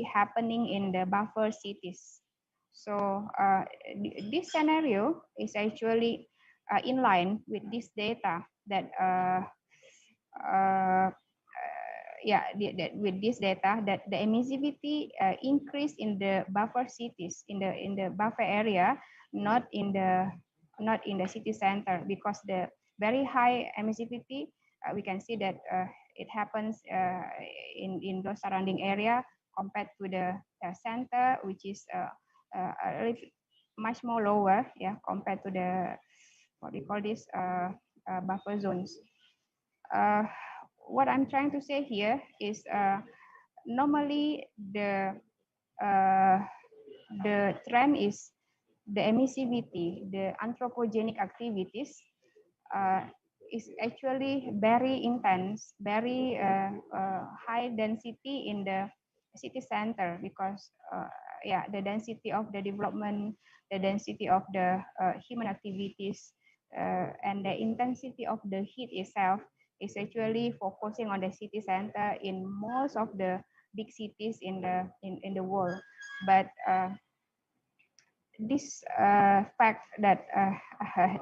actually happening in the buffer cities. So this scenario is actually in line with this data that with this data that the emissivity increase in the buffer cities, in the buffer area, not in the city center, because the very high emissivity we can see that it happens in those surrounding area compared to the center, which is much more lower, yeah, compared to the what we call this buffer zones. What I'm trying to say here is normally the trend is the emissivity, the anthropogenic activities is actually very intense, very high density in the city center, because yeah, the density of the development, the density of the human activities, and the intensity of the heat itself is actually focusing on the city center in most of the big cities in the world. But this fact that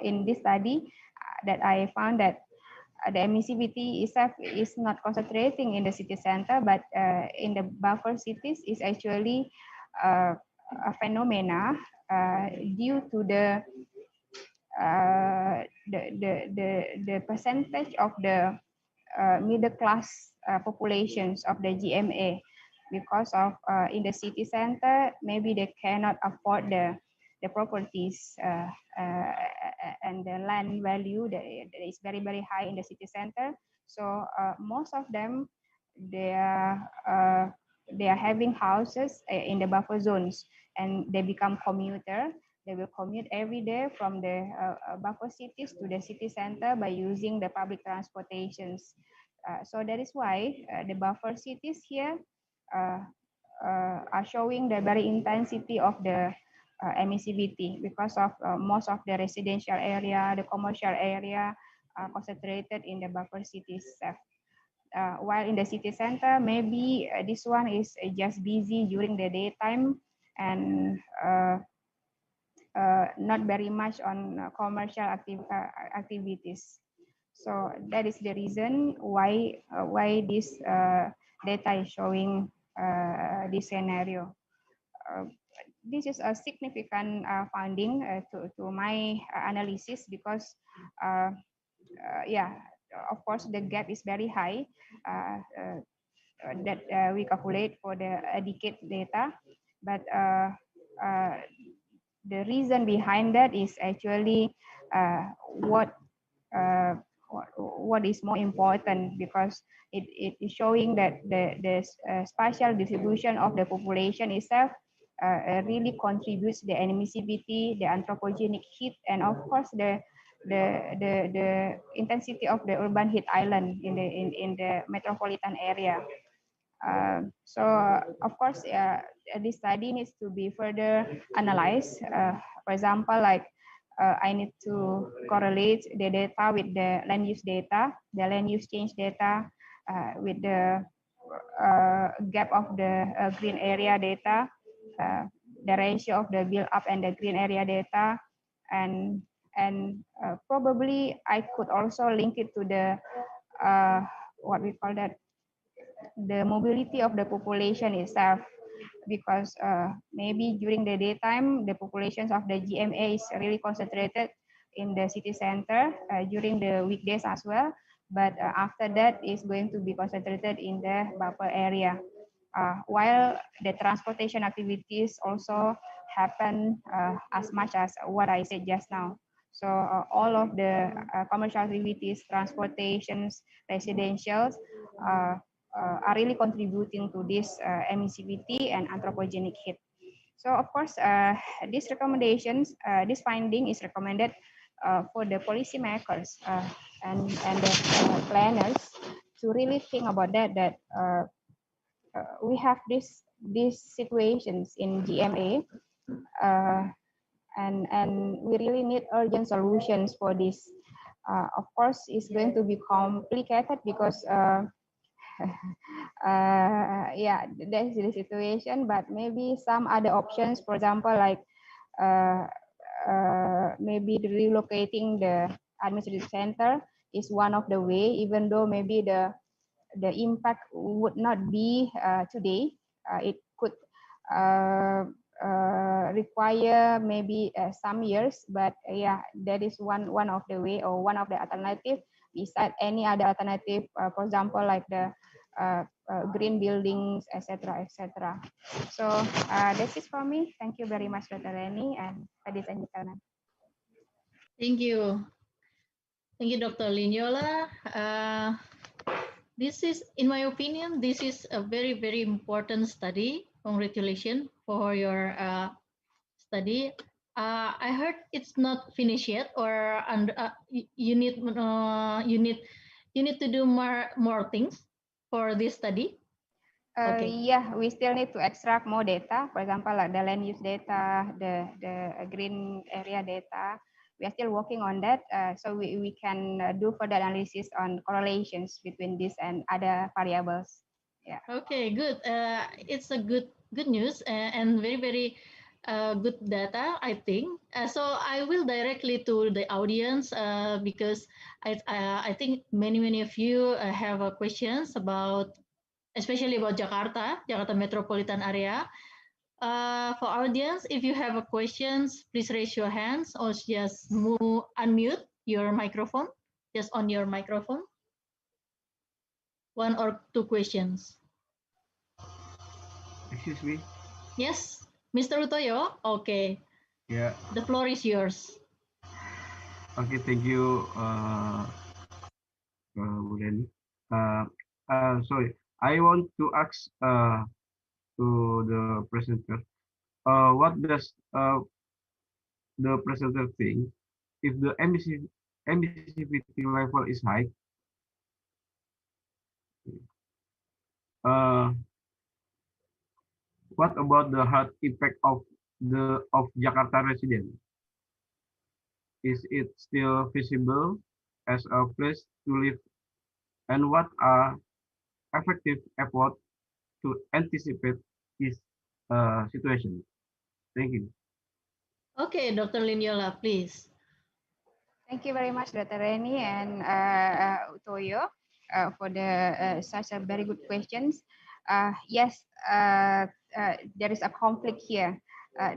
in this study that I found that the emissivity itself is not concentrating in the city center, but in the buffer cities is actually a phenomena due to the percentage of the middle class populations of the GMA, because of in the city center maybe they cannot afford the properties and the land value that is very high in the city center. So most of them they are having houses in the buffer zones, and they become commuter. They will commute every day from the buffer cities to the city center by using the public transportations. So that is why the buffer cities here are showing the very intensity of the emissivity, because of most of the residential area, the commercial area concentrated in the buffer cities. While in the city center, maybe this one is just busy during the daytime and not very much on commercial activities. So that is the reason why this data is showing this scenario. This is a significant finding to my analysis, because yeah, of course the gap is very high that we calculate for the decade data, but the reason behind that is actually what is more important, because it is showing that the spatial distribution of the population itself really contributes the emissivity, the anthropogenic heat, and of course the intensity of the urban heat island in the metropolitan area. So of course, this study needs to be further analyzed. For example, like I need to correlate the data with the land use data, the land use change data, with the gap of the green area data, the ratio of the build up and the green area data, and probably I could also link it to the what we call that, the mobility of the population itself, because maybe during the daytime the populations of the GMA is really concentrated in the city center during the weekdays as well, but after that is going to be concentrated in the buffer area, while the transportation activities also happen as much as what I said just now. So all of the commercial activities, transportations, residentials are really contributing to this emissivity and anthropogenic heat. So of course, these recommendations, this finding is recommended for the policymakers and the planners to really think about that we have these situations in GMA, and we really need urgent solutions for this. Of course, it's going to be complicated because yeah, that's the situation, but maybe some other options, for example, like uh, maybe relocating the administrative center is one of the way, even though maybe the impact would not be today. It could uh, require maybe some years, but yeah, that is one of the way or one of the alternative beside any other alternative, for example, like the green buildings, etc., etc. So that's it for me. Thank you very much, Dr. Reni and ladies and gentlemen. Thank you. Thank you, Dr. Linyola. This is, in my opinion, this is a very, very important study. Congratulations for your study. I heard it's not finished yet, or you need you need to do more things for this study. Okay. Yeah, we still need to extract more data. For example, like the land use data, the green area data. We are still working on that, so we can do further analysis on correlations between this and other variables. Yeah. Okay, good. It's a good news and very very good data, I think. So I will directly to the audience because I think many of you have questions about, especially about Jakarta metropolitan area. For audience, if you have a questions, please raise your hands or just unmute your microphone. Just on your microphone. One or two questions. Excuse me. Yes, Mr. Utoyo. Okay, Yeah. the floor is yours. Okay. Thank you, Bu Leni. Uh, Sorry. I want to ask to the presenter. What does the presenter think if the emissivity level is high? Uh, what about the health impact of Jakarta resident? Is it still feasible as a place to live? And what are effective efforts to anticipate this situation? Thank you. Okay, Dr. Linyola, please. Thank you very much, Dr. Reni and Utoyo, for the such a very good questions. Yes, there is a conflict here.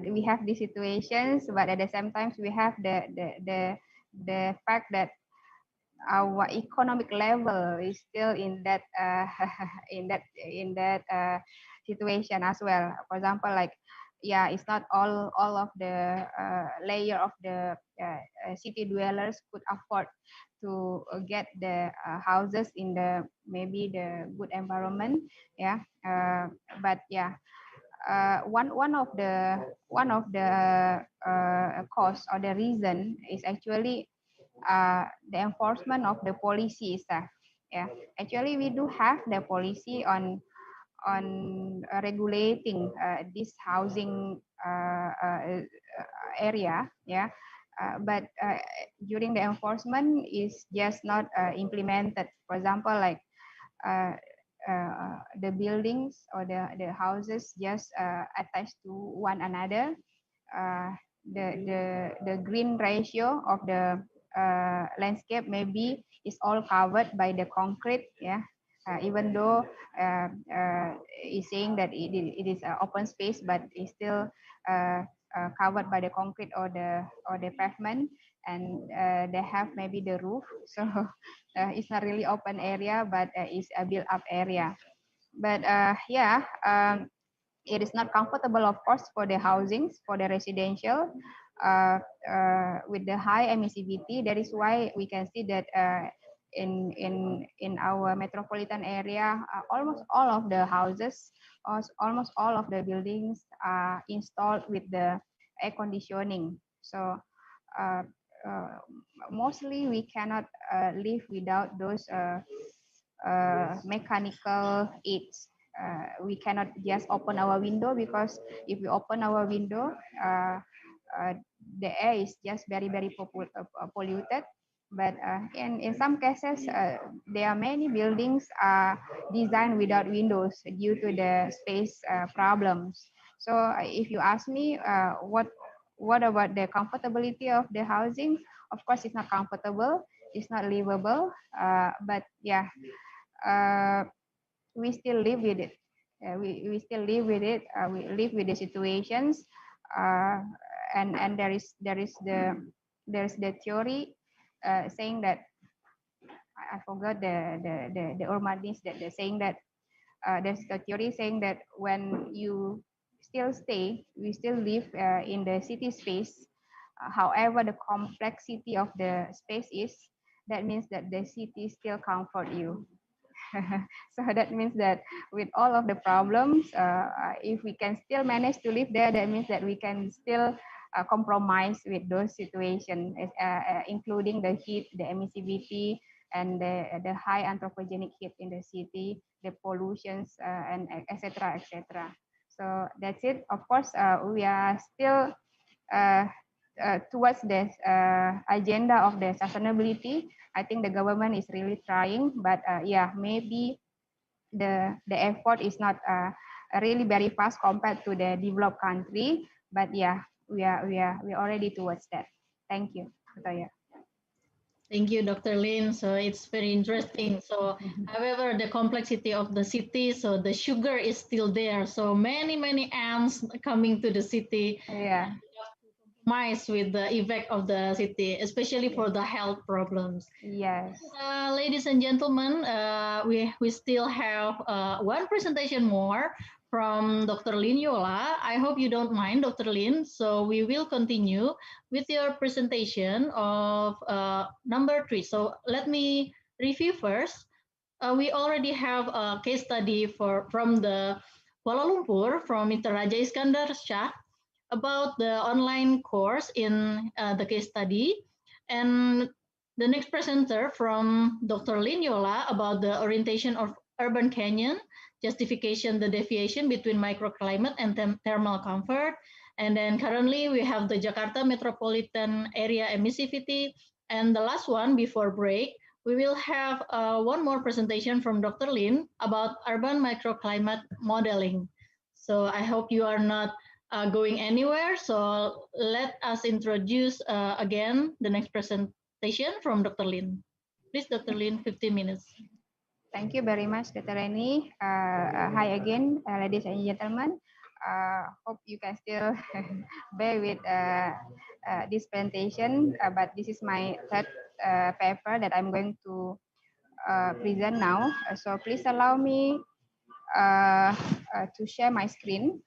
We have these situations, but at the same time, we have the fact that our economic level is still in that situation as well. For example, like yeah, it's not all of the layer of the city dwellers could afford to get the houses in the maybe the good environment. Yeah, but yeah, one of the cause or the reason is actually the enforcement of the policy itself. Yeah, actually we do have the policy on regulating this housing area. Yeah, but during the enforcement is just not implemented. For example, like uh, the buildings or the houses just attached to one another. Uh, the green ratio of the landscape maybe is all covered by the concrete. Yeah, even though is saying that it is an open space, but it's still covered by the concrete or the pavement, and they have maybe the roof. So it's not really open area, but it's a built up area. But yeah, it is not comfortable, of course, for the housings, for the residential, with the high emissivity. That is why we can see that in our metropolitan area, almost all of the houses, almost all of the buildings are installed with the air conditioning. So uh, uh, mostly we cannot live without those mechanical aids. We cannot just open our window, because if we open our window, uh, the air is just very polluted. But in some cases, there are many buildings are designed without windows due to the space problems. So if you ask me, what about the comfortability of the housing? Of course, it's not comfortable, it's not livable, but yeah, uh, we still live with it. We still live with it. We live with the situations, uh, and there's the theory saying that I forgot the Urmadis that they're saying that there's the theory saying that when you still stay, we still live in the city space. However, the complexity of the space is, that means that the city still comfort you. So that means that with all of the problems, if we can still manage to live there, that means that we can still compromise with those situations, including the heat, the emissivity, and the high anthropogenic heat in the city, the pollutions, and etc. etc. So that's it. Of course, we are still uh, towards the agenda of the sustainability. I think the government is really trying, but yeah, maybe the effort is not really very fast compared to the developed country. But yeah, we are already towards that. Thank you, Kutoya. Thank you, Dr. Lin. So it's very interesting. So, however, the complexity of the city, so the sugar is still there. So many ants coming to the city, Yeah. compromise with the effect of the city, especially for the health problems. Yes. Ladies and gentlemen, we still have one presentation more from Dr. Lin Yola. I hope you don't mind, Dr. Lin. So we will continue with your presentation of number 3. So let me review first. We already have a case study from the Kuala Lumpur from Mr. Raja Iskandar Shah about the online course in the case study. And the next presenter from Dr. Lin Yola about the orientation of urban canyon, justification the deviation between microclimate and thermal comfort. And then currently we have the Jakarta metropolitan area emissivity. And the last one before break, we will have one more presentation from Dr. Lin about urban microclimate modeling. So I hope you are not going anywhere. So let us introduce again the next presentation from Dr. Lin. Please, Dr. Lin, 15 minutes. Thank you very much, Dr. Reni. Hi again, ladies and gentlemen. Hope you can still bear with this presentation, but this is my third paper that I'm going to present now. So please allow me to share my screen.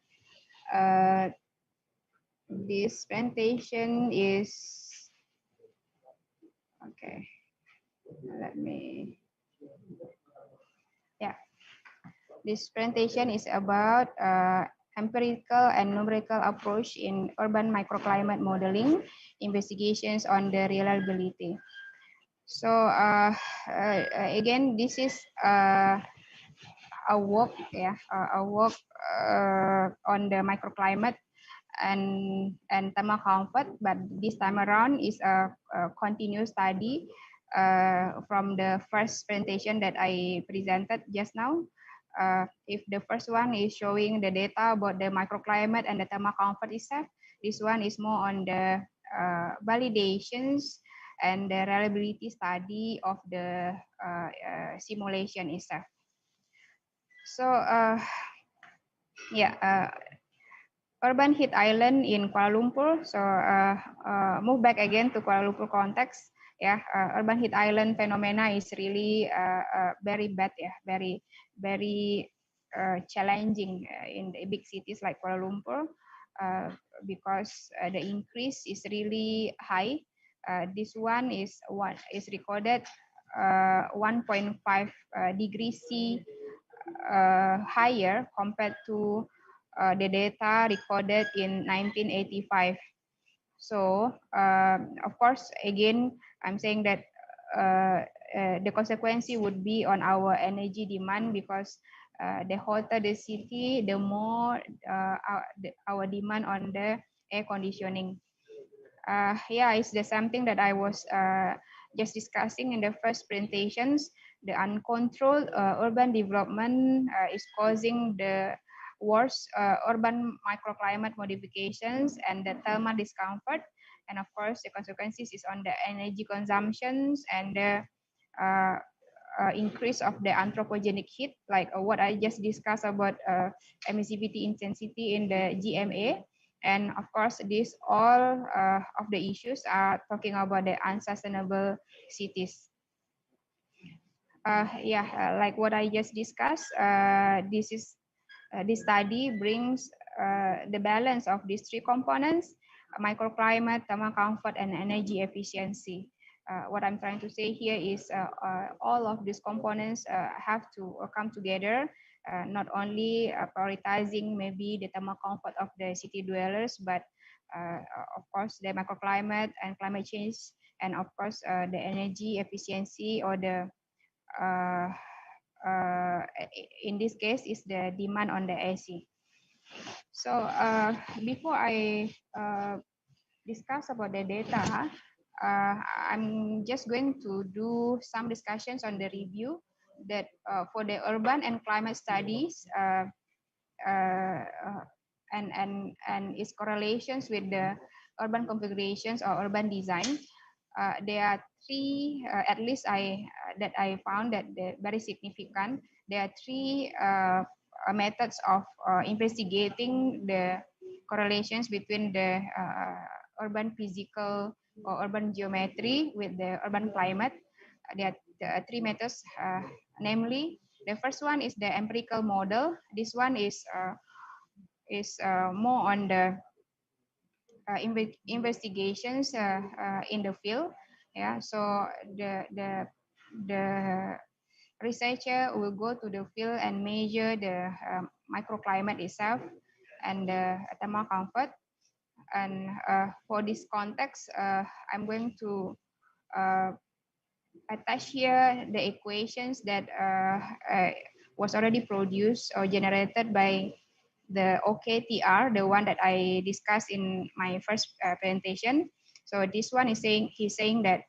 This presentation is, okay, let me, yeah. This presentation is about empirical and numerical approach in urban microclimate modeling, investigations on the reliability. So again, this is a work, a work on the microclimate and thermal comfort, but this time around is a continuous study from the first presentation that I presented just now. If the first one is showing the data about the microclimate and the thermal comfort itself, this one is more on the validations and the reliability study of the simulation itself. So yeah, urban heat island in Kuala Lumpur. So move back again to Kuala Lumpur context. Yeah, urban heat island phenomena is really very bad. Yeah, very challenging in the big cities like Kuala Lumpur because the increase is really high. This one is recorded 1.5 degrees C higher compared to the data recorded in 1985. So, of course, again, I'm saying that the consequence would be on our energy demand because the hotter the city, the more our demand on the air conditioning. Yeah, it's the something that I was just discussing in the first presentations, the uncontrolled urban development is causing the worst urban microclimate modifications and the thermal discomfort. And of course, the consequences is on the energy consumptions and the increase of the anthropogenic heat, like what I just discussed about emissivity intensity in the GMA. And of course, these all of the issues are talking about the unsustainable cities. Like what I just discussed, this study brings the balance of these three components: microclimate, thermal comfort, and energy efficiency. What I'm trying to say here is all of these components have to come together, not only prioritizing maybe the thermal comfort of the city dwellers, but of course the microclimate and climate change, and of course the energy efficiency, or the uh, in this case is the demand on the AC. So before I discuss about the data, I'm just going to do some discussions on the review that for the urban and climate studies uh, and its correlations with the urban configurations or urban design. There are three, at least that I found that very significant. There are three methods of investigating the correlations between the urban physical or urban geometry with the urban climate. There are three methods, namely, the first one is the empirical model. This one is more on the investigations in the field. Yeah, so the researcher will go to the field and measure the microclimate itself and the thermal comfort. And for this context, I'm going to attach here the equations that was already produced or generated by the OKTR, the one that I discussed in my first presentation. So this one is saying, he's saying that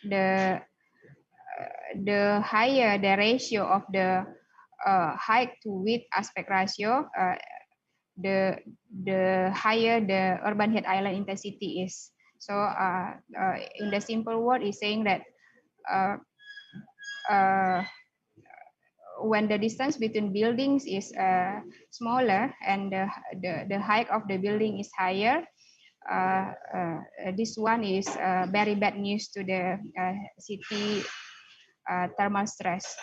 the higher the ratio of the height to width aspect ratio, the higher the urban heat island intensity is. So in the simple word, is saying that when the distance between buildings is smaller and the height of the building is higher, this one is very bad news to the city thermal stress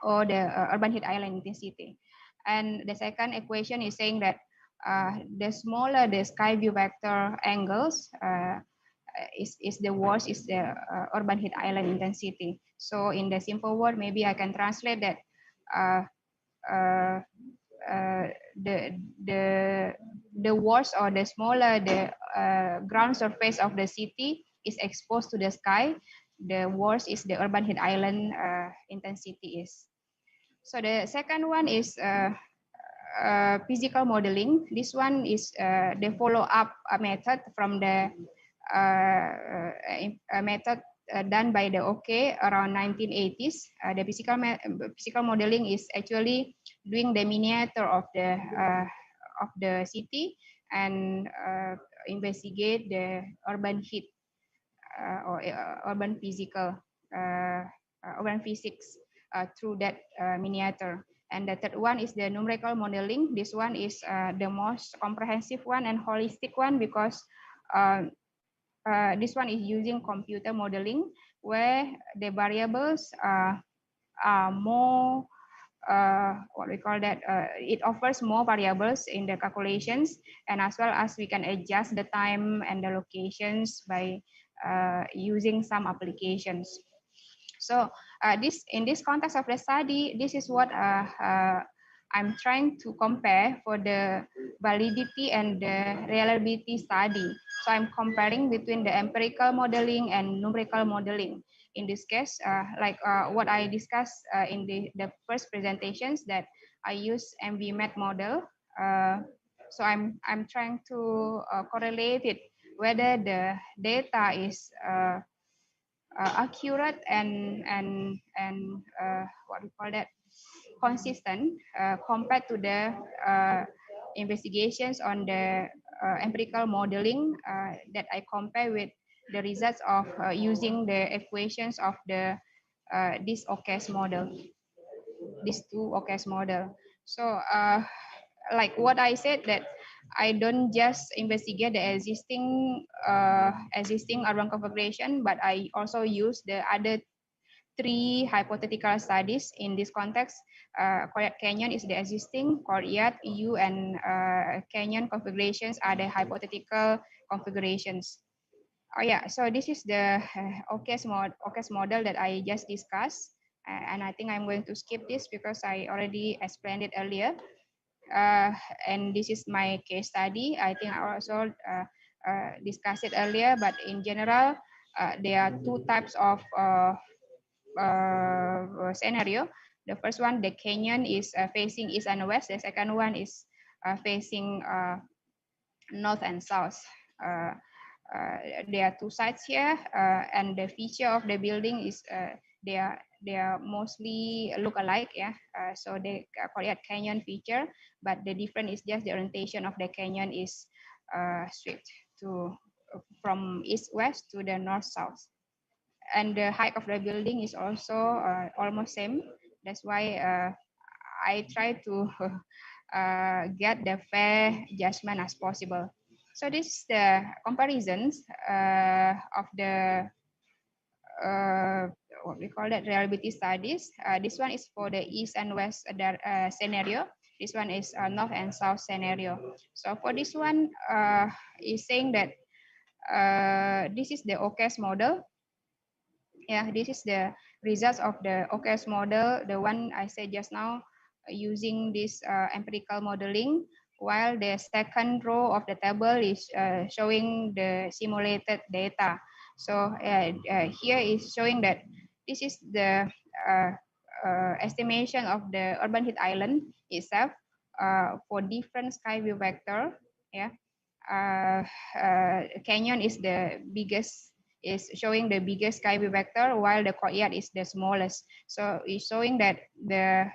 or the urban heat island intensity. And the second equation is saying that the smaller the sky view vector angles, is the worse is the urban heat island intensity. So in the simple word, maybe I can translate that the worse or the smaller the ground surface of the city is exposed to the sky, the worse is the urban heat island intensity is. So the second one is physical modeling. This one is the follow-up method from the method done by the OK around 1980s. The physical modeling is actually doing the miniature of the city and investigate the urban heat or urban physical, urban physics through that miniature. And the third one is the numerical modeling. This one is the most comprehensive one and holistic one, because this one is using computer modeling, where the variables are more, what we call that, it offers more variables in the calculations, and as well as we can adjust the time and the locations by using some applications. So in this context of the study, this is what I'm trying to compare for the validity and the reliability study. So I'm comparing between the empirical modeling and numerical modeling. In this case, like what I discussed in the first presentations, that I use MVMAT model. So I'm trying to correlate it whether the data is accurate and what we call that, consistent compared to the investigations on the empirical modeling that I compare with the results of using the equations of the this OCAS model, these two OCAS model. So like what I said, that I don't just investigate the existing urban configuration, but I also use the other three hypothetical studies in this context. Courtyard Canyon is the existing, Courtyard, EU, and Canyon configurations are the hypothetical configurations. Oh yeah, so this is the OCAS model that I just discussed. And I think I'm going to skip this because I already explained it earlier. And this is my case study. I think I also discussed it earlier, but in general, there are two types of scenario. The first one, the canyon is facing east and west. The second one is facing north and south. There are two sides here, and the feature of the building is they are mostly look alike. Yeah, so the Courtyard Canyon feature, but the difference is just the orientation of the canyon is swept to from east west to the north south, and the height of the building is also almost same. That's why I try to get the fair judgment as possible. So this is the comparisons of the what we call that reliability studies. This one is for the east and west scenario. This one is north and south scenario. So for this one, is saying that this is the OCAS model. Yeah, this is the results of the OCAS model, the one I said just now, using this empirical modeling, while the second row of the table is showing the simulated data. So here is showing that this is the estimation of the urban heat island itself for different sky view vector. Yeah, canyon is the biggest, is showing the biggest sky view vector, while the courtyard is the smallest. So it's showing that the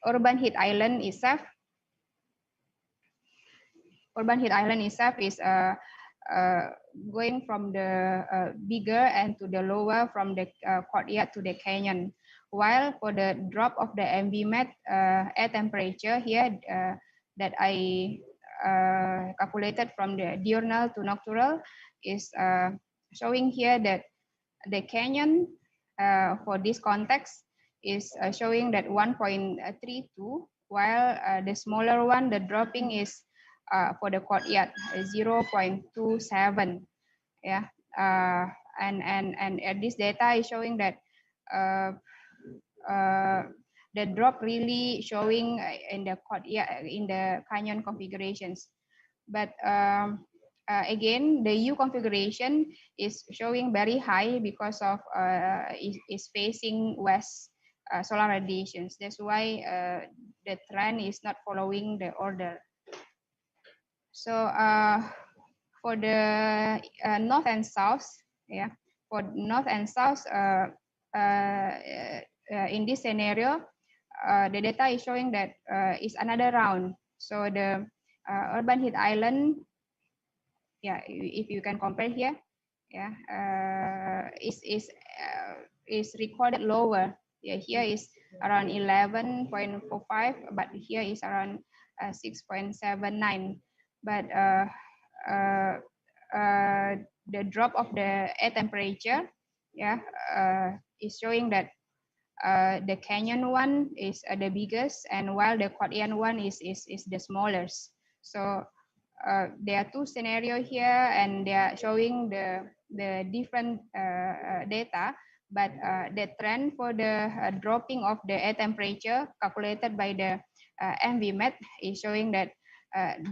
urban heat island itself is going from the bigger and to the lower from the courtyard to the canyon. While for the drop of the MVMAT air temperature here that I calculated from the diurnal to nocturnal is showing here that the canyon for this context is showing that 1.32, while the smaller one, the dropping is for the courtyard 0.27. Yeah, and this data is showing that the drop really showing in the courtyard, in the canyon configurations. But again, the U configuration is showing very high because of is facing west solar radiations. That's why the trend is not following the order. So for the north and south, yeah, for north and south, in this scenario, the data is showing that is another round. So the urban heat island, yeah, if you can compare here, yeah, is recorded lower. Yeah, here is around 11.45, but here is around 6.79. But the drop of the air temperature, yeah, is showing that the canyon one is the biggest, and while the courtyard one is the smallest. So there are two scenarios here, and they are showing the different data. But the trend for the dropping of the air temperature calculated by the MVMAT is showing that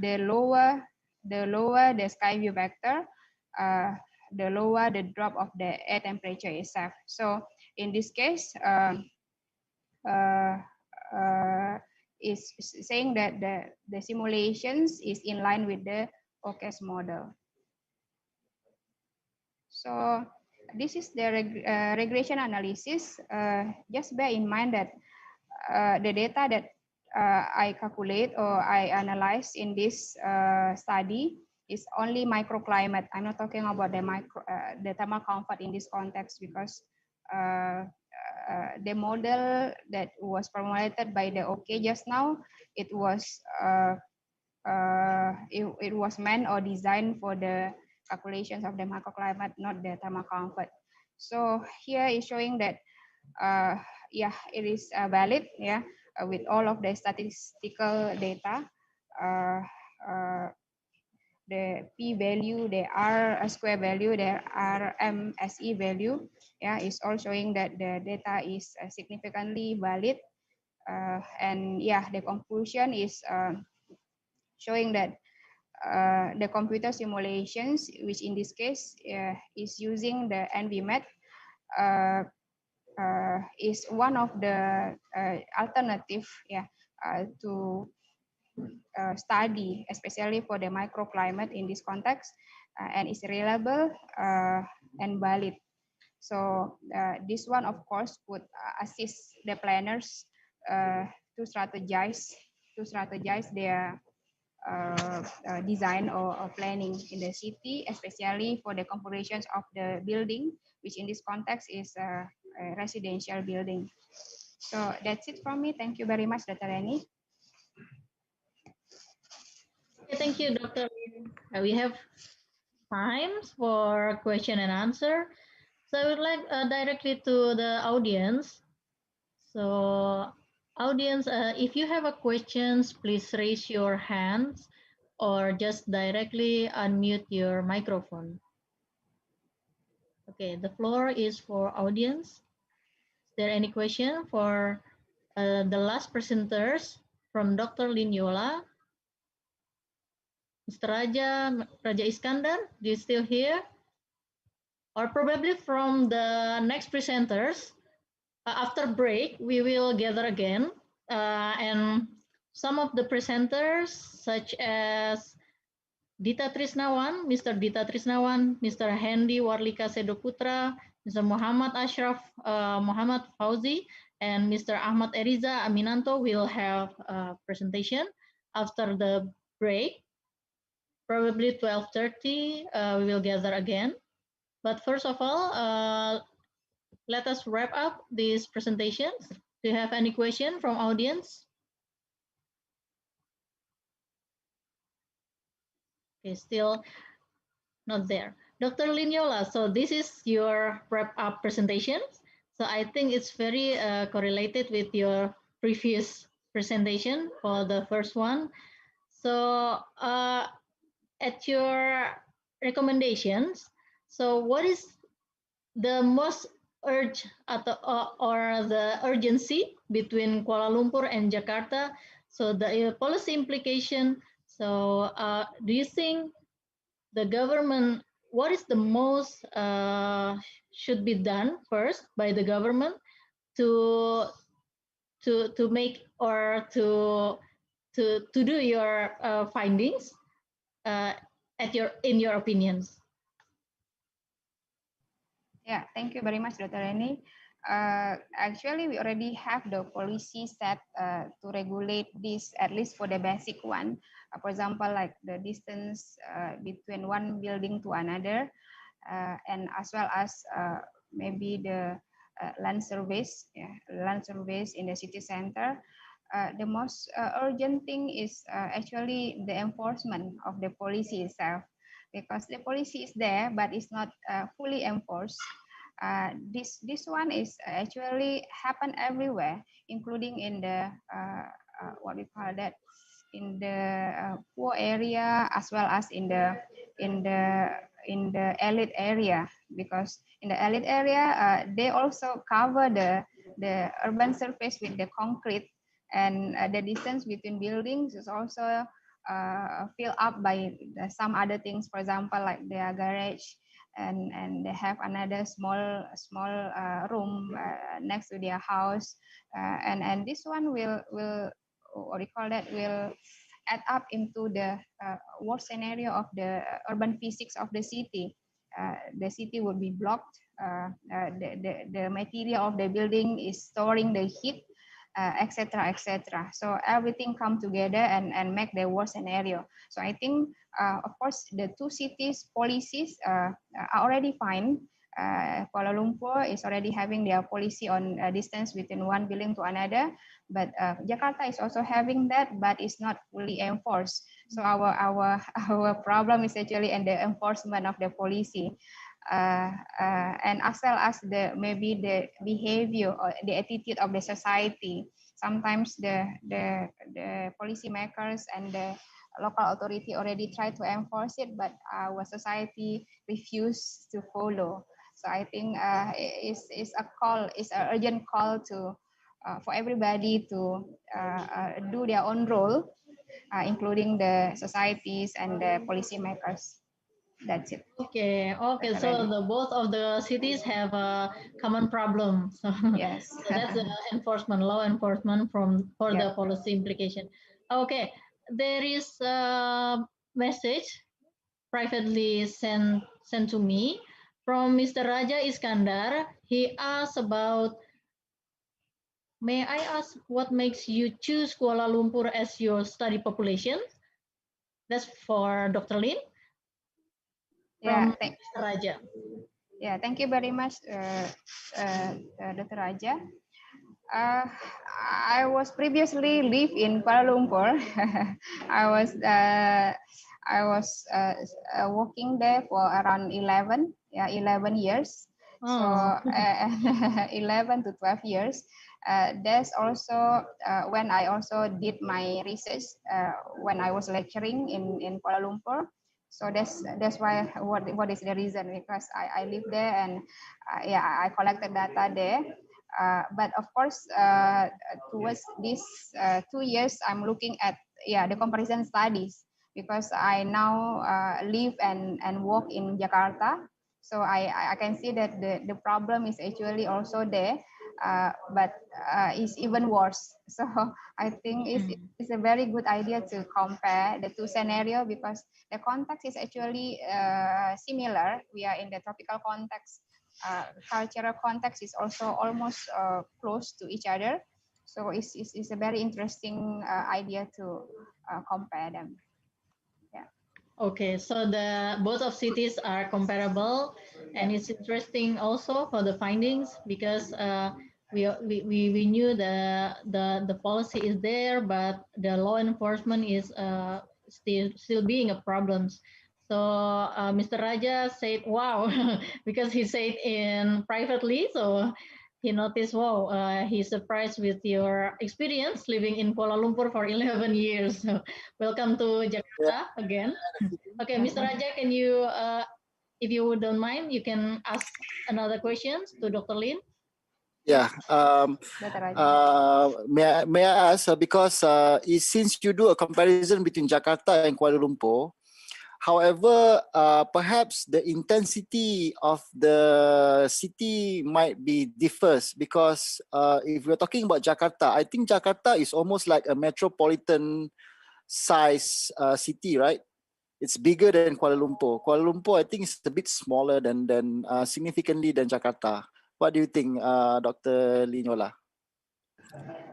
the lower the sky view vector, the lower the drop of the air temperature itself. So in this case, is saying that the simulations is in line with the OCAS model. So this is the regression analysis. Just bear in mind that the data that I calculate or I analyze in this study is only microclimate. I'm not talking about the thermal comfort in this context because the model that was formulated by the OK just now, it was it was meant or designed for the calculations of the microclimate, not the thermal comfort. So here is showing that yeah, it is valid, yeah, with all of the statistical data. Uh, uh, the p value, the r square value, the RMSE value, yeah, is all showing that the data is significantly valid. And yeah, the conclusion is showing that the computer simulations, which in this case is using the NVMet, is one of the alternative, yeah, to study, especially for the microclimate in this context, and is reliable and valid. So this one, of course, would assist the planners to strategize their design or planning in the city, especially for the configurations of the building, which in this context is a residential building. So that's it from me. Thank you very much, Dr. Reni. Okay, thank you, Dr. Lin. We have time for question and answer. So I would like directly to the audience. So audience, if you have a questions, please raise your hands or just directly unmute your microphone. Okay, the floor is for audience. Is there any question for the last presenters from Dr. Linyola? Mr. Raja Iskandar, do you still here? Or probably from the next presenters, after break, we will gather again. And some of the presenters, such as Dita Trisnawan, Mr. Dita Trisnawan, Mr. Hendy Warlika Sedoputra, Mr. Muhammad Ashraf Muhammad Fauzi, and Mr. Ahmad Eriza Aminanto will have a presentation after the break. Probably 12:30, we will gather again. But first of all, let us wrap up these presentations. Do you have any question from audience? Okay, still not there. Dr. Linyola, so this is your wrap up presentation. So I think it's very correlated with your previous presentation for the first one. So at your recommendations, so what is the most urge or the urgency between Kuala Lumpur and Jakarta? So the policy implication. So do you think the government, what is the most should be done first by the government to make or to do your findings in your opinions? Yeah, thank you very much, Dr. Reni. Actually, we already have the policy set to regulate this, at least for the basic one. For example, like the distance between one building to another, and as well as maybe the land surveys, land surveys in the city center. The most urgent thing is actually the enforcement of the policy itself, because the policy is there, but it's not fully enforced. This one is actually happen everywhere, including in the what we call that, in the poor area, as well as in the elite area, because in the elite area they also cover the urban surface with the concrete, and the distance between buildings is also filled up by some other things, for example, like their garage, and they have another small room next to their house, and this one will what do you call that, will add up into the worst scenario of the urban physics of the city. the city would be blocked. The material of the building is storing the heat, etc., etc. So everything come together and make the worst scenario. So I think, of course, the two cities policies are already fine. Kuala Lumpur is already having their policy on distance between one building to another, but Jakarta is also having that, but it's not fully enforced. So our problem is actually in the enforcement of the policy. And as well as the maybe the behavior or the attitude of the society. Sometimes the policymakers and the local authority already try to enforce it, but our society refuse to follow. So I think it's a call, it's an urgent call to for everybody to do their own role, including the societies and the policymakers. That's it. Okay, okay. Dr. So Raja. the both of the cities have a common problem. So, Yes. so that's the enforcement, law enforcement for Yeah. the policy implication. Okay, there is a message privately sent to me from Mr. Raja Iskandar. He asked about, may I ask what makes you choose Kuala Lumpur as your study population? That's for Dr. Lin Yeah. from Mr. Raja. Yeah. Thank you very much, Dr. Raja. I was previously live in Kuala Lumpur. I was working there for around 11 years. So Oh. 11 to 12 years. There's also when I also did my research when I was lecturing in Kuala Lumpur. So that's why what is the reason, because I live there and yeah, I collected data there. But of course, towards these 2 years, I'm looking at the comparison studies, because I now live and work in Jakarta. So I can see that the problem is actually also there, but it's even worse. So I think it's a very good idea to compare the two scenarios, because the context is actually similar. We are in the tropical context. Cultural context is also almost close to each other. So it's a very interesting idea to compare them. Yeah. Okay, so the both of cities are comparable, and it's interesting also for the findings because we knew the policy is there, but the law enforcement is still being a problem. So Mr. Raja said, "Wow," because he said in privately. So he noticed, "Wow, he's surprised with your experience living in Kuala Lumpur for 11 years." So welcome to Yeah. Jakarta again. Okay, Mr. Raja, can you, if you don't mind, you can ask another questions to Dr. Lin? Yeah. Dr. Raja. May I ask because since you do a comparison between Jakarta and Kuala Lumpur, however, perhaps the intensity of the city might be differs because if we're talking about Jakarta, I think Jakarta is almost like a metropolitan size city, right? It's bigger than Kuala Lumpur. Kuala Lumpur, I think, is a bit smaller than significantly than Jakarta. What do you think, Dr. Linola?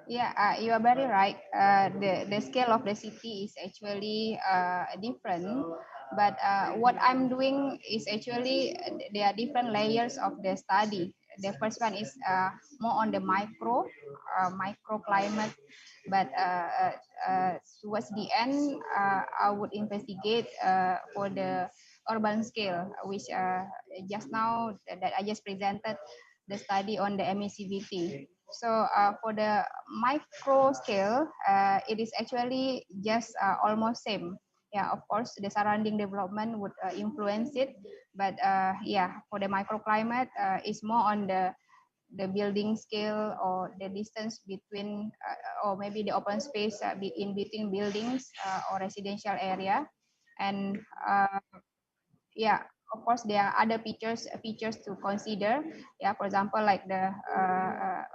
Yeah, you are very right. The scale of the city is actually different. But what I'm doing is actually there are different layers of the study. The first one is more on the microclimate. But towards the end, I would investigate for the urban scale, which just now that I just presented the study on the emissivity. So for the micro scale, it is actually just almost same. Yeah, of course, the surrounding development would influence it, but yeah, for the microclimate, it's more on the building scale or the distance between, or maybe the open space in between buildings or residential area, and yeah, of course there are other features to consider. Yeah, for example, like the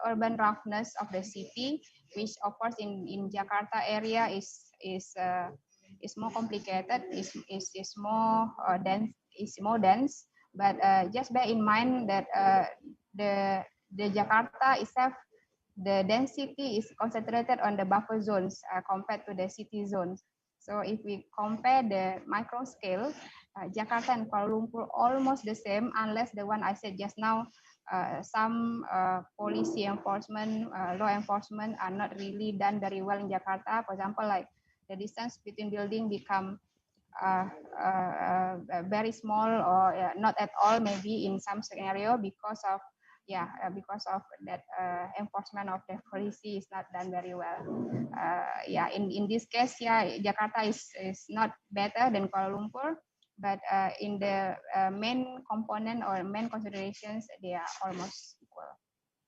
urban roughness of the city, which of course in Jakarta area is more complicated, is more dense, But just bear in mind that the Jakarta itself, the density is concentrated on the buffer zones compared to the city zones. So if we compare the micro scale, Jakarta and Kuala Lumpur almost the same, unless the one I said just now, some policy enforcement, law enforcement are not really done very well in Jakarta. For example, like the distance between building become uh, very small or not at all, maybe in some scenario because of because of that enforcement of the policy is not done very well. In this case, Jakarta is not better than Kuala Lumpur, but in the main component or main considerations, they are almost equal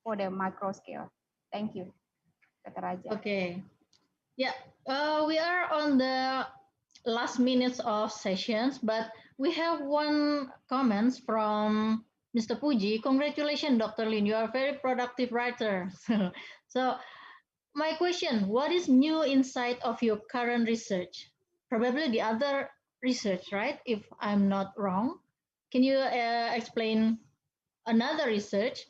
for the macro scale. Thank you, Dr. Raja. Okay. Yeah, we are on the last minutes of sessions, but we have one comments from Mr. Puji. Congratulations, Dr. Lin. You are a very productive writer. So my question, what is new insight of your current research? Probably the other research, right? If I'm not wrong. Can you explain another research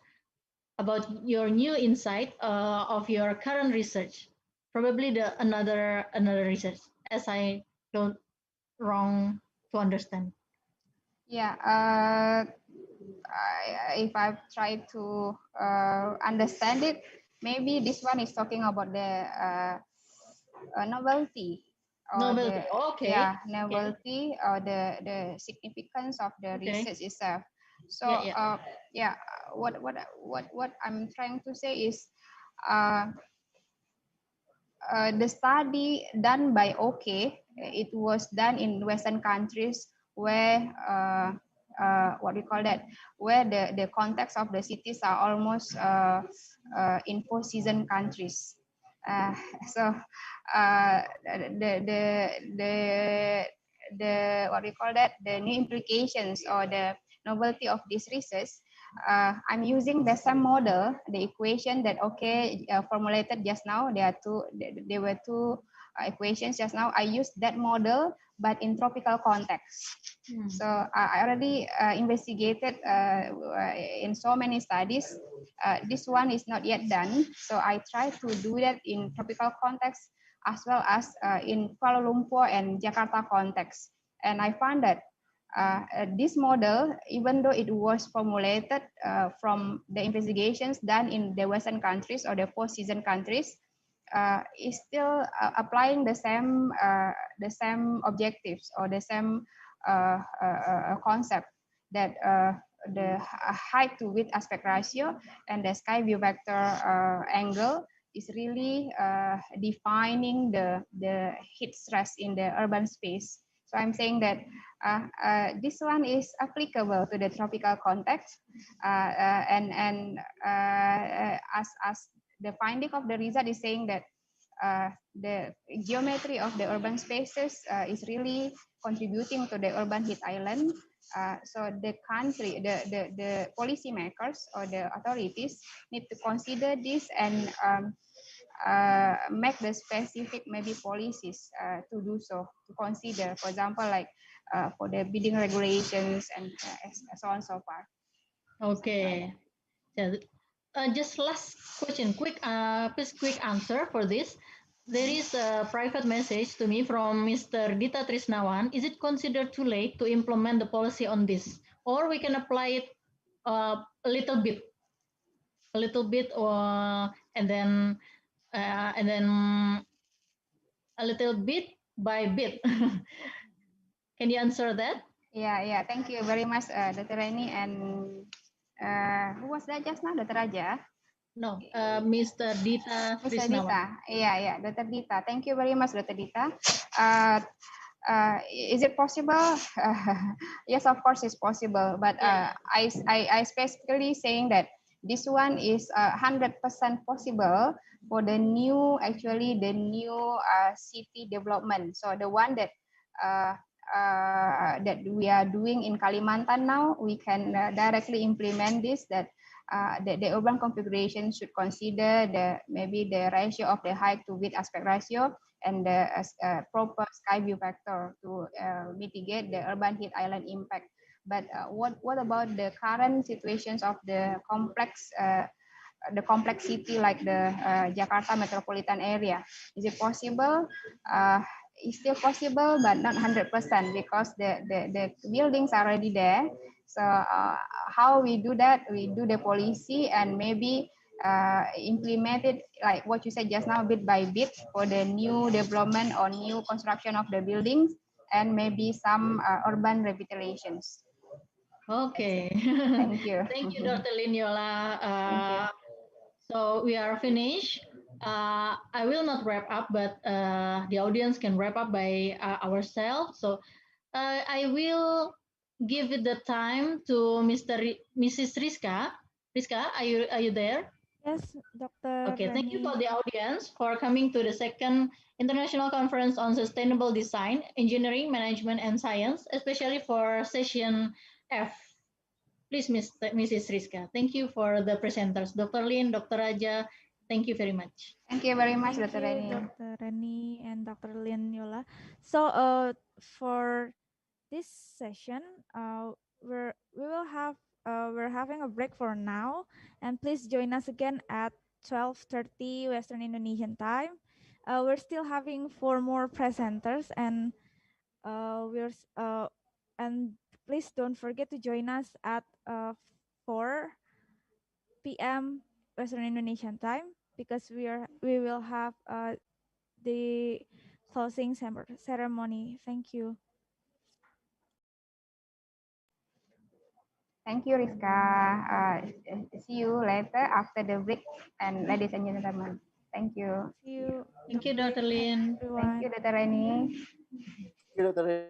about your new insight of your current research? Probably the another research, as I don't wrong to understand. Yeah, if I try to understand it, maybe this one is talking about the novelty or Novelty. the Okay. novelty or the significance of the Okay. research itself. So what I'm trying to say is the study done by OK, it was done in Western countries where what we call that, where the context of the cities are almost in four-season countries. So the what we call that, the new implications or the novelty of this research, I'm using the same model, the equation that formulated just now. There were two equations just now. I used that model, but in tropical context. So I already investigated in so many studies. This one is not yet done. So I try to do that in tropical context as well as in Kuala Lumpur and Jakarta context. And I found that this model, even though it was formulated from the investigations done in the Western countries or the four-season countries, is still applying the same objectives or the same concept, that the height to width aspect ratio and the sky view vector angle is really defining the heat stress in the urban space. So I'm saying that this one is applicable to the tropical context, and as the finding of the result is saying that the geometry of the urban spaces is really contributing to the urban heat island. So the country, the policymakers or the authorities need to consider this and make the specific maybe policies to do so, to consider, for example, like for the bidding regulations and so on and so forth. Okay. Yeah. Just last question, please quick answer for this. There is a private message to me from Mr. Dita Trisnawan. Is it considered too late to implement the policy on this, or we can apply it a little bit, or and then a little bit by bit? Can you answer that? Yeah. Thank you very much, Dr. Reni. And who was that just now, Dr. Raja? No, Mr. Dita Mr. Trisnawan. Dita. Yeah, Dr. Dita. Thank you very much, Dr. Dita. Is it possible? Yes, of course, it's possible. But I specifically saying that this one is 100% possible for the new, city development. So the one that that we are doing in Kalimantan now, we can directly implement this. That the urban configuration should consider maybe the ratio of the height to width aspect ratio and the proper sky view factor to mitigate the urban heat island impact. But what about the current situations of the complexity like the Jakarta metropolitan area? Is it possible? It's still possible, but not 100% because the buildings are already there. So how we do that? We do the policy and maybe implement it like what you said just now, bit by bit for the new development or new construction of the buildings and maybe some urban revitalizations. Okay. Thank you. Thank you, Dr. Linyola. Thank you. So we are finished. I will not wrap up, but the audience can wrap up by ourselves. So I will give it the time to Mrs. Rizka. Rizka, are you there? Yes, Dr. Okay, thank you Rani. for the audience for coming to the second International Conference on Sustainable Design, Engineering, Management, and Science, especially for session F. Please, Mrs. Rizka. Thank you for the presenters, Dr. Lin, Dr. Raja. Thank you very much. Thank you very much, Thank Dr. you, Rani. Dr. Rani and Dr. Lin Yola. So, for this session, we're having a break for now, and please join us again at 12:30 Western Indonesian time. We're still having 4 more presenters, and and please don't forget to join us at 4 p.m. Western Indonesian time because we will have the closing ceremony. Thank you. Thank you, Rizka. See you later after the break. And ladies and gentlemen, thank you. See you. Thank you, Dr. Lin. Thank you, Dr. Rani. Thank you, Dr.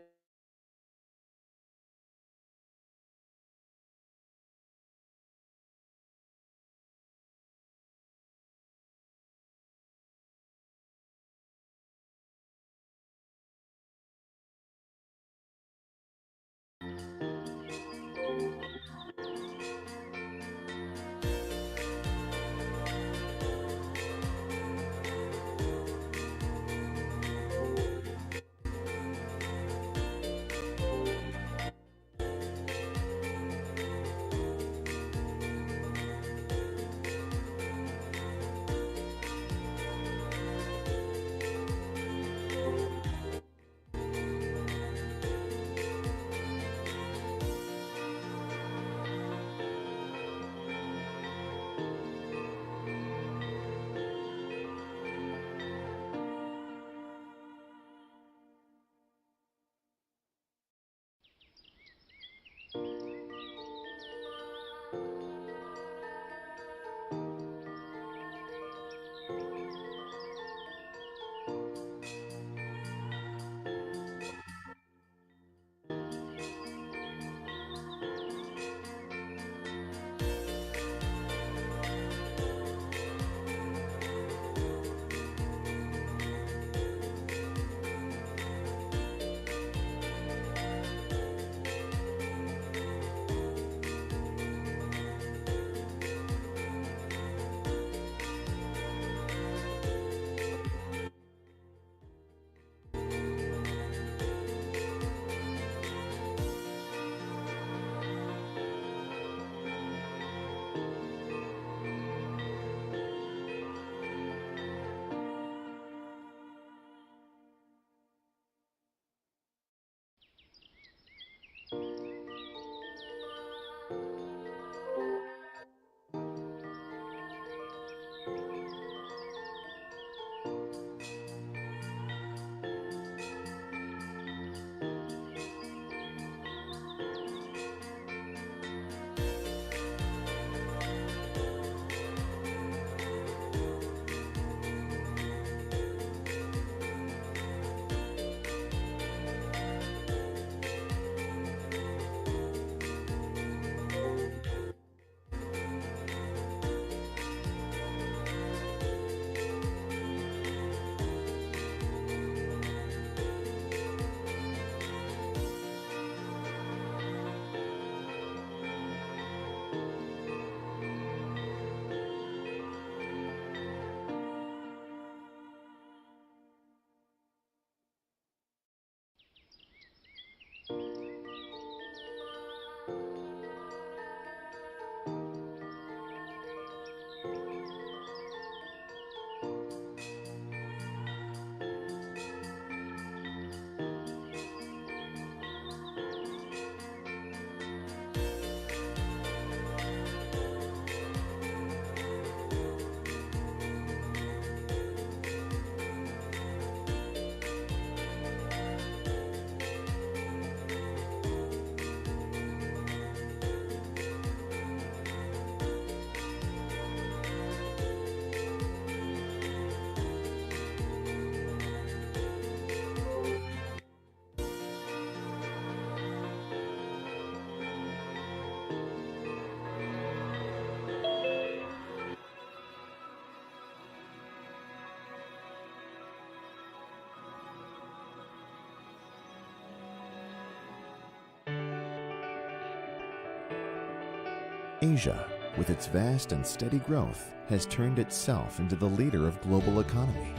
Asia, with its vast and steady growth, has turned itself into the leader of global economy.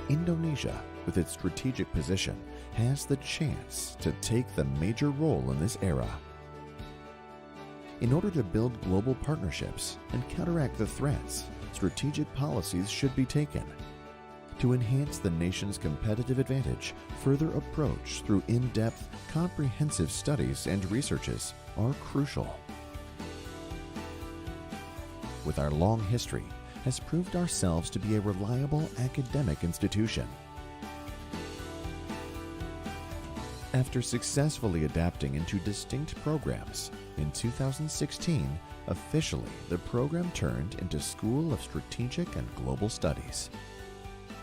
Indonesia, with its strategic position, has the chance to take the major role in this era. In order to build global partnerships and counteract the threats, strategic policies should be taken. To enhance the nation's competitive advantage, further approach through in-depth, comprehensive studies and researches are crucial. With our long history, has proved ourselves to be a reliable academic institution. After successfully adapting into distinct programs, in 2016, officially the program turned into School of Strategic and Global Studies.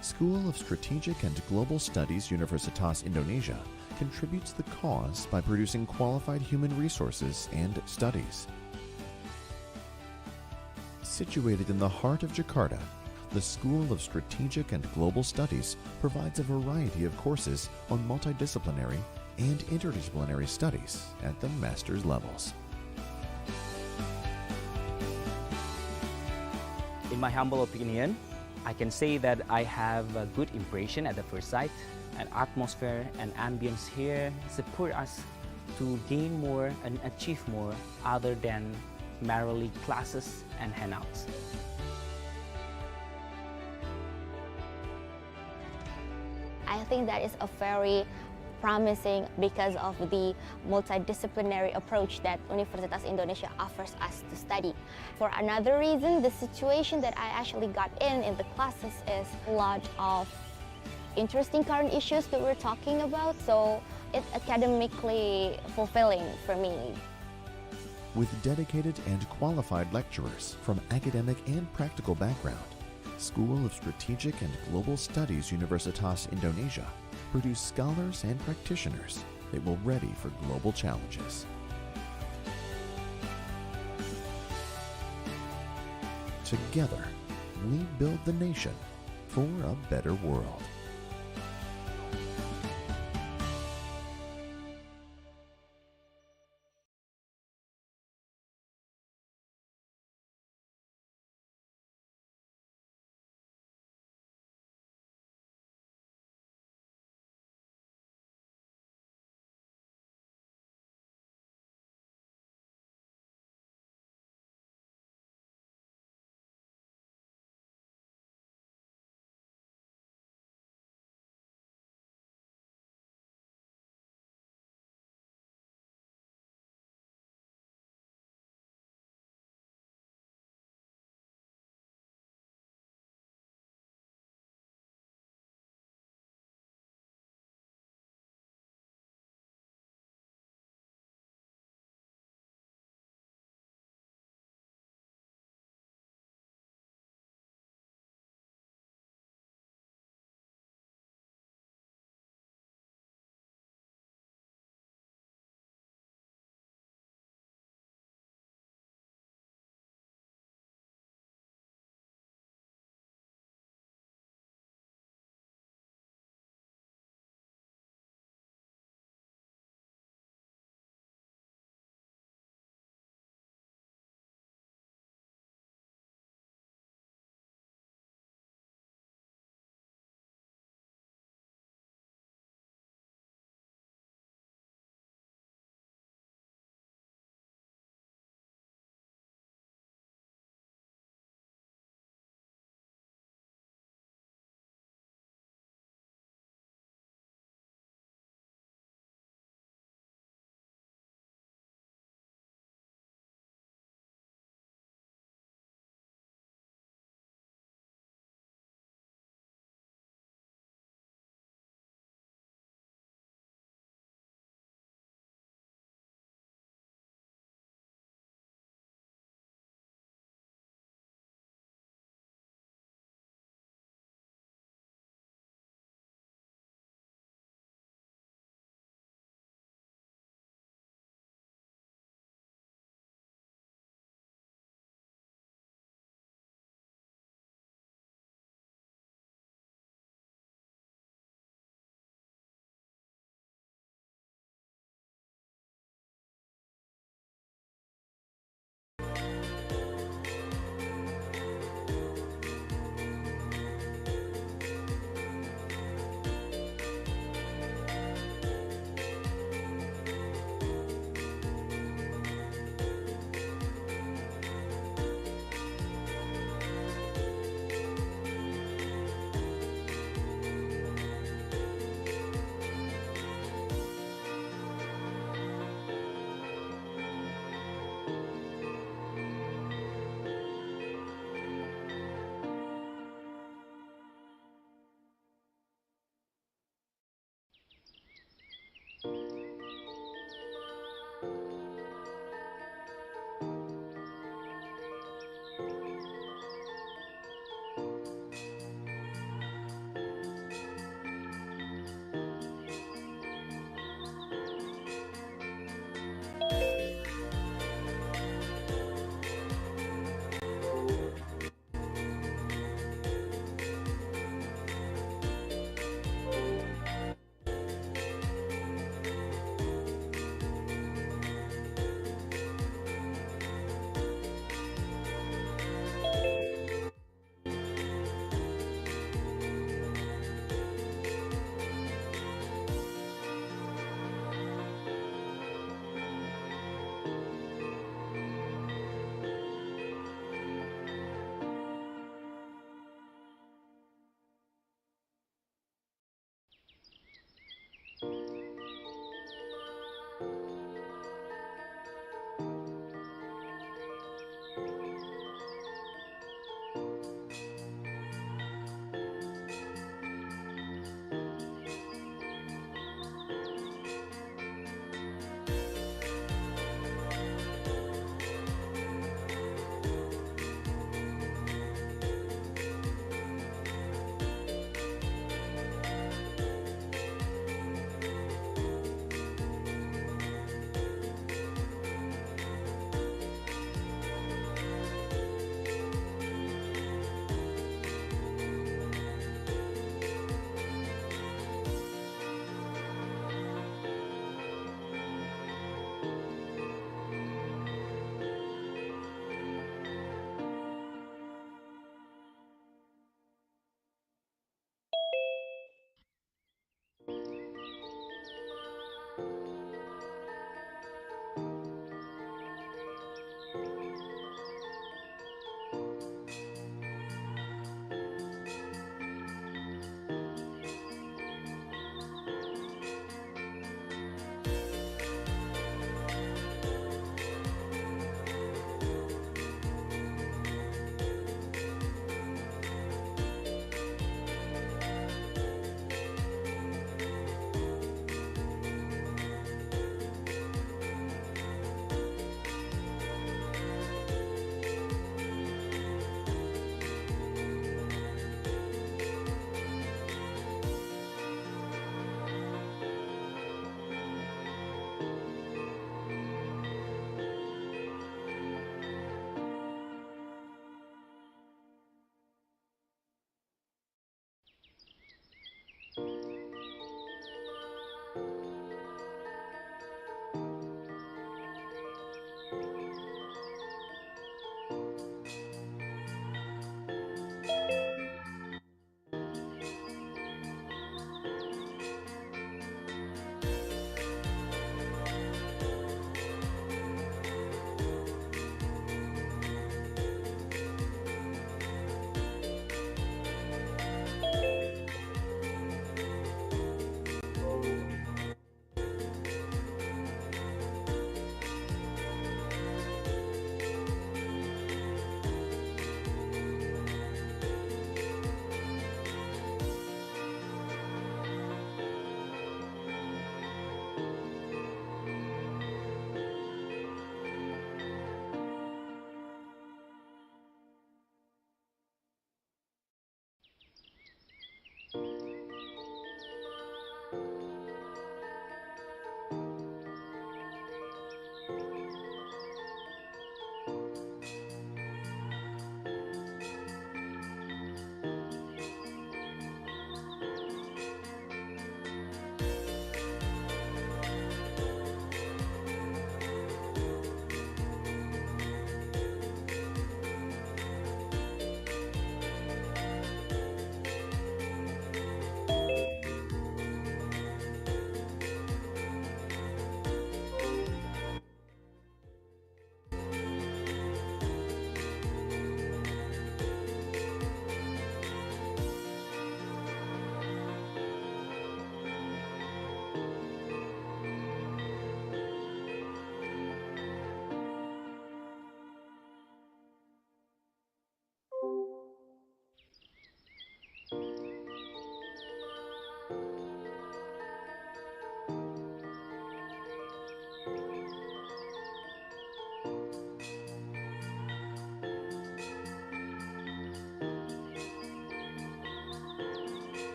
School of Strategic and Global Studies Universitas Indonesia contributes the cause by producing qualified human resources and studies. Situated in the heart of Jakarta, the School of Strategic and Global Studies provides a variety of courses on multidisciplinary and interdisciplinary studies at the master's levels. In my humble opinion, I can say that I have a good impression at the first sight. An atmosphere and ambience here support us to gain more and achieve more other than merely classes and handouts. I think that is a very promising because of the multidisciplinary approach that Universitas Indonesia offers us to study. For another reason, the situation that I actually got in the classes is a lot of interesting current issues that we're talking about, so it's academically fulfilling for me. With dedicated and qualified lecturers from academic and practical background, School of Strategic and Global Studies Universitas Indonesia produce scholars and practitioners that will ready for global challenges. Together, we build the nation for a better world.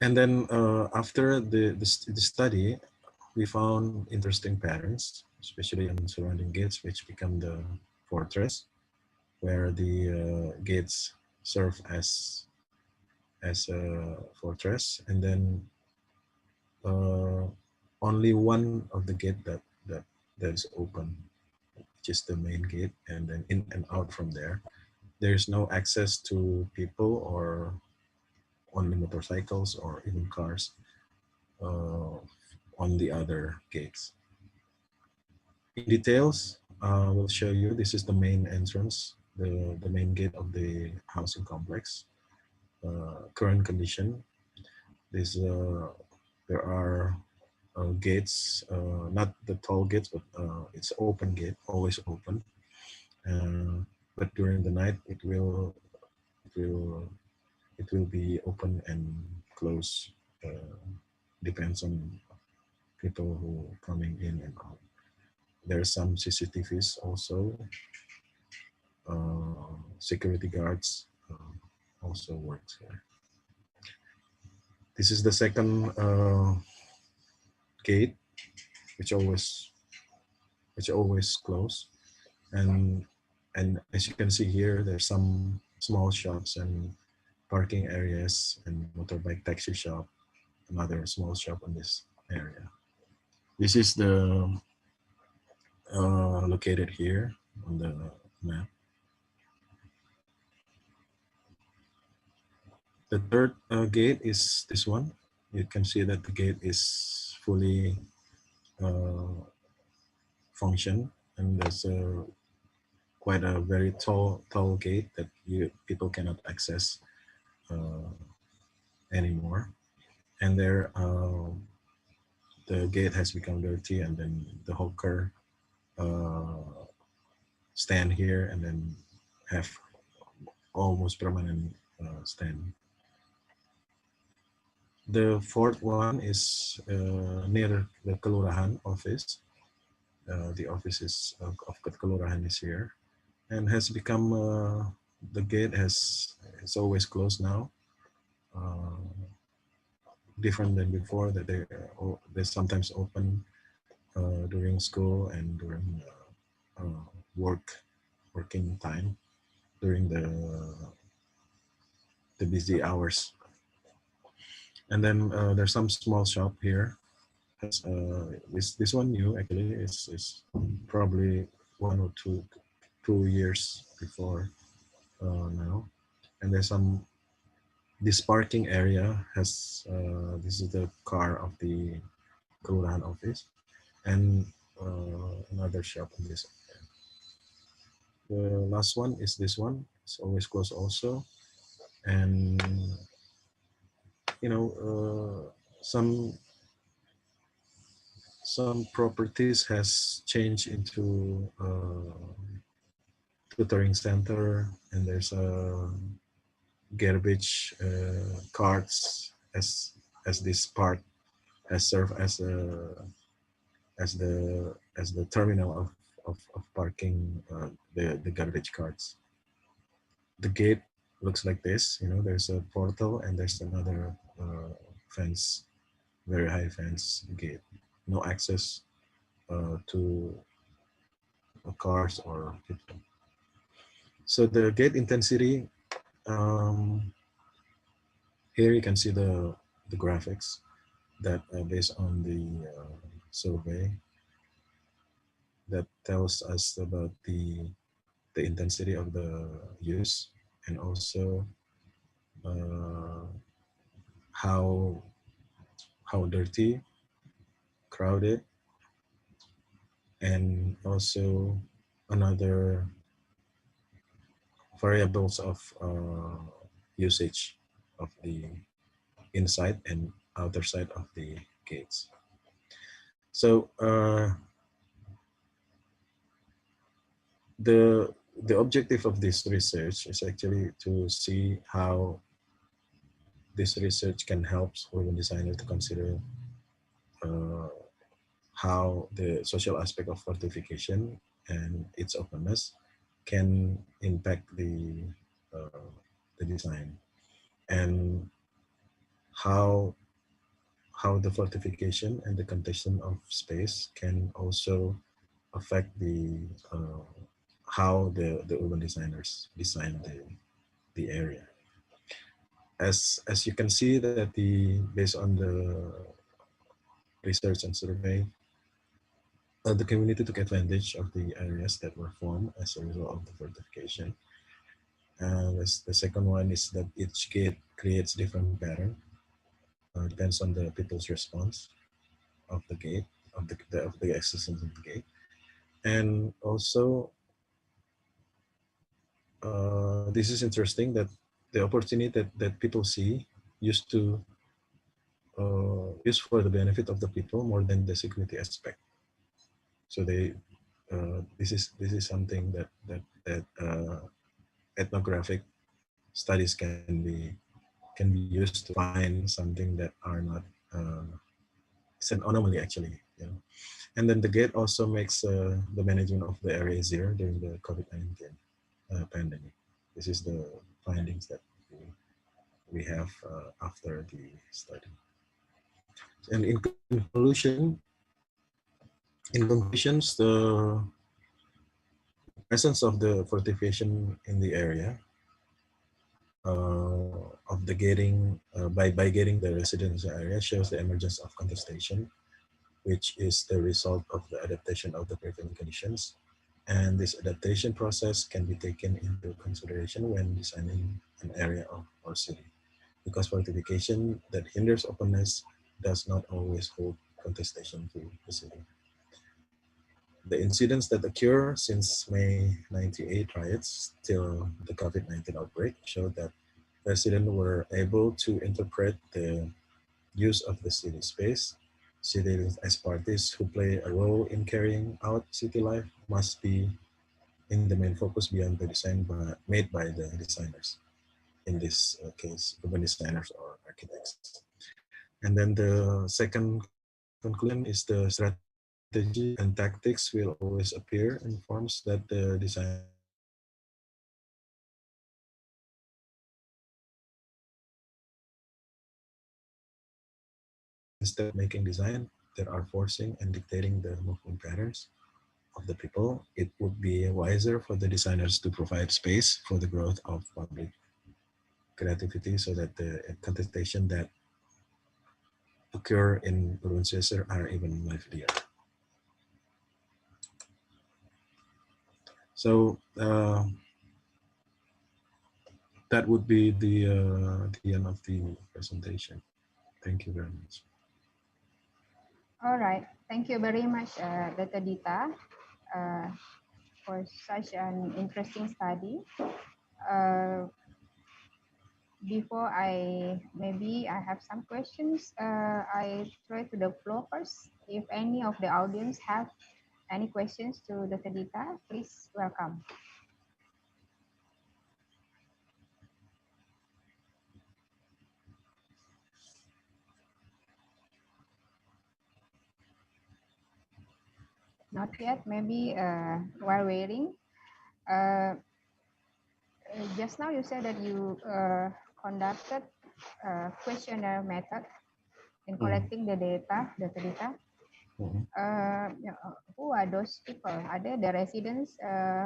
And then after the study, we found interesting patterns, especially on surrounding gates, which become the fortress, where the gates serve as a fortress, and then only one of the gate that is open, which is the main gate, and then in and out from there. There's no access to people or only motorcycles or even cars on the other gates. In details, we'll show you. This is the main entrance, the main gate of the housing complex. Current condition. This there are gates, not the tall gates, but it's open gate, always open. But during the night, it will be open and close. Depends on people who coming in and out. There are some CCTVs also. Security guards also works here. This is the second gate, which always close, and as you can see here, there's some small shops and parking areas and motorbike taxi shop, another small shop in this area. This is the located here on the map. The third gate is this one. You can see that the gate is fully function, and there's quite a very tall gate that people cannot access anymore. And there, the gate has become dirty, and then the hawker stand here and then have almost permanent stand. The fourth one is near the Kelurahan office. The offices of Kelurahan is here, and has become the gate is always closed now. Different than before, that they sometimes open during school and during working time, during the busy hours. And then there's some small shop here. This one new actually is probably 1 or 2 years before now. And there's some, this parking area has this is the car of the Kelurahan office, and another shop in this. The last one is this one. It's always closed also, and you know some properties has changed into tutoring center, and there's a garbage carts as this part has served as the terminal of parking the garbage carts. The gate looks like this. You know, there's a portal and there's another fence, very high fence gate. No access to cars or people. So the gate intensity, here you can see the graphics that based on the survey that tells us about the intensity of the use, and also how dirty, crowded, and also another variables of usage of the inside and outer side of the gates. So the objective of this research is actually to see how this research can help urban designer to consider how the social aspect of fortification and its openness can impact the design. And how the fortification and the condition of space can also affect the how the urban designers design the area. As you can see that based on the research and survey, the community took advantage of the areas that were formed as a result of the fortification. The second one is that each gate creates different pattern. Depends on the people's response of the gate, of the existence of the gate. And also, this is interesting that the opportunity that people see used to use for the benefit of the people more than the security aspect. So this is something that ethnographic studies can be used to find something that are not it's an anomaly actually, you know. And then the gate also makes the management of the area easier during the COVID-19 pandemic. This is the findings that we have after the study. And in conclusions, the presence of the fortification in the area of the gating by getting the residential area shows the emergence of contestation, which is the result of the adaptation of the prevailing conditions. And this adaptation process can be taken into consideration when designing an area of our city, because fortification that hinders openness does not always hold contestation to the city. The incidents that occur since May 98 riots till the COVID-19 outbreak show that residents were able to interpret the use of the city space. Citizens as parties who play a role in carrying out city life must be in the main focus beyond the design made by the designers, in this case, urban designers or architects. And then the second conclusion is the strategy and tactics will always appear in forms that the designers instead of making design that are forcing and dictating the movement patterns of the people, it would be wiser for the designers to provide space for the growth of public creativity so that the contestation that occur in urban spaces are even livelier. So that would be the end of the presentation. Thank you very much. All right. Thank you very much, Dr. Dita, for such an interesting study. Before I have some questions, I throw to the floor first. If any of the audience have any questions to Dr. Dita, please welcome. Not yet, maybe while waiting. Just now you said that you conducted questionnaire method in collecting the data, data. Who are those people? Are they the residents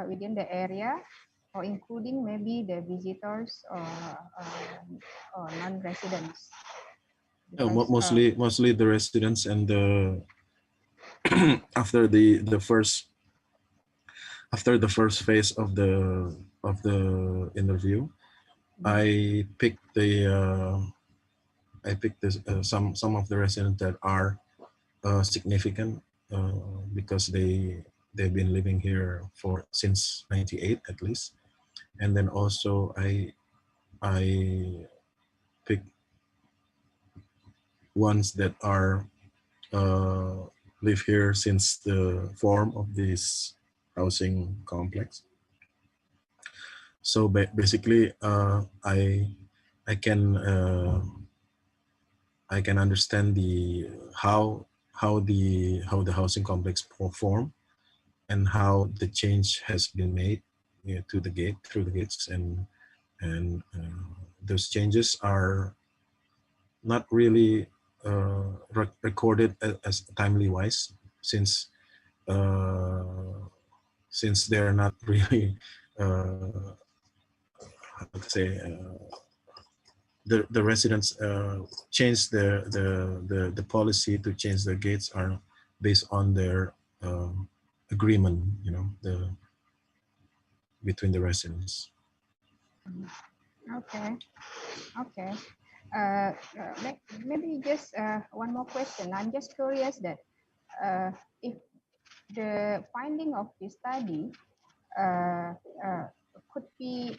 within the area, or including maybe the visitors or non-residents? Mostly the residents and the after the first phase of the interview, I picked some of the residents that are significant because they've been living here since 98 at least, and then also I picked ones that are live here since the form of this housing complex. So basically, I can understand how the housing complex perform and how the change has been made through the gates, and those changes are not really recorded as timely wise, since they're not really how to say the residents change the policy to change the gates are based on their agreement, you know, between the residents. Okay. Okay. Maybe just one more question. I'm just curious that if the finding of this study could be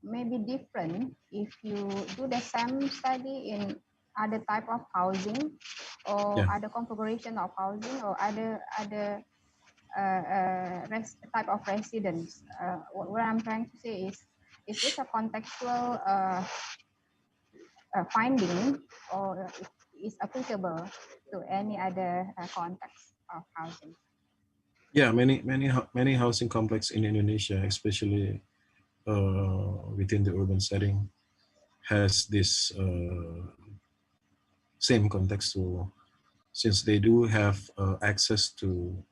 maybe different if you do the same study in other type of housing or other configuration of housing or other type of residence. What I'm trying to say is this a contextual finding or is applicable to any other context of housing? Yeah, many housing complex in Indonesia, especially within the urban setting, has this same contextual, since they do have access to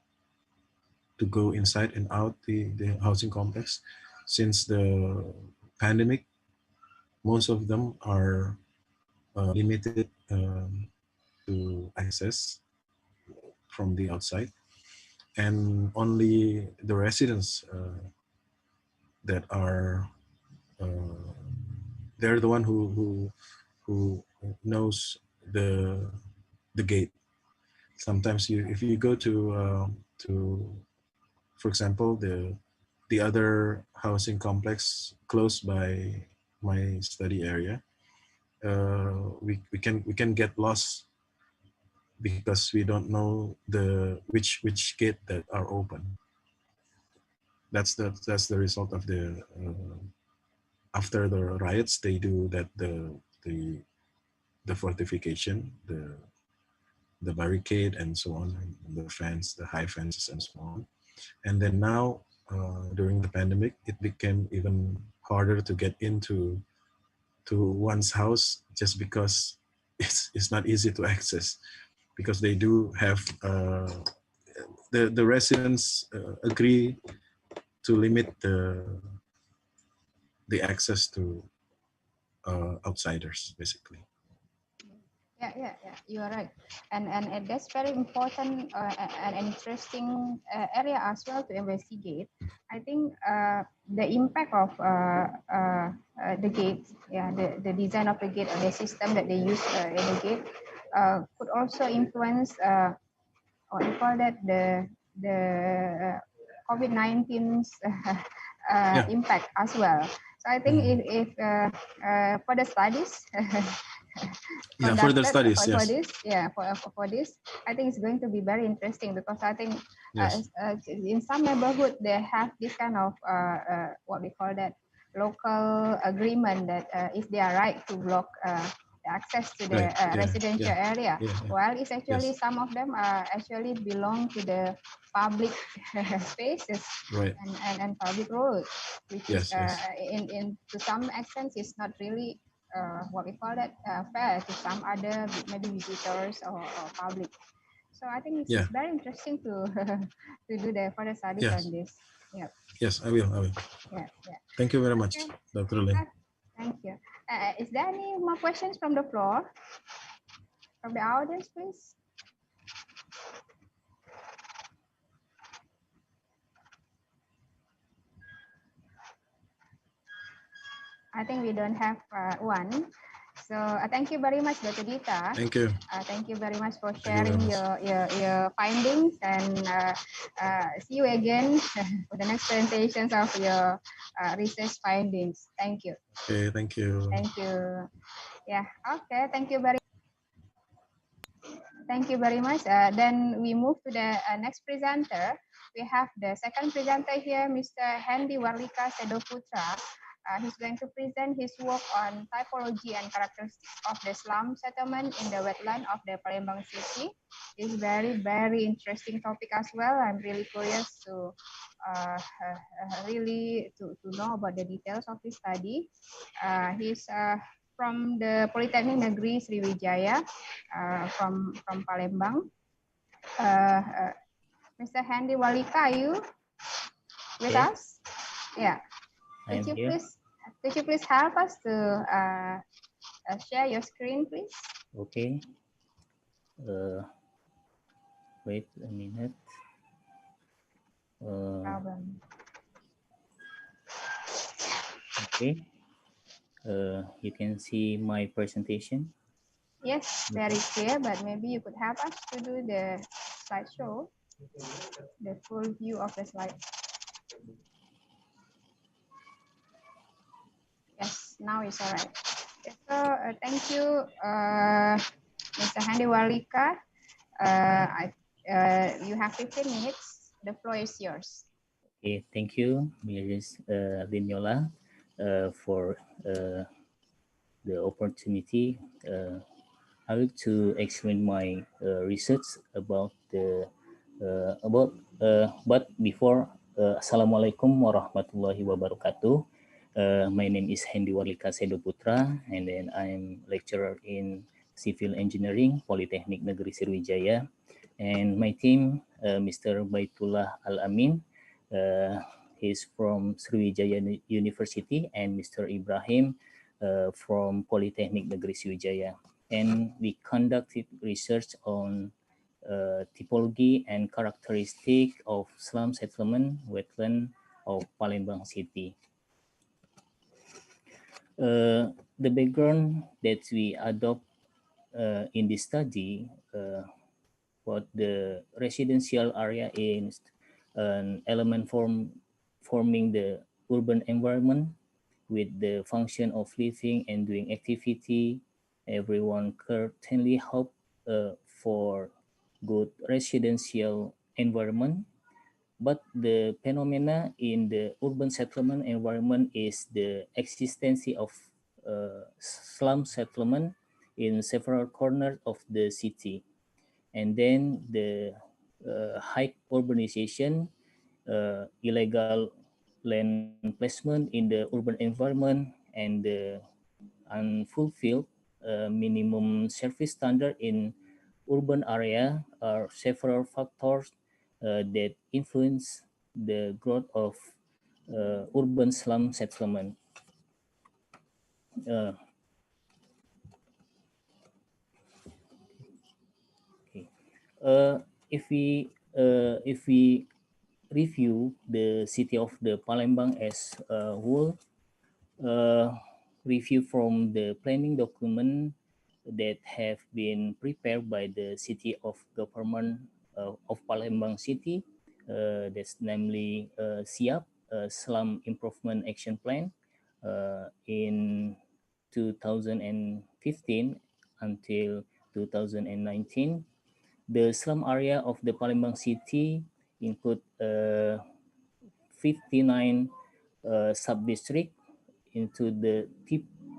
go inside and out the housing complex. Since the pandemic, most of them are limited to access from the outside, and only the residents that are they're the one who knows the gate. Sometimes if you go to for example the other housing complex close by my study area, we can get lost because we don't know which gate that are open. That's the result of the after the riots, they do that the fortification, the barricade and so on, and the fence, the high fences and so on. And then now during the pandemic, it became even harder to get into one's house, just because it's not easy to access, because they do have the residents agree to limit the access to outsiders, basically. Yeah, you are right, and that's very important and interesting area as well to investigate. I think the impact of the gate, the design of the gate or the system that they use in the gate could also influence what you call that the COVID-19's impact as well. So I think if for the studies. Further studies, for this, I think it's going to be very interesting, because I think in some neighborhood they have this kind of what we call that local agreement that it's their right to block access to the residential area. While it's actually some of them actually belong to the public spaces and public roads, which is in to some extent is not really what we call that fair to some other maybe visitors or public. So I think it's very interesting to to do the further studies on this. Yeah. Yes, I will. Yeah. Thank you very much, Dr. Lin. Thank you. Is there any more questions from the floor? From the audience, please. I think we don't have one. So thank you very much, Dr. Dita. Thank you. Thank you very much for sharing your findings, and see you again for the next presentations of your research findings. Thank you. Okay, thank you. Thank you. Yeah, okay, thank you very much. Then we move to the next presenter. We have the second presenter here, Mr. Hendy Warlika Sedoputra. He's going to present his work on typology and characteristics of the slum settlement in the wetland of the Palembang city. It's very interesting topic as well. I'm really curious to really to know about the details of this study. His from the Polytechnic Negeri Sriwijaya, from Palembang. Mr. Handy Walika, are you with us? Yeah. Could you please help us to share your screen, please? Okay. Wait a minute. Okay. You can see my presentation. Yes, very clear, but maybe you could help us to do the slideshow, the full view of the slide. Yes, now it's all right. Okay, so thank you, Mr. Handi Walika. You have 15 minutes. The floor is yours. Okay, thank you, Mrs. Linyola, for the opportunity. I would to explain my research about but before Assalamualaikum warahmatullahi wabarakatuh. My name is Hendi Warlika Sedo Putra, and then I'm lecturer in civil engineering Polytechnic Negeri Sriwijaya, and my team Mr. Baitullah Al Amin, he's from Sriwijaya University, and Mr. Ibrahim from Polytechnic Negeri Sriwijaya. And we conducted research on typology and characteristic of slum settlement wetland of Palembang city. The background that we adopt in this study, what the residential area is an element forming the urban environment with the function of living and doing activity. Everyone certainly hope for good residential environment, but the phenomena in the urban settlement environment is the existence of slum settlement in several corners of the city, and then the high urbanization, illegal land placement in the urban environment, and the unfulfilled minimum service standard in urban area are several factors that influence the growth of urban slum settlement. If we review the city of the Palembang as a whole, review from the planning document that have been prepared by the city of government of Palembang city, that's namely SIAP, Slum Improvement Action Plan, in 2015 until 2019. The slum area of the Palembang city include 59 sub-districts into the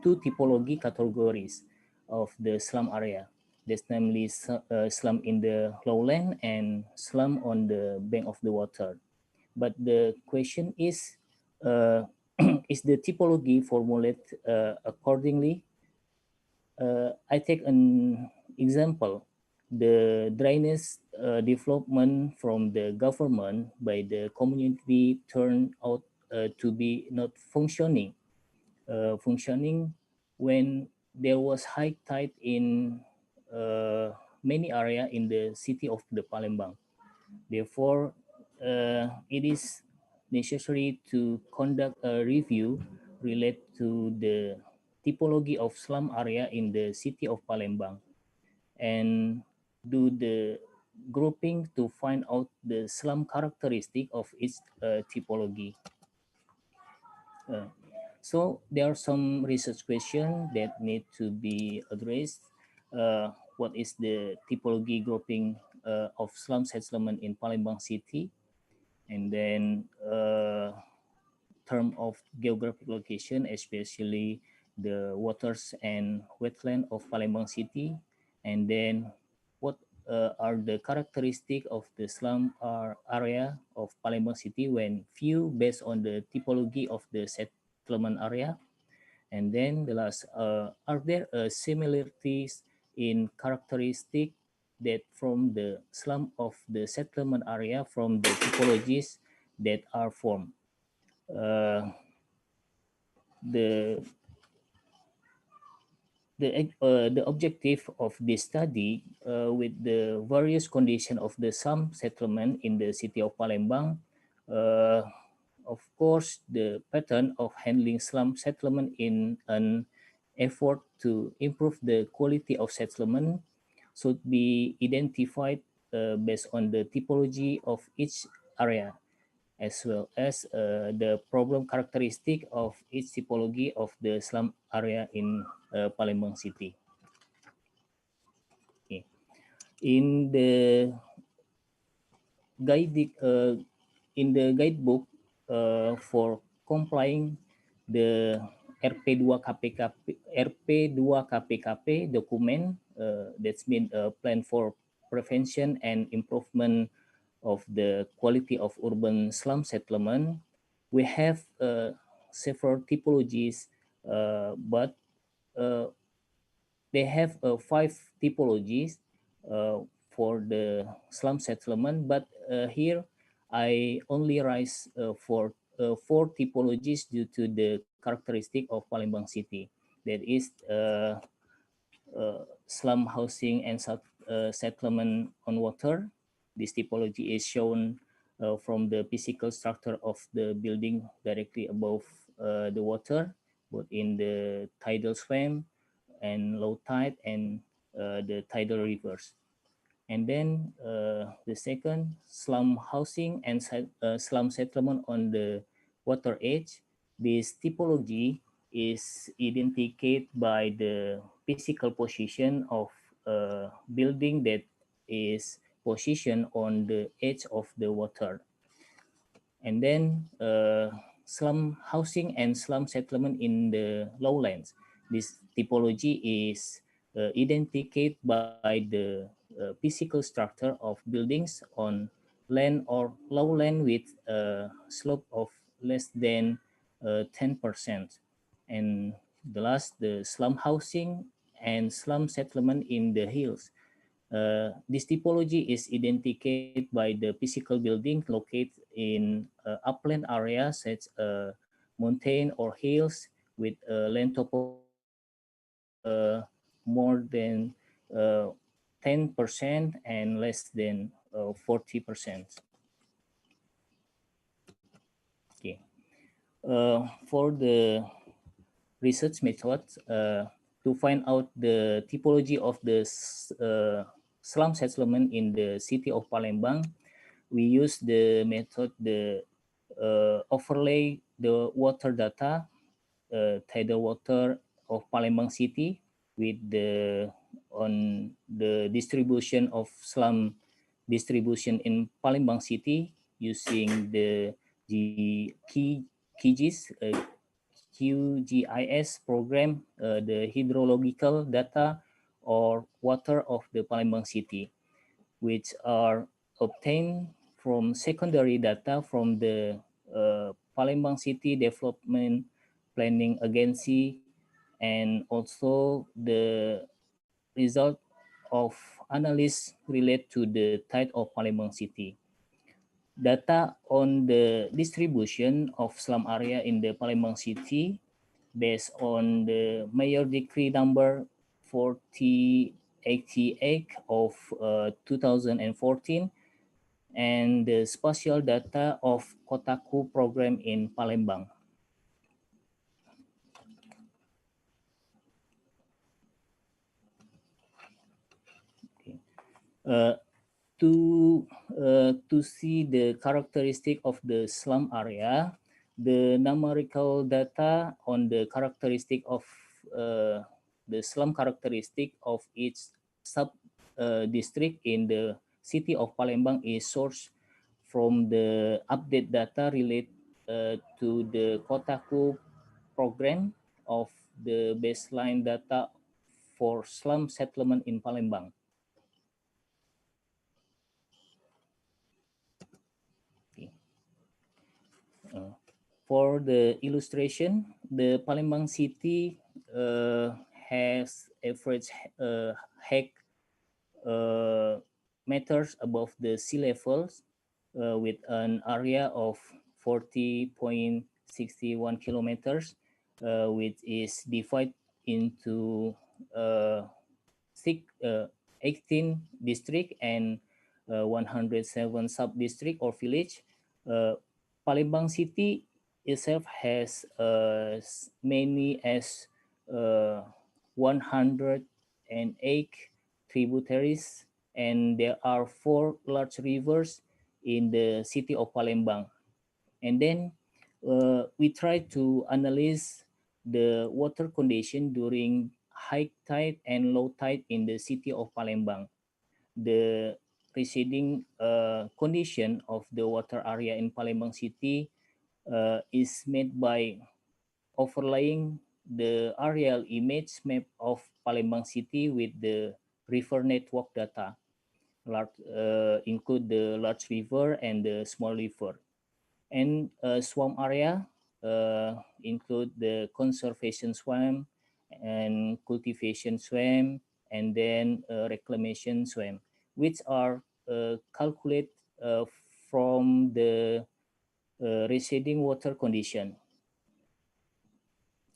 two typology categories of the slum area. That's namely slum in the lowland and slum on the bank of the water. But the question is the typology formulated accordingly? I take an example. The drainage development from the government by the community turned out to be not functioning. Functioning when there was high tide in many area in the city of the Palembang. Therefore, it is necessary to conduct a review related to the typology of slum area in the city of Palembang and do the grouping to find out the slum characteristic of its typology. So there are some research questions that need to be addressed. What is the typology grouping of slum settlement in Palembang city? And then term of geographic location, especially the waters and wetland of Palembang city. And then what are the characteristics of the slum area of Palembang city when viewed based on the typology of the settlement area. And then the last, are there similarities in characteristic that from the slum of the settlement area from the typologies that are formed? The the objective of this study with the various conditions of the slum settlement in the city of Palembang, of course, the pattern of handling slum settlement in an effort to improve the quality of settlement should be identified based on the typology of each area, as well as the problem characteristic of each typology of the slum area in Palembang City. Okay. In the guidebook for complying the RP2 KPKP document, that's been a plan for prevention and improvement of the quality of urban slum settlement. We have several typologies, but they have 5 typologies for the slum settlement, but here I only raise for 4 typologies due to the characteristic of Palembang City. That is slum housing and settlement on water. This typology is shown from the physical structure of the building directly above the water, both in the tidal swim and low tide and the tidal rivers. And then the second, slum housing and slum settlement on the water edge. This typology is identified by the physical position of a building that is positioned on the edge of the water. And then slum housing and slum settlement in the lowlands. This typology is identified by the physical structure of buildings on land or lowland with a slope of less than 10%. And the last, the slum housing and slum settlement in the hills. This typology is identified by the physical building located in upland areas such as mountain or hills with land topography more than 10% and less than 40%. Okay. For the research methods, to find out the typology of the slum settlement in the city of Palembang, we use the method overlay the water data, tidal water of Palembang city with the on the distribution of slum distribution in Palembang city using the QGIS program, the hydrological data or water of the Palembang city, which are obtained from secondary data from the Palembang City Development Planning Agency, and also the result of analysis related to the tide of Palembang City. Data on the distribution of slum area in the Palembang City based on the Mayor Decree number 4088 of 2014 and the spatial data of Kotaku program in Palembang. Okay. To see the characteristic of the slum area, the numerical data on the characteristic of the slum characteristic of each sub district in the city of Palembang is sourced from the update data related to the Kotaku program of the baseline data for slum settlement in Palembang. For the illustration, the Palembang city has average height meters above the sea levels with an area of 40.61 kilometers, which is divided into uh, 18 district and 107 sub-district or village. Palembang city itself has many as 108 tributaries, and there are 4 large rivers in the city of Palembang. And then we try to analyze the water condition during high tide and low tide in the city of Palembang. The preceding condition of the water area in Palembang city is made by overlaying the aerial image map of Palembang city with the river network data, include the large river and the small river. And swamp area include the conservation swamp and cultivation swamp, and then reclamation swamp, which are calculated from the receding water condition.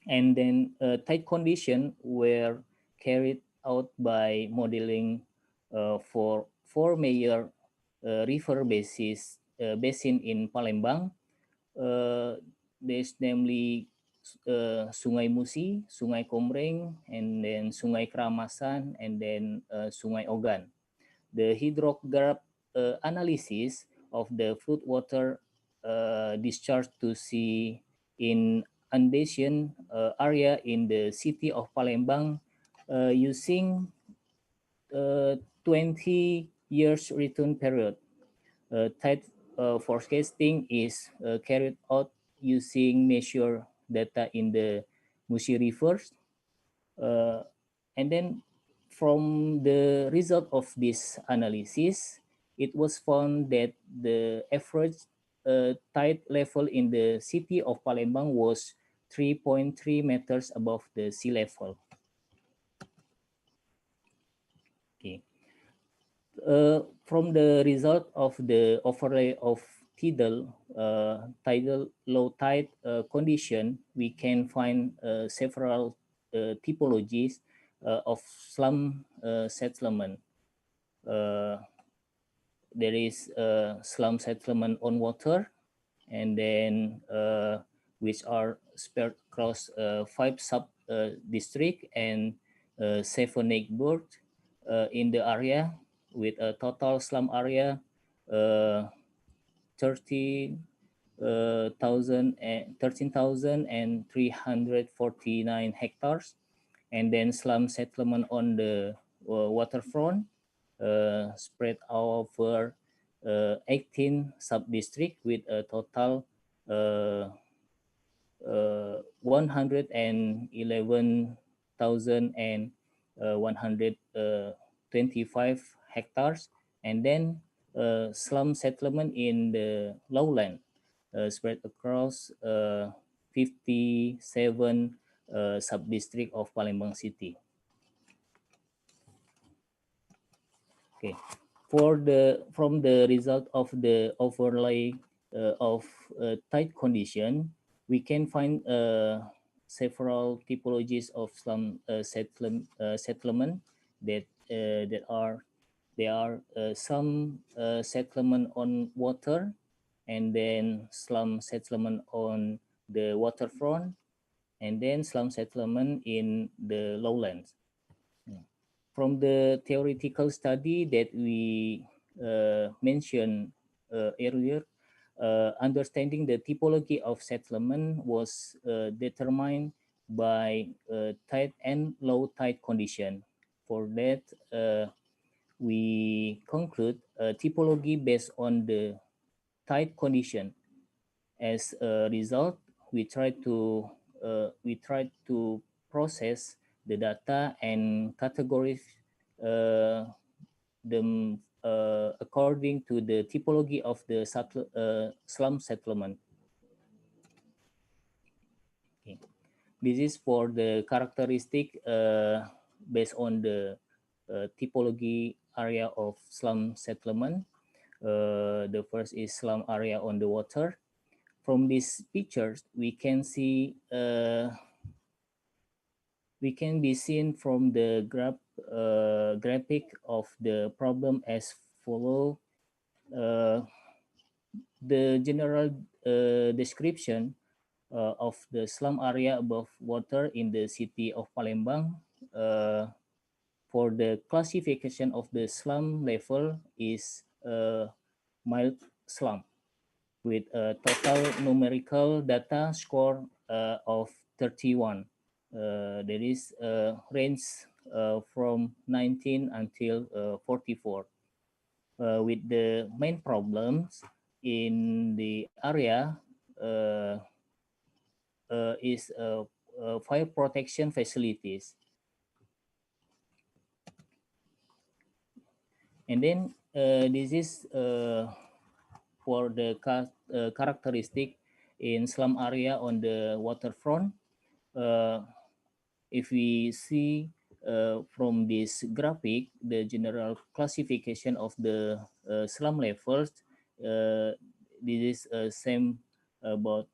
And then tide condition were carried out by modeling for 4 major river basin in Palembang. There's namely Sungai Musi, Sungai Komering, and then Sungai Keramasan, and then Sungai Ogan. The hydrograph analysis of the floodwater discharge to sea in inundation area in the city of Palembang using 20 years return period. Tide forecasting is carried out using measure data in the Musi rivers. And then from the result of this analysis, it was found that the average tide level in the city of Palembang was 3.3 meters above the sea level. Okay. From the result of the overlay of tidal low tide condition, we can find several typologies of slum settlement. There is slum settlement on water, and then which are spread across 5 sub district and 7 neighborhoods in the area, with a total slum area 13,349 hectares, and then slum settlement on the waterfront spread over 18 sub-districts with a total 111,125 hectares, and then slum settlement in the lowland spread across 57 sub-district of Palembang city. Okay, from the result of the overlay of tide condition, we can find several typologies of slum settlement that there are some settlement on water, and then slum settlement on the waterfront, and then slum settlement in the lowlands. From the theoretical study that we mentioned earlier, understanding the typology of settlement was determined by tide and low tide condition. For that, we conclude a typology based on the tide condition. As a result, we try to process the data and categorize them according to the typology of the slum settlement. Okay. This is for the characteristic based on the typology area of slum settlement. The first is slum area on the water. From these pictures, we can see we can be seen from the graphic of the problem as follow. The general description of the slum area above water in the city of Palembang for the classification of the slum level is mild slum with a total numerical data score of 31. There is a range from 19 until 44. With the main problems in the area is fire protection facilities. And then this is for the characteristic in slum area on the waterfront. If we see from this graphic, the general classification of the slum levels, this is same about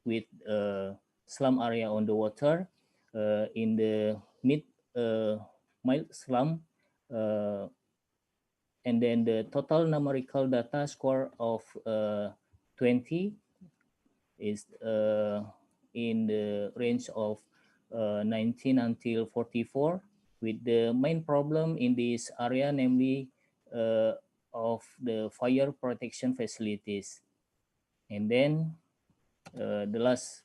with slum area on the water. In the mid mild slum, and then the total numerical data score of 20 is in the range of 19 until 44, with the main problem in this area, namely of the fire protection facilities. And then the last,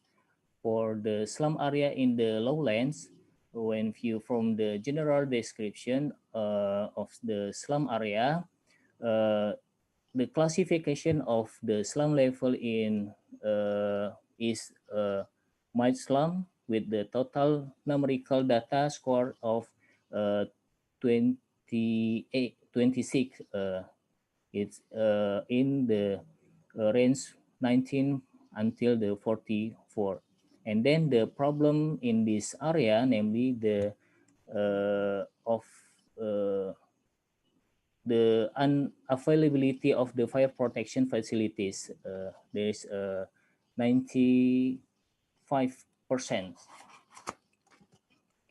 for the slum area in the lowlands, when viewed from the general description of the slum area, the classification of the slum level in is mild slum with the total numerical data score of 26. It's in the range 19 until the 44. And then the problem in this area, namely the unavailability of the fire protection facilities. There is 95%.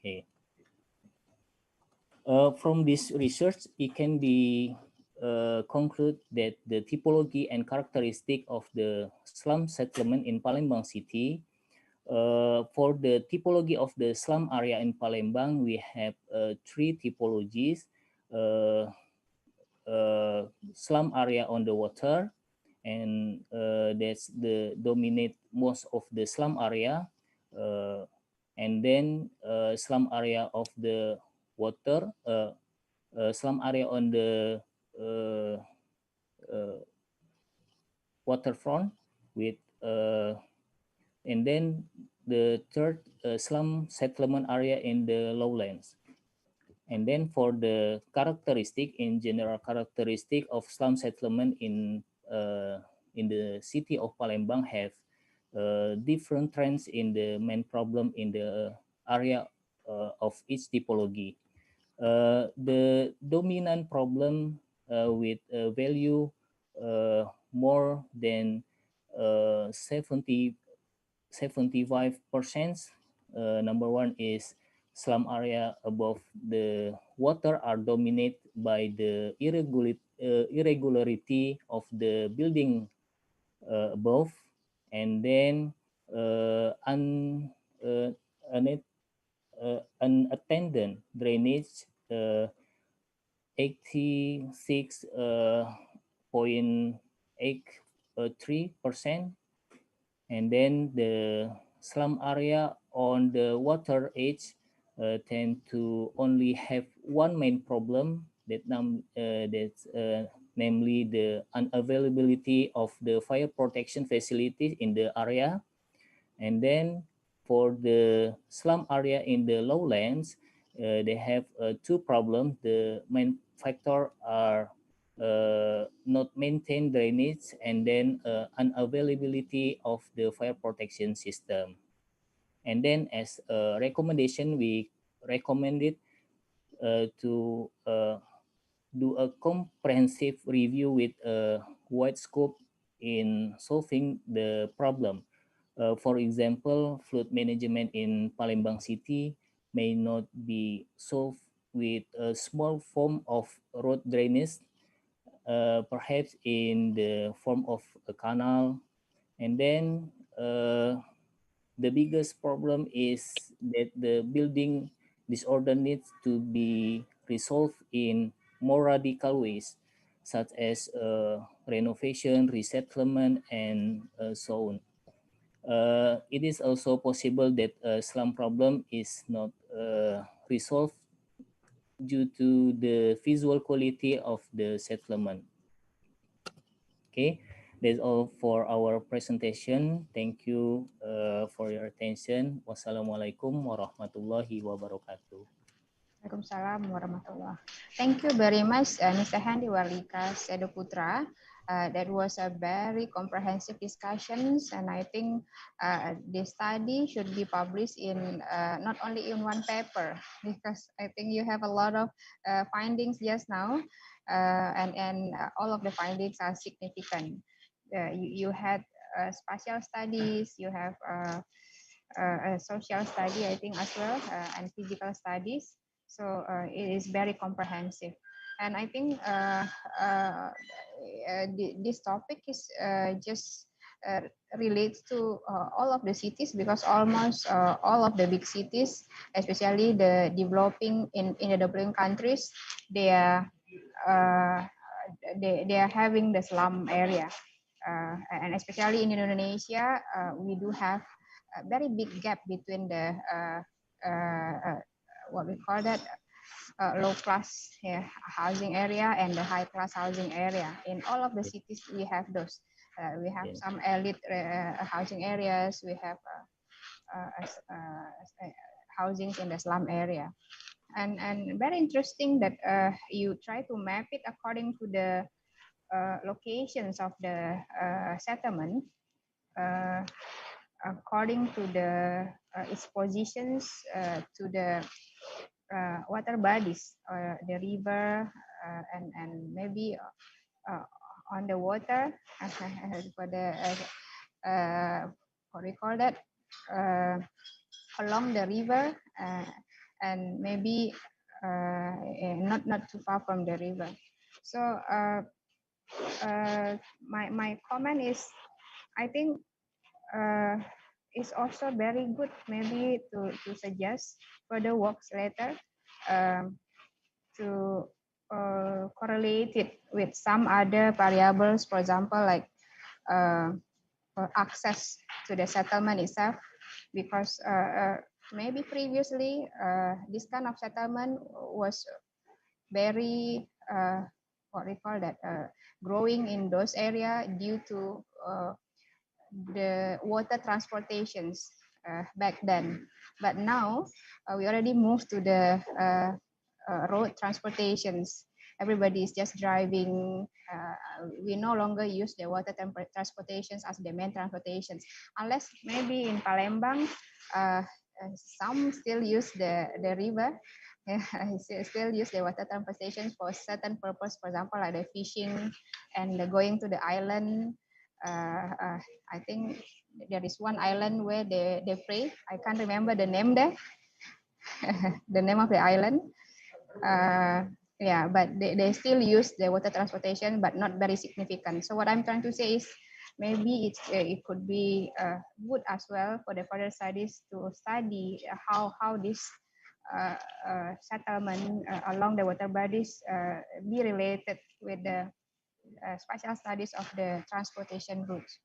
Okay. From this research, it can be conclude that the typology and characteristic of the slum settlement in Palembang city. For the typology of the slum area in Palembang, we have three typologies. Slum area on the water, and that's the dominate most of the slum area, and then slum area of the water, slum area on the waterfront with and then the third slum settlement area in the lowlands. And then for the characteristic, in general characteristic of slum settlement in the city of Palembang have different trends in the main problem in the area of each typology. The dominant problem with value more than 75%. Number one is slum area above the water are dominated by the irregularity of the building above, and then unattended drainage 86.83%, and then the slum area on the water edge tend to only have one main problem, that's namely the unavailability of the fire protection facilities in the area. And then for the slum area in the lowlands, they have two problems. The main factor are not maintained drainage, and then unavailability of the fire protection system. And then as a recommendation, we recommended to do a comprehensive review with a wide scope in solving the problem. For example, flood management in Palembang City may not be solved with a small form of road drainage, perhaps in the form of a canal. And then the biggest problem is that the building disorder needs to be resolved in more radical ways, such as renovation, resettlement, and so on. It is also possible that a slum problem is not resolved due to the visual quality of the settlement. Okay, that's all for our presentation. Thank you for your attention. Wassalamualaikum warahmatullahi wabarakatuh. Waalaikumsalam warahmatullah. Thank you very much, Mr. Handi Warlika Sedoputra. That was a very comprehensive discussions, and I think this study should be published in not only in one paper, because I think you have a lot of findings just now, and all of the findings are significant. You had spatial studies, you have a social study, I think, as well, and physical studies. So it is very comprehensive. And I think this topic is just relates to all of the cities, because almost all of the big cities, especially the developing in the developing countries, they are they are having the slum area, and especially in Indonesia, we do have a very big gap between the what we call that low class housing area and the high class housing area. In all of the cities, we have those. We have some elite housing areas. We have housings in the slum area. And very interesting that you try to map it according to the locations of the settlement, according to the its positions to the water bodies, the river, and maybe on the water for the what we call that, along the river, and maybe not too far from the river. So my comment is, I think it's also very good maybe to suggest further works later, to correlate it with some other variables, for example, like access to the settlement itself, because maybe previously this kind of settlement was very what we call that, growing in those areas due to the water transportations back then. But now we already moved to the road transportations. Everybody is just driving. We no longer use the water transportations as the main transportations, unless maybe in Palembang, some still use the river. Still use the water transportation for certain purpose, for example, like the fishing and the going to the island. I think there is one island where they pray. I can't remember the name there, the name of the island. Yeah, but they still use the water transportation, but not very significant. So what I'm trying to say is, maybe it could be good as well for the further studies to study how this settlement along the water bodies be related with the spatial studies of the transportation routes,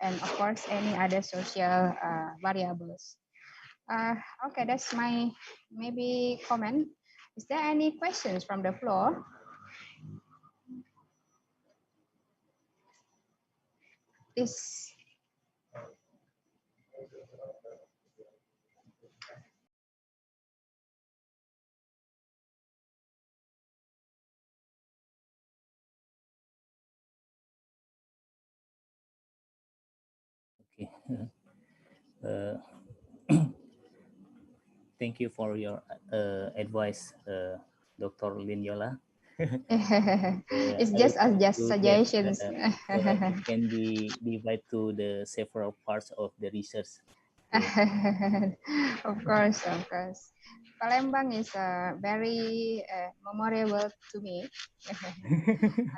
and of course any other social variables. Okay, that's my maybe comment. Is there any questions from the floor? Please. Okay. thank you for your advice, Dr. Linyola. It's I just look as just forward to that suggestions. it can be divided to the several parts of the research. Of course, of course. Palembang is very memorable to me.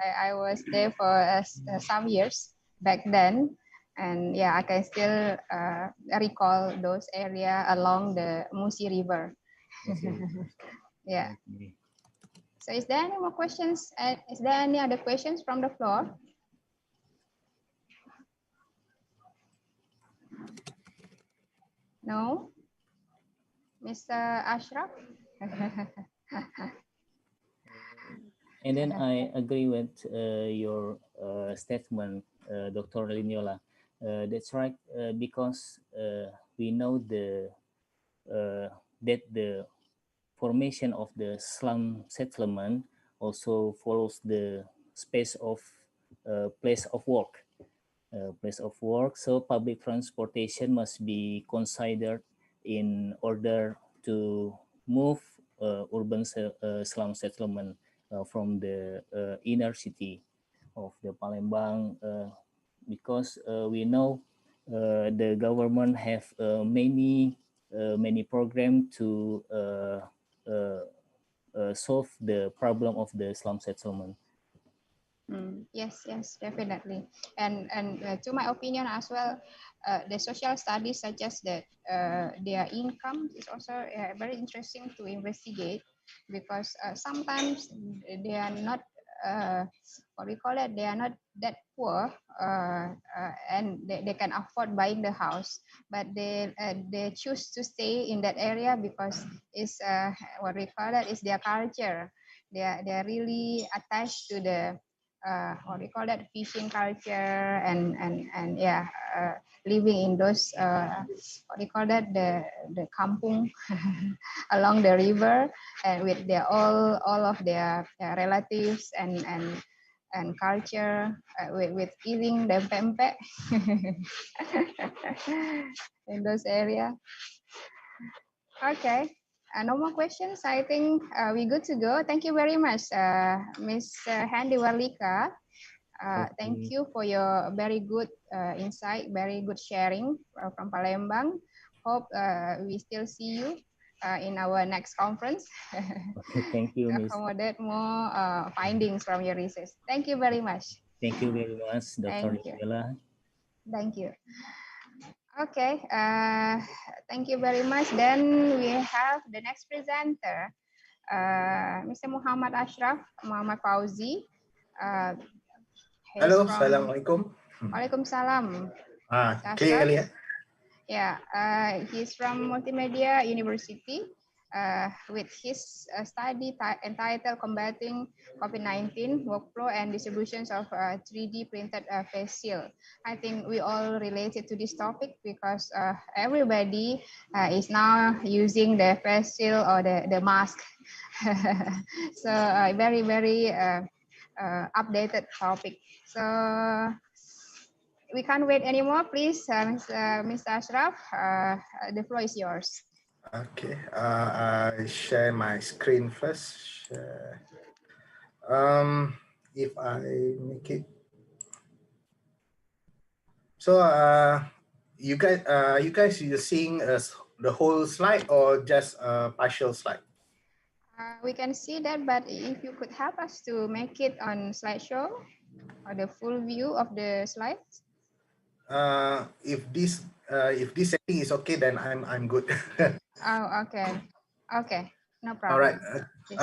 I was there for some years back then, and yeah, I can still recall those area along the Musi River. Yeah. So, is there any more questions? Is there any other questions from the floor? No, Mr. Ashraf. And then I agree with your statement, Dr. Linyola. That's right, because we know that the formation of the slum settlement also follows the space of place of work. So public transportation must be considered in order to move urban slum settlement from the inner city of the Palembang, because we know the government have many programs to solve the problem of the slum settlement. Yes, yes, definitely. And to my opinion as well, the social studies suggest that their income is also very interesting to investigate, because sometimes they are not what we call it, they are not that poor, and they can afford buying the house, but they choose to stay in that area because it's what we call it is their culture. They are really attached to the what we call that, fishing culture, and yeah, living in those what we call that, the kampung along the river, and with their all of their relatives and culture, with eating the pempek in those area. Okay. No more questions. I think we're good to go. Thank you very much, Ms. Handy Warlika. Thank you for your very good insight, very good sharing from Palembang. Hope we still see you in our next conference. Okay, thank you, Ms. Accommodate more findings from your research. Thank you very much. Thank you very much, Dr. Linyola. Thank you. Okay, thank you very much. Then we have the next presenter, Mr. Muhammad Ashraf Muhammad Fauzi. Hello, Assalamualaikum. Waalaikumsalam. Clearly, yeah? Yeah, he's from Multimedia University with his study entitled Combating COVID-19 Workflow and Distributions of 3D Printed Face Shield. I think we all related to this topic because everybody is now using the face shield or the mask. So very, very updated topic. So we can't wait anymore. Please, Mr. Ashraf, the floor is yours. Okay, I share my screen first. If I make it. So, you guys are seeing the whole slide or just a partial slide? We can see that, but if you could help us to make it on slideshow or the full view of the slides. If this setting is okay, then I'm good. Oh, okay. Okay, no problem. All right.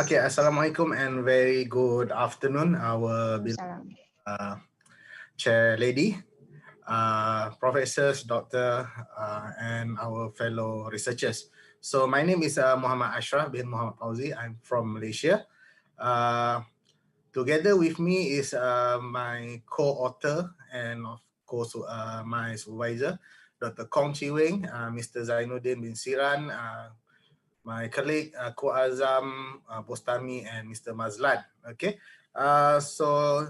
Okay. Assalamualaikum and very good afternoon, our chair lady, professors, doctor, and our fellow researchers. So my name is Muhammad Ashraf bin Muhammad Fauzi. I'm from Malaysia. Together with me is my co-author and of course my supervisor, Dr. Kong Chi Weng, Mr. Zainuddin bin Siran, my colleague Ko Azam Bostami, and Mr. Mazlan. Okay, so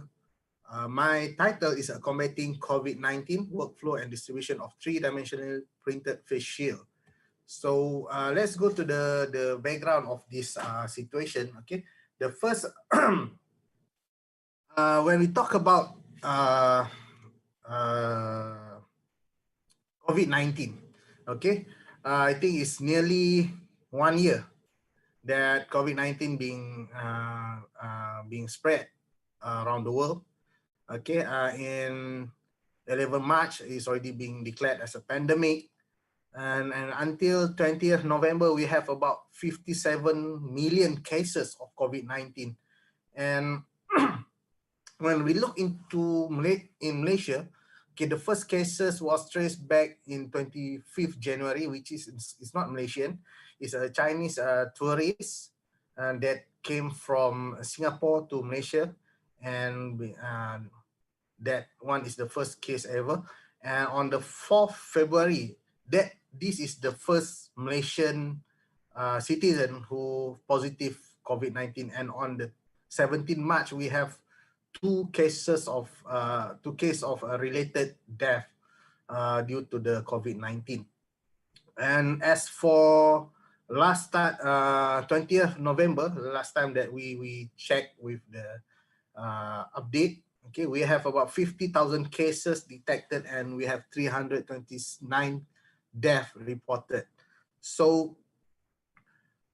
my title is Combating COVID-19 Workflow and Distribution of Three-Dimensional Printed Face Shield. So let's go to the background of this situation. Okay, the first when we talk about COVID-19, okay, I think it's nearly 1 year that COVID-19 being spread around the world. Okay, in 11 March, it's already being declared as a pandemic. And until 20th November, we have about 57 million cases of COVID-19. And when we look into in Malaysia, okay, the first cases was traced back in 25th January, which is it's not Malaysian, it's a Chinese tourist that came from Singapore to Malaysia, and that one is the first case ever. And on the 4th February, this is the first Malaysian citizen who positive COVID-19, and on the 17th March we have two cases of related death due to the COVID-19. And as for last time, 20th November, the last time that we checked with the update, okay, we have about 50,000 cases detected, and we have 329 deaths reported. So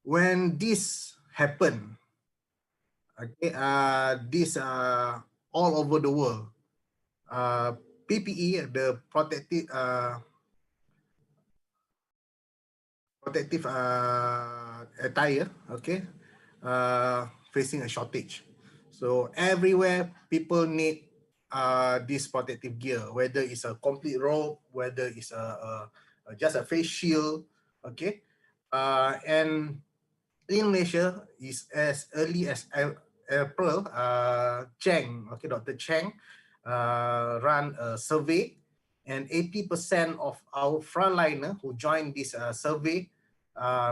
when this happened, okay, this all over the world, PPE, the protective attire, okay, facing a shortage. So everywhere people need this protective gear, whether it's a complete robe, whether it's just a face shield, okay. And in Malaysia, is as early as April, Cheng, okay, Dr. Cheng ran a survey, and 80% of our frontliner who joined this survey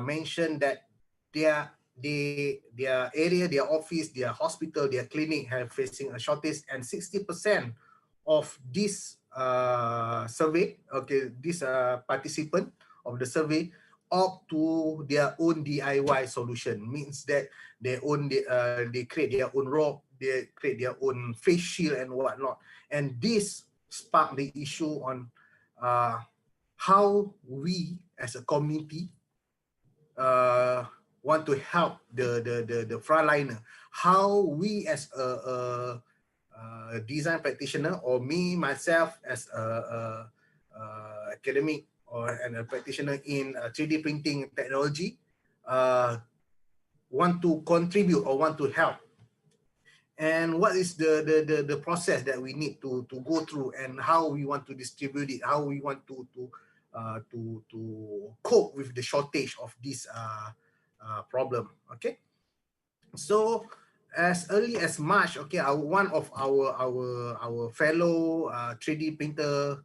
mentioned that their area, their office, their hospital, their clinic have facing a shortage, and 60% of this survey, okay, this participant of the survey opt to their own DIY solution. Means that they create their own robe, they create their own face shield and whatnot. And this sparked the issue on how we as a community want to help the frontliner. How we as a design practitioner, or me myself as a academic or a practitioner in 3D printing technology, want to contribute or want to help. And what is the process that we need to go through, and how we want to distribute it, how we want to cope with the shortage of this problem. Okay, so as early as March, okay, one of our fellow 3D printer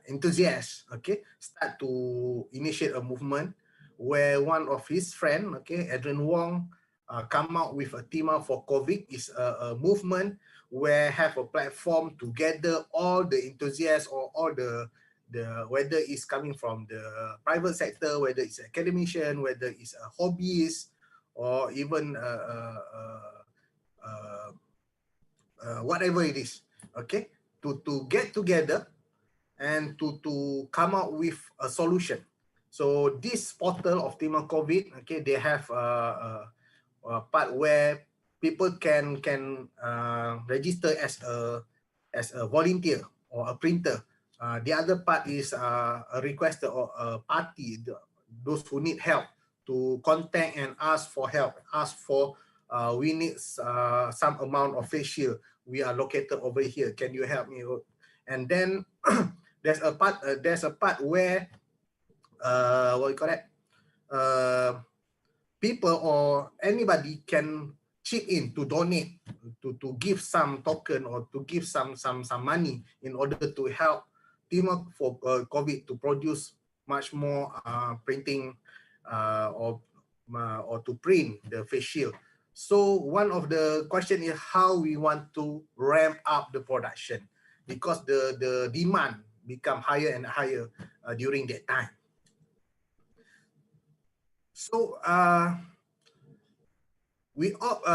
enthusiasts, okay, start to initiate a movement where one of his friend, okay, Adrian Wong, come out with a team up for COVID. Is a movement where have a platform to gather all the enthusiasts, or all the whether it's coming from the private sector, whether it's academician, whether it's a hobbyist, or even whatever it is, okay, to get together and to come up with a solution. So this portal of Team COVID, okay, they have a part where people can register as a volunteer or a printer. The other part is a requester or a party, those who need help, to contact and ask for help, ask for we need some amount of face shield. We are located over here. Can you help me? And then there's a part where what you call that? People or anybody can chip in to donate, to give some token or to give some money in order to help team up for COVID to produce much more printing or to print the face shield. So one of the question is how we want to ramp up the production, because the demand become higher and higher. during that time. So we opt,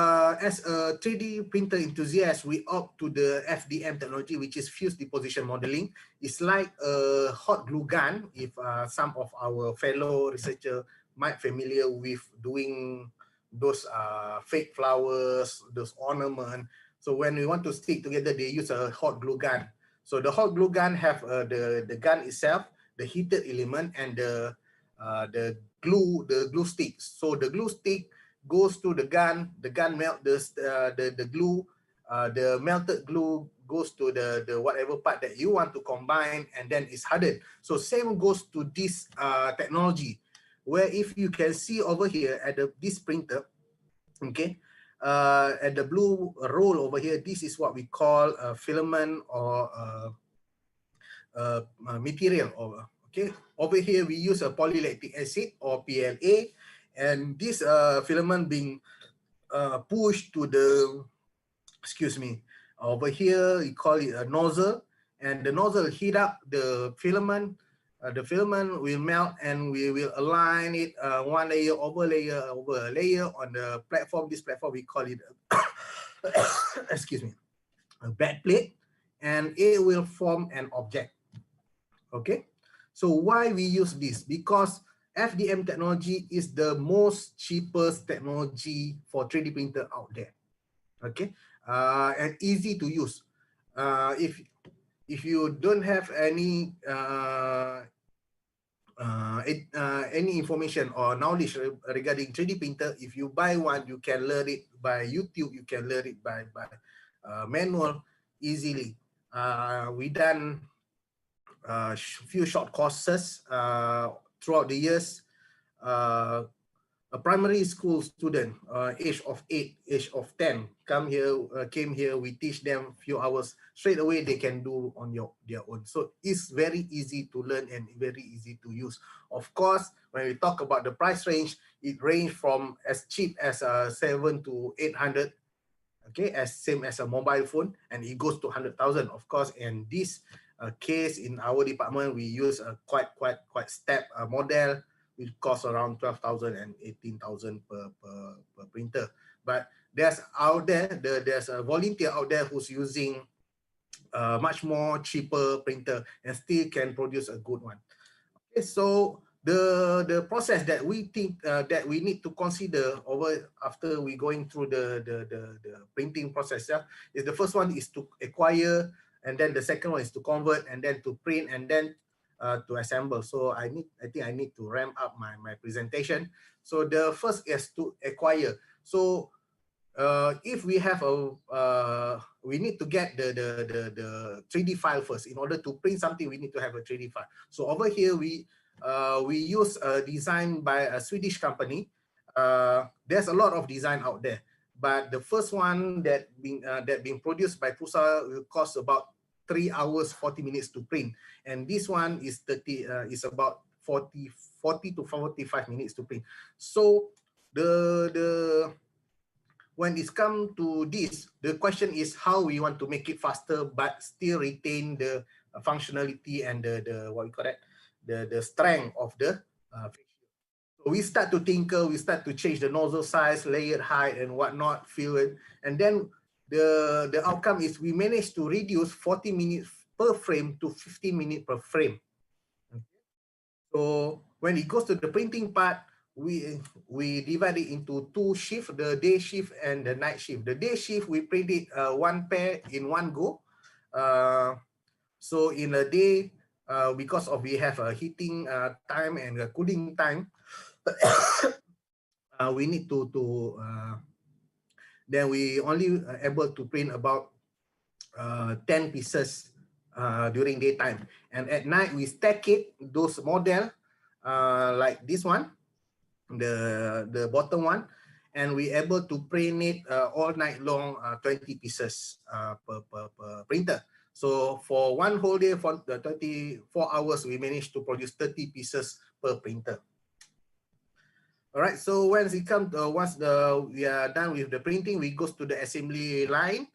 as a 3D printer enthusiast, we opt to the FDM technology, which is fused deposition modeling. It's like a hot glue gun. If some of our fellow researchers might familiar with doing those fake flowers, those ornaments. So when we want to stick together, they use a hot glue gun. So the hot glue gun have the gun itself, the heated element, and the glue sticks. So the glue stick goes to the gun melt the glue, the melted glue goes to the whatever part that you want to combine, and then it's hardened. So same goes to this technology, where if you can see over here at this printer, okay, at the blue roll over here, this is what we call a filament or material. Okay, over here we use a polylactic acid or PLA, and this filament being pushed to the, excuse me, over here we call it a nozzle, and the nozzle heat up the filament. The filament will melt, and we will align it one layer over a layer on the platform. This platform we call it excuse me, a back plate, and it will form an object. Okay, so why we use this? Because FDM technology is the most cheapest technology for 3D printer out there. Okay, and easy to use. If you don't have any information or knowledge regarding 3D printer, if you buy one, you can learn it by YouTube. You can learn it by manual easily. We done few short courses throughout the years. A primary school student, age of 8, age of 10, came here. We teach them a few hours. Straight away they can do on their own. So it's very easy to learn and very easy to use. Of course, when we talk about the price range, it range from as cheap as 700 to 800. Okay, as same as a mobile phone, and it goes to 100,000. Of course, in this case in our department, we use a quite step model, which costs around 12,000 and 18,000 per printer. But there's a volunteer out there who's using a much more cheaper printer and still can produce a good one. Okay, so the process that we think that we need to consider over after we going through the printing process, is the first one is to acquire, and then the second one is to convert, and then to print, and then to assemble. So I think I need to ramp up my presentation. So the first is to acquire. So if we have we need to get the 3D file first. In order to print something, we need to have a 3D file. So over here we use a design by a Swedish company. There's a lot of design out there, but the first one that being produced by Prusa will cost about 3 hours 40 minutes to print, and this one is is about 40 to 45 minutes to print. So when it's come to this, the question is how we want to make it faster but still retain the functionality and the what we call that, the strength of the so we start to tinker, we start to change the nozzle size, layer height, and whatnot, fluid, and then the outcome is we managed to reduce 40 minutes per frame to 15 minutes per frame. So when it goes to the printing part, we divide it into 2 shifts, the day shift and the night shift. The day shift, we print it 1 pair in one go. So in a day, because of we have a heating time and a cooling time, we need to then we only able to print about 10 pieces during daytime, and at night we stack it, those model like this one, the bottom one, and we able to print it all night long, 20 pieces per printer. So for one whole day, for the 24 hours, we managed to produce 30 pieces per printer. All right, so once we are done with the printing, we go to the assembly line.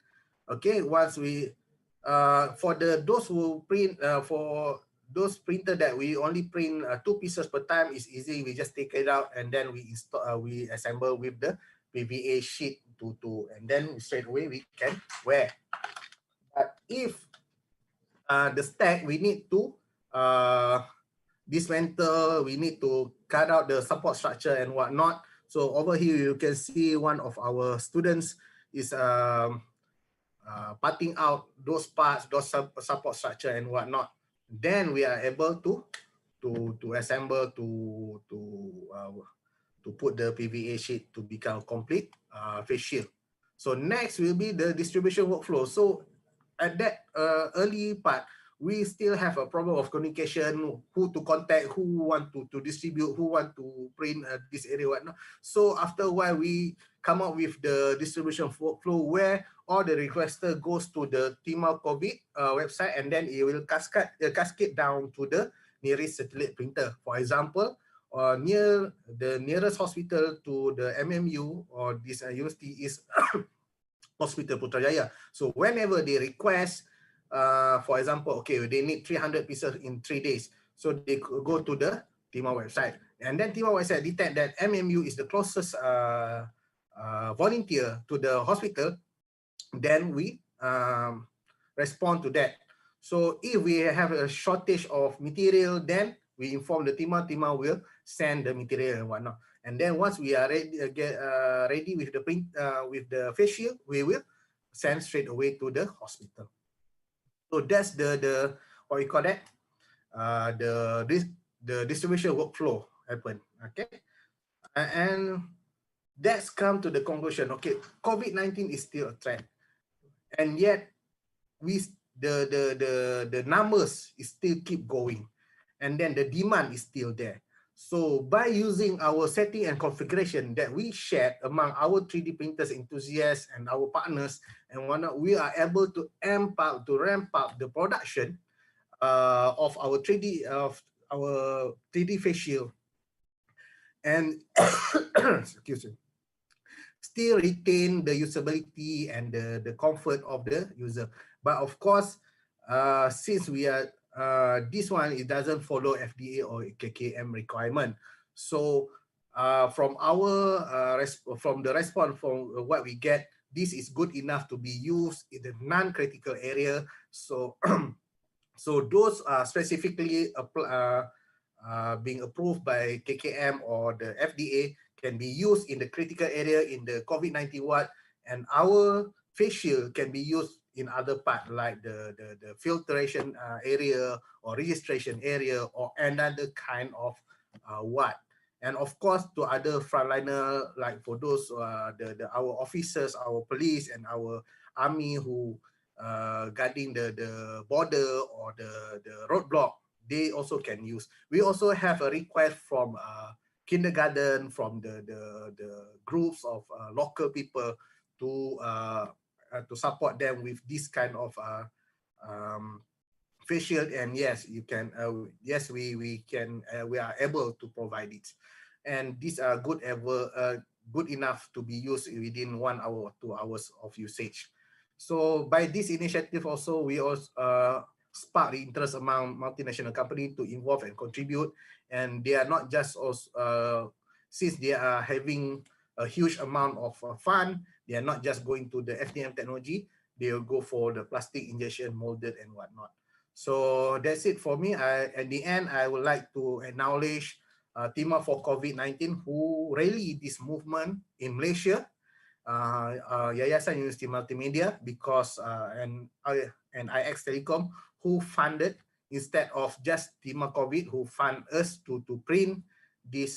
Okay, once we for those who print for those printer that we only print 2 pieces per time is easy. We just take it out and then we install, we assemble with the PVA sheet and then straight away we can wear. But if the stack, we need to dismantle, we need to cut out the support structure and whatnot. So over here you can see one of our students is parting out those parts, those support structure and whatnot. Then we are able to assemble to put the PVA sheet to become complete face shield. So next will be the distribution workflow. So at that early part, we still have a problem of communication, who to contact, who want to distribute, who want to print this area, whatnot. So after a while, we come up with the distribution workflow where all the requester goes to the Timah COVID website, and then it will cascade down to the nearest satellite printer. For example, near the nearest hospital to the MMU or this university is Hospital Putrajaya. So whenever they request, for example, okay, they need 300 pieces in 3 days. So they go to the Timah website. And then Timah website detect that MMU is the closest volunteer to the hospital. Then we respond to that. So if we have a shortage of material, then we inform the Timah will send the material and whatnot. And then once we are ready, ready with the print, with the face shield, we will send straight away to the hospital. So that's the what we call that, the distribution workflow happen. Okay, and that's come to the conclusion. Okay, COVID-19 is still a threat, and yet the numbers is still keep going, and then the demand is still there. So by using our setting and configuration that we shared among our 3D printers enthusiasts and our partners and whatnot, we are able to ramp up the production of our 3D face shield, and excuse me, still retain the usability and the comfort of the user. But of course, since we are this one, it doesn't follow FDA or KKM requirement. So from our from the response from what we get, this is good enough to be used in the non-critical area. So so those are specifically being approved by KKM or the FDA can be used in the critical area in the COVID-19 ward, and our face shield can be used in other part like the filtration area or registration area or another kind of ward. And of course, to other frontliner, like for those our officers, our police, and our army who guarding the border or the roadblock, they also can use. We also have a request from kindergarten, from the groups of local people to support them with this kind of face shield. And yes, you can. Yes, we can. We are able to provide it, and these are good enough to be used within 1 hour or 2 hours of usage. So by this initiative, also we also spark the interest among multinational companies to involve and contribute, and they are not just also since they are having a huge amount of fund. They are not just going to the FDM technology, they will go for the plastic injection molded and whatnot. So that's it for me. At the end, I would like to acknowledge Timah for COVID-19 who rally this movement in Malaysia, Yayasan University Multimedia, because and IX Telecom who funded, instead of just Timah COVID, who fund us to print this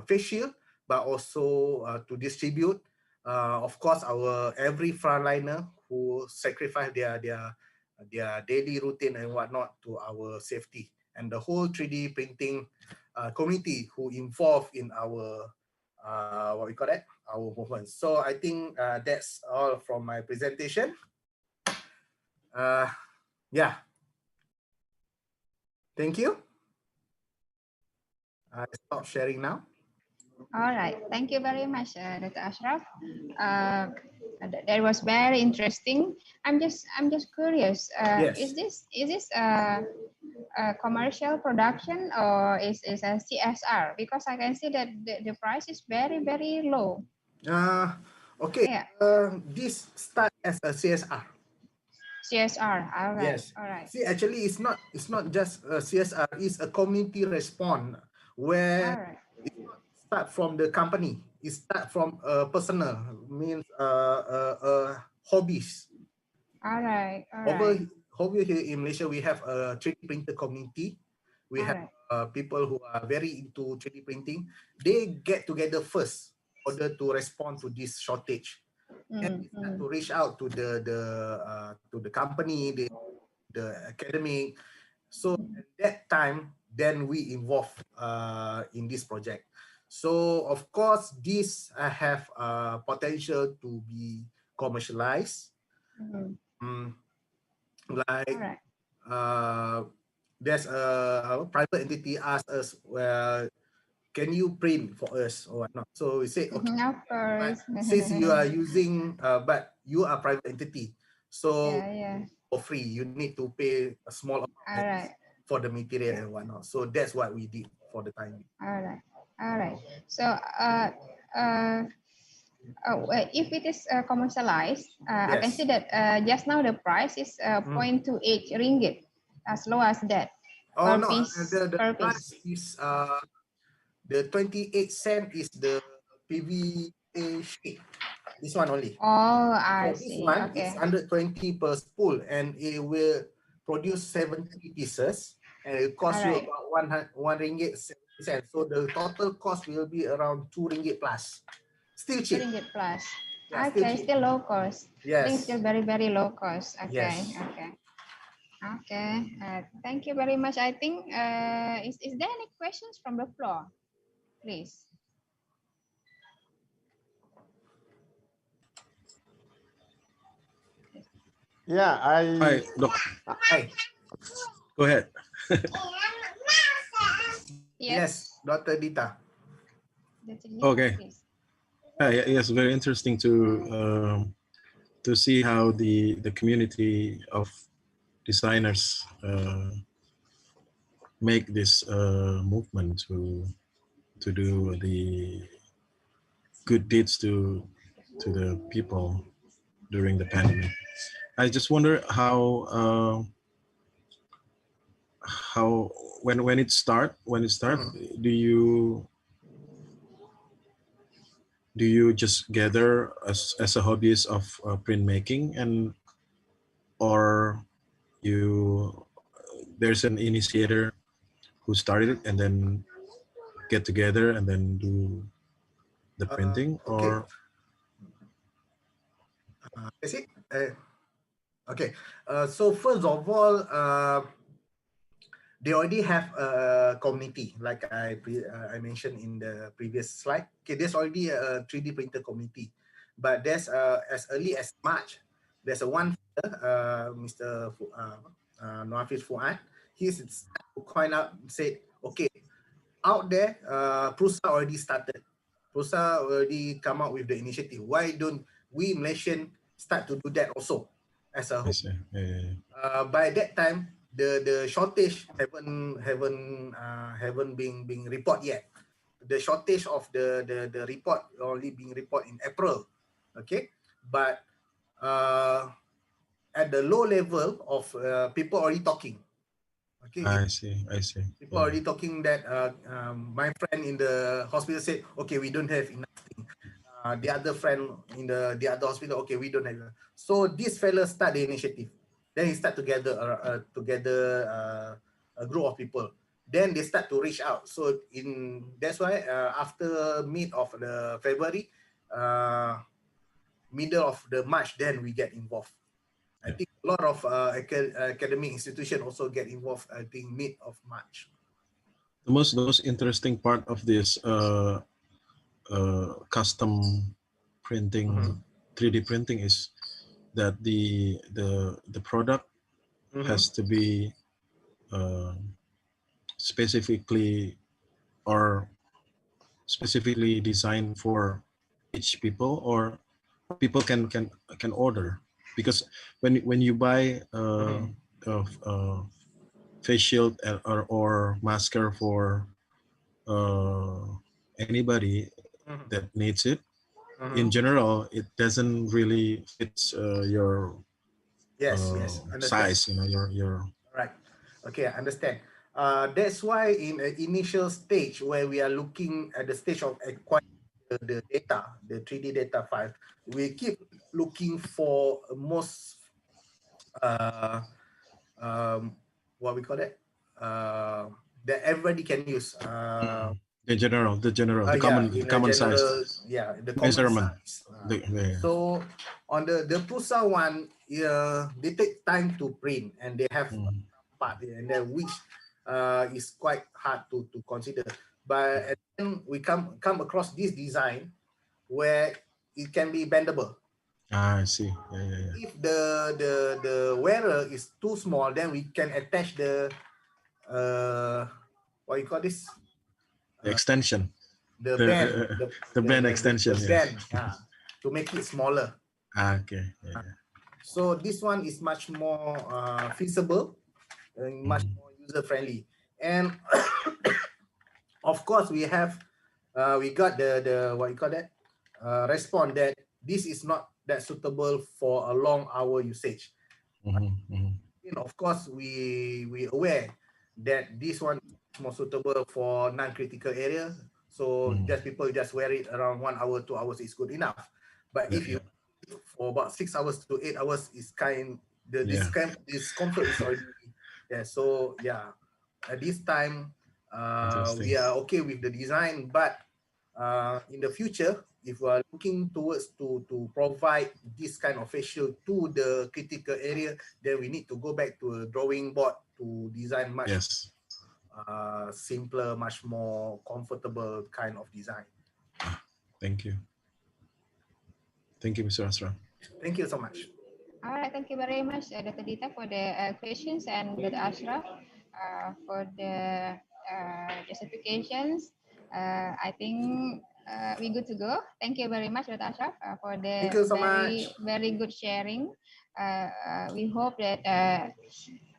face shield, but also to distribute. Of course, our every frontliner who sacrifice their daily routine and whatnot to our safety, and the whole 3D printing community who involved in our what we call that, our movement. So I think that's all from my presentation. Yeah. Thank you. I stop sharing now. All right, thank you very much, Dr. Ashraf. That was very interesting. I'm just curious. Yes. Is this a commercial production or is a CSR? Because I can see that the price is very low. Okay. Yeah. This start as a CSR. CSR. All right. Yes. All right. See, actually, it's not just a CSR. It's a community response where All right. it's not start from the company. It start from personal, means hobbies. All right. All Over here in Malaysia, we have a 3D printer community. We All have right. people who are very into 3D printing. They get together first in order to respond to this shortage, and they start to reach out to the company, the academic. So at that time, then we involve in this project. So of course, this have potential to be commercialized. Like there's a private entity asked us, well, can you print for us or whatnot? So we say, okay, Of course. since you are using, but you are private entity, so yeah. for free, you need to pay a small amount for the material and whatnot. So that's what we did for the time. All right. So if it is commercialized, I can Yes. see that just now the price is 0.28 ringgit, as low as that. Oh per no, piece, the per price piece. is the 28 cent is the PVA sheet. This one only. Oh, I So this see. one Okay. is 120 per spool, and it will produce 70 pieces, and it costs you Alright. about one ringgit 70 cents. So the total cost will be around 2 ringgit plus. Still cheap. Ringgit plus. Yeah, still Okay, cheap. still low cost. I think Yes. still very low cost. Okay. Yes. Okay. Thank you very much. I think is there any questions from the floor, please? Yeah, Hi, Doc. Hi. Go ahead. Yes, Dr. Dita. Okay. Yes, very interesting to see how the community of designers make this movement to do the good deeds to the people during the pandemic. I just wonder how when it start do you just gather as a hobbyist of printmaking, and or there's an initiator who started it and then get together and then do the printing, Okay. or Is it? Okay. So first of all, they already have a community, like I mentioned in the previous slide. Okay, there's already a 3D printer community, but there's as early as March, there's a one Mr. Noafiz Fuad. He's coined up, said, okay, out there, Prusa already started. Prusa already come out with the initiative. Why don't we Malaysian start to do that also as a whole? By that time, the shortage haven't been report yet. The shortage of the report only being report in April. Okay, but at the low level of people already talking. Okay, I see. people already talking that my friend in the hospital said, okay, we don't have enough thing. The other friend in the other hospital, okay, we don't have. So this fella start the initiative. Then he start together a group of people. Then they start to reach out. So that's why after mid of the February, middle of the March, then we get involved. I think a lot of academic institutions also get involved. I think mid of March. The most interesting part of this custom printing, 3D printing, is that the product has to be specifically designed for each people, or people can order, because when you buy face shield or masker for anybody that needs it, in general it doesn't really fit your Yes, understand. size, your Right. Okay, I understand. That's why in an initial stage where we are looking at the stage of acquiring the data, the 3D data file, we keep looking for most what we call it, that everybody can use. The In a common size general, the common measurement. size. Yeah. So on the Prusa one, they take time to print, and they have part and then which is quite hard to consider. But and then we come across this design where it can be bendable. I see. Yeah. If the wearer is too small, then we can attach the what you call this? The extension. The band, the band extension. the band, to make it smaller. Okay. Yeah. So this one is much more feasible and much more user friendly. And of course, we got the what you call that response that this is not that suitable for a long hour usage. And of course, we aware that this one is more suitable for non-critical areas. So people just wear it around 1 hour, 2 hours is good enough. But if you for about 6 hours to 8 hours is this comfort is already So at this time we are okay with the design, but in the future, if we are looking towards to provide this kind of facial to the critical area, then we need to go back to a drawing board to design much simpler, much more comfortable kind of design. Thank you. Thank you, Mr. Asra. Thank you so much. All right, thank you very much, Dr. Dita, for the questions, and Dr. Ashraf for the justifications. I think we're good to go. Thank you very much, Dr. Ashraf, for the very good sharing. We hope that,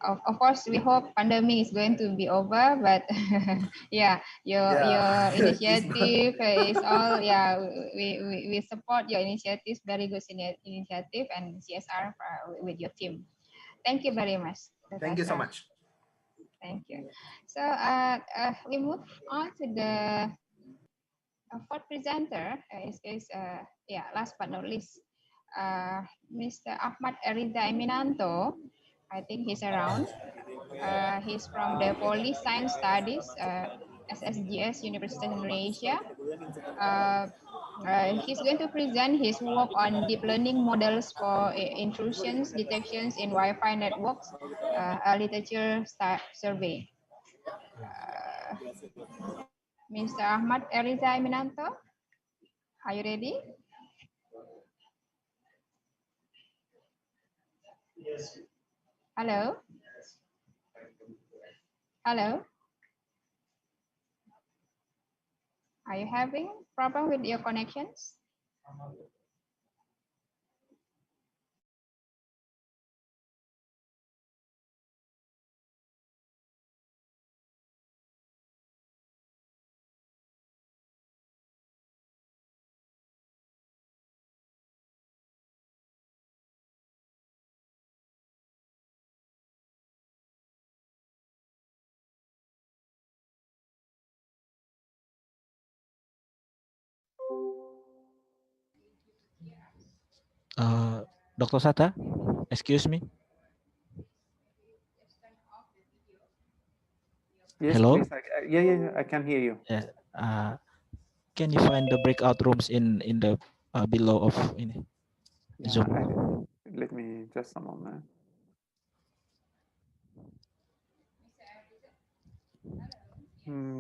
of course, we hope pandemic is going to be over, but your initiative is all, we support your initiatives, very good initiative and CSR with your team. Thank you very much. Thank you so much. Thank you. So we move on to the fourth presenter, last but not least, Mr. Ahmad Eriza Eminanto. I think he's around. He's from the Police Science Studies, ICSGS University of Indonesia. He's going to present his work on deep learning models for intrusions detections in Wi-Fi networks, a literature survey. Mr. Ahmad Eriza Eminanto, are you ready? Yes. Hello? Hello? Are you having problem with your connections? Dr. Sata, excuse me. Yes, Hello? please. Yeah, I can hear you. Yes. Can you find the breakout rooms in the below of Zoom? Let me just a moment.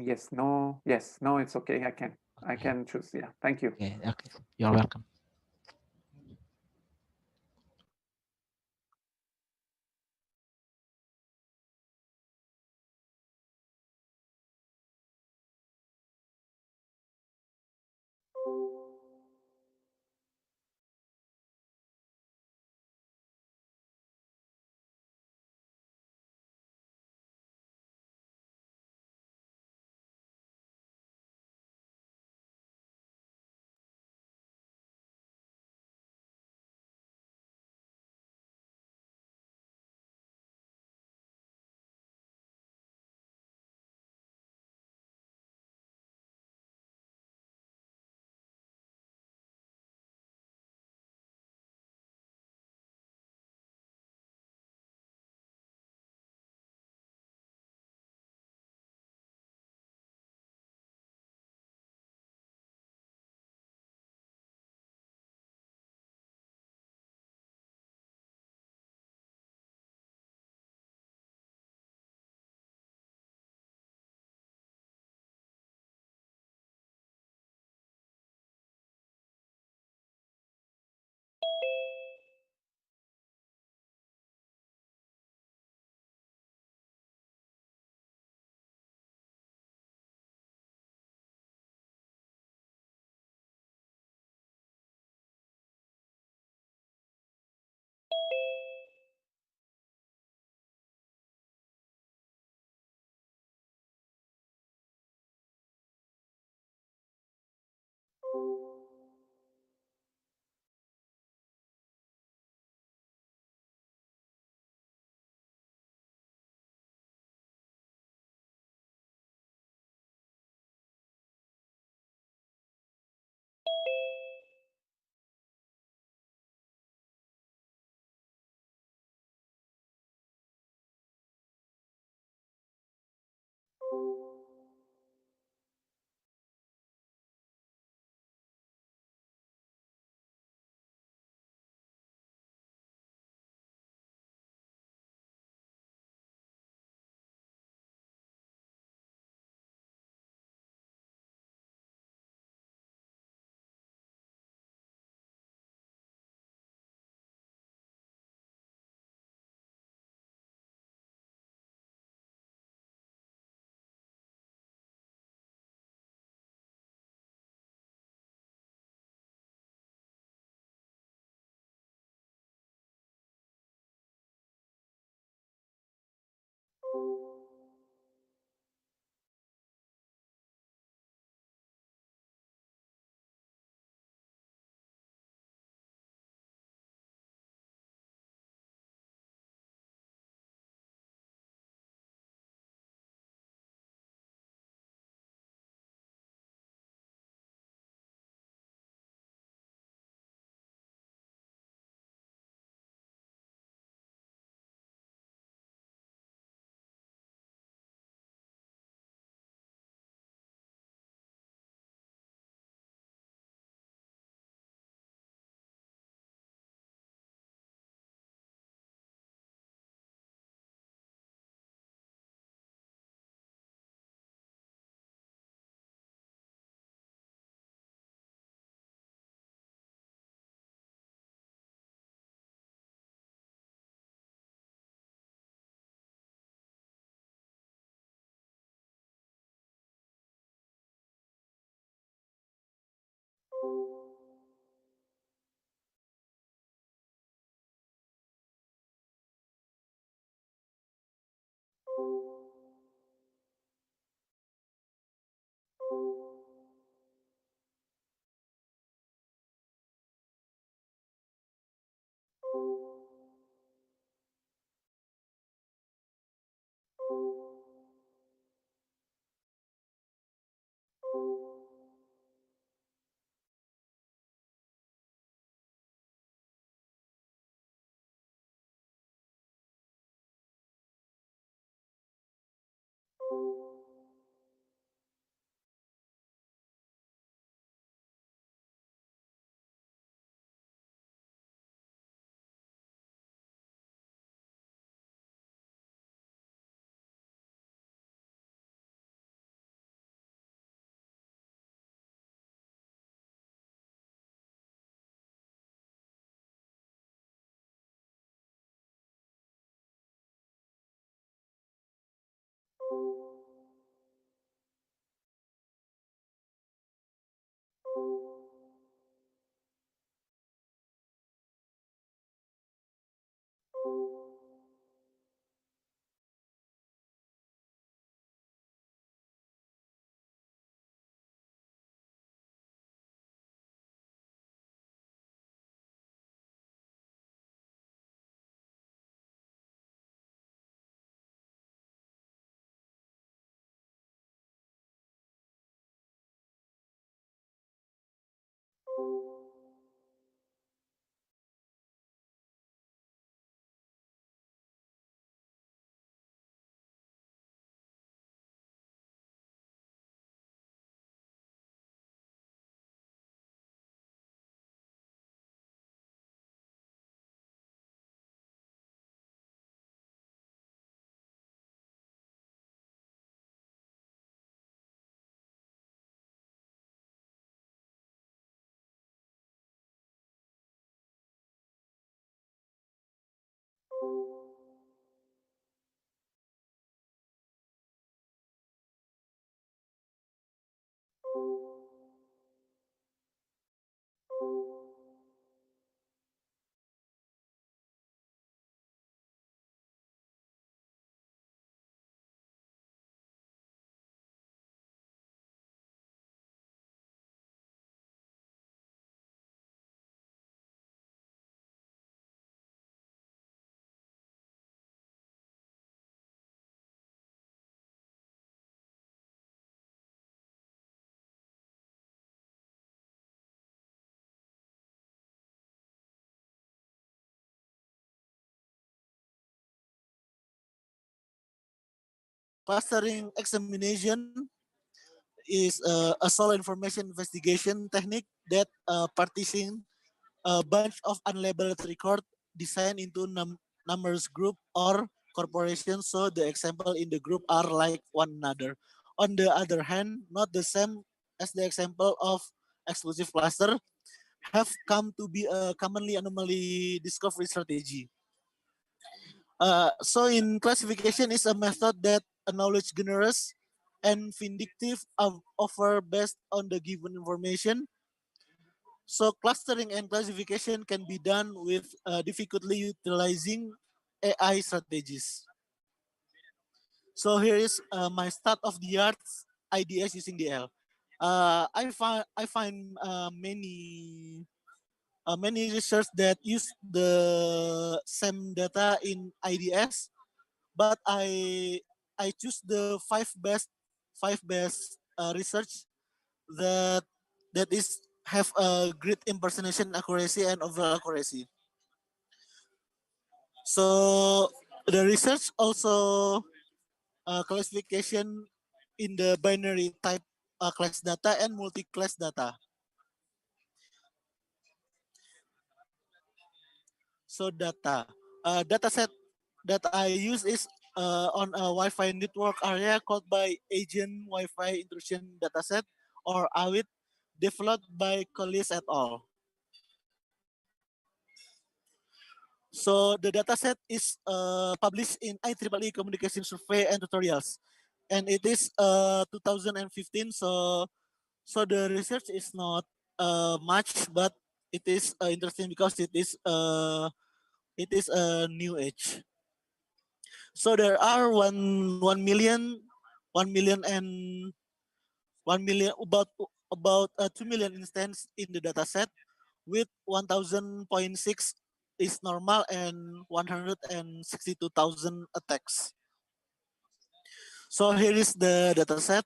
Yes, no, it's okay. I can choose. Yeah, thank you. Okay, you're welcome. Clustering examination is a solo information investigation technique that partition a bunch of unlabeled record designed into numerous group or corporations, so the example in the group are like one another. On the other hand, not the same as the example of exclusive cluster, have come to be a commonly anomaly discovery strategy. So in classification is a method that acknowledge generous and vindictive of offer based on the given information. So clustering and classification can be done with difficultly utilizing AI strategies. So here is my state of the art IDS using DL. I find many research that use the same data in IDS, but I choose the five best research that is have a great impersonation accuracy and overall accuracy. So the research also classification in the binary type class data and multi-class data. So data set that I use is on a Wi-Fi network area called by Agent Wi-Fi Intrusion Dataset or AWIT, developed by Collis et al. So the dataset is published in IEEE Communication Survey and Tutorials, and it is 2015. So the research is not much, but it is interesting because it is a new age. So there are 1 million and 1 million about 2 million instances in the dataset, with 1,000.6 is normal and 162,000 attacks. So here is the dataset.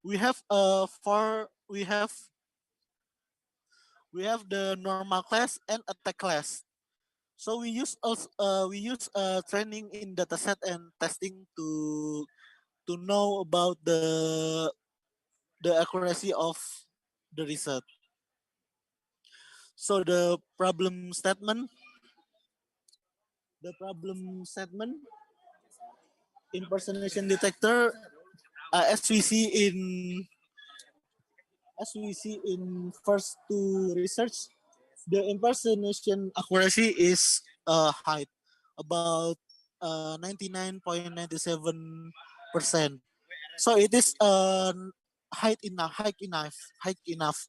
We have the normal class and attack class. So we use training in dataset and testing to know about the accuracy of the result. So the problem statement impersonation detector, as we see in first two research, the impersonation accuracy is high, about 99.97%. So it is high enough.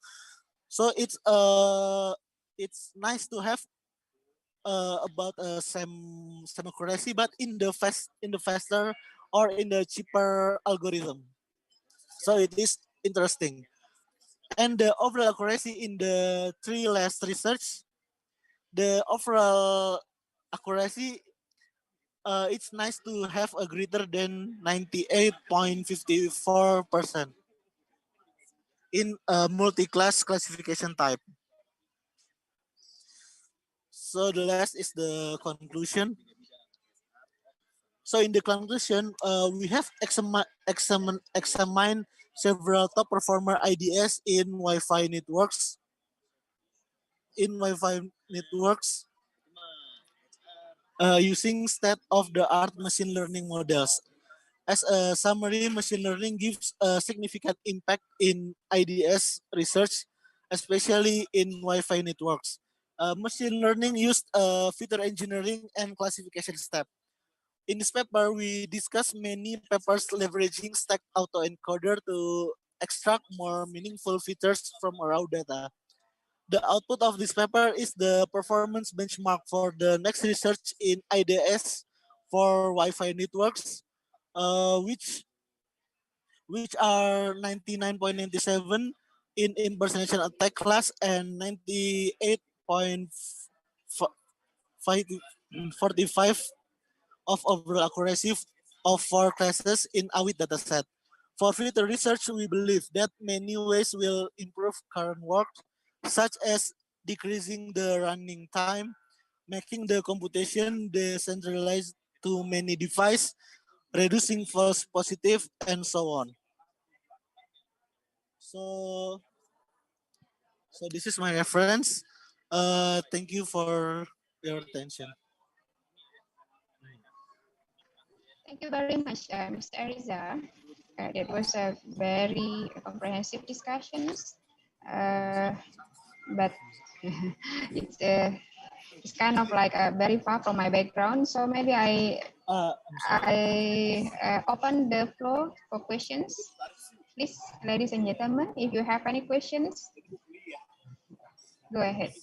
So it's nice to have about same accuracy, but in the faster or in the cheaper algorithm. So it is interesting. And the overall accuracy in the three last research, the overall accuracy, it's nice to have a greater than 98.54% in a multi-class classification type. So the last is the conclusion. So in the conclusion, we have examined several top performer IDS in Wi-Fi networks. Using state-of-the-art machine learning models. As a summary, machine learning gives a significant impact in IDS research, especially in Wi-Fi networks. Machine learning used feature engineering and classification step. In this paper, we discuss many papers leveraging stacked autoencoder to extract more meaningful features from raw data. The output of this paper is the performance benchmark for the next research in IDS for Wi-Fi networks, which are 99.97 in impersonation attack class and 98.45 of overall accuracy of four classes in AWIT dataset. For future research, we believe that many ways will improve current work, such as decreasing the running time, making the computation decentralized to many devices, reducing false positive, and so on. So this is my reference. Thank you for your attention. Thank you very much, Mr. Ariza. That was a very comprehensive discussions, but it's kind of like very far from my background. So maybe I open the floor for questions. Please, ladies and gentlemen, if you have any questions, go ahead.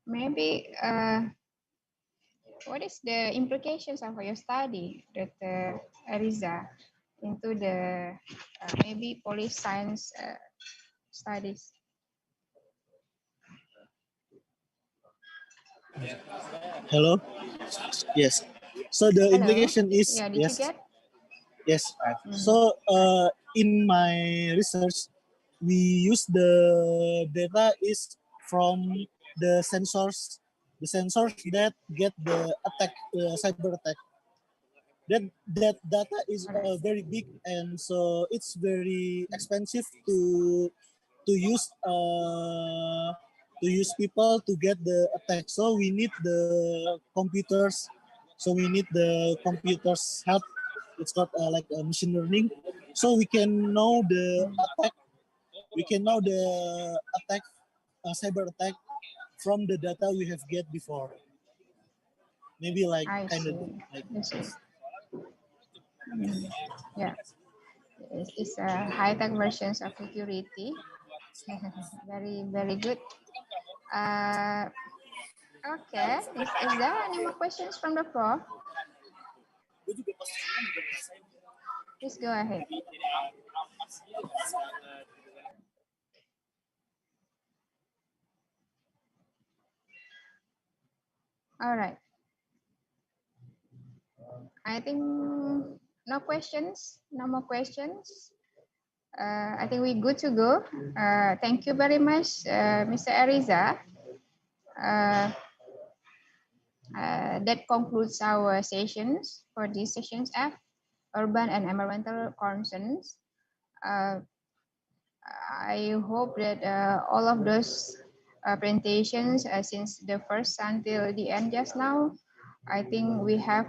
Maybe what is the implications of your study, Dr. Ariza, into the maybe police science studies? Hello. Yes. So the Hello. implication is Yeah, did you get? Yes. So in my research, we use the data is from the sensors that get the attack, cyber attack. That data is very big, and so it's very expensive to use people to get the attack. So we need the computers. So we need the computers help. It's got like a machine learning, so we can know the attack. We can know the attack, cyber attack, from the data we have get before. Maybe like kind of like this. Yeah, it's a high-tech versions of security. Very good. Okay, is there any more questions from the floor? Please go ahead. All right. I think no questions, no more questions. I think we're good to go. Thank you very much, Mr. Ariza. That concludes our sessions for these sessions F, urban and environmental concerns. I hope that all of those presentations, since the first until the end just now, I think we have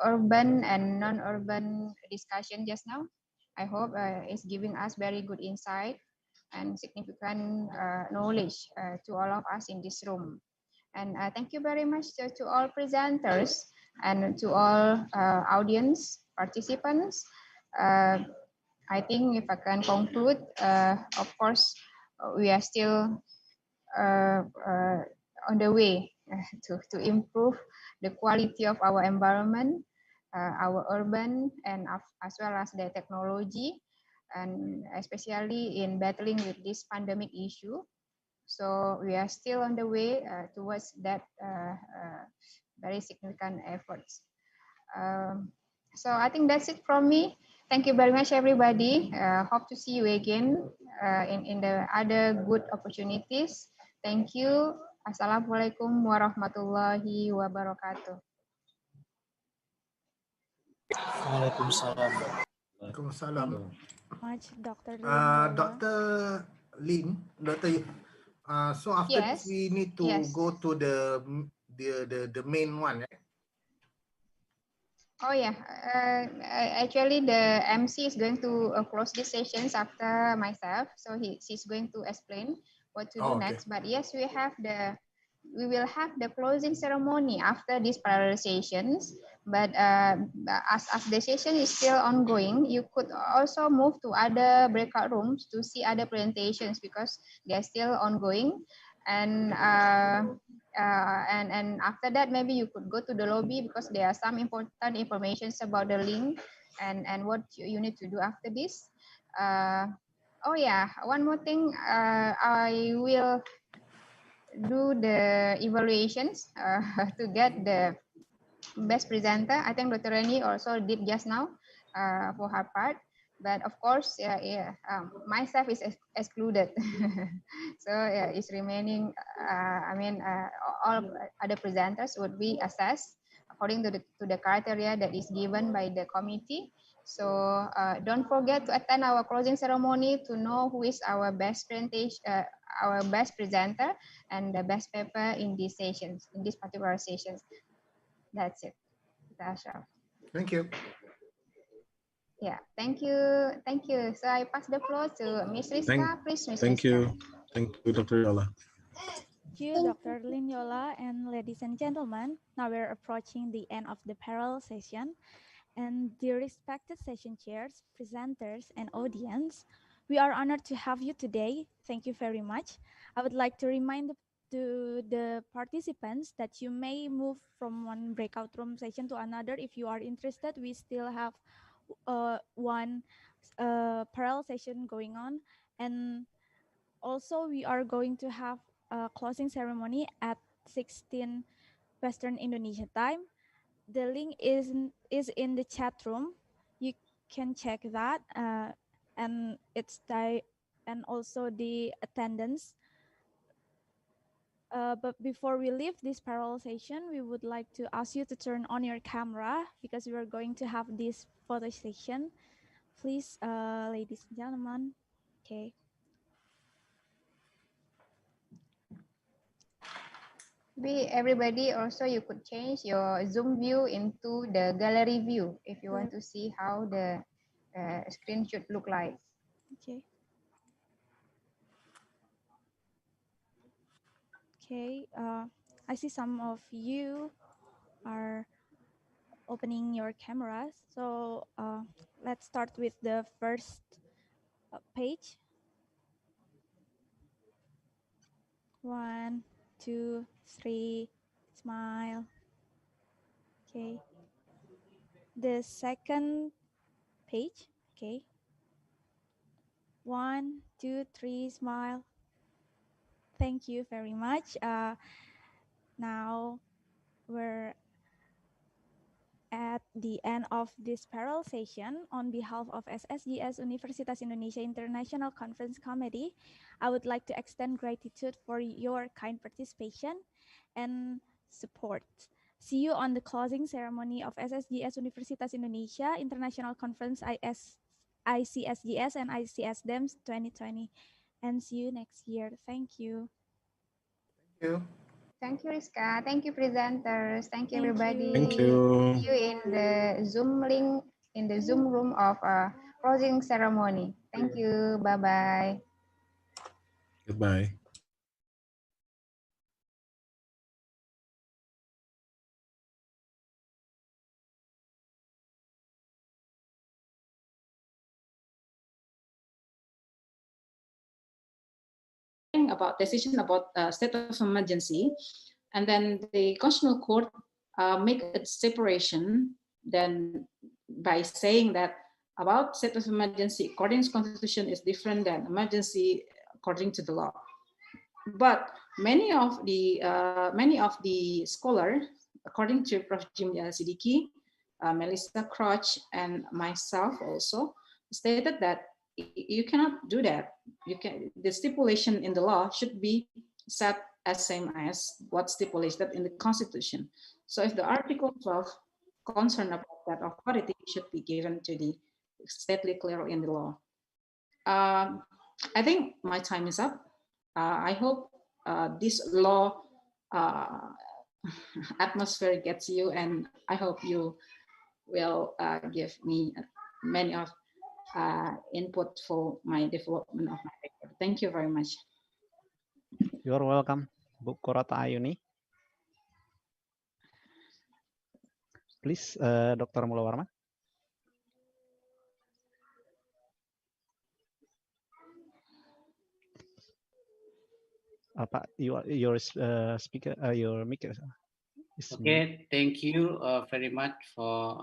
urban and non-urban discussion just now. I hope it's giving us very good insight and significant knowledge to all of us in this room. And thank you very much to all presenters and to all audience participants. I think if I can conclude, of course, we are still on the way to improve the quality of our environment, our urban, and as well as the technology, and especially in battling with this pandemic issue. So we are still on the way towards that very significant efforts. So I think that's it from me. Thank you very much, everybody. Hope to see you again in the other good opportunities. Thank you. Assalamualaikum warahmatullahi wabarakatuh. Waalaikumsalam. Waalaikumsalam. Much, Dr. Dr. Lin, so after this we need to go to the main one, right? Oh yeah, actually the MC is going to close the sessions after myself, so she's going to explain what to do next. But yes, we will have the closing ceremony after these parallel sessions. But as the session is still ongoing, you could also move to other breakout rooms to see other presentations because they are still ongoing. And after that, maybe you could go to the lobby because there are some important information about the link and what you need to do after this. Oh yeah, one more thing, I will do the evaluations to get the best presenter. I think Dr. Reni also did just now for her part. But of course, myself is excluded. So it's remaining, all other presenters would be assessed according to the criteria that is given by the committee. So don't forget to attend our closing ceremony to know who is our best presentation, our best presenter and the best paper in these sessions, in these particular sessions. That's it, Tasha. Thank you. Yeah, thank you. Thank you. So I pass the floor to Miss Rizka. Please, Miss Thank Rizka. you. Thank you, Dr. Yola. Thank you, Dr. Lin Yola, and ladies and gentlemen. Now we're approaching the end of the parallel session. And dear respected session chairs, presenters, and audience, we are honored to have you today. Thank you very much. I would like to remind the participants that you may move from one breakout room session to another if you are interested. We still have one parallel session going on, and also we are going to have a closing ceremony at 16 Western Indonesia time. The link is in the chat room. You can check that, and and also the attendance. But before we leave this parallel session, we would like to ask you to turn on your camera because we are going to have this photo session. Please, ladies and gentlemen. Okay. Everybody also, you could change your Zoom view into the gallery view if you want to see how the screen should look like. Okay. Okay. I see some of you are opening your cameras. So let's start with the first page. 1, 2, 3, smile. Okay. The second page. Okay. 1, 2, 3, smile. Thank you very much. Now we're at the end of this parallel session. On behalf of ICSGS Universitas Indonesia International Conference Committee, I would like to extend gratitude for your kind participation and support. See you on the closing ceremony of ICSGS Universitas Indonesia International Conference ICSGS and ICSDEMS 2020. And see you next year. Thank you. Thank you. Thank you, Rizka. Thank you, presenters. Thank you, everybody. Thank you. See you in the Zoom link, in the Zoom room of closing ceremony. Thank you. Bye-bye. Goodbye. About decision about state of emergency, and then the Constitutional Court make a separation then by saying that about state of emergency according to Constitution is different than emergency according to the law. But many of the scholars, according to Prof. Jim Siddiqui, Melissa Crouch, and myself also stated that you cannot do that. The stipulation in the law should be set as same as what's stipulated in the Constitution. So if the Article 12 concern about that authority should be given to the stately clear in the law. I think my time is up. I hope this law atmosphere gets you, and I hope you will give me many of input for my development of my paper. Thank you very much. You're welcome, Bu Korata Ayuni. Please, Dr. Mulawarma. Pak, your speaker, your mic is okay, thank you very much for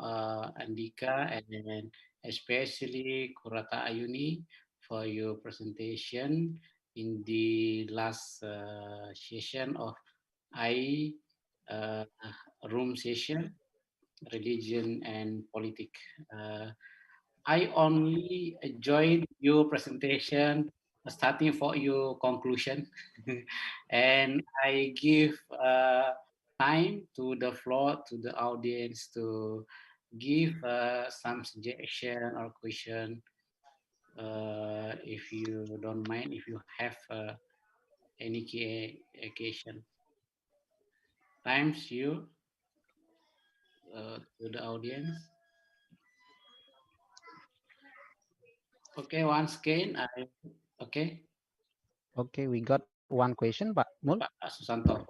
Andika and especially Kurata Ayuni for your presentation. in the last session of I room session, religion and politics. I only joined your presentation starting for your conclusion and I give time to the floor to the audience to give some suggestion or question if you don't mind, if you have any question. Times you to the audience. Okay, once again, okay. Okay, we got one question, Pak Mul. Pak Susanto.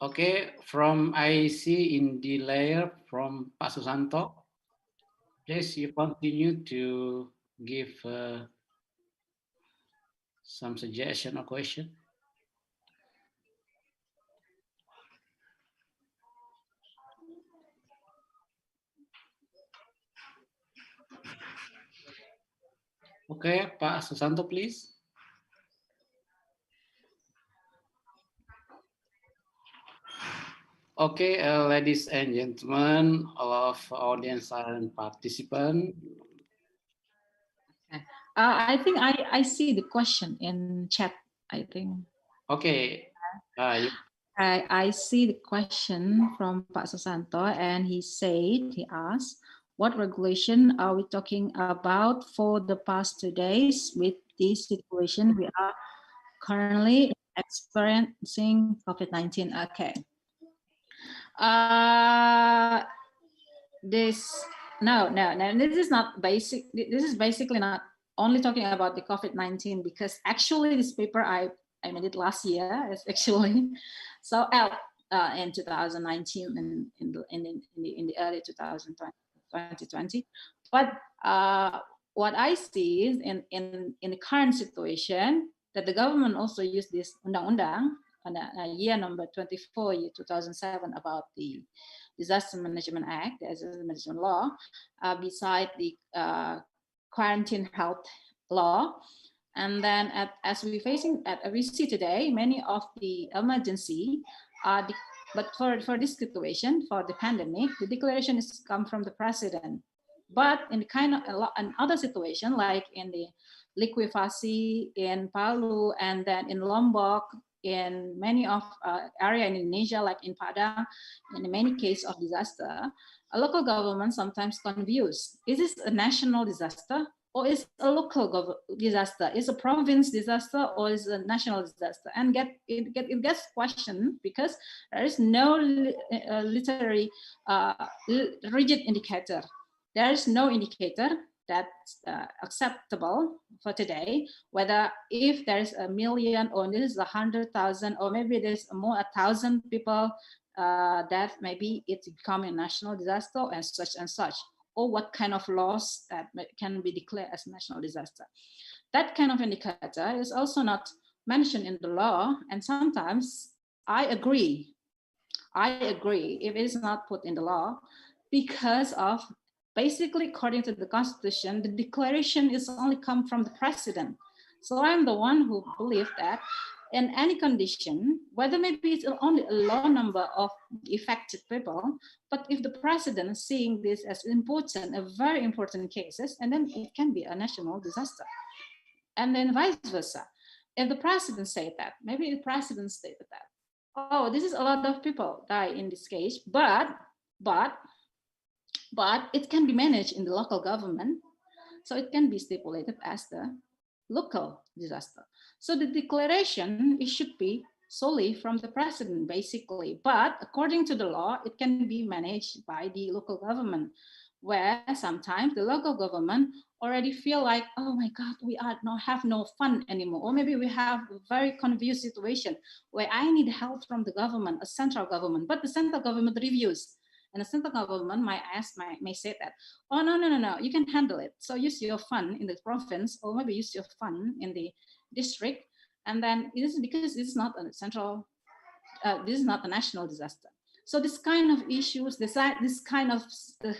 Okay, from I see in the layer from Pak Susanto. Please, you continue to give some suggestion or question. Okay, Pak Susanto, please. Okay, ladies and gentlemen, all of audience and participants. I think I see the question in chat, I think. Okay. I see the question from Pak Susanto, and he asked, what regulation are we talking about for the past 2 days with this situation we are currently experiencing COVID-19? Okay. This is not basic. This is basically not only talking about the COVID-19, because actually this paper I made it last year. It's actually so out in 2019 and in the early 2020. But what I see is in the current situation that the government also used this undang-undang year number 24, year 2007, about the Disaster Management Act, the Disaster Management Law, beside the quarantine health law. And then as we see today, many of the emergency but for this situation, for the pandemic, the declaration is come from the president. But in another situation, like in the liquefacy in Palu and then in Lombok, in many of area in Indonesia, like in Padang, in many cases of disaster, a local government sometimes confused. Is this a national disaster or is a local disaster? Is a province disaster or is a national disaster? And it gets questioned because there is no literary rigid indicator. There is no indicator that's acceptable for today, whether if there's 1 million or this is 100,000 or maybe there's more 1,000 people that maybe it's becoming a national disaster and such, or what kind of loss that can be declared as national disaster. That kind of indicator is also not mentioned in the law, and sometimes I agree if it is not put in the law, because of basically, according to the Constitution, the declaration is only come from the president. So I'm the one who believes that in any condition, whether maybe it's only a low number of affected people, but if the president is seeing this as important, a very important cases, and then it can be a national disaster. And then vice versa. If the president said that, maybe the president stated that, oh, this is a lot of people die in this case, but it can be managed in the local government. So it can be stipulated as the local disaster. So the declaration, it should be solely from the president, basically. But according to the law, it can be managed by the local government, where sometimes the local government already feel like, oh my God, we have no fund anymore. Or maybe we have a very confused situation where I need help from the government, a central government, but the central government reviews. And the central government may say that, oh, no, you can handle it. So use your fund in the province, or maybe use your fund in the district. And then it is because it's not a central, this is not a national disaster. So this kind of issues, this kind of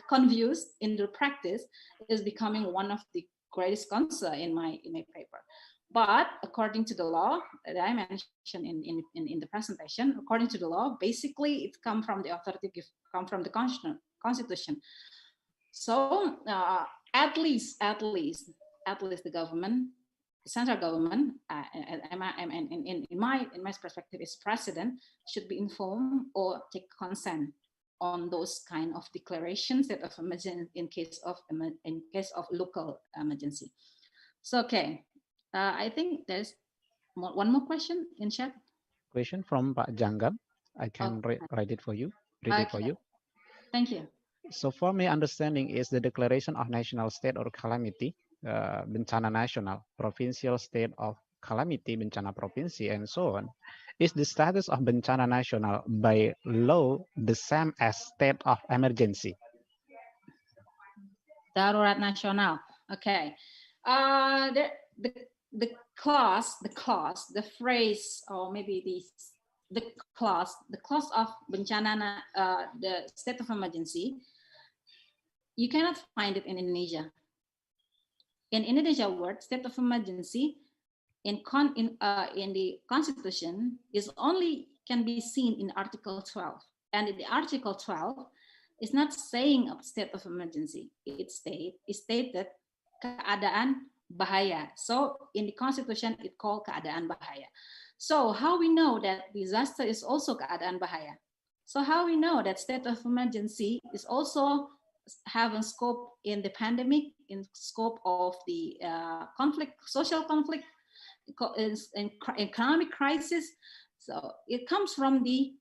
confused in the practice is becoming one of the greatest concern in my paper. But according to the law that I mentioned in the presentation, according to the law, basically it comes from the authority, come from the constitution. So at least the government, the central government, in my perspective, is president should be informed or take consent on those kind of declarations that of emergency in case of local emergency. So okay, I think there's one more question in chat. Question from Pak Janggam. I can read it for you. Thank you. So for my understanding is the declaration of national state or calamity, bencana nasional, provincial state of calamity, bencana provinsi, and so on, is the status of bencana nasional by law the same as state of emergency? Darurat nasional. Okay. The clause, the phrase, or maybe the clause of bencana, the state of emergency, you cannot find it in Indonesia. In Indonesia word, state of emergency in the constitution is only can be seen in Article 12, and in the Article 12 is not saying of state of emergency. It stated keadaan bahaya. So in the constitution it called keadaan bahaya. So how we know that disaster is also keadaan bahaya? So how we know that state of emergency is also having scope in the pandemic, in scope of the conflict, social conflict, in economic crisis? So it comes from the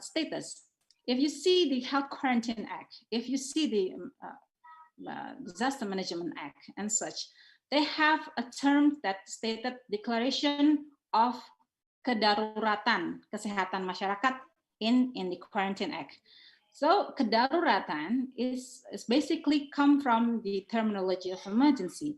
status. If you see the Health Quarantine Act, if you see the Disaster Management Act and such, they have a term that stated Declaration of Kedaruratan Kesehatan Masyarakat in the Quarantine Act. So kedaruratan is basically come from the terminology of emergency,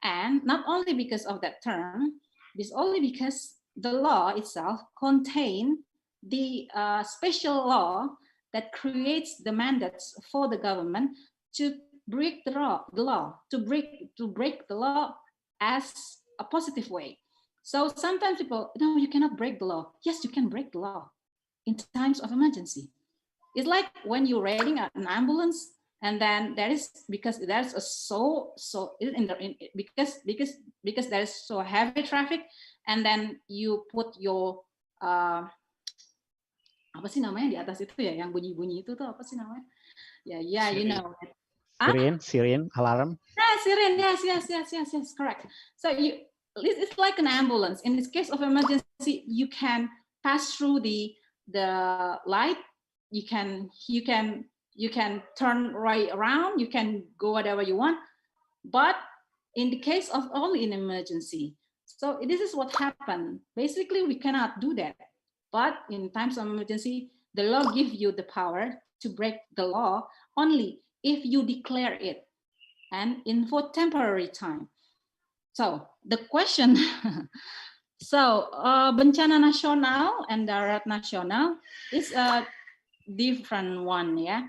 and not only because of that term, it's only because the law itself contain the special law that creates the mandates for the government to break the law, to break the law as a positive way. So sometimes people, no, you cannot break the law. Yes, you can break the law in times of emergency. It's like when you're riding an ambulance, and then there is, because there's a because there's so heavy traffic, and then you put your apa sih namanya di atas itu ya, yang bunyi-bunyi itu tuh apa sih namanya? Yeah, you know. Siren, alarm. Yeah, siren. Yes, correct. So it's like an ambulance. In this case of emergency, you can pass through the light. You can turn right around. You can go whatever you want. But in the case of only an emergency, so this is what happened. Basically, we cannot do that. But in times of emergency, the law gives you the power to break the law only if you declare it, and in for temporary time. So the question, bencana nasional and darurat nasional is a different one, yeah.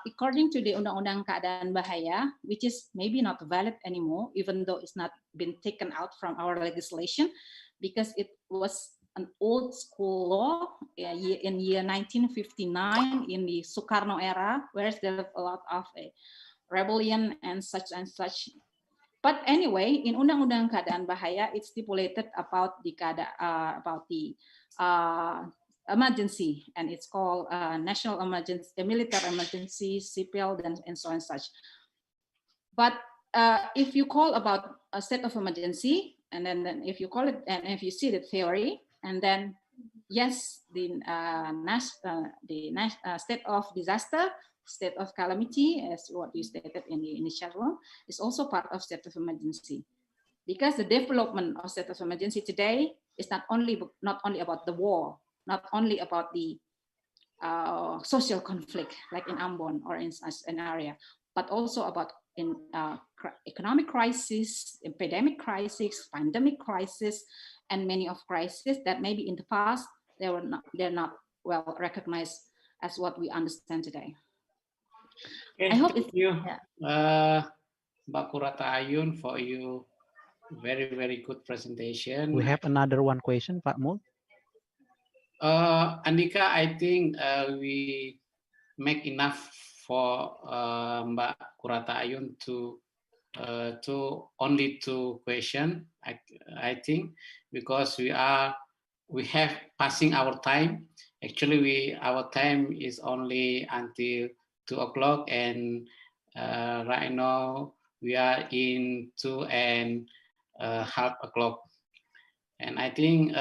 According to the Undang-Undang Keadaan Bahaya, which is maybe not valid anymore, even though it's not been taken out from our legislation, because it was an old school law in year 1959 in the Sukarno era, where there was a lot of rebellion and such. But anyway, in Undang-Undang Keadaan Bahaya, it's stipulated about the emergency, and it's called national emergency, military emergency, civil, and so and such. But if you call about a state of emergency, and then if you call it, and if you see the theory, and then yes, the state of disaster, state of calamity, as what you stated in the initial one, is also part of state of emergency, because the development of state of emergency today is not only about the war, not only about the social conflict like in Ambon or in such an area, but also about in economic crisis, epidemic crisis, pandemic crisis, and many of crises that maybe in the past they're not well recognized as what we understand today. Okay, I hope thank you. Mbak Kurata Ayun, for you very, very good presentation. We have another one question, Pak Mul. Andika, I think we make enough for Mbak Kurata Ayun to only two question. I think because we have passing our time. Actually, our time is only until 2 o'clock, and right now we are in 2:30. And I think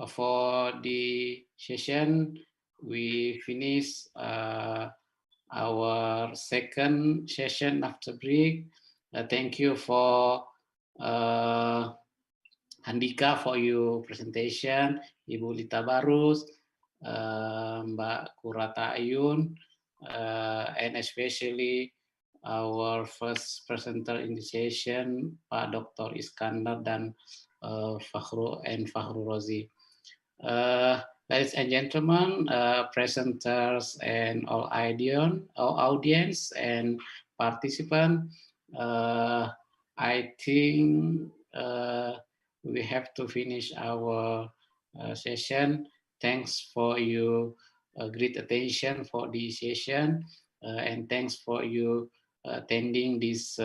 for the session, we finish our second session after break. Thank you for Andika for your presentation, Ibu Lita Barus, Mbak Kurata Ayun, and especially our first presenter in the session, Pak Dr. Iskandar dan Fakhru Rozi. Ladies and gentlemen, presenters and all audience and participants, I think we have to finish our session. Thanks for your great attention for the session, and thanks for you attending this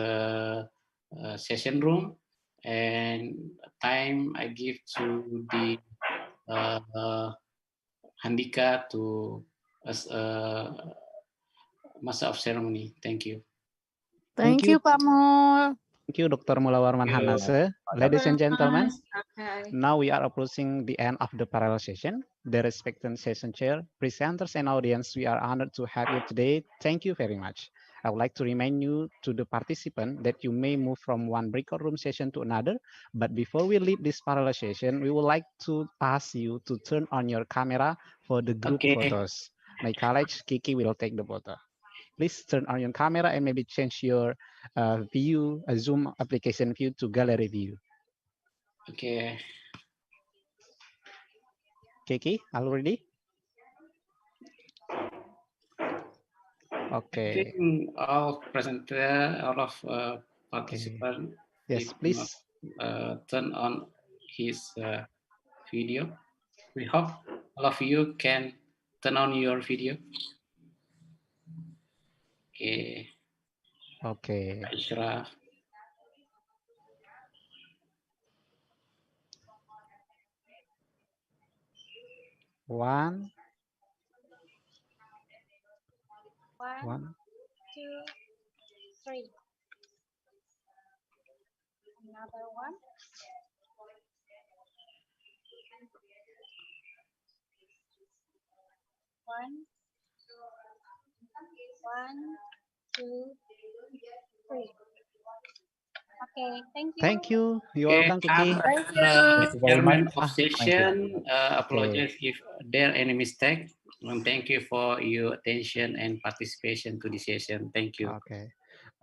session room. And time I give to the Handika to as a master of ceremony. Thank you. Thank you, Pak Mul. Thank you, Dr. Mulawarman Hanase. Ladies and gentlemen, now we are approaching the end of the parallel session. The respected session chair, presenters, and audience, we are honored to have you today. Thank you very much. I would like to remind you to the participant that you may move from one breakout room session to another. But before we leave this parallel session, we would like to ask you to turn on your camera for the group photos. My colleague Kiki will take the photo. Please turn on your camera and maybe change your view, Zoom application view to gallery view. Okay. Kiki, already? Okay. I think all presenter, all of participants, Yes, please. Turn on his video. We hope all of you can turn on your video. Okay. Okay. Ishraf. One. One, two, three. Another one. One, two, three. Okay, thank you. Thank you. You're Okay, welcome, Kiki. I'm Thank the chairman of Thank you. session. Apologize if there any mistake. And thank you for your attention and participation to the session. Thank you. Okay.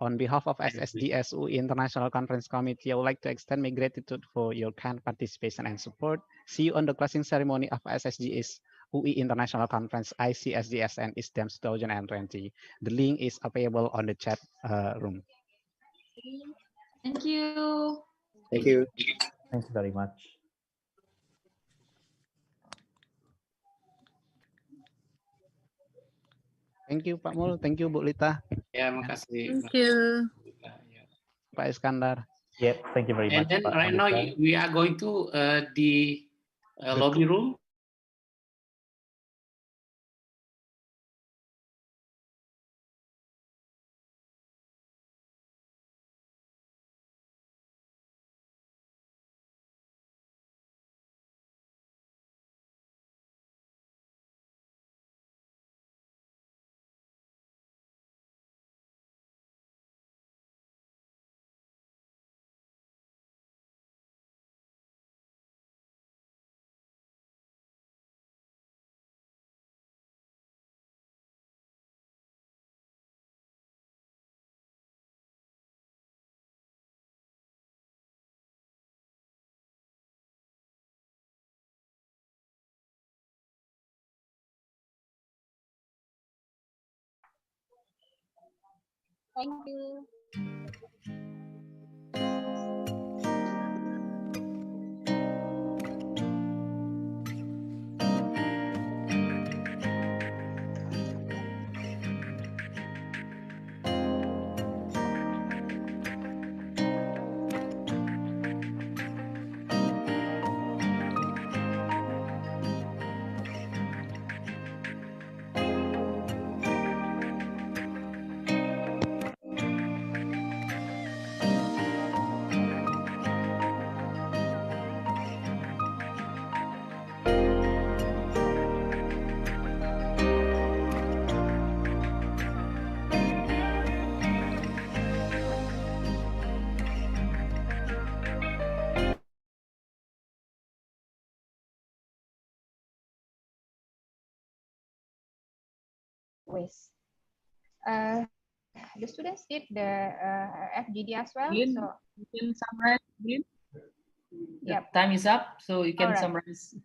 On behalf of ICSGS UI International Conference Committee, I would like to extend my gratitude for your kind participation and support. See you on the closing ceremony of ICSGS UI International Conference ICSGS and ICSDEMS 2020. The link is available on the chat room. Thank you. Thank you. Thanks very much. Thank you, Pak Mul. Thank you, Bu Lita. Ya, makasih. Thank you. Pak Iskandar. Yep, thank you very And much. then Pak right now Andika. we are going to the lobby room. Thank you. Waste. The students did the FGD as well. Lynn, So you can summarize, Lynn? Yep. Time is up, so you can All right. summarize.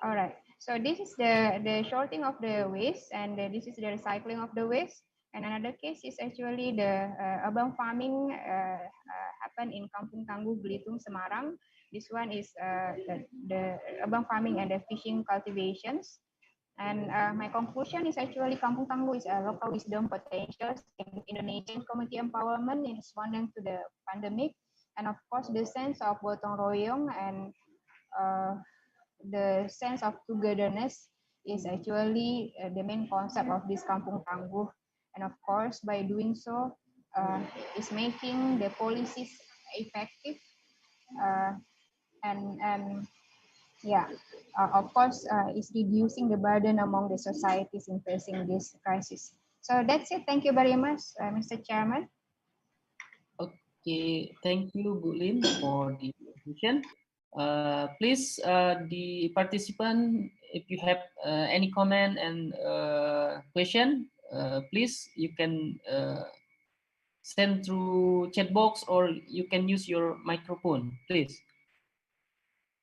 All right. So this is the sorting of the waste, and this is the recycling of the waste. And another case is actually the urban farming happened in Kampung Tangguh, Belitung, Semarang. This one is the urban farming and the fishing cultivations. And my conclusion is actually Kampung Tangguh is a local wisdom potentials in Indonesian community empowerment in responding to the pandemic. And of course, the sense of gotong royong and the sense of togetherness is actually the main concept of this Kampung Tangguh. And of course, by doing so, is making the policies effective and yeah, of course, is reducing the burden among the societies in facing this crisis. So that's it. Thank you very much, Mr. Chairman. Okay, thank you, Bu Lin, for the presentation. Please, the participant, if you have any comment and question, please, you can send through chat box or you can use your microphone, please.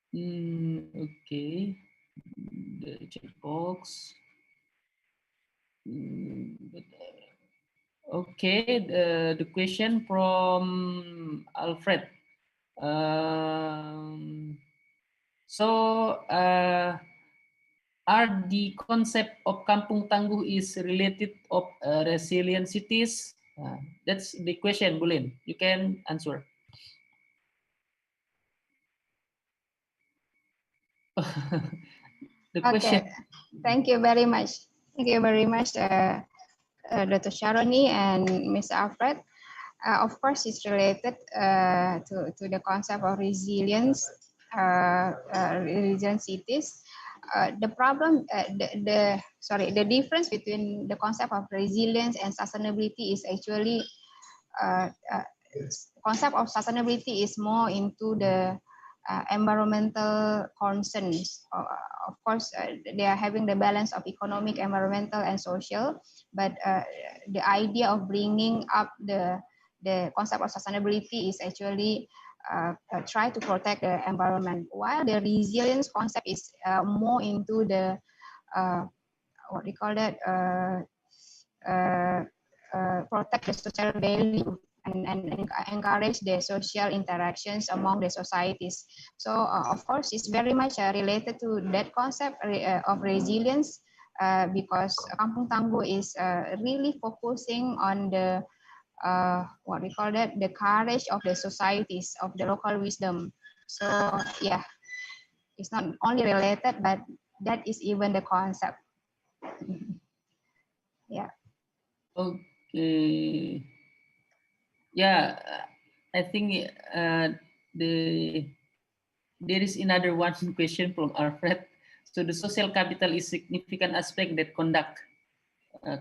Okay, the chat box. Okay, the question from Alfred. Are the concept of Kampung Tangguh is related of resilient cities? That's the question, Bulin. You can answer. The question. Okay, thank you very much. Thank you very much, Dr. Sharoni and Mr. Alfred. Of course, it's related to the concept of resilience, resilient cities. The problem, the difference between the concept of resilience and sustainability is actually concept of sustainability is more into the environmental concerns. Of course, they are having the balance of economic, environmental, and social, but the idea of bringing up the concept of sustainability is actually try to protect the environment, while the resilience concept is more into the what we call that protect the social value and encourage the social interactions among the societies. So of course, it's very much related to that concept of resilience because Kampung Tangguh is really focusing on the what we call that, the courage of the societies, of the local wisdom. So yeah, it's not only related, but that is even the concept. Yeah. Okay. Yeah, I think there is another one question from Alfred. So the social capital is significant aspect that conduct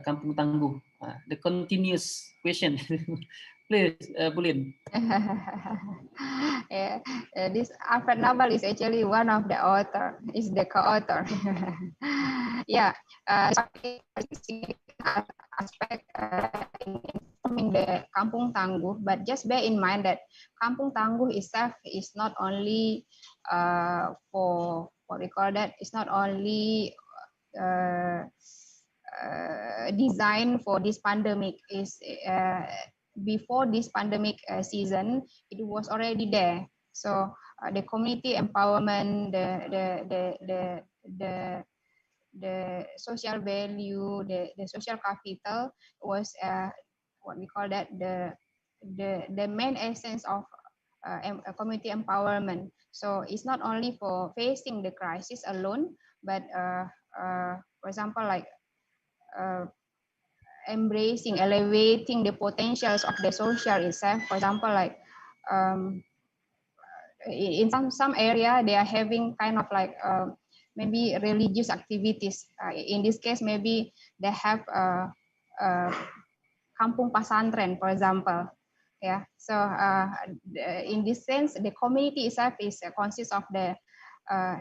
Kampung Tangguh. The continuous question. Please, Bulin. Yeah, this Alfred Nobel is actually one of the author, is the co-author. Yeah, aspect in the Kampung Tangguh, but just bear in mind that Kampung Tangguh itself is not only for what we call that, it's not only designed for this pandemic, is before this pandemic season, it was already there. So the community empowerment, the social value, the social capital was what we call that the main essence of community empowerment. So it's not only for facing the crisis alone, but for example, like embracing, elevating the potentials of the social itself. For example, like in some area, they are having kind of like maybe religious activities. In this case, maybe they have kampung pasantren, for example. Yeah. So in this sense, the community itself is consists of the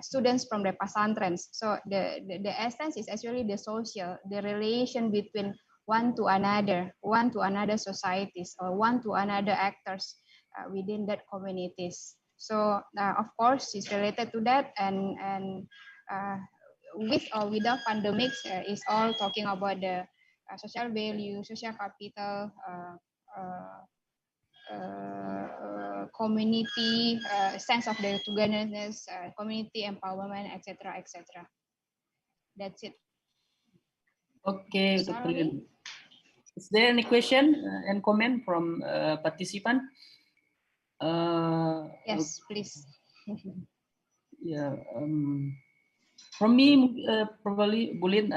students from the pasantrens. So the essence is actually the social, the relation between one to another societies, or one to another actors within that communities. So of course, it's related to that, and with or without pandemics, it's all talking about the social value, social capital, community sense of the togetherness, community empowerment, etc., etc. That's it. Okay, Dr. Lin. Is there any question and comment from participant? Yes, please. Yeah. From me, probably Bulin.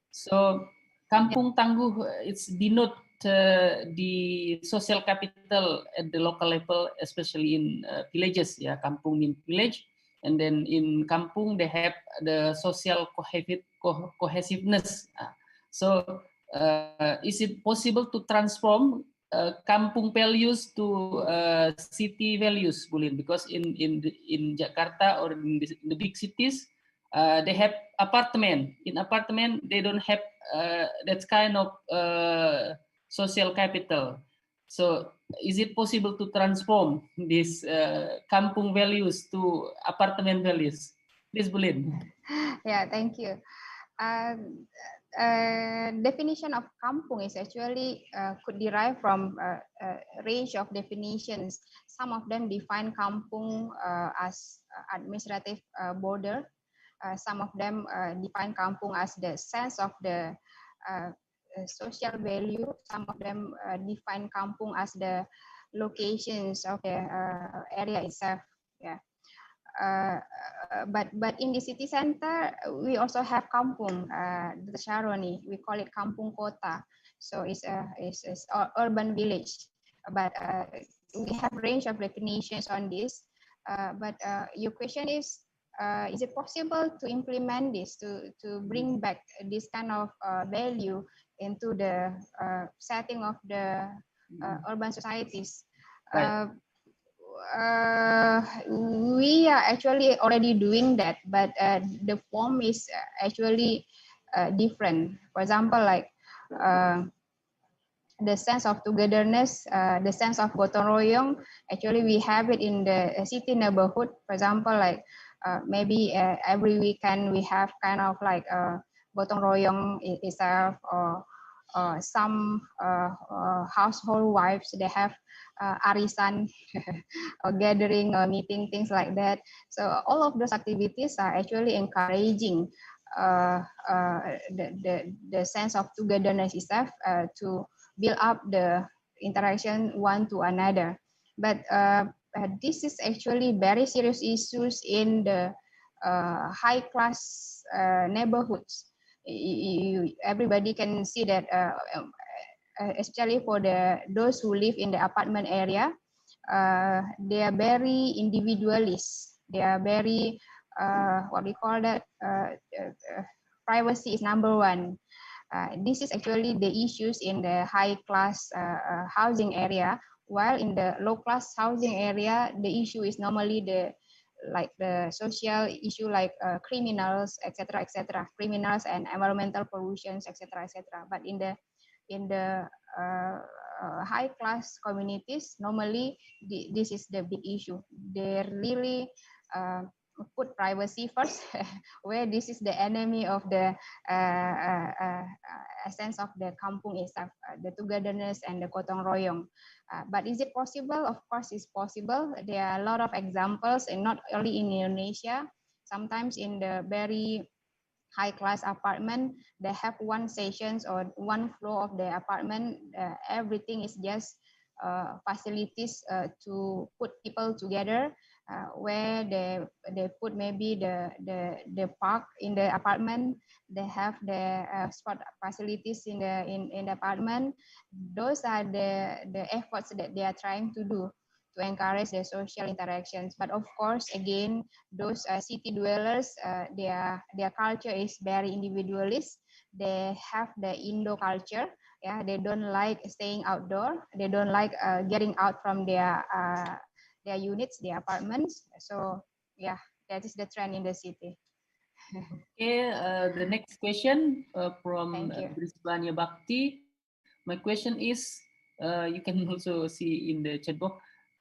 So, Kampung Tangguh, it's denote the social capital at the local level, especially in villages. Yeah, Kampung means village, and then in Kampung they have the social cohesiveness. So, is it possible to transform Kampung values to city values, Bulin? Because in Jakarta or in the big cities, they have apartment. In apartment, they don't have that kind of social capital. So, is it possible to transform these kampung values to apartment values? Please, Bulin. Yeah, thank you. Definition of kampung is actually could derive from a range of definitions. Some of them define kampung as administrative border. Some of them define kampung as the sense of the social value. Some of them define kampung as the locations of the area itself. Yeah. But in the city center, we also have kampung, the Sharoni. We call it kampung kota. So it's a urban village. But we have range of definitions on this. But your question is it possible to implement this, to bring back this kind of value into the setting of the urban societies? We are actually already doing that, but the form is actually different. For example, like the sense of togetherness, the sense of gotong royong, actually we have it in the city neighborhood. For example, like maybe every weekend we have kind of like gotong royong itself, or some household wives, they have arisan or gathering or meeting, things like that. So all of those activities are actually encouraging the sense of togetherness itself to build up the interaction one to another. But this is actually very serious issues in the high class neighborhoods. Everybody can see that, especially for those who live in the apartment area, they are very individualist. They are very what we call that, privacy is number one. This is actually the issues in the high class housing area, while in the low class housing area, the issue is normally the social issue, like criminals, etc., etc., criminals and environmental pollutions, etc., etc. But in the high class communities, normally this is the big issue. They really put privacy first, where this is the enemy of the essence of the kampung itself, the togetherness and the gotong royong. But is it possible? Of course, it's possible. There are a lot of examples, and not only in Indonesia. Sometimes in the very high class apartment, they have one sections or one floor of the apartment. Everything is just facilities to put people together, where they put maybe the park in the apartment. They have the sport facilities in the apartment. Those are the efforts that they are trying to do to encourage the social interactions. But of course, again, those city dwellers, their culture is very individualist. They have the Indo culture. Yeah, they don't like staying outdoor. They don't like getting out from their units, their apartments. So yeah, that is the trend in the city. Okay, the next question from Brisbane Bhakti. My question is, you can also see in the chat box.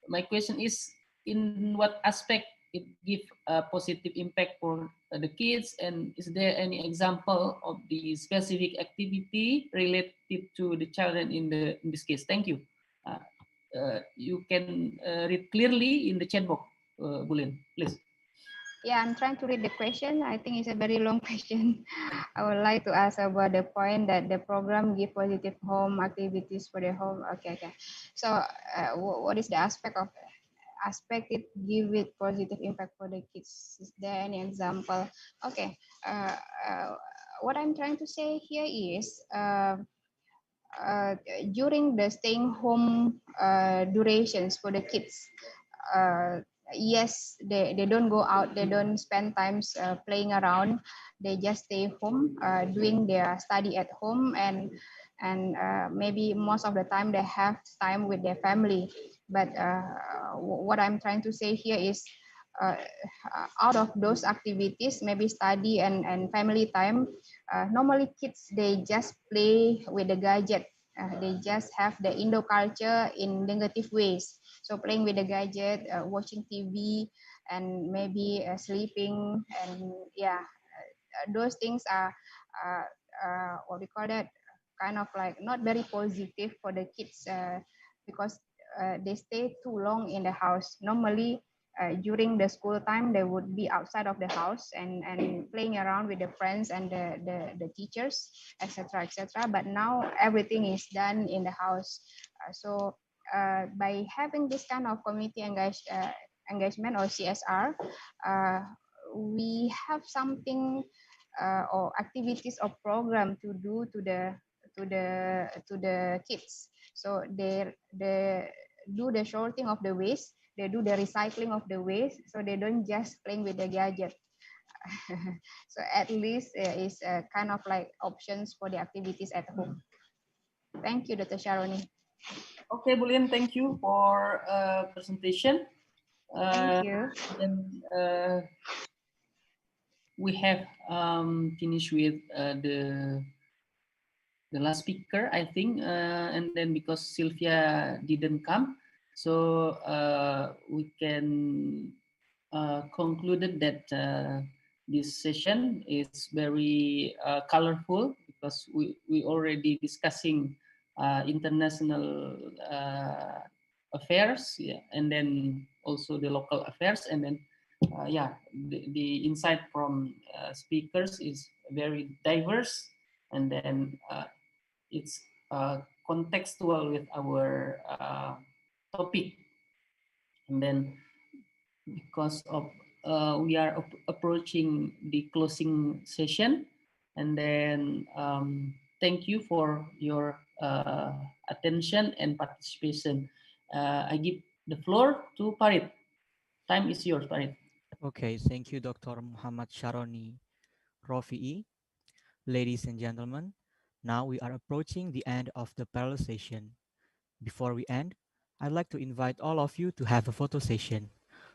My question is, in what aspect it give a positive impact for the kids, and is there any example of the specific activity related to the children in this case? Thank you. You can read clearly in the chat box, Bulin, please. Yeah, I'm trying to read the question. I think it's a very long question. I would like to ask about the point that the program give positive home activities for the home. Okay. So what is the aspect it give it positive impact for the kids? Is there any example? Okay. What I'm trying to say here is during the staying home durations for the kids, yes, they don't go out, they don't spend times playing around. They just stay home doing their study at home, and maybe most of the time they have time with their family. But what I'm trying to say here is, out of those activities, maybe study and family time, normally kids, they just play with the gadget. They just have the Indo culture in negative ways. So playing with the gadget, watching TV, and maybe sleeping, and yeah, those things are what we call that, kind of like not very positive for the kids, because they stay too long in the house. Normally, during the school time, they would be outside of the house and playing around with the friends and the teachers, etc., etc. But now everything is done in the house. So by having this kind of community engagement or CSR, we have something or activities or program to do to the kids. So they do the sorting of the waste, they do the recycling of the waste, so they don't just playing with the gadget. So at least is kind of like options for the activities at home. Thank you, Dr. Sharoni. Okay, Bulin, thank you for presentation. Thank you. Then we have finished with the last speaker, I think, and then because Sylvia didn't come, so we can concluded that this session is very colorful, because we already discussing international affairs, yeah, and then also the local affairs, and then yeah, the insight from speakers is very diverse, and then it's contextual with our topic, and then because of we are approaching the closing session, and then thank you for your attention and participation. I give the floor to Farid. Time is yours, Farid. Okay, thank you, Dr. Muhammad Sharoni Rofi'i. Ladies and gentlemen, now we are approaching the end of the parallel session. Before we end, I'd like to invite all of you to have a photo session.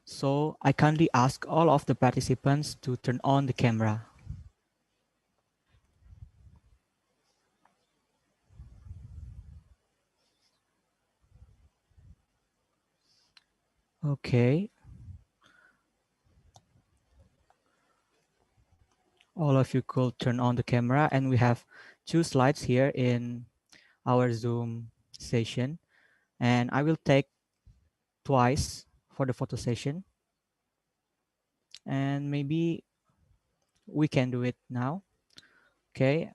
So I kindly ask all of the participants to turn on the camera. Okay. All of you could turn on the camera, and we have 2 slides here in our Zoom session, and I will take twice for the photo session, and maybe we can do it now. Okay,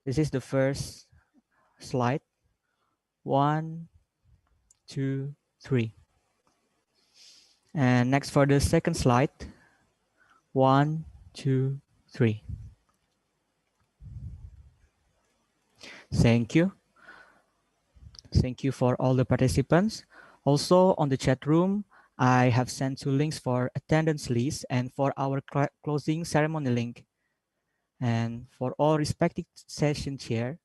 this is the first slide. 1, 2, 3. And next for the second slide. 1, 2, 3. Thank you. Thank you for all the participants. Also on the chat room, I have sent 2 links for attendance list and for our closing ceremony link. And for all respective session chair,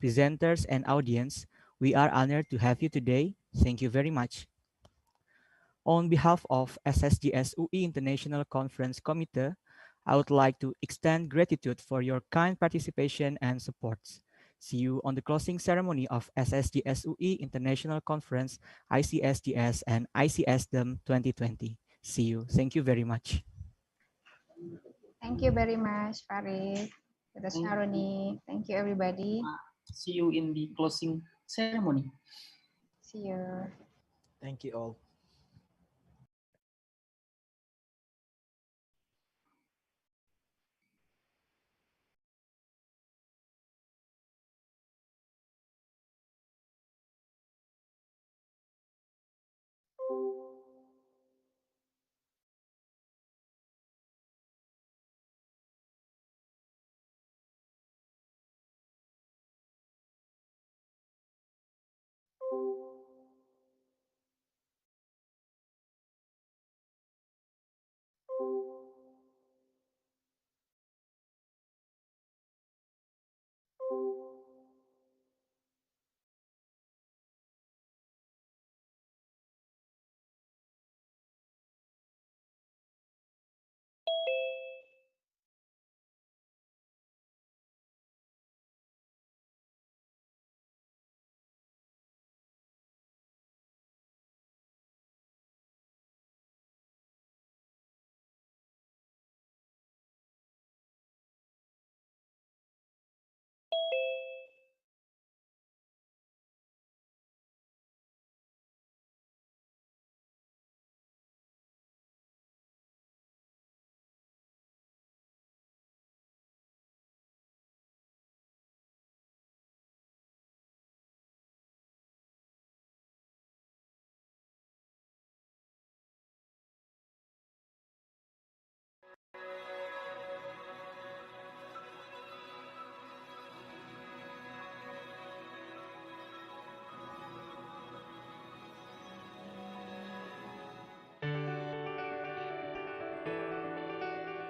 presenters, and audience, we are honored to have you today. Thank you very much. On behalf of ICSGS UI International Conference Committee, I would like to extend gratitude for your kind participation and support. See you on the closing ceremony of ICSGS UI International Conference, ICSGS and ICSDEM 2020. See you. Thank you very much. Thank you very much, Farid, Dr. Sharoni. Thank you, everybody. See you in the closing ceremony. See you. Thank you all.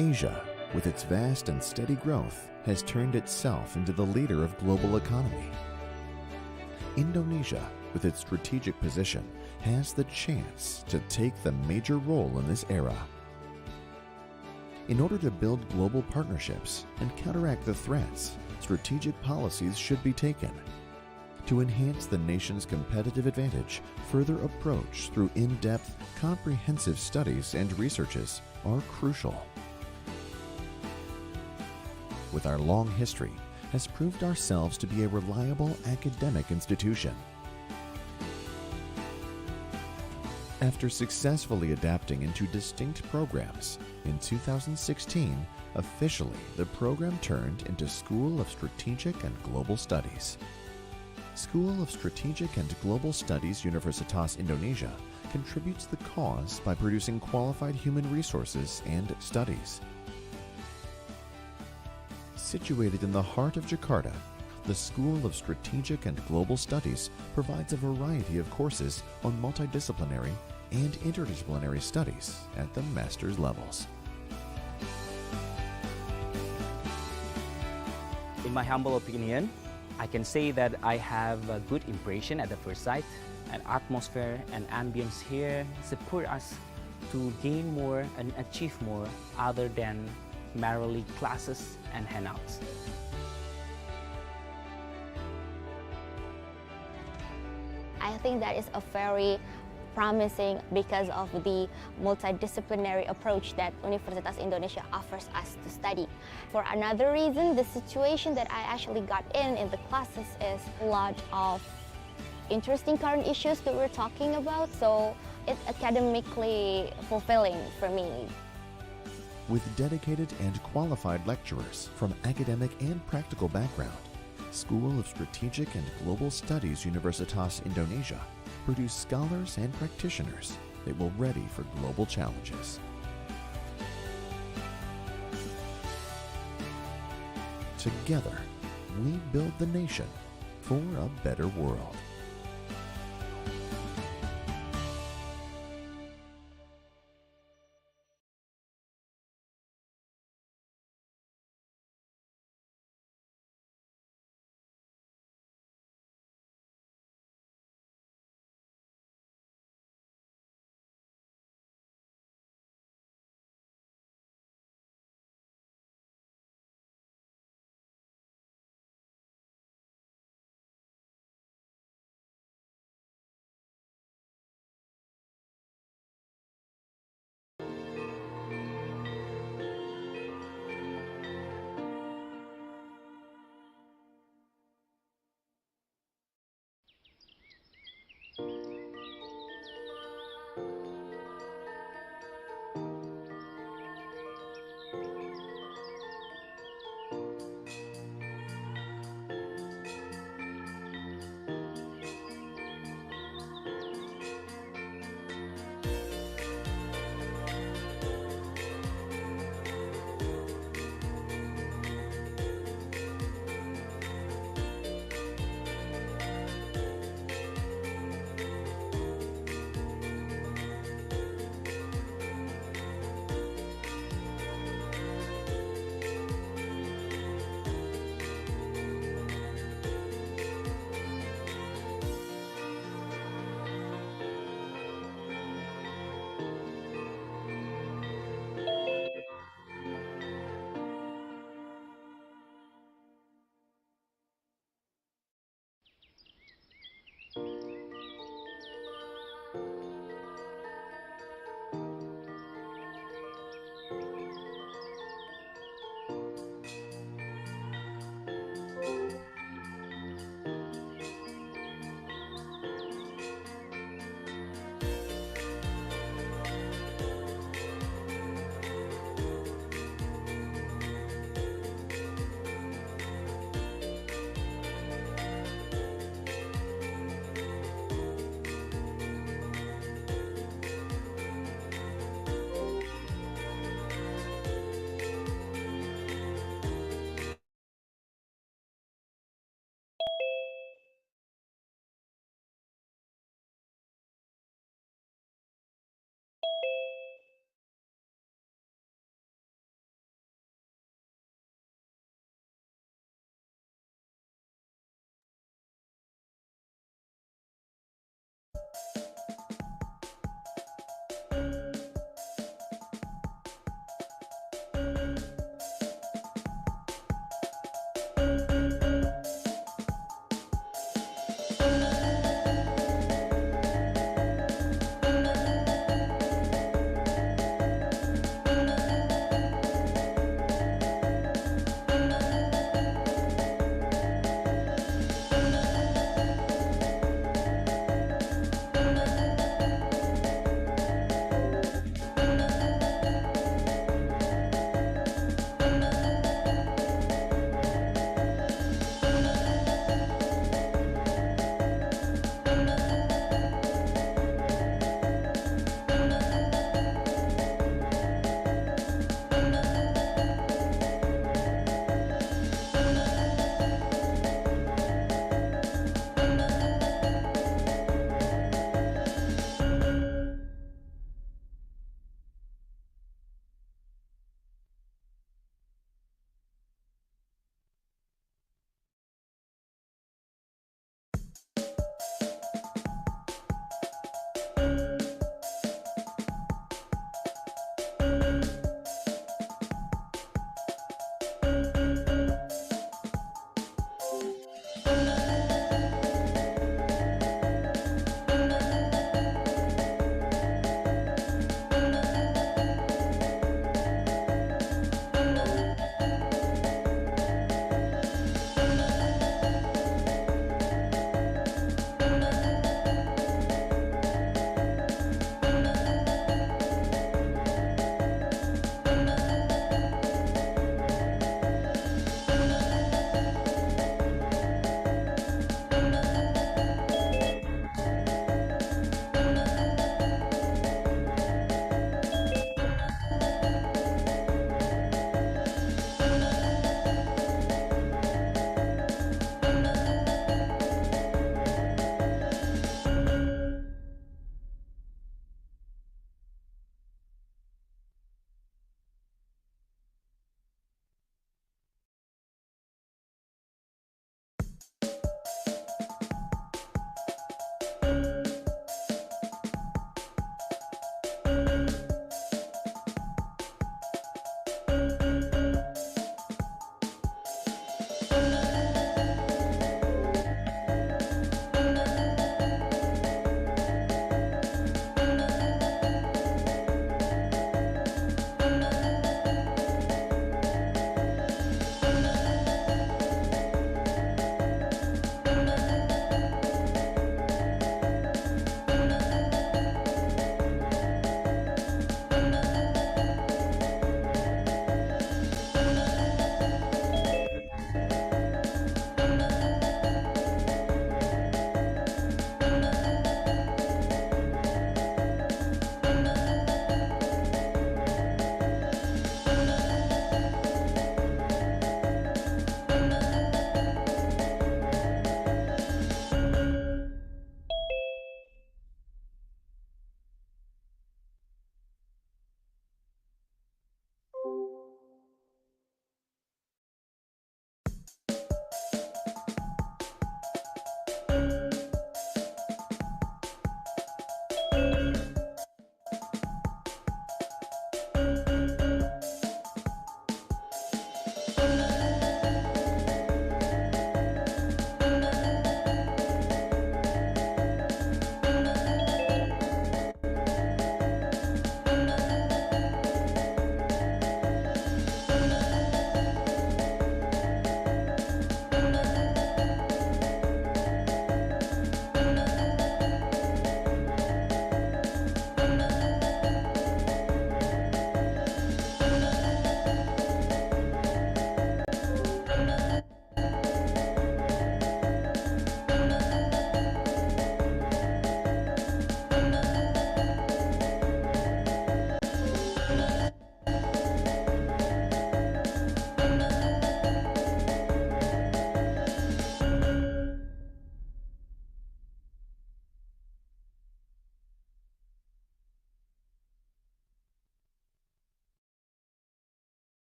Asia, with its vast and steady growth, has turned itself into the leader of global economy. Indonesia, with its strategic position, has the chance to take the major role in this era. In order to build global partnerships and counteract the threats, strategic policies should be taken. To enhance the nation's competitive advantage, further approach through in-depth, comprehensive studies and researches are crucial. With our long history, has proved ourselves to be a reliable academic institution. After successfully adapting into distinct programs, in 2016, officially the program turned into School of Strategic and Global Studies. School of Strategic and Global Studies Universitas Indonesia contributes the cause by producing qualified human resources and studies. Situated in the heart of Jakarta, the School of Strategic and Global Studies provides a variety of courses on multidisciplinary and interdisciplinary studies at the master's levels. In my humble opinion, I can say that I have a good impression at the first sight. An atmosphere and ambience here support us to gain more and achieve more other than merely classes and handouts. I think that is a very promising because of the multidisciplinary approach that Universitas Indonesia offers us to study. For another reason, the situation that I actually got in the classes is a lot of interesting current issues that we're talking about, so it's academically fulfilling for me. With dedicated and qualified lecturers from academic and practical background, School of Strategic and Global Studies Universitas Indonesia produce scholars and practitioners that will ready for global challenges. Together, we build the nation for a better world.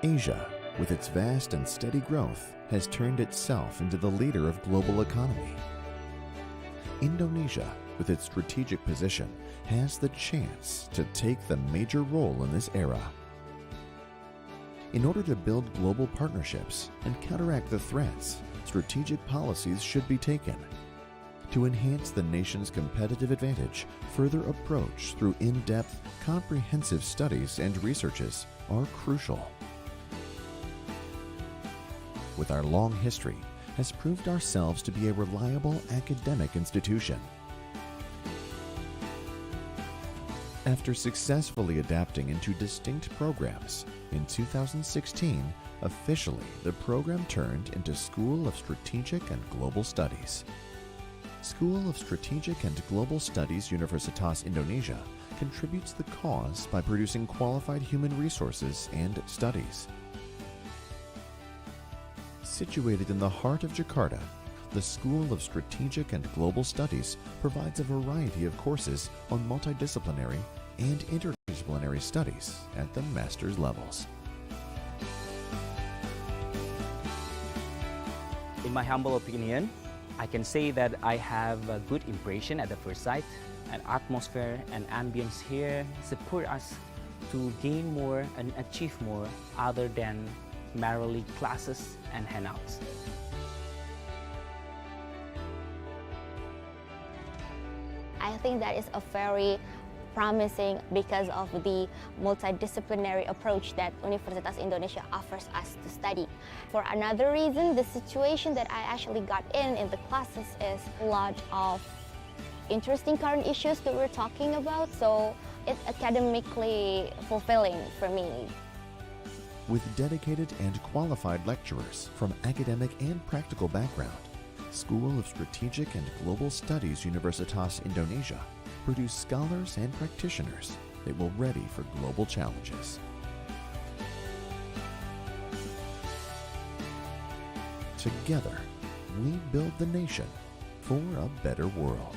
Asia, with its vast and steady growth, has turned itself into the leader of global economy. Indonesia, with its strategic position, has the chance to take the major role in this era. In order to build global partnerships and counteract the threats, strategic policies should be taken. To enhance the nation's competitive advantage, further approach through in-depth, comprehensive studies and researches are crucial. With our long history, has proved ourselves to be a reliable academic institution. After successfully adapting into distinct programs, in 2016, officially the program turned into School of Strategic and Global Studies. School of Strategic and Global Studies Universitas Indonesia contributes the cause by producing qualified human resources and studies. Situated in the heart of Jakarta, the School of Strategic and Global Studies provides a variety of courses on multidisciplinary and interdisciplinary studies at the master's levels. In my humble opinion, I can say that I have a good impression at the first sight. An atmosphere and ambience here support us to gain more and achieve more other than merely classes and handouts. I think that is a very promising because of the multidisciplinary approach that Universitas Indonesia offers us to study. For another reason, the situation that I actually got in the classes is a lot of interesting current issues that we're talking about, so it's academically fulfilling for me. With dedicated and qualified lecturers from academic and practical background, School of Strategic and Global Studies Universitas Indonesia produce scholars and practitioners that will ready for global challenges. Together, we build the nation for a better world.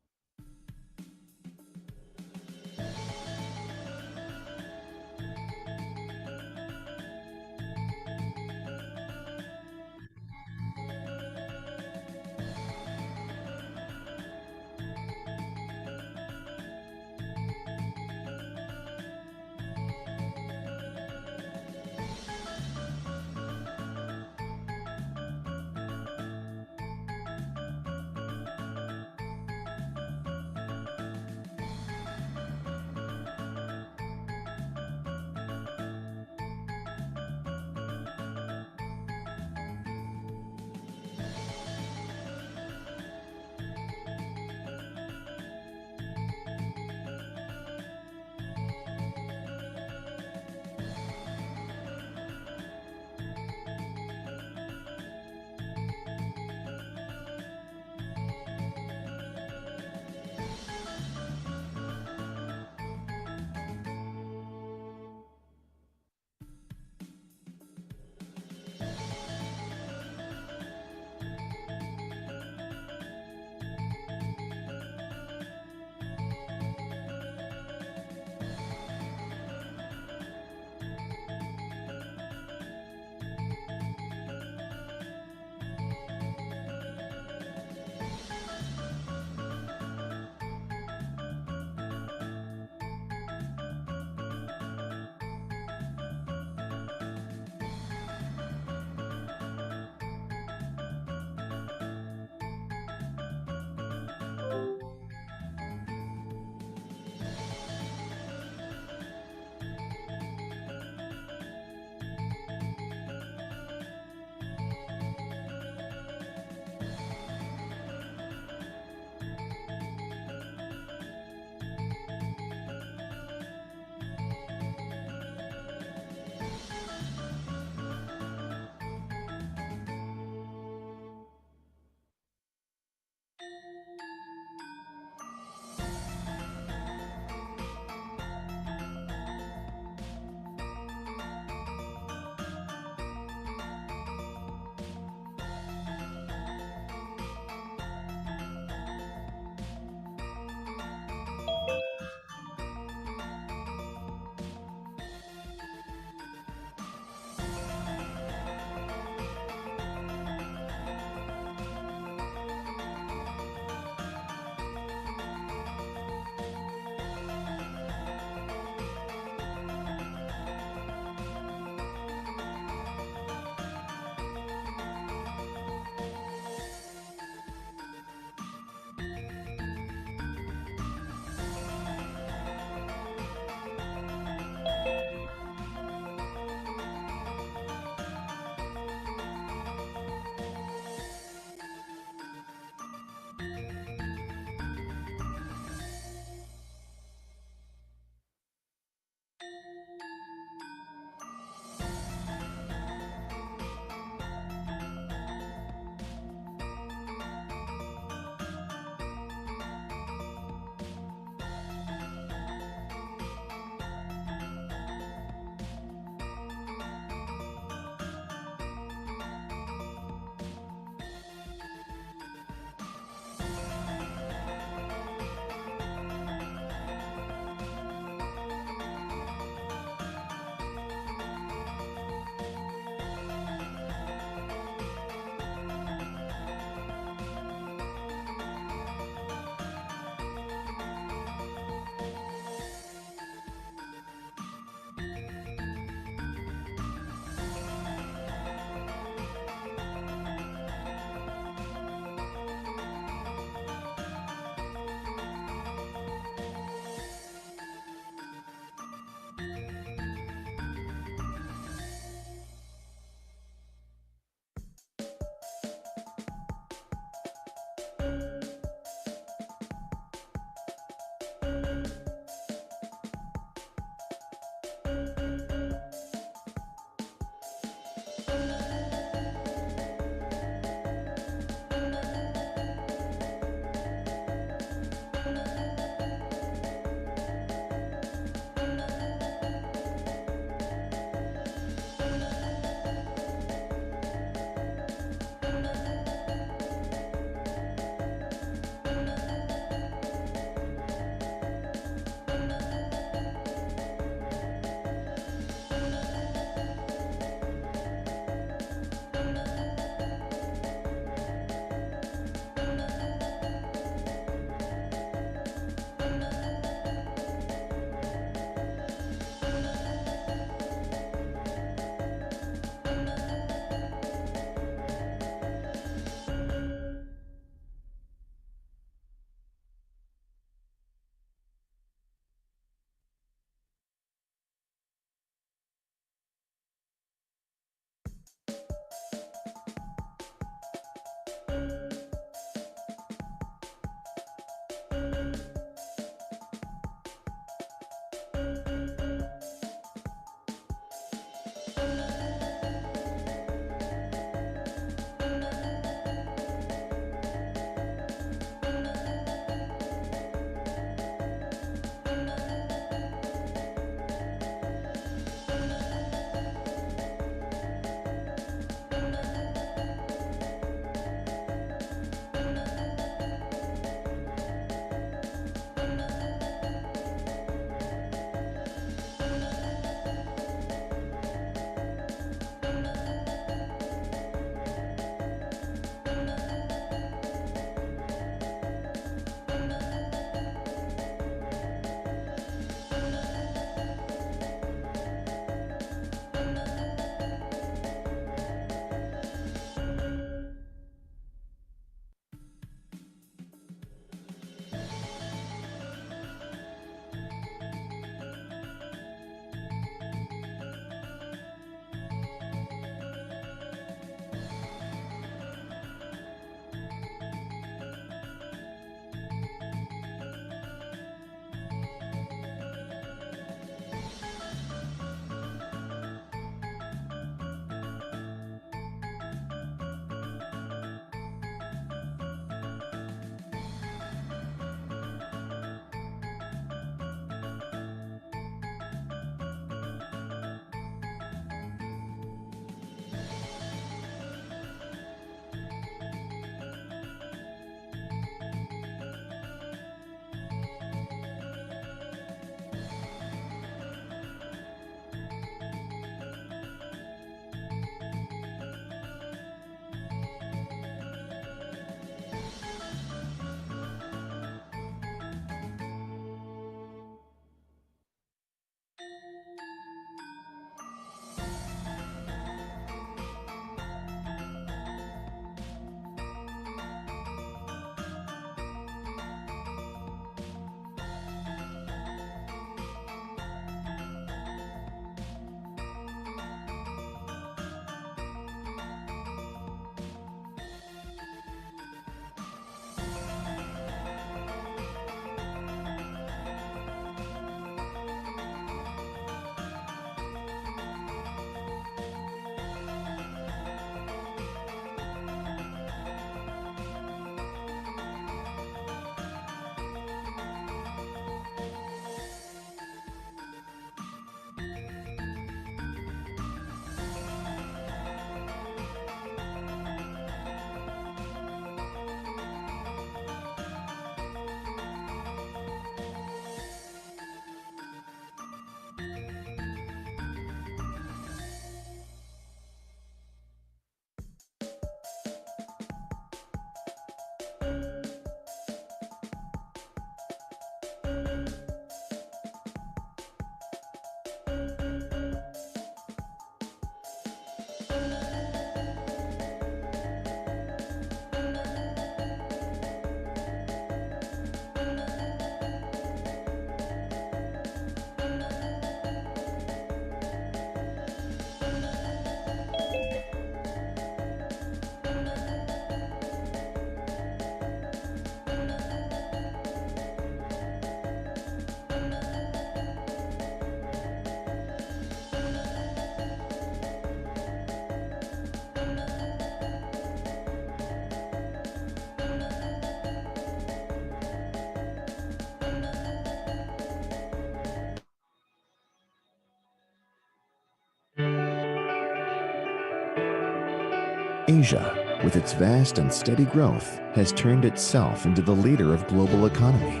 Asia, with its vast and steady growth, has turned itself into the leader of global economy.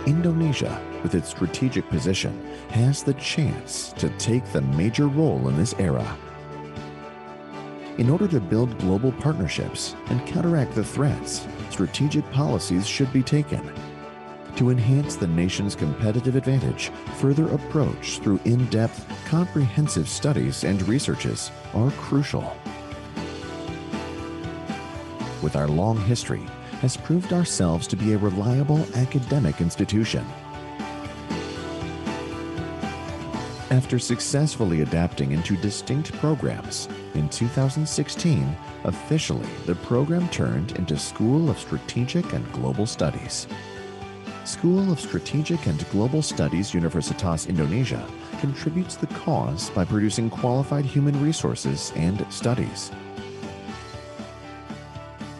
Indonesia, with its strategic position, has the chance to take the major role in this era. In order to build global partnerships and counteract the threats, strategic policies should be taken. To enhance the nation's competitive advantage, further approach through in-depth, comprehensive studies and researches are crucial. With our long history, has proved ourselves to be a reliable academic institution. After successfully adapting into distinct programs, in 2016, officially the program turned into School of Strategic and Global Studies. School of Strategic and Global Studies Universitas Indonesia contributes the cause by producing qualified human resources and studies.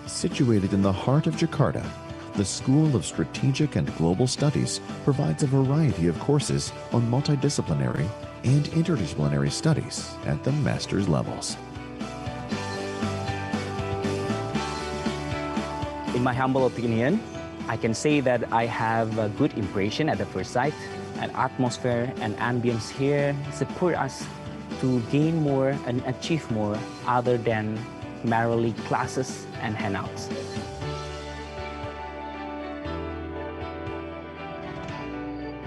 Situated in the heart of Jakarta, the School of Strategic and Global Studies provides a variety of courses on multidisciplinary and interdisciplinary studies at the master's levels. In my humble opinion, I can say that I have a good impression at the first sight. An atmosphere and ambience here support us to gain more and achieve more other than merely classes and handouts.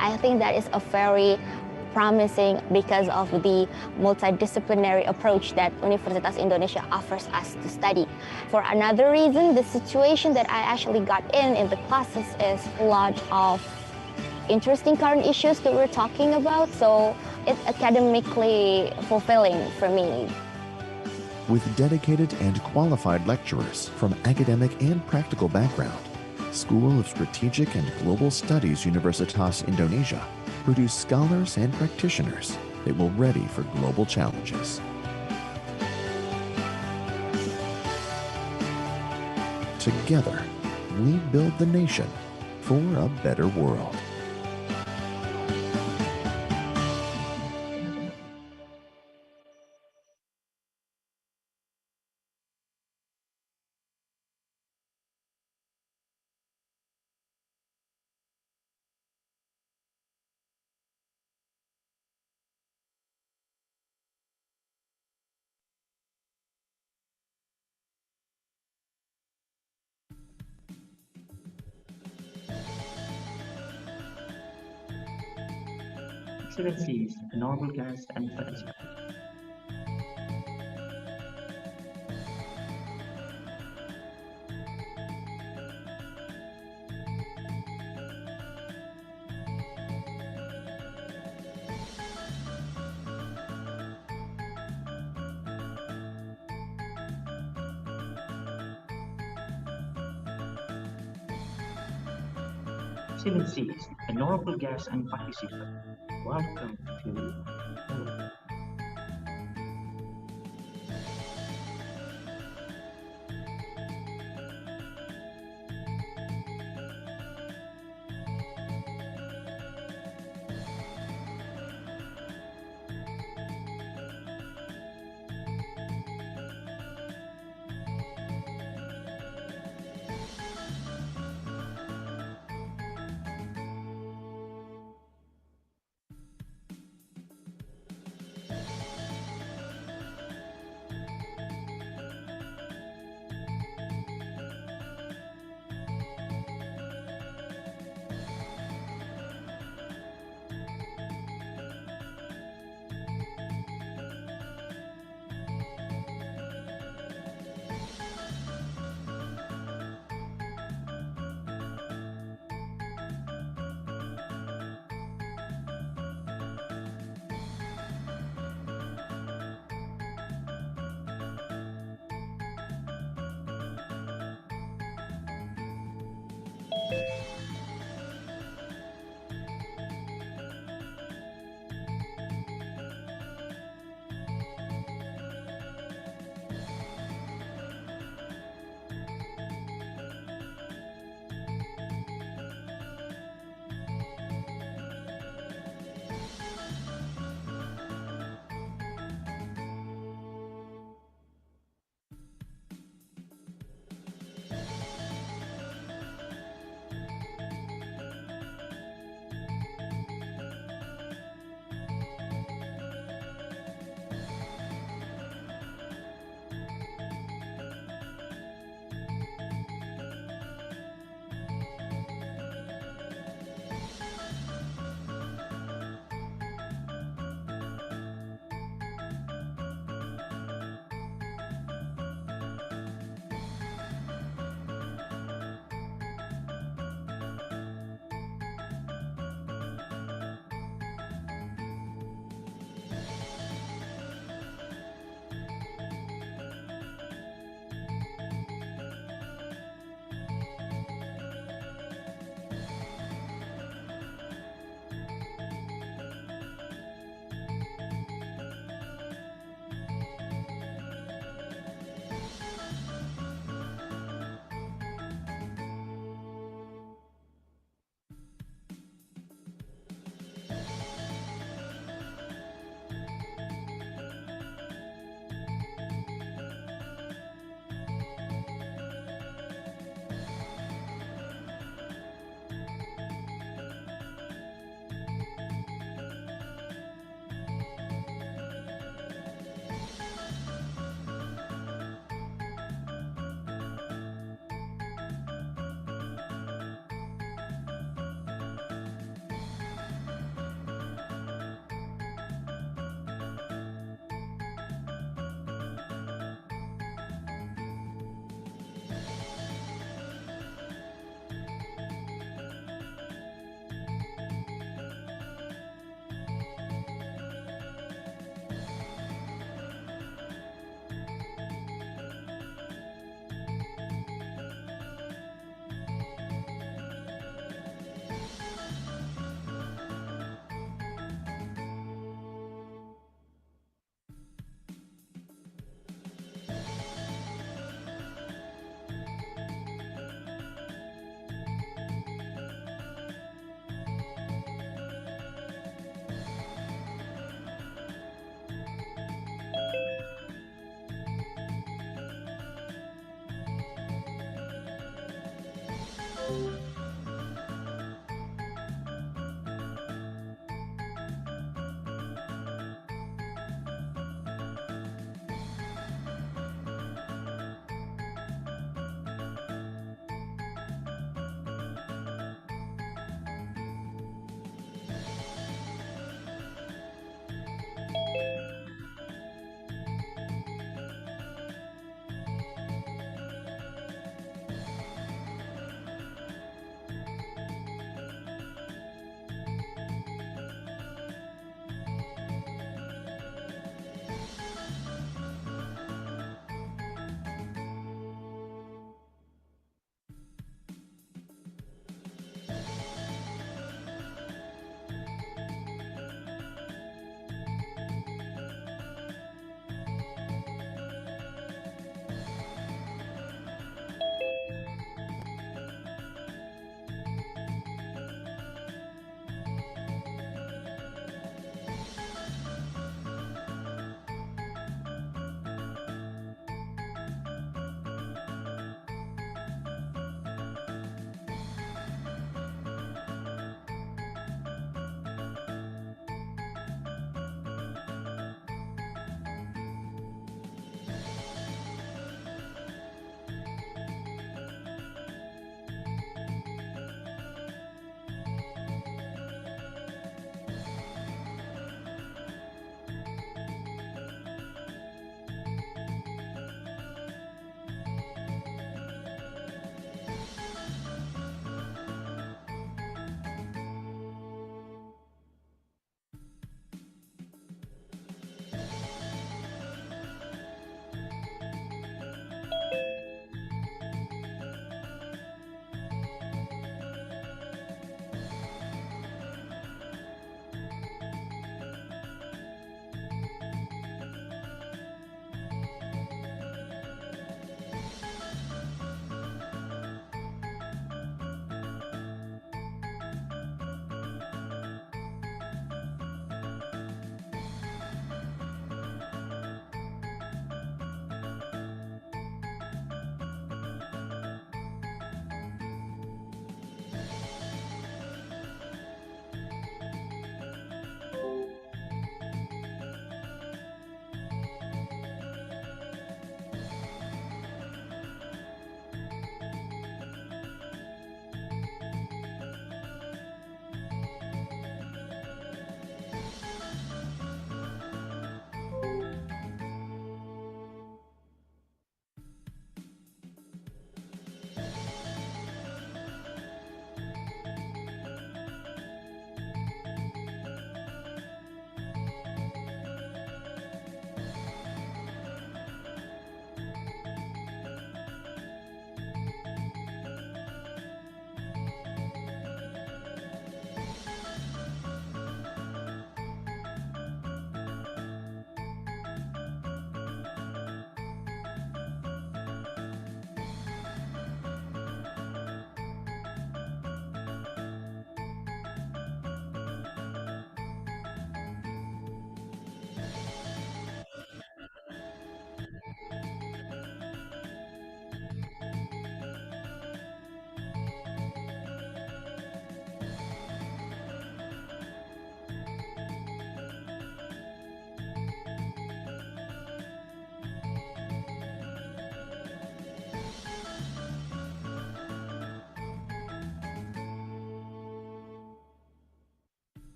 I think that is a very promising because of the multidisciplinary approach that Universitas Indonesia offers us to study. For another reason, the situation that I actually got in the classes is a lot of interesting current issues that we're talking about, so it's academically fulfilling for me. With dedicated and qualified lecturers from academic and practical background, School of Strategic and Global Studies Universitas Indonesia produce scholars and practitioners that will ready for global challenges. Together, we build the nation for a better world. Excellencies, honorable guests, and participants. Excellencies, honorable guests, and participants, welcome to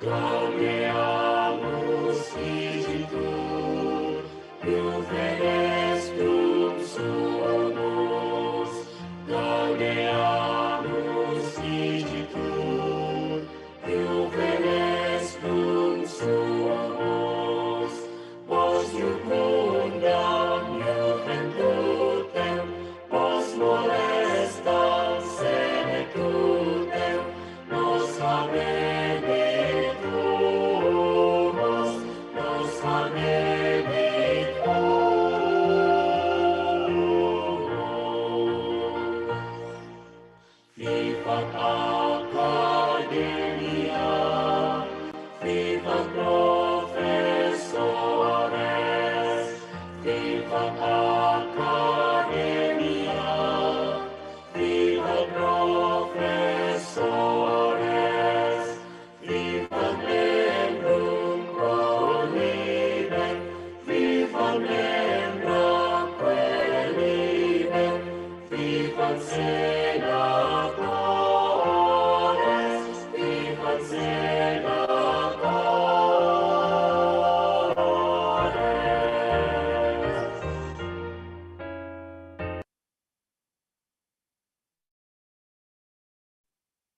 Gaudeamus igitur, Juvenes cum sumus. Gaudeamus igitur, Juvenes cum sumus. Pos jucundam juventutem, pos molestam senetutem, nos habebitumus, nos habebitumus. Vivat Academia, vivat professores, vivat Academia, vivat professores, vivat membrum prohibet, vivat membra prohibet, vivat senatores, vivat senatores.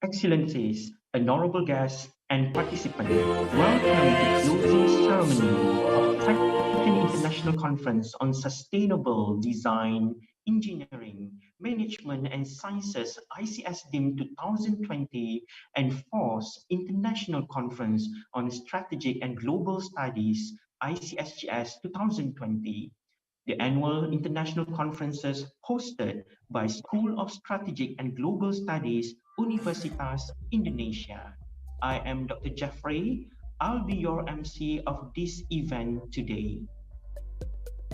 Excellencies, honorable guests, and participants, welcome to the closing ceremony of Second International Conference on Sustainable Design, Engineering, Management and Sciences ICSDEM 2020 and Fourth International Conference on Strategic and Global Studies ICSGS 2020. The annual international conferences hosted by School of Strategic and Global Studies, Universitas Indonesia. I am Dr. Jeffrey. I'll be your MC of this event today.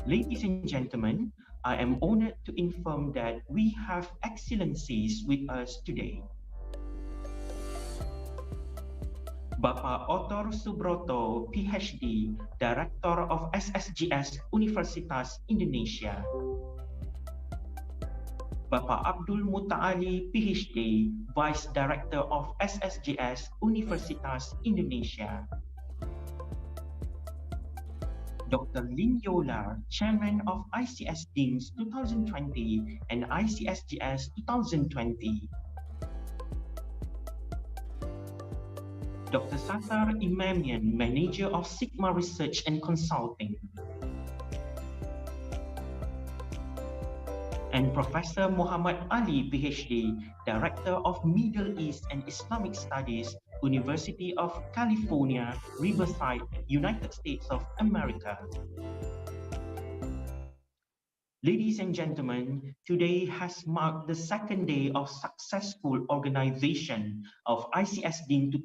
Ladies and gentlemen, I am honored to inform that we have excellencies with us today. Bapak Otor Subroto, PhD, Director of SSGS Universitas Indonesia. Bapak Abdul Mutaali, PhD, Vice Director of SSGS Universitas Indonesia. Dr. Lin Yola, Chairman of ICSDEMS 2020 and ICSGS 2020. Dr. Sattar Imamian, Manager of Sigma Research and Consulting. And Professor Muhammad Ali, PhD, Director of Middle East and Islamic Studies, University of California, Riverside, United States of America. Ladies and gentlemen, today has marked the second day of successful organization of ICSDEM 2020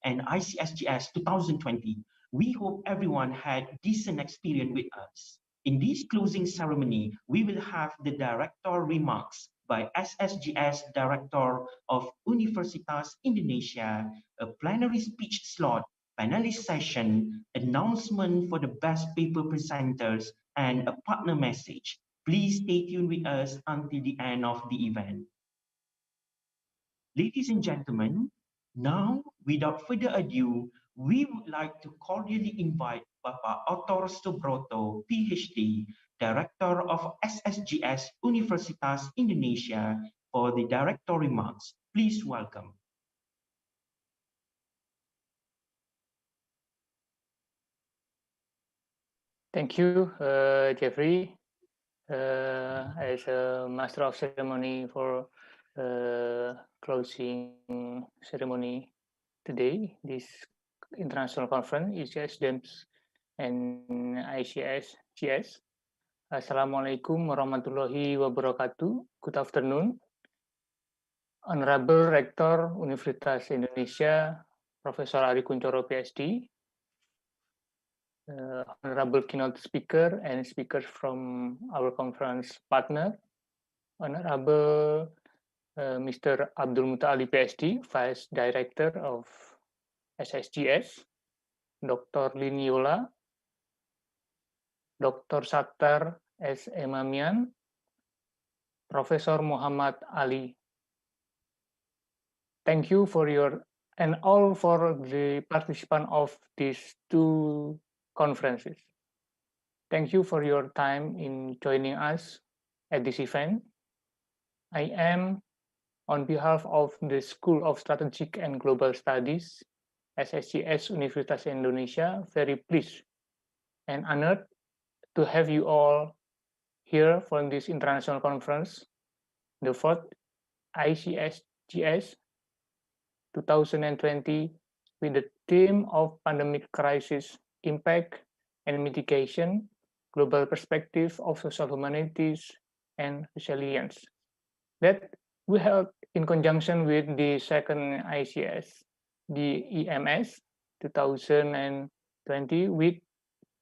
and ICSGS 2020. We hope everyone had decent experience with us. In this closing ceremony, we will have the director remarks by SSGS Director of Universitas Indonesia, a plenary speech slot, panelist session, announcement for the best paper presenters, and a partner message. Please stay tuned with us until the end of the event. Ladies and gentlemen, now, without further ado, we would like to cordially invite Bapak Otor Subroto, PhD, Director of SSGS Universitas Indonesia, for the director remarks. Please welcome. Thank you, Jeffrey. As a master of ceremony for closing ceremony today, this international conference, ICSDEMS and ICSGS. Assalamualaikum warahmatullahi wabarakatuh. Good afternoon. Honorable Rector Universitas Indonesia, Professor Ari Kunchoro, PhD, honorable keynote speaker and speakers from our conference partner, Honorable Mr. Abdul Mutaali, PhD, Vice Director of SSGS, Dr. Lin Yola, Dr. Sattar S. Imamian, Profesor Muhammad Ali, thank you for your and all for the participant of these two conferences. Thank you for your time in joining us at this event. I am, on behalf of the School of Strategic and Global Studies, ICSGS Universitas Indonesia, very pleased and honored to have you all here for this international conference, the fourth ICSGS 2020, with the theme of pandemic crisis, impact and mitigation, global perspective of social humanities and resilience. That we held in conjunction with the second ICS, the EMS 2020, with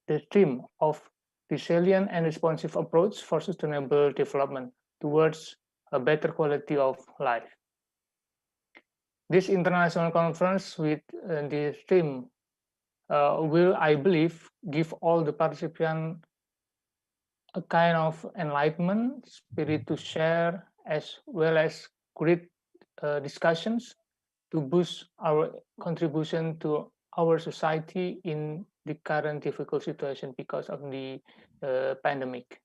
the theme of resilient and responsive approach for sustainable development towards a better quality of life. This international conference with the theme will, I believe, give all the participants a kind of enlightenment, spirit to share, as well as great discussions to boost our contribution to our society in the current difficult situation because of the pandemic.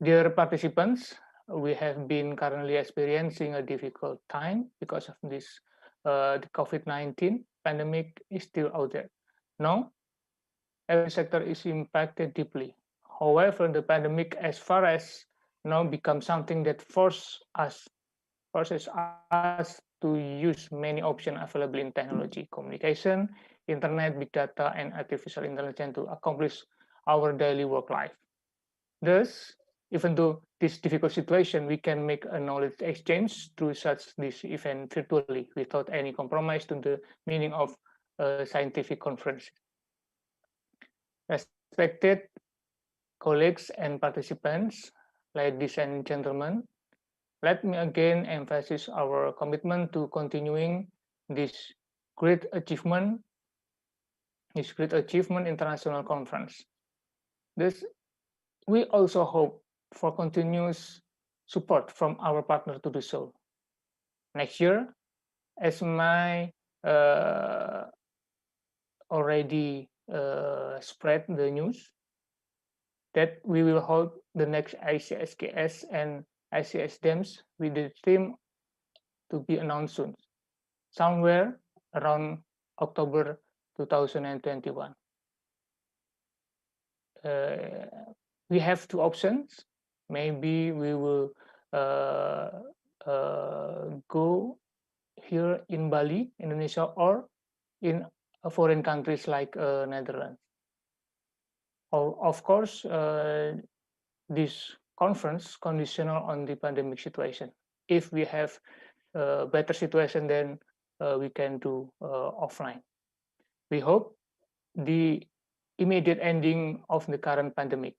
Dear participants, we have been currently experiencing a difficult time because of this the COVID-19 pandemic is still out there. Now, every sector is impacted deeply. However, the pandemic, as far as now, becomes something that forces us to use many options available in technology, communication, internet, big data, and artificial intelligence to accomplish our daily work life. Thus, even though this difficult situation, we can make a knowledge exchange through such this event virtually without any compromise to the meaning of a scientific conference. Respected colleagues and participants, ladies and gentlemen, let me again emphasize our commitment to continuing this great achievement international conference. This, we also hope for continuous support from our partner to do so. Next year, as my already spread the news, that we will hold the next ICSGS and ICSDEMS with the theme to be announced soon, somewhere around October 2021. We have two options. Maybe we will go here in Bali, Indonesia, or in foreign countries like Netherlands. Of course, this conference conditional on the pandemic situation. If we have a better situation, then we can do offline. We hope the immediate ending of the current pandemic.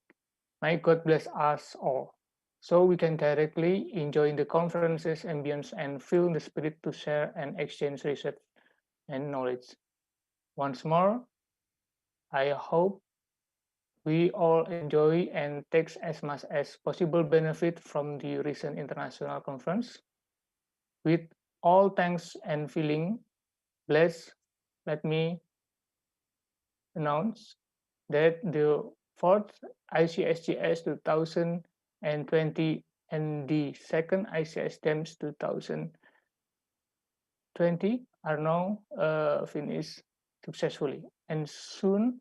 May God bless us all, so we can directly enjoy the conferences ambience and feel the spirit to share and exchange research and knowledge. Once more, I hope we all enjoy and take as much as possible benefit from the recent international conference. With all thanks and feeling blessed, let me announce that the fourth ICSGS 2020 and the second ICSDEMS 2020 are now finished successfully, and soon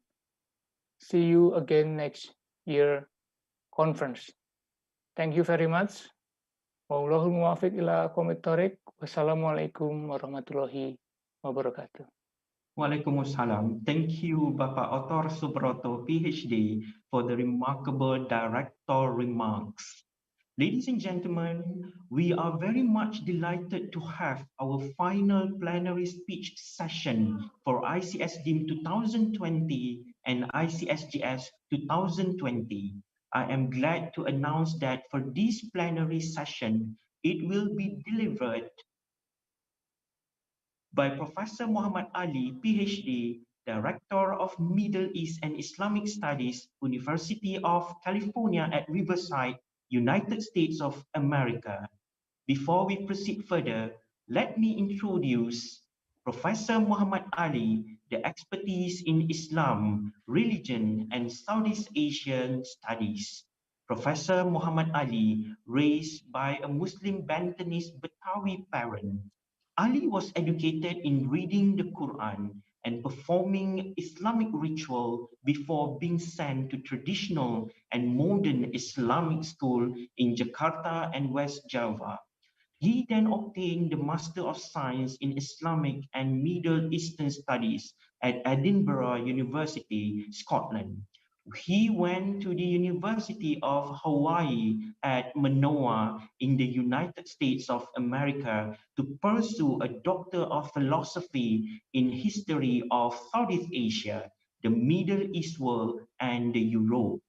see you again next year conference. Thank you very much. Wallahul muwaffiq ila aqwamit thoriq. Wassalamualaikum warahmatullahi wabarakatuh. Waalaikumsalam. Thank you, Bapak Otor Subroto, PhD, for the remarkable director remarks. Ladies and gentlemen, we are very much delighted to have our final plenary speech session for ICSDEM 2020 and ICSGS 2020. I am glad to announce that for this plenary session, it will be delivered by Professor Muhammad Ali, PhD, Director of Middle East and Islamic Studies, University of California at Riverside, United States of America. Before we proceed further, let me introduce Professor Muhammad Ali, the expertise in Islam, religion, and Southeast Asian studies. Professor Muhammad Ali, raised by a Muslim Bantanese Betawi parent, Ali was educated in reading the Quran and performing Islamic ritual before being sent to traditional and modern Islamic school in Jakarta and West Java. He then obtained the Master of Science in Islamic and Middle Eastern Studies at Edinburgh University, Scotland. He went to the University of Hawaii at Manoa in the United States of America to pursue a Doctor of Philosophy in History of Southeast Asia, the Middle East world, and the Europe.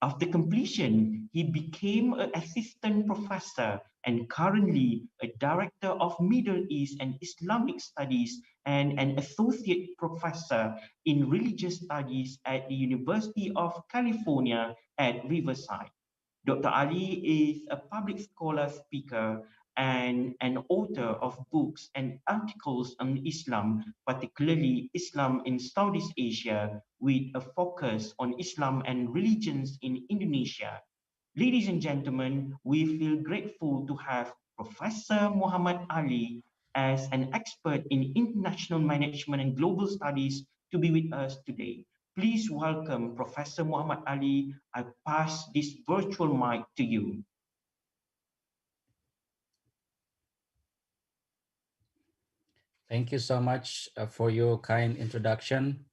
After completion, he became an assistant professor and currently a director of Middle East and Islamic Studies and an associate professor in religious studies at the University of California at Riverside. Dr. Ali is a public scholar speaker and an author of books and articles on Islam, particularly Islam in Southeast Asia, with a focus on Islam and religions in Indonesia. Ladies and gentlemen, we feel grateful to have Professor Muhammad Ali as an expert in international management and global studies to be with us today. Please welcome Professor Muhammad Ali. I pass this virtual mic to you. Thank you so much for your kind introduction,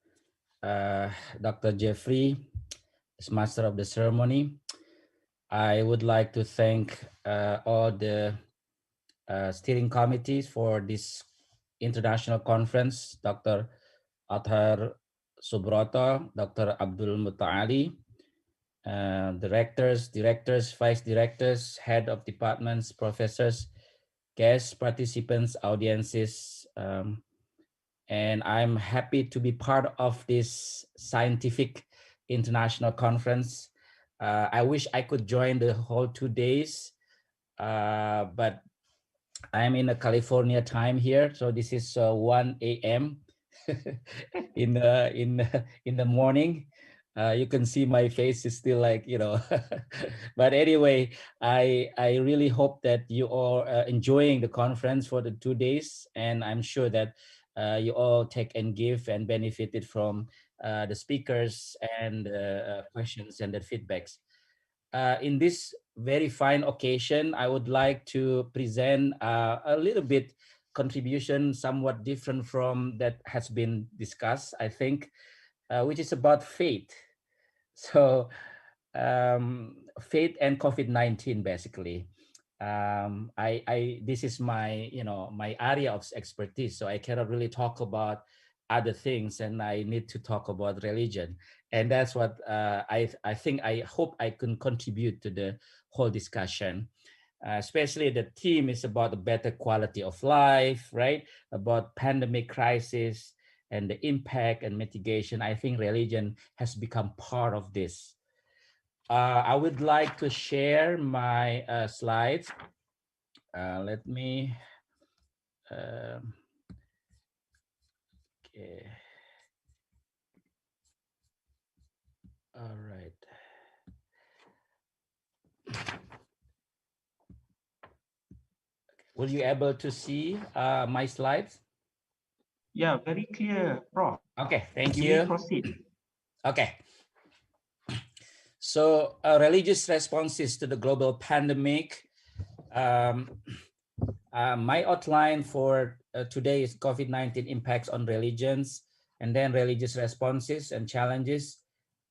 Dr. Jeffrey, as Master of the Ceremony. I would like to thank all the steering committees for this international conference, Dr. Athar Subroto, Dr. Abdul Muta'ali, directors, vice directors, head of departments, professors, guests, participants, audiences, and I'm happy to be part of this scientific international conference. I wish I could join the whole 2 days, but I'm in a California time here, so this is 1 a.m. in the morning. You can see my face is still like, you know, but anyway, I really hope that you all are enjoying the conference for the 2 days, and I'm sure that you all take and give and benefited from the speakers and questions and the feedbacks. In this very fine occasion, I would like to present a little bit contribution somewhat different from that has been discussed, I think, which is about faith. So faith and COVID-19, basically. This is my, my area of expertise, so I cannot really talk about other things, and I need to talk about religion, and that's what I hope I can contribute to the whole discussion. Especially the theme is about a better quality of life, right? About pandemic crisis and the impact and mitigation. I think religion has become part of this. I would like to share my slides. Let me. Okay. All right. Will you able to see my slides? Yeah, very clear, Prof. Okay, thank you. You may proceed. Okay. So religious responses to the global pandemic. My outline for today is COVID-19 impacts on religions, and then religious responses and challenges,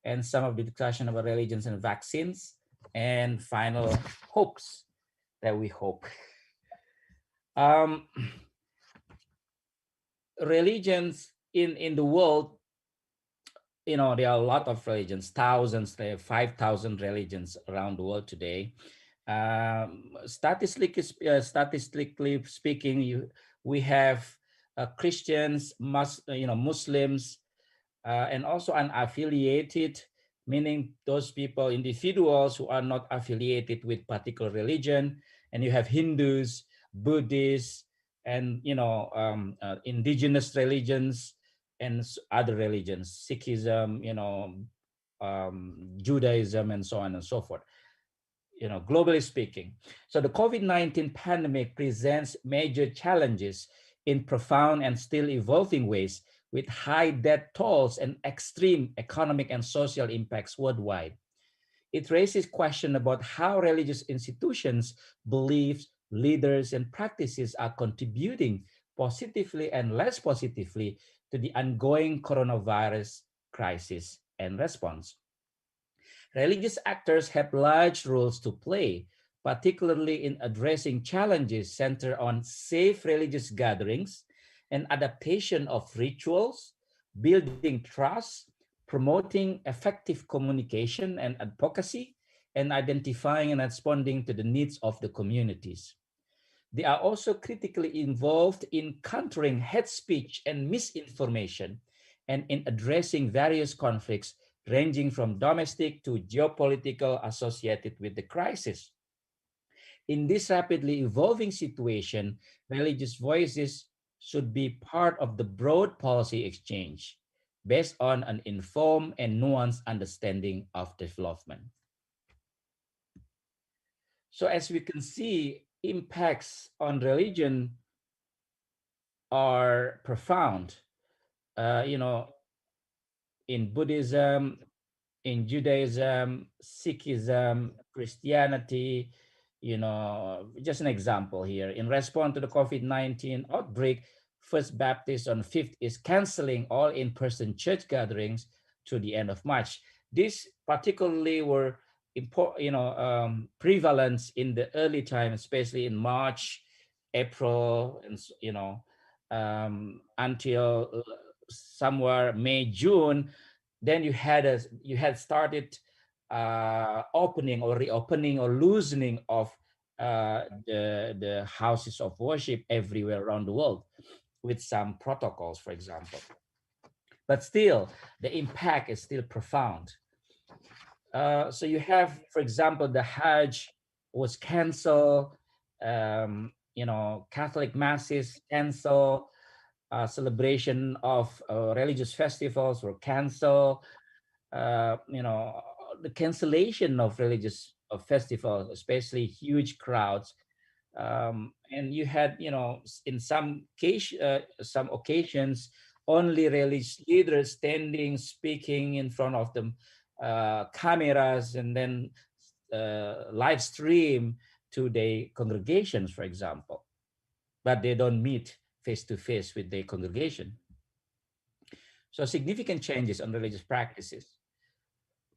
and some of the discussion about religions and vaccines, and final hopes that we hope. Religions in the world, there are a lot of religions, thousands, 5,000 religions around the world today. Statistically speaking, we have Christians, Muslims, and also unaffiliated, meaning those people, individuals who are not affiliated with particular religion. And you have Hindus, Buddhists, and indigenous religions and other religions, Sikhism, Judaism, and so on and so forth. Globally speaking. So the COVID-19 pandemic presents major challenges in profound and still evolving ways, with high death tolls and extreme economic and social impacts worldwide. It raises questions about how religious institutions, beliefs, leaders, and practices are contributing positively and less positively to the ongoing coronavirus crisis and response. Religious actors have large roles to play, particularly in addressing challenges centered on safe religious gatherings and adaptation of rituals, building trust, promoting effective communication and advocacy, and identifying and responding to the needs of the communities. They are also critically involved in countering hate speech and misinformation and in addressing various conflicts ranging from domestic to geopolitical associated with the crisis. In this rapidly evolving situation, religious voices should be part of the broad policy exchange based on an informed and nuanced understanding of development. So as we can see, impacts on religion are profound. In Buddhism, in Judaism, Sikhism, Christianity, just an example here. In response to the COVID-19 outbreak, First Baptist on 5th is canceling all in-person church gatherings to the end of March. These particularly were prevalent in the early time, especially in March, April, and until somewhere May, June. Then you had started opening or reopening or loosening of the houses of worship everywhere around the world with some protocols, for example. But still, the impact is still profound. So you have, for example, the Hajj was canceled, Catholic masses canceled, celebration of religious festivals were canceled, the cancellation of religious festivals, especially huge crowds. And you had, in some some occasions, only religious leaders standing, speaking in front of the cameras, and then live stream to the congregations, for example. But they don't meet face to face with the congregation. So significant changes on religious practices.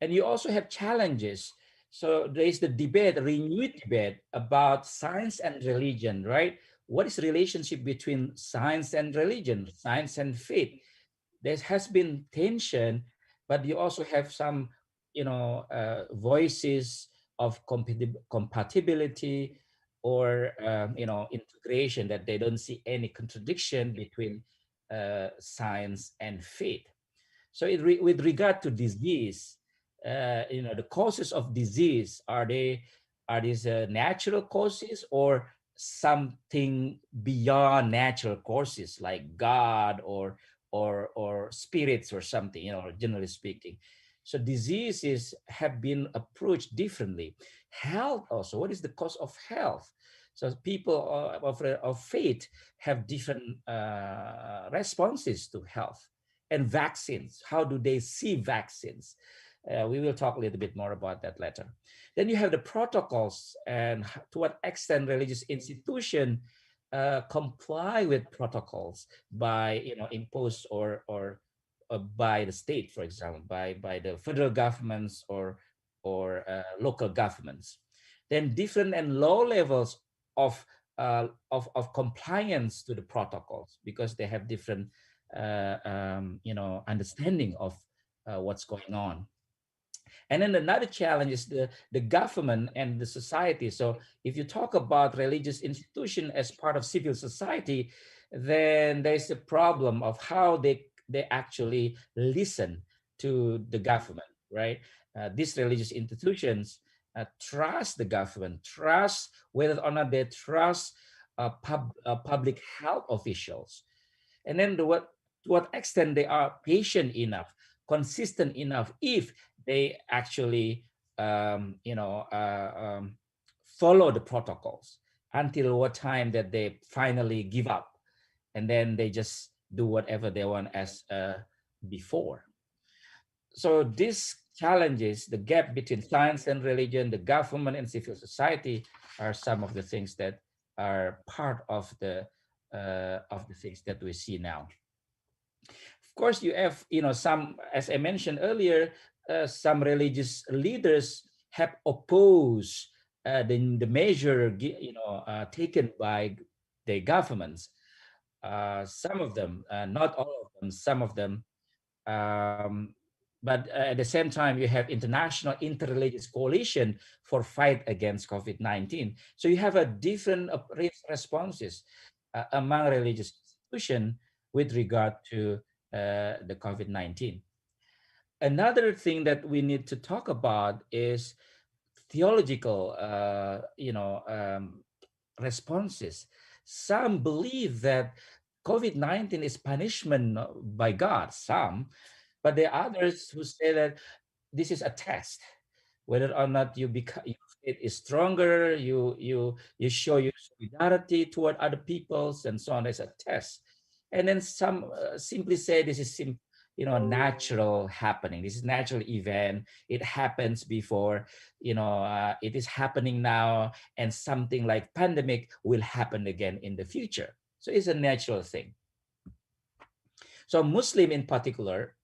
And you also have challenges. So there is the debate, a renewed debate about science and religion, right? What is the relationship between science and religion, science and faith? There has been tension, but you also have some, voices of compatibility or, integration, that they don't see any contradiction between science and faith. So with regard to disease, the causes of disease, are these natural causes or something beyond natural causes like God or spirits or something, generally speaking. So diseases have been approached differently. Health also, what is the cause of health? So people of faith have different responses to health. And vaccines, how do they see vaccines? We will talk a little bit more about that later. Then you have the protocols and to what extent religious institutions comply with protocols by imposed or by the state, for example, by the federal governments or local governments. Then different and low levels of compliance to the protocols, because they have different understanding of what's going on. And then another challenge is the government and the society. So if you talk about religious institution as part of civil society, then there's a problem of how they actually listen to the government, right? These religious institutions trust the government, trust whether or not they trust public health officials. And then to what extent they are patient enough, consistent enough, if they actually follow the protocols until what time that they finally give up, and then they just do whatever they want as before. So these challenges, the gap between science and religion, the government and civil society, are some of the things that are part of the things that we see now. Of course, you have some, as I mentioned earlier, some religious leaders have opposed the measure taken by the governments. Some of them, not all of them, some of them. But at the same time, you have international interreligious coalition for fight against COVID-19. So you have a different responses among religious institutions with regard to the COVID-19. Another thing that we need to talk about is theological, responses. Some believe that COVID-19 is punishment by God, some, but there are others who say that this is a test, whether or not you become, your faith is stronger, you show your solidarity toward other peoples and so on. As a test. And then some simply say this is natural happening. This is natural event. It happens before, it is happening now, and something like pandemic will happen again in the future. So it's a natural thing. So Muslim in particular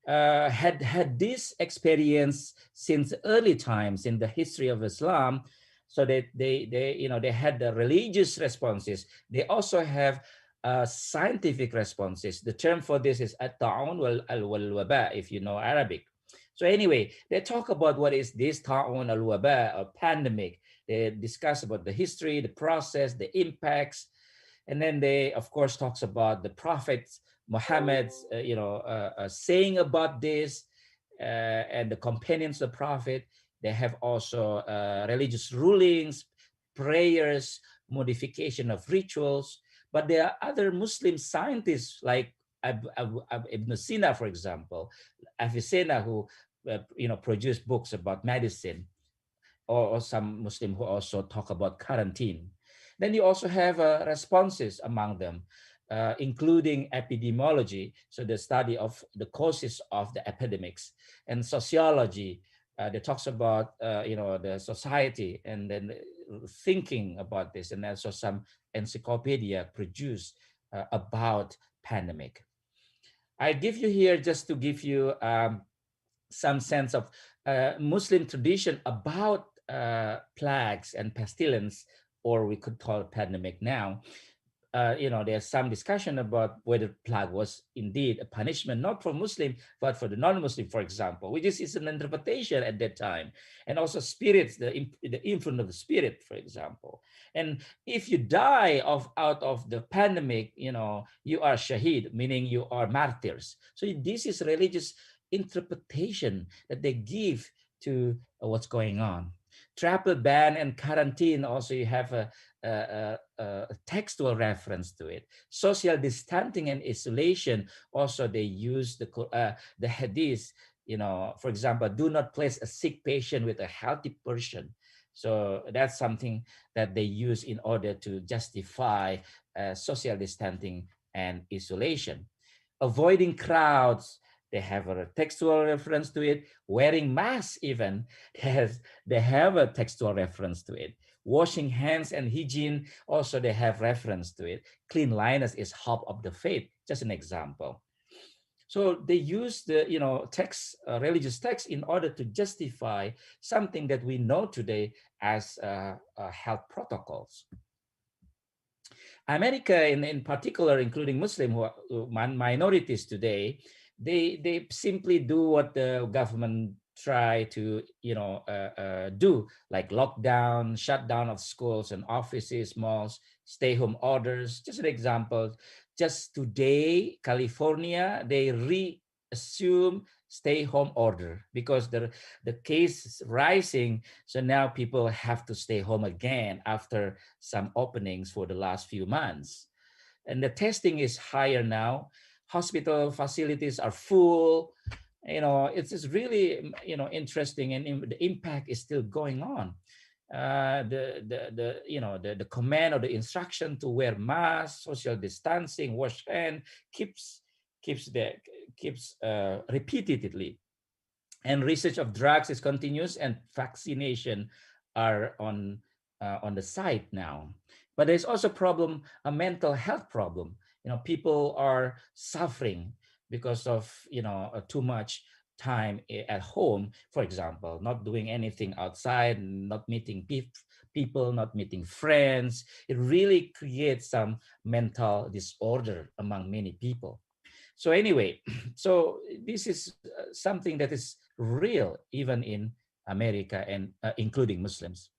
had this experience since early times in the history of Islam. So that they had the religious responses. They also have scientific responses. The term for this is at-ta'un wal-waba, if you know Arabic. So anyway, they talk about what is this ta'un al-waba, or pandemic. They discuss about the history, the process, the impacts, and then they, of course, talks about the prophets Muhammad's, saying about this, and the companions of the prophet. They have also religious rulings, prayers, modification of rituals. But there are other Muslim scientists like Ibn Sina, for example, Avicenna, who produced books about medicine, or some Muslim who also talk about quarantine. Then you also have responses among them, including epidemiology, so the study of the causes of the epidemics, and sociology, that talks about the society, and then thinking about this, and also some encyclopedia produced about pandemic. I give you here just to give you some sense of Muslim tradition about plagues and pestilence, or we could call it pandemic now. There's some discussion about whether plague was indeed a punishment, not for Muslim, but for the non-Muslim, for example, which is an interpretation at that time. And also spirits, the influence of the spirit, for example. And if you die out of the pandemic, you are shaheed, meaning you are martyrs. So this is religious interpretation that they give to what's going on. Travel ban and quarantine, also you have a textual reference to it. Social distancing and isolation, also they use the hadith, for example, do not place a sick patient with a healthy person. So that's something that they use in order to justify social distancing and isolation. Avoiding crowds, they have a textual reference to it. Wearing masks, even, they have a textual reference to it. Washing hands and hygiene, also they have reference to it. Cleanliness is half of the faith, just an example. So they use the text, religious text, in order to justify something that we know today as health protocols. America, in particular, including Muslim who are minorities today, they simply do what the government try to do, like lockdown, shutdown of schools and offices, malls, stay home orders. Just an example, just today, California, they assume stay-home order because the case is rising. So now people have to stay home again after some openings for the last few months. And the testing is higher now. Hospital facilities are full. It's really interesting, and the impact is still going on. The command or the instruction to wear masks, social distancing, wash hand keeps repeatedly. And research of drugs is continuous, and vaccination are on the site now. But there's also a mental health problem. People are suffering because of too much time at home, for example, not doing anything outside, not meeting people, not meeting friends. It really creates some mental disorder among many people. So anyway, so this is something that is real even in America, and including Muslims.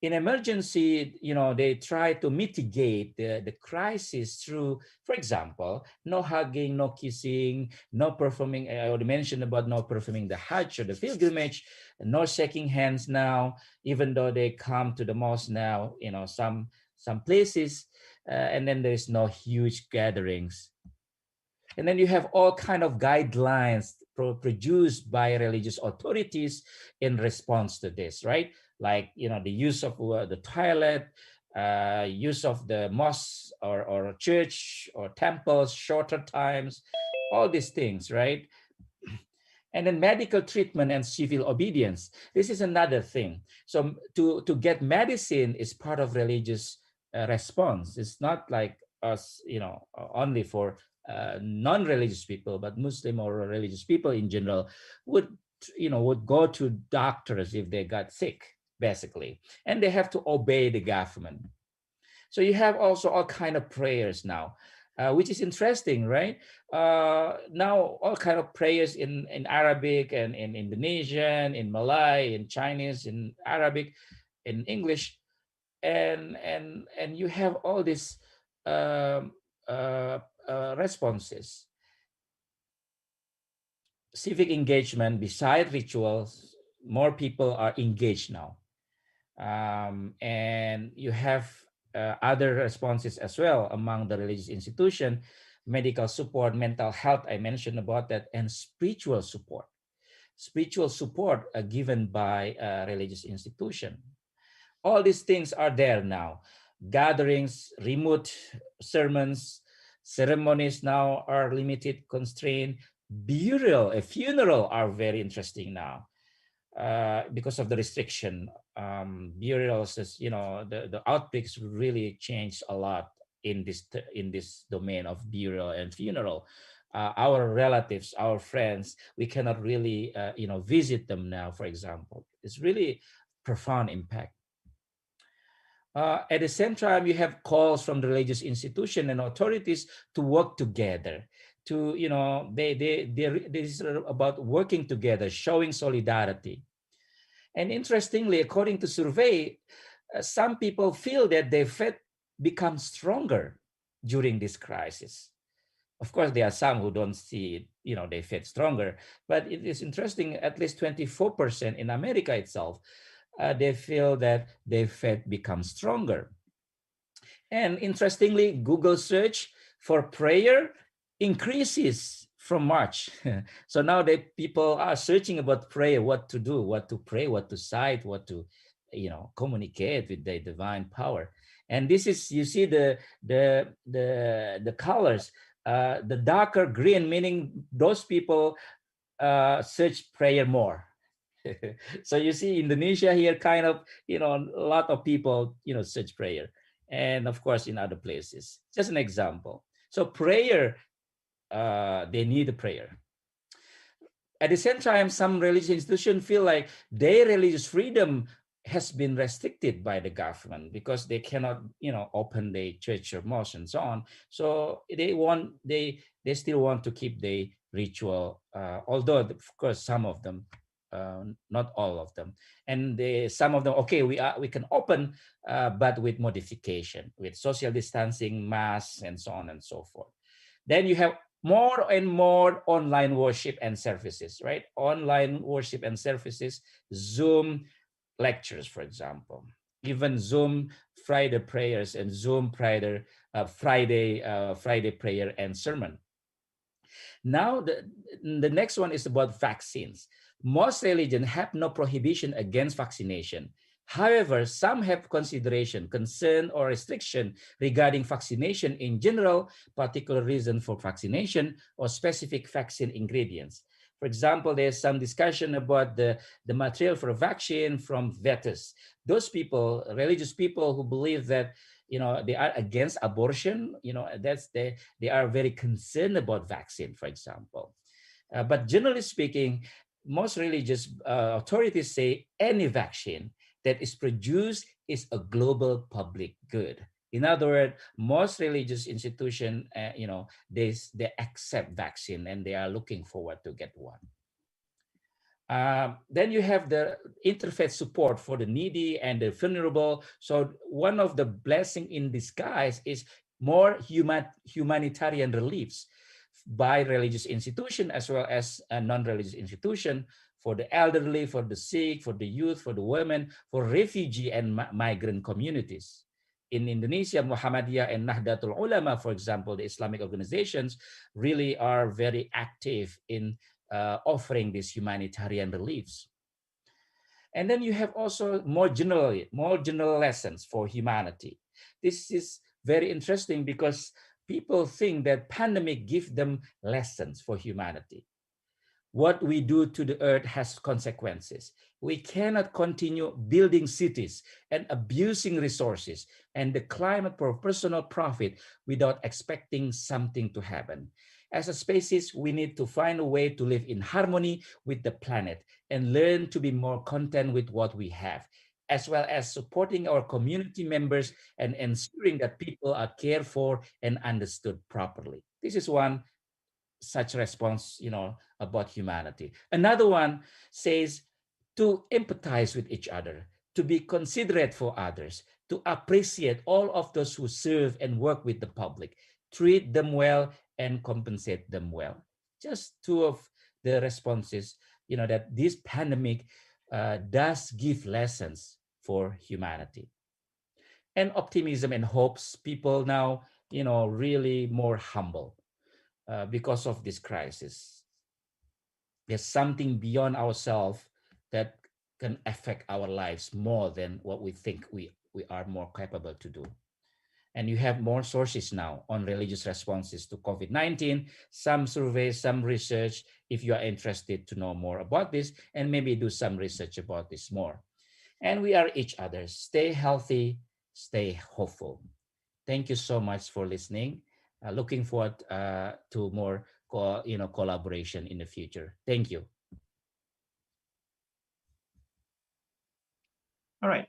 In emergency, they try to mitigate the crisis through, for example, no hugging, no kissing, no performing. I already mentioned about no performing the Hajj or the pilgrimage, no shaking hands now, even though they come to the mosque now, some places, and then there's no huge gatherings. And then you have all kind of guidelines produced by religious authorities in response to this, right? Like, the use of the toilet, use of the mosque or church or temples, shorter times, all these things, right? And then medical treatment and civil obedience. This is another thing. So to get medicine is part of religious response. It's not like us, only for non-religious people, but Muslim or religious people in general would go to doctors if they got sick, basically, and they have to obey the government. So you have also all kind of prayers now, which is interesting, right? Now all kind of prayers in Arabic and in Indonesian, in Malay, in Chinese, in Arabic, in English, and you have all these responses. Civic engagement beside rituals, more people are engaged now. And you have other responses as well among the religious institution, medical support, mental health, I mentioned about that, and spiritual support. Spiritual support given by religious institution. All these things are there now. Gatherings, remote sermons, ceremonies now are limited, constrained. A funeral are very interesting now. Because of the restriction, burials, the outbreaks really changed a lot in this domain of burial and funeral. Our relatives, our friends, we cannot really visit them now, for example. It's really profound impact. At the same time, you have calls from the religious institution and authorities to work together. This is about working together, showing solidarity. And interestingly, according to survey, some people feel that their faith becomes stronger during this crisis. Of course, there are some who don't see their faith stronger, but it is interesting, at least 24% in America itself, they feel that their faith becomes stronger. And interestingly, Google search for prayer increases from March. So now people are searching about prayer, what to do, what to pray, what to cite, what to communicate with the divine power. And this is, you see the colors, the darker green, meaning those people search prayer more. So you see Indonesia here, kind of, a lot of people, search prayer. And of course, in other places, just an example. So prayer, they need a prayer. At the same time, some religious institutions feel like their religious freedom has been restricted by the government because they cannot, open the church or mosque and so on. So they still want to keep the ritual, although of course some of them, not all of them, and some of them, okay, we can open, but with modification, with social distancing, masks, and so on and so forth. Then you have more and more online worship and services, right? Online worship and services, Zoom lectures, for example, even Zoom Friday prayers and Zoom Friday prayer and sermon. Now, the next one is about vaccines. Most religions have no prohibition against vaccination. However, some have consideration, concern, or restriction regarding vaccination in general, particular reason for vaccination, or specific vaccine ingredients. For example, there's some discussion about the material for a vaccine from vetus. Those people, religious people who believe that, you know, they are against abortion, you know, they are very concerned about vaccine, for example. But generally speaking, most religious authorities say any vaccine that is produced is a global public good. In other words, most religious institutions, you know, they accept vaccine and they are looking forward to get one. Then you have the interfaith support for the needy and the vulnerable. So one of the blessing in disguise is more humanitarian reliefs by religious institution as well as a non-religious institution for the elderly, for the sick, for the youth, for the women, for refugee and migrant communities. In Indonesia, Muhammadiyah and Nahdlatul Ulama, for example, the Islamic organizations really are very active in offering these humanitarian reliefs. And then you have also more general lessons for humanity. This is very interesting because people think that pandemic give them lessons for humanity. What we do to the earth has consequences. We cannot continue building cities and abusing resources and the climate for personal profit without expecting something to happen. As a species, we need to find a way to live in harmony with the planet and learn to be more content with what we have, as well as supporting our community members and ensuring that people are cared for and understood properly. This is one such response, you know, about humanity. Another one says to empathize with each other, to be considerate for others, to appreciate all of those who serve and work with the public, treat them well and compensate them well. Just two of the responses, you know, that this pandemic does give lessons for humanity. And optimism and hopes, people now, you know, really more humble. Because of this crisis. There's something beyond ourselves that can affect our lives more than what we think we are more capable to do. And you have more sources now on religious responses to COVID-19, some surveys, some research, if you are interested to know more about this, and maybe do some research about this more. And we are each other. Stay healthy, stay hopeful. Thank you so much for listening. Looking forward to more collaboration in the future. Thank you. All right.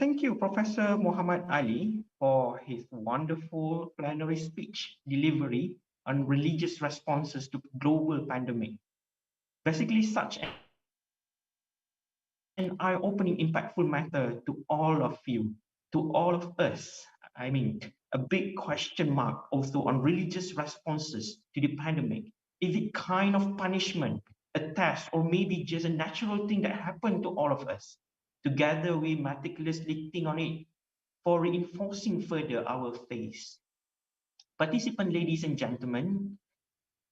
Thank you, Professor Muhammad Ali, for his wonderful plenary speech delivery on religious responses to global pandemic. Basically, such an eye-opening, impactful matter to all of you, to all of us. I mean, a big question mark also on religious responses to the pandemic. Is it kind of punishment, a test, or maybe just a natural thing that happened to all of us? Together, we meticulously think on it for reinforcing further our faith. Participant, ladies and gentlemen,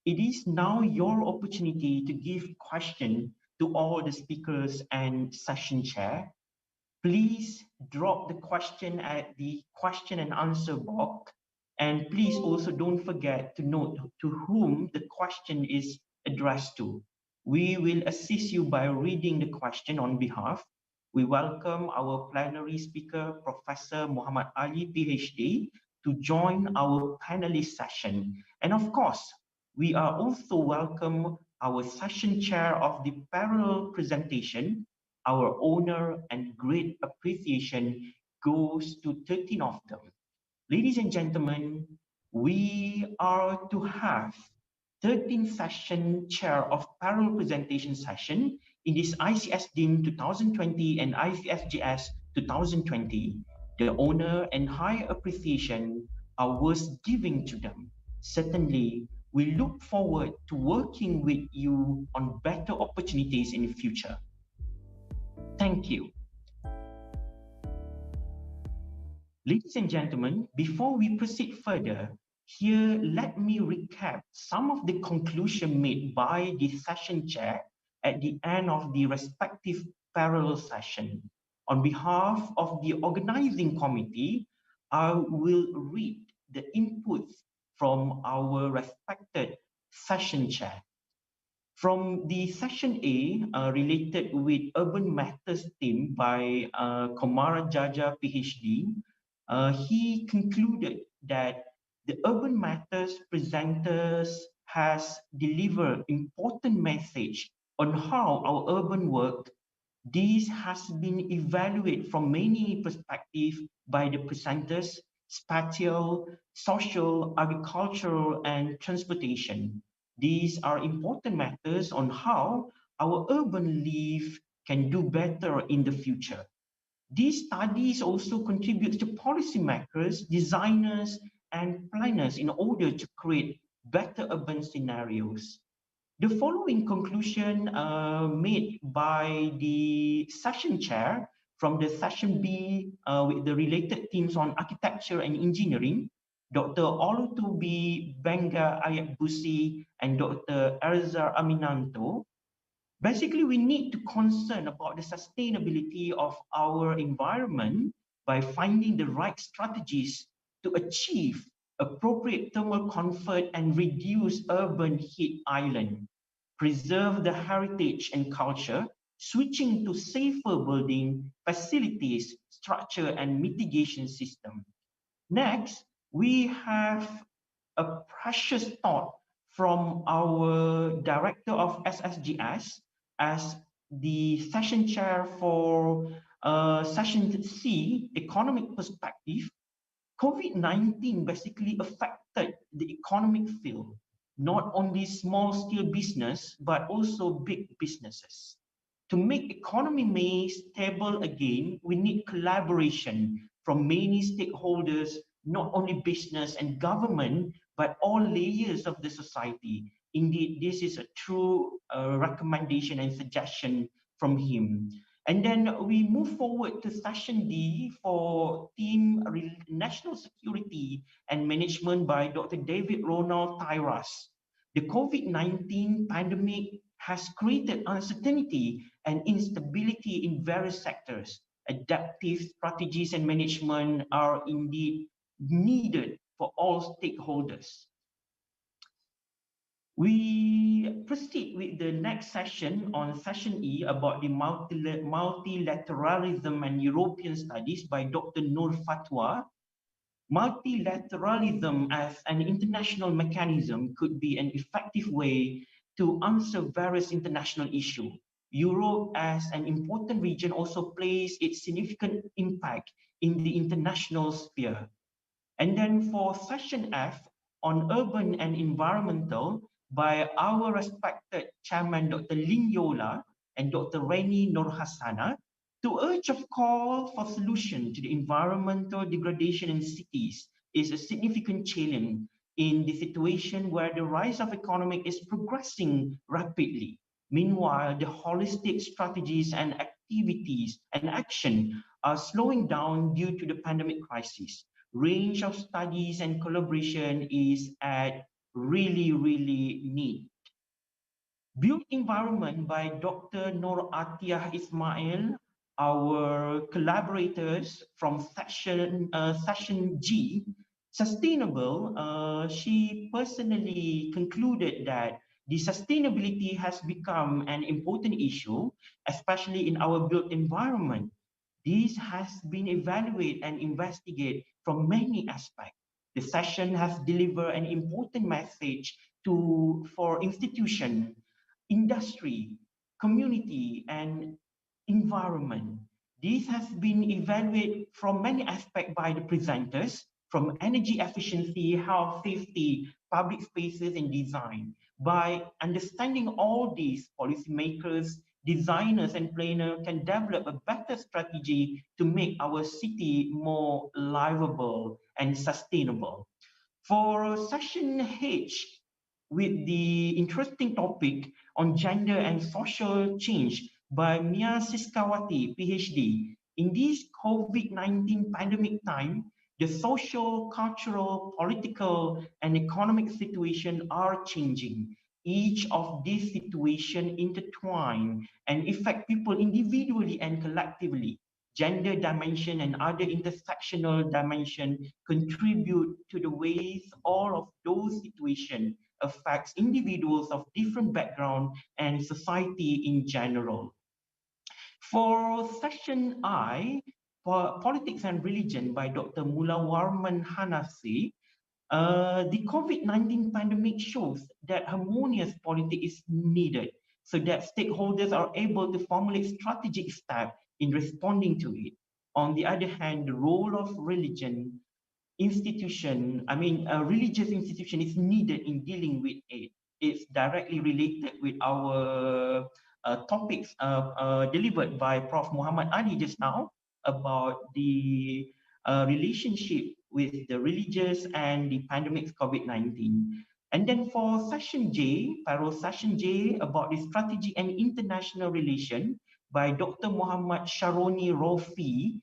it is now your opportunity to give question to all the speakers and session chair. Please drop the question at the question and answer box. And please also don't forget to note to whom the question is addressed to. We will assist you by reading the question on behalf. We welcome our plenary speaker, Professor Muhammad Ali, PhD, to join our panelist session. And of course, we are also welcome our session chair of the parallel presentation. Our honor and great appreciation goes to 13 of them. Ladies and gentlemen, we are to have 13th session chair of parallel presentation session in this ICSDEMS 2020 and ICSGS 2020. The honor and high appreciation are worth giving to them. Certainly, We look forward to working with you on better opportunities in the future. Thank you. Ladies and gentlemen, before we proceed further, here let me recap some of the conclusions made by the session chair at the end of the respective parallel session. On behalf of the organizing committee, I will read the inputs from our respected session chair. From the session A, related with urban matters theme by Komara Jaja, PhD, he concluded that the urban matters presenters has delivered important message on how our urban work. This has been evaluated from many perspectives by the presenters: spatial, social, agricultural, and transportation. These are important matters on how our urban life can do better in the future. These studies also contribute to policymakers, designers, and planners in order to create better urban scenarios. The following conclusion made by the session chair from the session B with the related themes on architecture and engineering, Dr. Olutobi Benga Ayatbusi and Dr. Erzar Aminanto. Basically, we need to concern about the sustainability of our environment by finding the right strategies to achieve appropriate thermal comfort and reduce urban heat island, preserve the heritage and culture, switching to safer building, facilities, structure, and mitigation system. Next, we have a precious thought from our director of ICSGS as the session chair for session C, economic perspective. COVID-19 basically affected the economic field, not only small scale business, but also big businesses. To make economy more stable again, we need collaboration from many stakeholders, not only business and government, but all layers of the society. Indeed, this is a true recommendation and suggestion from him. And then we move forward to session D for theme national security and management by Dr. David Ronald Tyras. The COVID-19 pandemic has created uncertainty and instability in various sectors. Adaptive strategies and management are indeed needed for all stakeholders. We proceed with the next session on session E about the multilateralism and European studies by Dr. Nur Fatwa. Multilateralism as an international mechanism could be an effective way to answer various international issues. Europe as an important region also plays its significant impact in the international sphere. And then for session F on urban and environmental by our respected chairman, Dr. Lin Yola and Dr. Reni Nurhasana, to urge a call for solution to the environmental degradation in cities is a significant challenge in the situation where the rise of economy is progressing rapidly. Meanwhile, the holistic strategies and activities and action are slowing down due to the pandemic crisis. Range of studies and collaboration is at really need. Built Environment by Dr. Nur Atiyah Ismail, our collaborators from session G, sustainable, she personally concluded that the sustainability has become an important issue, especially in our built environment. This has been evaluated and investigated from many aspects. The session has delivered an important message for institution, industry, community, and environment. This has been evaluated from many aspects by the presenters, from energy efficiency, health, safety, public spaces, and design. By understanding all these, policymakers, designers, and planners can develop a better strategy to make our city more livable and sustainable. For session H, with the interesting topic on gender and social change by Mia Siskawati, PhD. In this COVID-19 pandemic time, the social, cultural, political, and economic situation are changing. Each of these situations intertwine and affect people individually and collectively. Gender dimension and other intersectional dimension contribute to the ways all of those situations affects individuals of different background and society in general. For section I, Politics and Religion by Dr. Mula Warman Hanafi, the COVID-19 pandemic shows that harmonious politics is needed so that stakeholders are able to formulate strategic steps in responding to it. On the other hand, the role of religion institution, a religious institution is needed in dealing with it. It's directly related with our topics delivered by Prof. Muhammad Ali just now about the relationship with the religious and the pandemic COVID-19. And then for session J, parallel session J about the strategy and international relation by Dr. Muhammad Sharoni Rofi,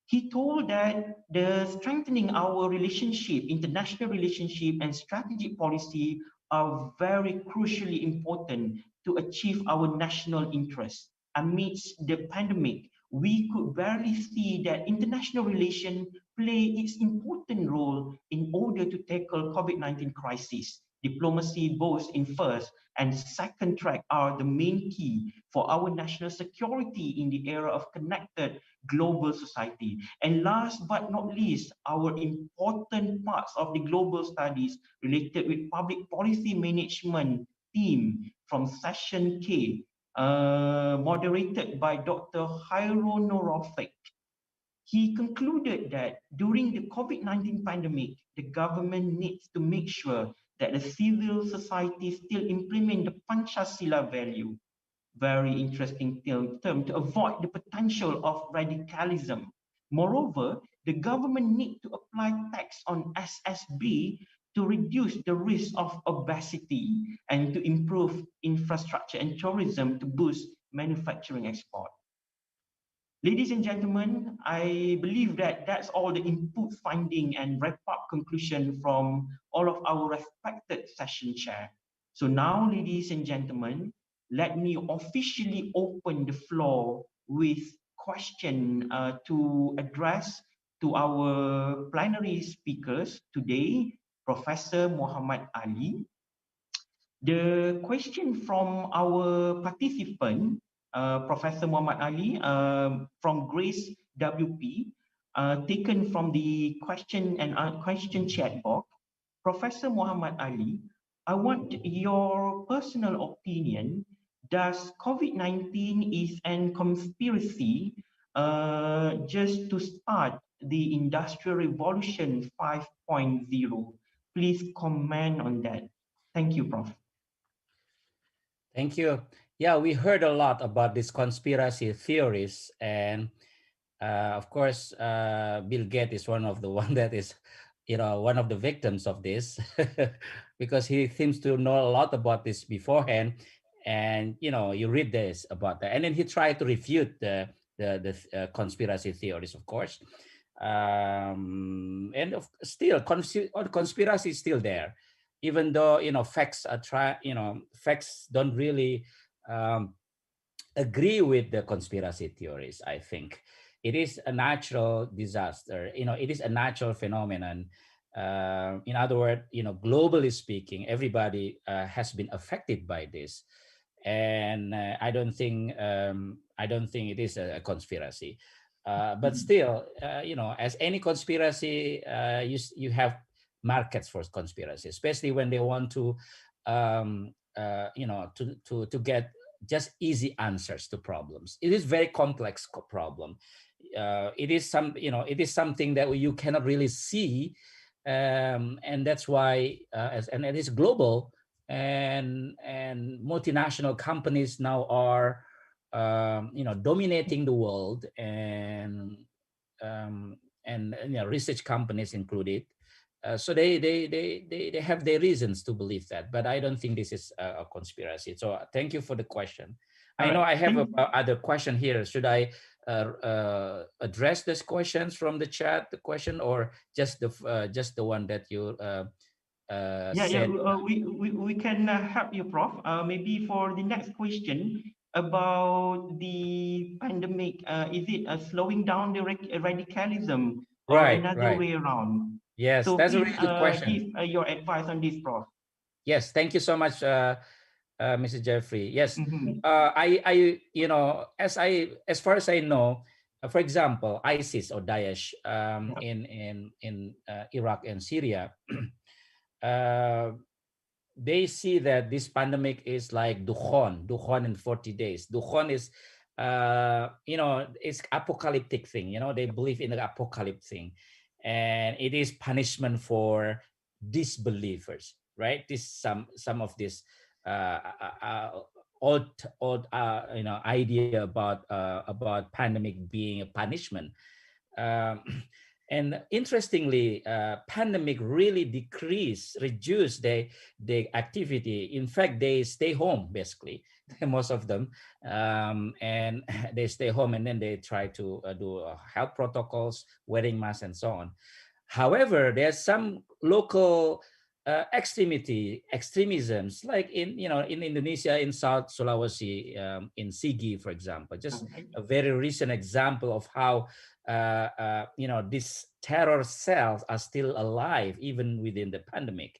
he told that the strengthening our relationship, international relationship and strategic policy are very crucially important to achieve our national interests. Amidst the pandemic, we could barely see that international relations play its important role in order to tackle COVID-19 crisis. Diplomacy, both in first and second track, are the main key for our national security in the era of connected global society. And last but not least, our important parts of the global studies related with public policy management team from session K, moderated by Dr. Hairo Norofik. He concluded that during the COVID-19 pandemic, the government needs to make sure that the civil society still implement the Panchasila value, very interesting term, to avoid the potential of radicalism. Moreover, the government needs to apply tax on SSB to reduce the risk of obesity and to improve infrastructure and tourism to boost manufacturing export. Ladies and gentlemen, I believe that that's all the input, finding, and wrap-up conclusion from all of our respected session chair. So now, ladies and gentlemen, let me officially open the floor with question to address to our plenary speakers today, Professor Muhammad Ali. The question from our participant, Professor Muhammad Ali from Grace WP, taken from the question and question chat box. Professor Muhammad Ali, I want your personal opinion. Does COVID-19 is an conspiracy just to start the Industrial Revolution 5.0? Please comment on that. Thank you, Prof. Thank you. Yeah, we heard a lot about these conspiracy theories, and of course, Bill Gates is one of the one that is, one of the victims of this, because he seems to know a lot about this beforehand, and you read this about that, and then he tried to refute the conspiracy theories, of course, and still conspiracy is still there, even though facts are facts don't really agree with the conspiracy theories. I think it is a natural disaster. It is a natural phenomenon. In other words, globally speaking, everybody has been affected by this, and I don't think it is a conspiracy. But still, as any conspiracy, you have markets for conspiracy, especially when they want to to get just easy answers to problems. It is very complex problem. It is something that you cannot really see, and that's why and it is global, and multinational companies now are dominating the world, and research companies included, So they have their reasons to believe that, but I don't think this is a conspiracy. So thank you for the question. I know I have other question here. Should I address these questions from the chat, the question, or just the one that you said? We can help you, Prof. Maybe for the next question about the pandemic, is it slowing down the radicalism or another way around? Yes, so that's a please really good question. give your advice on this, Prof. Yes, thank you so much, Mr. Jeffrey. Yes, I as far as I know, for example, ISIS or Daesh in Iraq and Syria, they see that this pandemic is like Dukhon in 40 days. Dukhon is, it's apocalyptic thing. They believe in the apocalypse thing, and it is punishment for disbelievers, right? Some of this old idea about pandemic being a punishment. And interestingly, pandemic really reduce the activity. In fact, they stay home basically, most of them, and they stay home, and then they try to do health protocols, wearing masks, and so on. However, there's some local extremisms, like in Indonesia, in South Sulawesi, in Sigi, for example. Just a very recent example of how these terror cells are still alive even within the pandemic,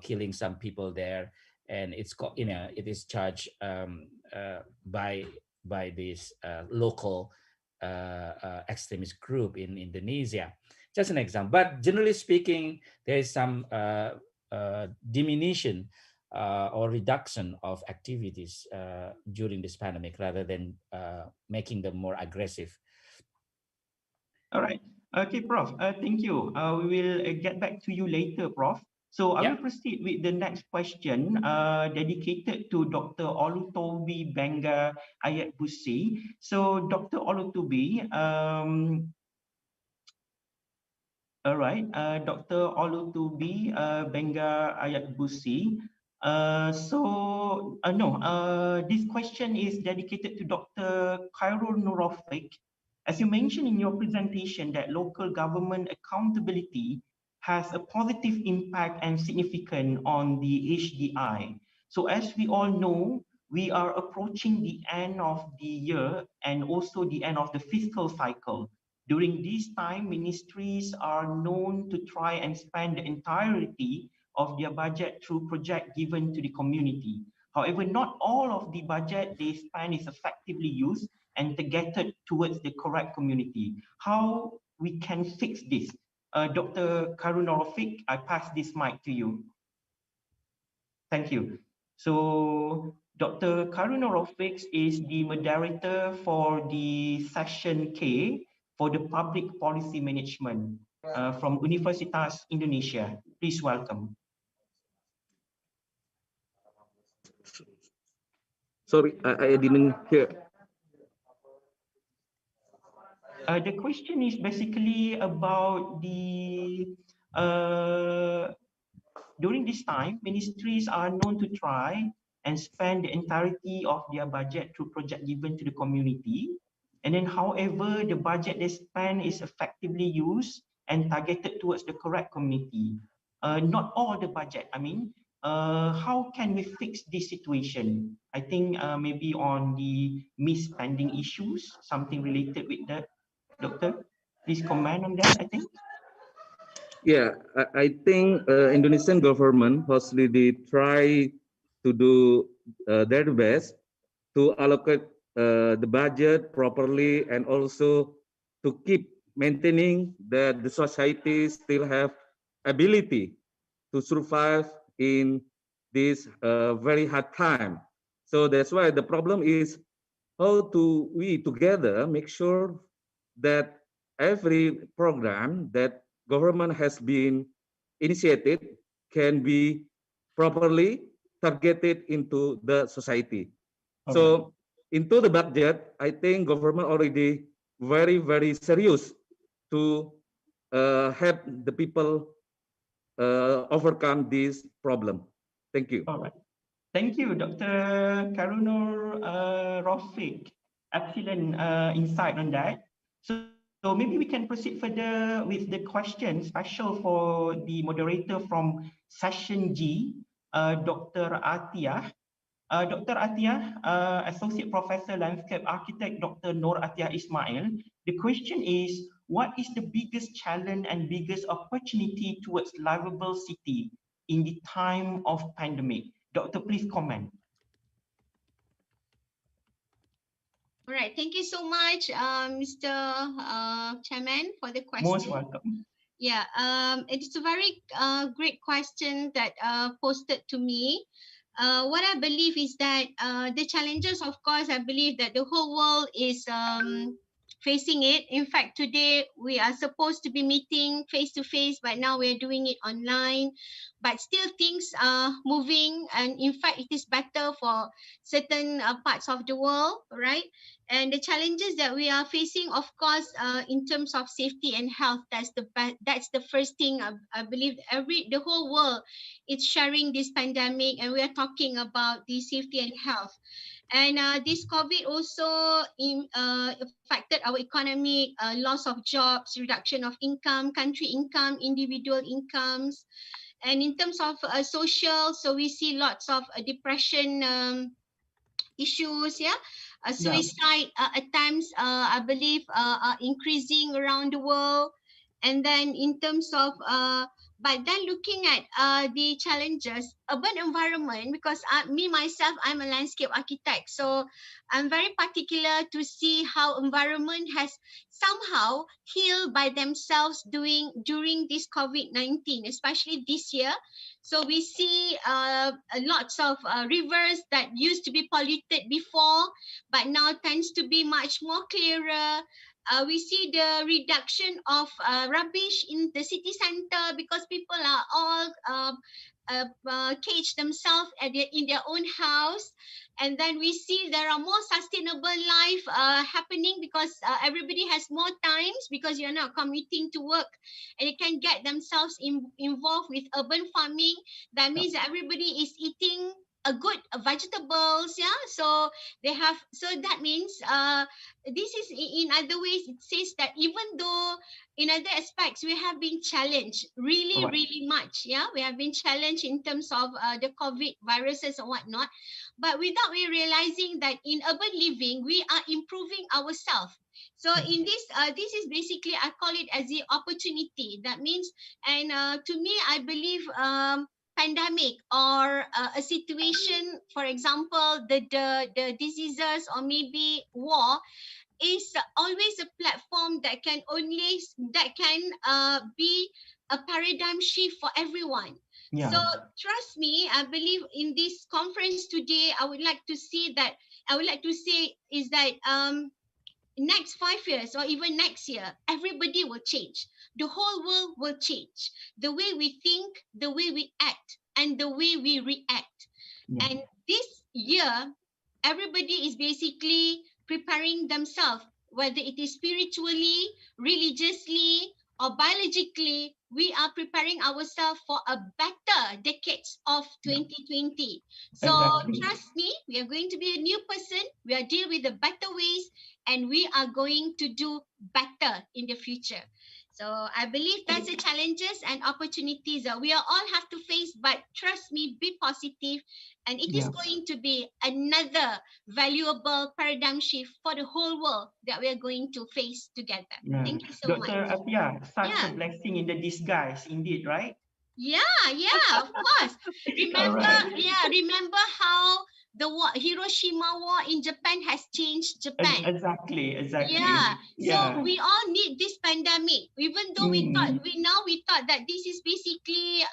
killing some people there, and it is charged by this local extremist group in Indonesia. Just an example, but generally speaking, there is some diminution or reduction of activities during this pandemic, rather than making them more aggressive. All right. Okay, Prof. Thank you. We will get back to you later, Prof. So I will proceed with the next question dedicated to Dr. Olutobi Benga Ayatbusi. So Dr. Olutobi, all right, Dr. Olutobi Benga Ayatbusi. This question is dedicated to Dr. Khairul Nurofik. As you mentioned in your presentation that local government accountability has a positive impact and significant on the HDI. So as we all know, we are approaching the end of the year and also the end of the fiscal cycle. During this time, ministries are known to try and spend the entirety of their budget through projects given to the community. However, not all of the budget they spend is effectively used and targeted towards the correct community. How we can fix this? Dr. Khairul Nurofik, I pass this mic to you. Thank you. So Dr. Khairul Nurofik is the moderator for the session K for the public policy management from Universitas Indonesia. Please welcome. Sorry, I didn't hear. The question is basically about the during this time, ministries are known to try and spend the entirety of their budget through project given to the community. And then, however, the budget they spend is effectively used and targeted towards the correct community. Not all the budget, how can we fix this situation? I think maybe on the misspending issues, something related with that. Doctor, please comment on that, I think. Yeah, I think Indonesian government mostly they try to do their best to allocate the budget properly, and also to keep maintaining that the society still have ability to survive in this very hard time. So that's why the problem is how to we together make sure that every program that government has been initiated can be properly targeted into the society. Okay. So into the budget, I think government already very serious to help the people overcome this problem. Thank you. All right. Thank you, Dr. Karunur Rafiq. Excellent insight on that. So maybe we can proceed further with the question special for the moderator from session G, Dr. Atiyah. Dr. Atiyah, Associate Professor Landscape Architect, Dr. Noor Atiyah Ismail. The question is, what is the biggest challenge and biggest opportunity towards livable city in the time of pandemic? Doctor, please comment. All right, thank you so much, Mr. Chairman, for the question. Most welcome. Yeah, it's a very great question that posted to me. What I believe is that the challenges, of course, I believe that the whole world is facing it. In fact, today we are supposed to be meeting face to face, but now we're doing it online. But still things are moving, and in fact, it is better for certain parts of the world, right? And the challenges that we are facing, of course, in terms of safety and health, that's the first thing. I believe the whole world is sharing this pandemic, and we are talking about the safety and health. And this COVID also affected our economic, loss of jobs, reduction of income, country income, individual incomes. And in terms of social, so we see lots of depression issues, suicide attempts, I believe, are increasing around the world. And then in terms of but then looking at the challenges, urban environment, because me myself, I'm a landscape architect, so I'm very particular to see how environment has somehow healed by themselves during this COVID-19, especially this year. So we see lots of rivers that used to be polluted before, but now tends to be much more clearer. We see the reduction of rubbish in the city center because people are all caged themselves in their own house. And then we see there are more sustainable life happening because everybody has more times because you're not commuting to work, and they can get themselves involved with urban farming. That means that everybody is eating a good vegetables, so they have, so that means this is, in other ways, it says that even though in other aspects we have been challenged really much, we have been challenged in terms of the COVID viruses and whatnot, but without we realizing that in urban living we are improving ourselves. So in this, this is basically, I call it as the opportunity. That means, and to me, I believe pandemic or a situation, for example, the diseases or maybe war, is always a platform that can be a paradigm shift for everyone. Yeah. So trust me, I believe in this conference today, I would like to say is that next 5 years or even next year, everybody will change. The whole world will change. The way we think, the way we act, and the way we react. Yeah. And this year, everybody is basically preparing themselves, whether it is spiritually, religiously, or biologically. We are preparing ourselves for a better decades of 2020. So Exactly. trust me, we are going to be a new person. We are deal with the better ways, and we are going to do better in the future. So I believe that's the challenges and opportunities that we all have to face, but trust me, be positive, and it is going to be another valuable paradigm shift for the whole world that we are going to face together. Yeah. Thank you so much. Dr. Atiyah, such a blessing in the disguise, indeed, right? Yeah, of course. Remember how the war, Hiroshima war in Japan has changed Japan. Exactly. Yeah. So we all need this pandemic, even though we thought that this is basically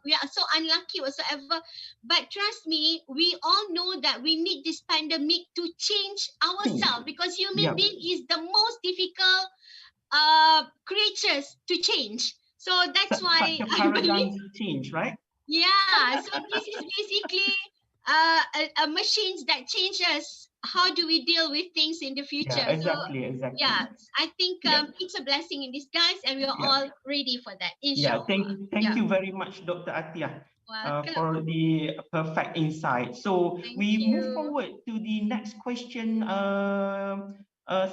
we are so unlucky whatsoever. But trust me, we all know that we need this pandemic to change ourselves, because human being is the most difficult creatures to change. So that's why Such a I believe, paradigm change, right? yeah. So this is basically a machines that change us how do we deal with things in the future. Yeah, exactly, exactly. Yeah, I think Yeah. it's a blessing in disguise, and we're Yeah. all ready for that, Yeah, inshallah. thank you very much, Dr. Atia, for the perfect insight. So we move forward to the next question,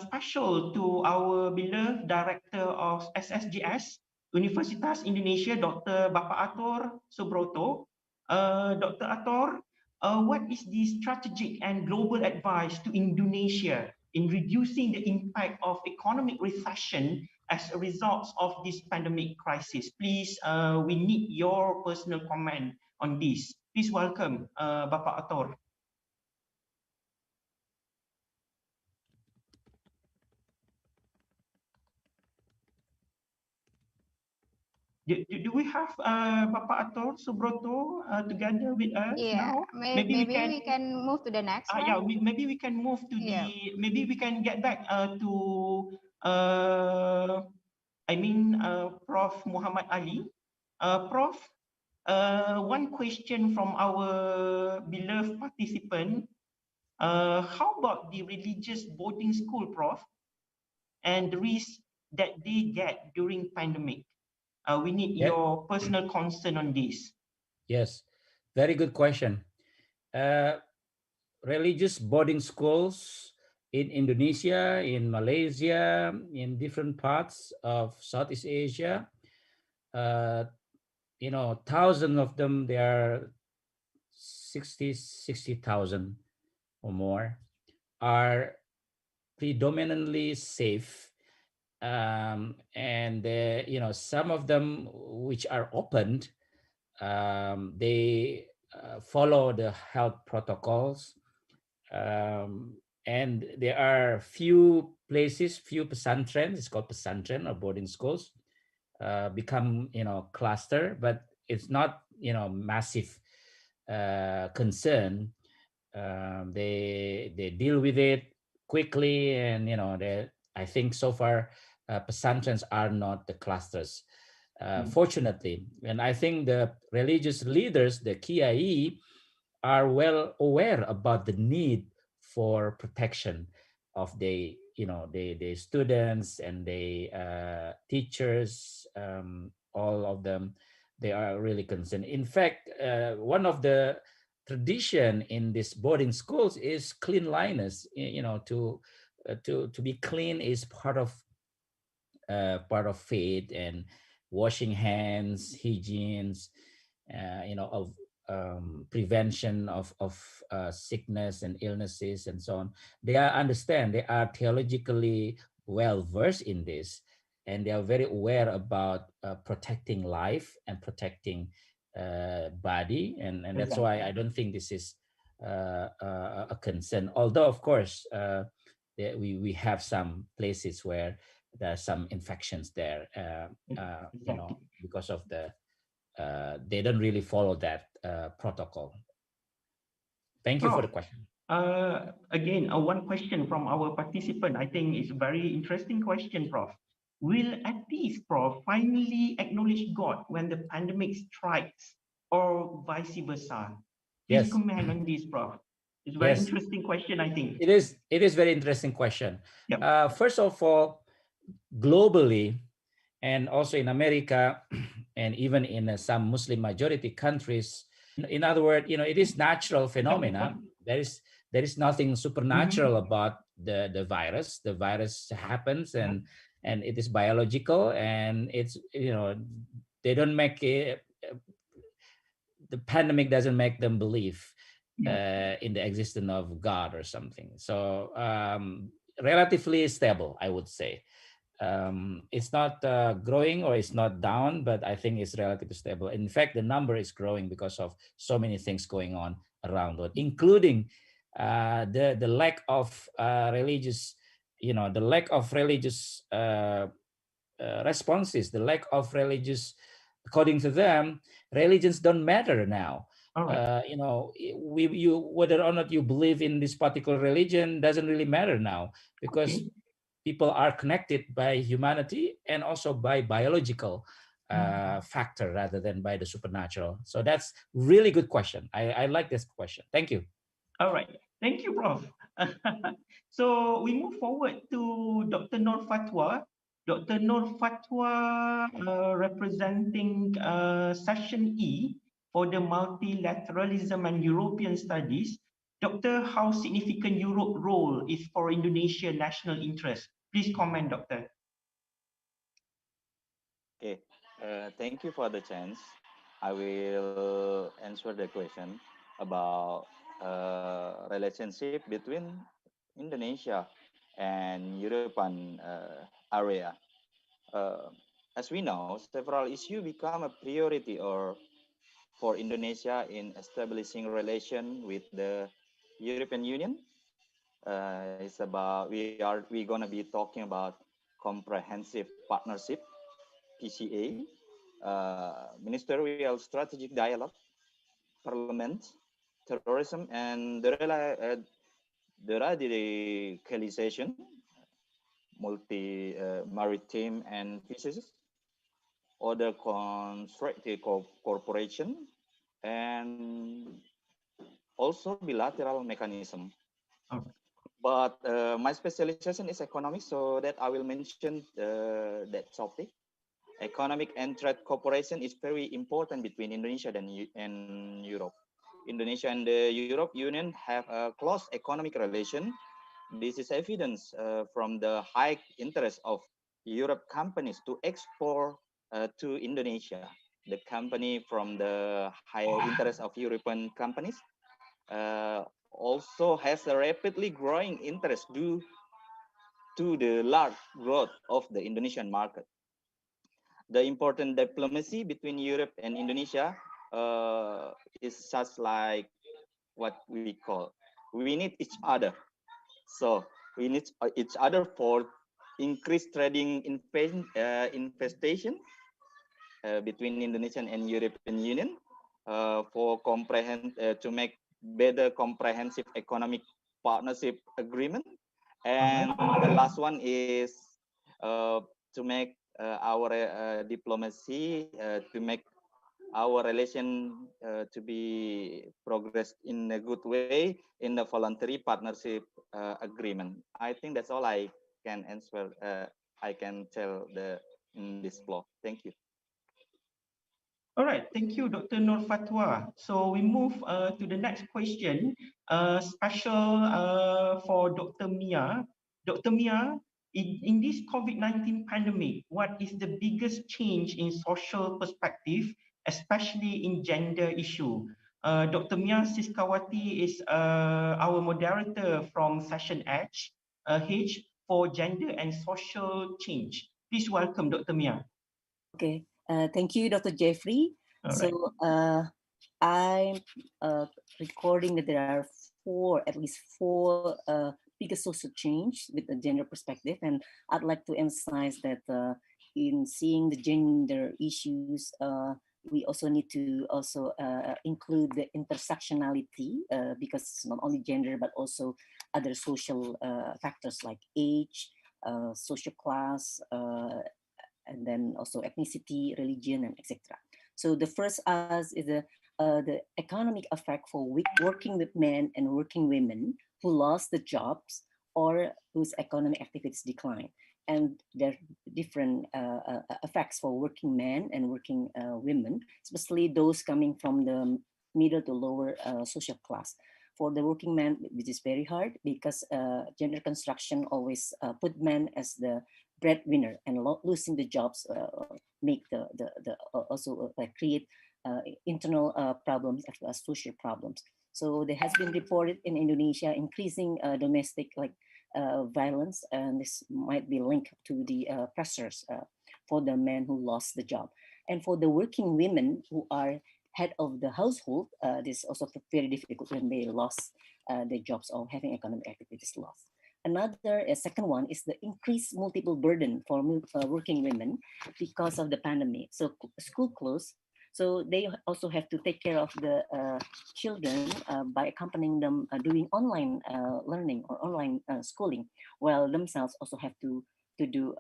special to our beloved Director of SSGS, Universitas Indonesia, Dr. Bapak Ator Subroto. Dr. Ator, what is the strategic and global advice to Indonesia in reducing the impact of economic recession as a result of this pandemic crisis? Please, we need your personal comment on this. Please welcome Bapak Ator. Do we have Bapak Ator Subroto together with us now? Maybe we can move to the next one. Yeah, maybe we can move to the, maybe we can get back to, I mean, Prof. Muhammad Ali. Prof, one question from our beloved participant. How about the religious boarding school, Prof, and the risk that they get during pandemic? We need your personal concern on this. Yes, very good question. Religious boarding schools in Indonesia, in Malaysia, in different parts of Southeast Asia, you know, thousands of them. They are 60,000 or more, are predominantly safe, and you know, some of them which are opened, they follow the health protocols, and there are few places, few pesantren, it's called pesantren or boarding schools, become, you know, cluster, but it's not, you know, massive concern. They deal with it quickly, and you know, I think so far pesantrens are not the clusters, fortunately. And I think the religious leaders, the kiai, are well aware about the need for protection of the, you know, the students and the teachers, all of them. They are really concerned. In fact, one of the tradition in these boarding schools is cleanliness. You know, to be clean is part of faith, and washing hands, hygienes, you know, of prevention of sickness and illnesses and so on. They are theologically well versed in this, and they are very aware about protecting life and protecting body, and that's why I don't think this is a concern. Although, of course, we have some places where there are some infections there, you know, because of the they don't really follow that protocol. Thank you for the question. Again, one question from our participant. I think it's a very interesting question, Prof. Will atheists, Prof, finally acknowledge God when the pandemic strikes, or vice versa? Please comment on this, Prof. It's a very interesting question, I think. It is very interesting question. First of all, globally, and also in America, and even in some Muslim majority countries, in other words, you know, it is natural phenomena. There is nothing supernatural about the virus. The virus happens, and it is biological, and it's, you know, they don't make it, the pandemic doesn't make them believe in the existence of God or something. So relatively stable, I would say. It's not growing or it's not down, but I think it's relatively stable. In fact, the number is growing because of so many things going on around it, including the lack of religious, you know, the lack of religious responses, the lack of religious, according to them, religions don't matter now. You know, whether or not you believe in this particular religion doesn't really matter now, because people are connected by humanity and also by biological factor rather than by the supernatural. So that's really good question. I like this question. Thank you. All right. Thank you, Prof. So we move forward to Dr. Nur Fatwa. Dr. Nur Fatwa representing session E for the multilateralism and European studies. Doctor, how significant Europe role is for Indonesia national interest? Please comment, Doctor. Okay, thank you for the chance. I will answer the question about relationship between Indonesia and European area. Uh, as we know, several issues become a priority or for Indonesia in establishing relation with the European Union. It's about we gonna be talking about comprehensive partnership PCA, ministerial strategic dialogue, parliament, terrorism, and the radicalization, multi maritime and fisheries, other constructive cooperation, and also bilateral mechanism. Okay. But my specialization is economics, so that I will mention that topic. Economic and trade cooperation is very important between Indonesia and Europe. Indonesia and the Europe Union have a close economic relation. This is evidence from the high interest of Europe companies to export to Indonesia. The company from the high interest of European companies also has a rapidly growing interest due to the large growth of the Indonesian market. The important diplomacy between Europe and Indonesia is such like what we call, we need each other. So we need each other for increased trading infestation between Indonesian and European Union for to make better comprehensive economic partnership agreement. And the last one is to make our diplomacy to make our relation to be progressed in a good way in the voluntary partnership agreement. I think that's all I can answer. I can tell in this floor. Thank you. All right, thank you, Dr. Nur Fatwa. So we move to the next question, special for Dr. Mia. Dr. Mia, in this COVID-19 pandemic, what is the biggest change in social perspective, especially in gender issue? Dr. Mia Siskawati is our moderator from session H for gender and social change. Please welcome Dr. Mia. Okay, thank you, Dr. Jeffrey. So I'm recording that there are at least four biggest social change with the gender perspective, and I'd like to emphasize that in seeing the gender issues, we also need to also include the intersectionality because it's not only gender but also other social factors like age, social class, and then also ethnicity, religion, and etc. So the first is the economic effect for working with men and working women who lost the jobs or whose economic activities decline. And there are different effects for working men and working women, especially those coming from the middle to lower social class. For the working man, which is very hard because gender construction always put men as the breadwinner, and losing the jobs make also create internal problems as well as social problems. So there has been reported in Indonesia increasing domestic violence, and this might be linked to the pressures for the men who lost the job. And for the working women who are head of the household, this is also very difficult when they lost their jobs or having economic activities lost. Another second one is the increased multiple burden for working women because of the pandemic. So school closed, so they also have to take care of the children by accompanying them doing online learning or online schooling, while themselves also have to do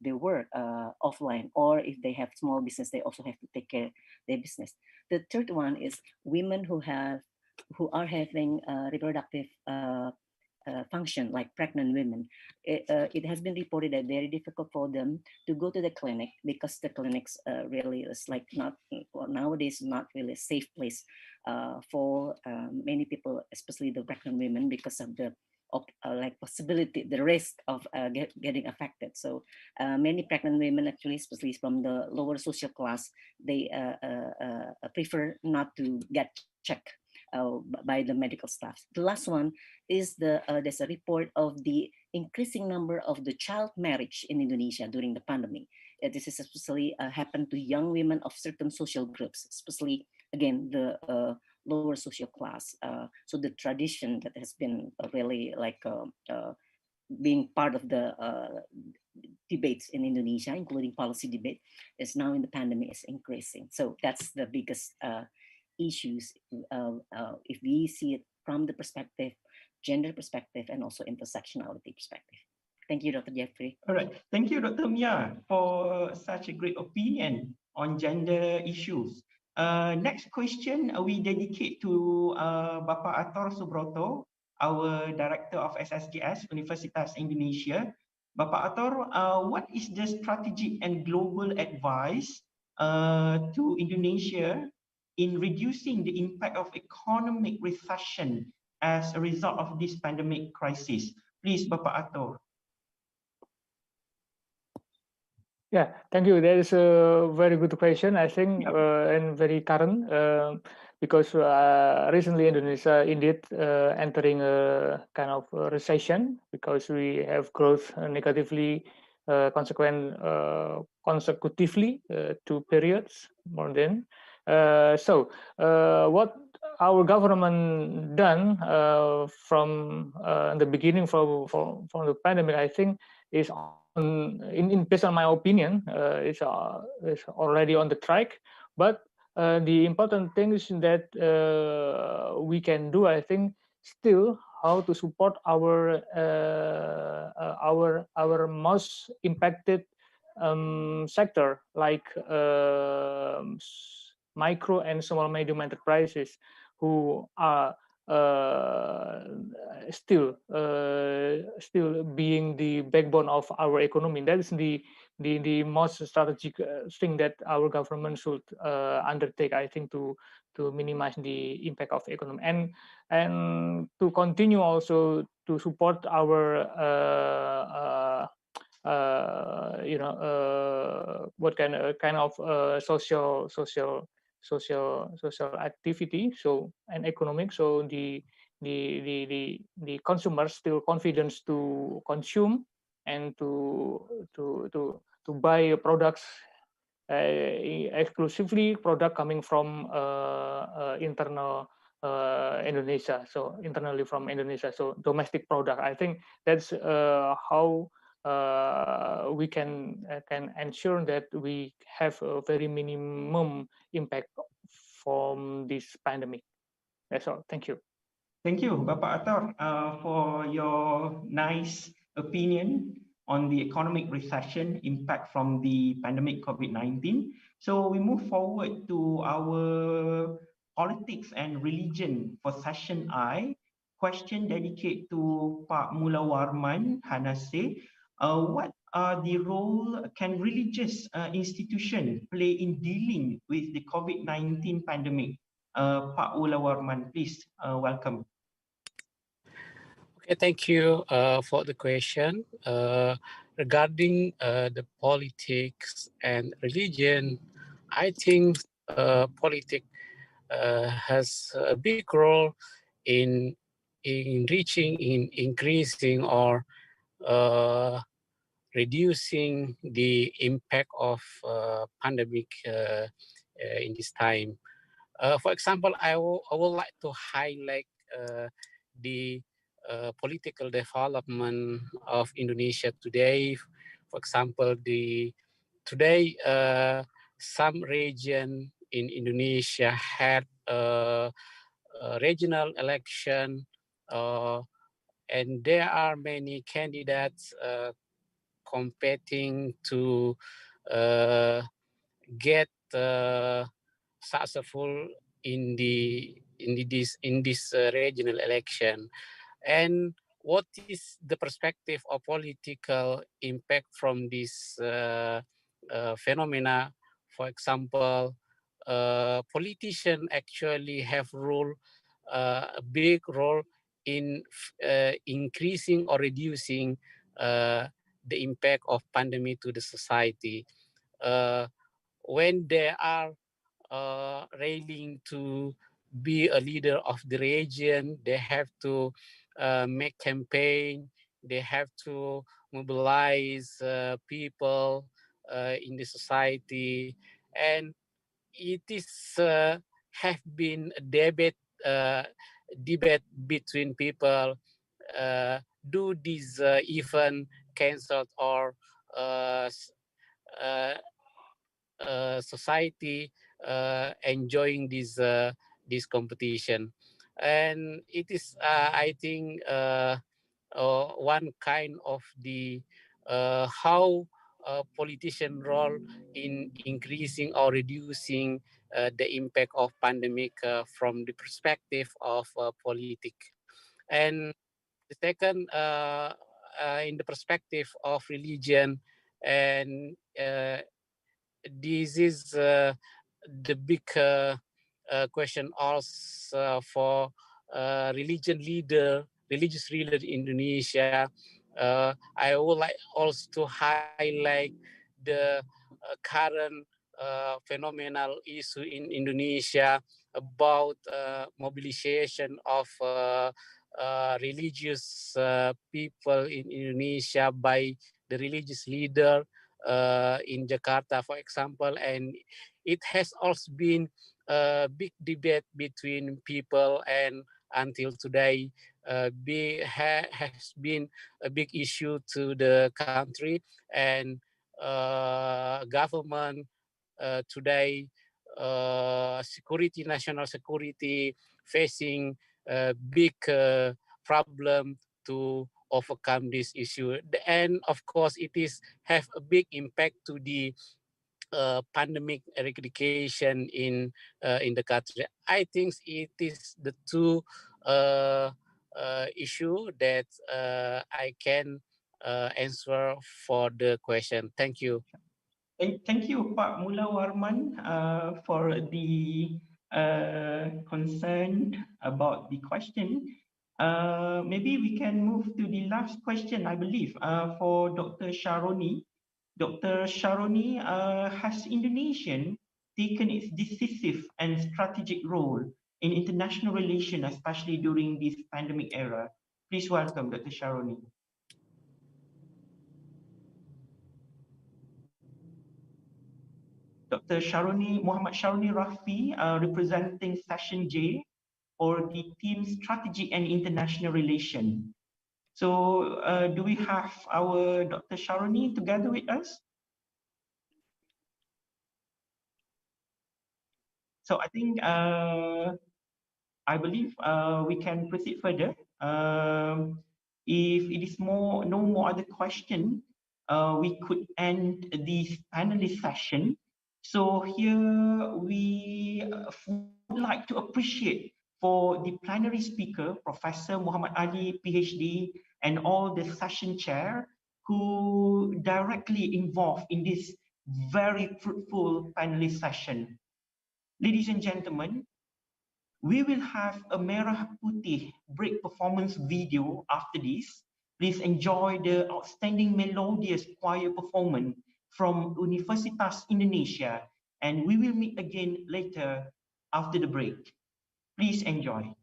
their work offline, or if they have small business, they also have to take care of their business. The third one is women who are having reproductive function, like pregnant women. It has been reported that very difficult for them to go to the clinic because the clinics really is like not, well, nowadays not really a safe place for many people, especially the pregnant women, because of the like possibility, the risk of getting affected. So many pregnant women, actually, especially from the lower social class, they prefer not to get checked by the medical staff. The last one is there's a report of the increasing number of the child marriage in Indonesia during the pandemic. This is especially happened to young women of certain social groups, especially again the lower social class. So the tradition that has been really like being part of the debates in Indonesia, including policy debate, is now in the pandemic is increasing. So that's the biggest issues if we see it from the perspective, gender perspective, and also intersectionality perspective. Thank you, Dr. Jeffrey. All right. Thank you, Dr. Mia, for such a great opinion on gender issues. Next question we dedicate to Bapak Ator Subroto, our Director of ICSGS, Universitas Indonesia. Bapak Ator, what is the strategic and global advice to Indonesia in reducing the impact of economic recession as a result of this pandemic crisis? Please, Bapak Ator. Yeah, thank you. That is a very good question, I think, and very current, because recently Indonesia indeed entering a kind of recession, because we have growth negatively consecutively 2 periods more than. So what our government done from the beginning from the pandemic, I think, is based on my opinion, it's already on the track. But the important thing is that we can do, I think, still how to support our most impacted sector, like micro and small medium enterprises, who are still being the backbone of our economy. That is the most strategic thing that our government should undertake, I think, to minimize the impact of economy, and to continue also to support our what kind of social activity, so, and economic, so the consumers still confidence to consume and to buy products, exclusively product coming from internal Indonesia, so internally from Indonesia, so domestic product. I think that's how we can ensure that we have a very minimum impact from this pandemic. That's all. Thank you. Thank you, Bapak Ator, for your nice opinion on the economic recession impact from the pandemic COVID-19. So we move forward to our politics and religion for session I. Question dedicated to Pak Mula Warman Hanase. What are the role can religious institution play in dealing with the COVID-19 pandemic? Pak Mula Warman, please welcome. Okay, thank you for the question. Regarding the politics and religion, I think politics has a big role in increasing or reducing the impact of pandemic in this time. For example, I would like to highlight the political development of Indonesia today. For example, today some region in Indonesia had a regional election, and there are many candidates competing to get successful in this regional election. And what is the perspective of political impact from this phenomena? For example, politicians actually have a big role in increasing or reducing the impact of pandemic to the society. When they are railing to be a leader of the region, they have to make campaign, they have to mobilize people in the society, and it is have been a debate between people. Do this event cancelled or uh, society enjoying this competition, and it is I think one kind of the how politician role in increasing or reducing the impact of pandemic from the perspective of politics. And the second, in the perspective of religion, and this is the big question also for religious leader in Indonesia. I would like also to highlight the current phenomenal issue in Indonesia about mobilization of religious people in Indonesia by the religious leader in Jakarta, for example, and it has also been a big debate between people, and until today, has been a big issue to the country, and government today, national security facing a big problem to overcome this issue. And of course, it is have a big impact to the pandemic eradication in the country. I think it is the two issue that I can answer for the question. Thank you. Thank you, Pak Mula Warman, for the concern about the question. Maybe we can move to the last question, I believe, for Dr. Sharoni. Dr. Sharoni, has Indonesia taken its decisive and strategic role in international relations, especially during this pandemic era? Please welcome Dr. Sharoni. Dr. Muhammad Sharoni Rafi, representing Session J for the team Strategy and International Relation. So do we have our Dr. Sharoni together with us? So I think, I believe we can proceed further. If it is no more other question, we could end this panelist session. So here we would like to appreciate for the plenary speaker, Professor Muhammad Ali, PhD, and all the session chair who directly involved in this very fruitful panelist session. Ladies and gentlemen, we will have a Merah Putih break performance video after this. Please enjoy the outstanding melodious choir performance from Universitas Indonesia, and we will meet again later after the break. Please enjoy.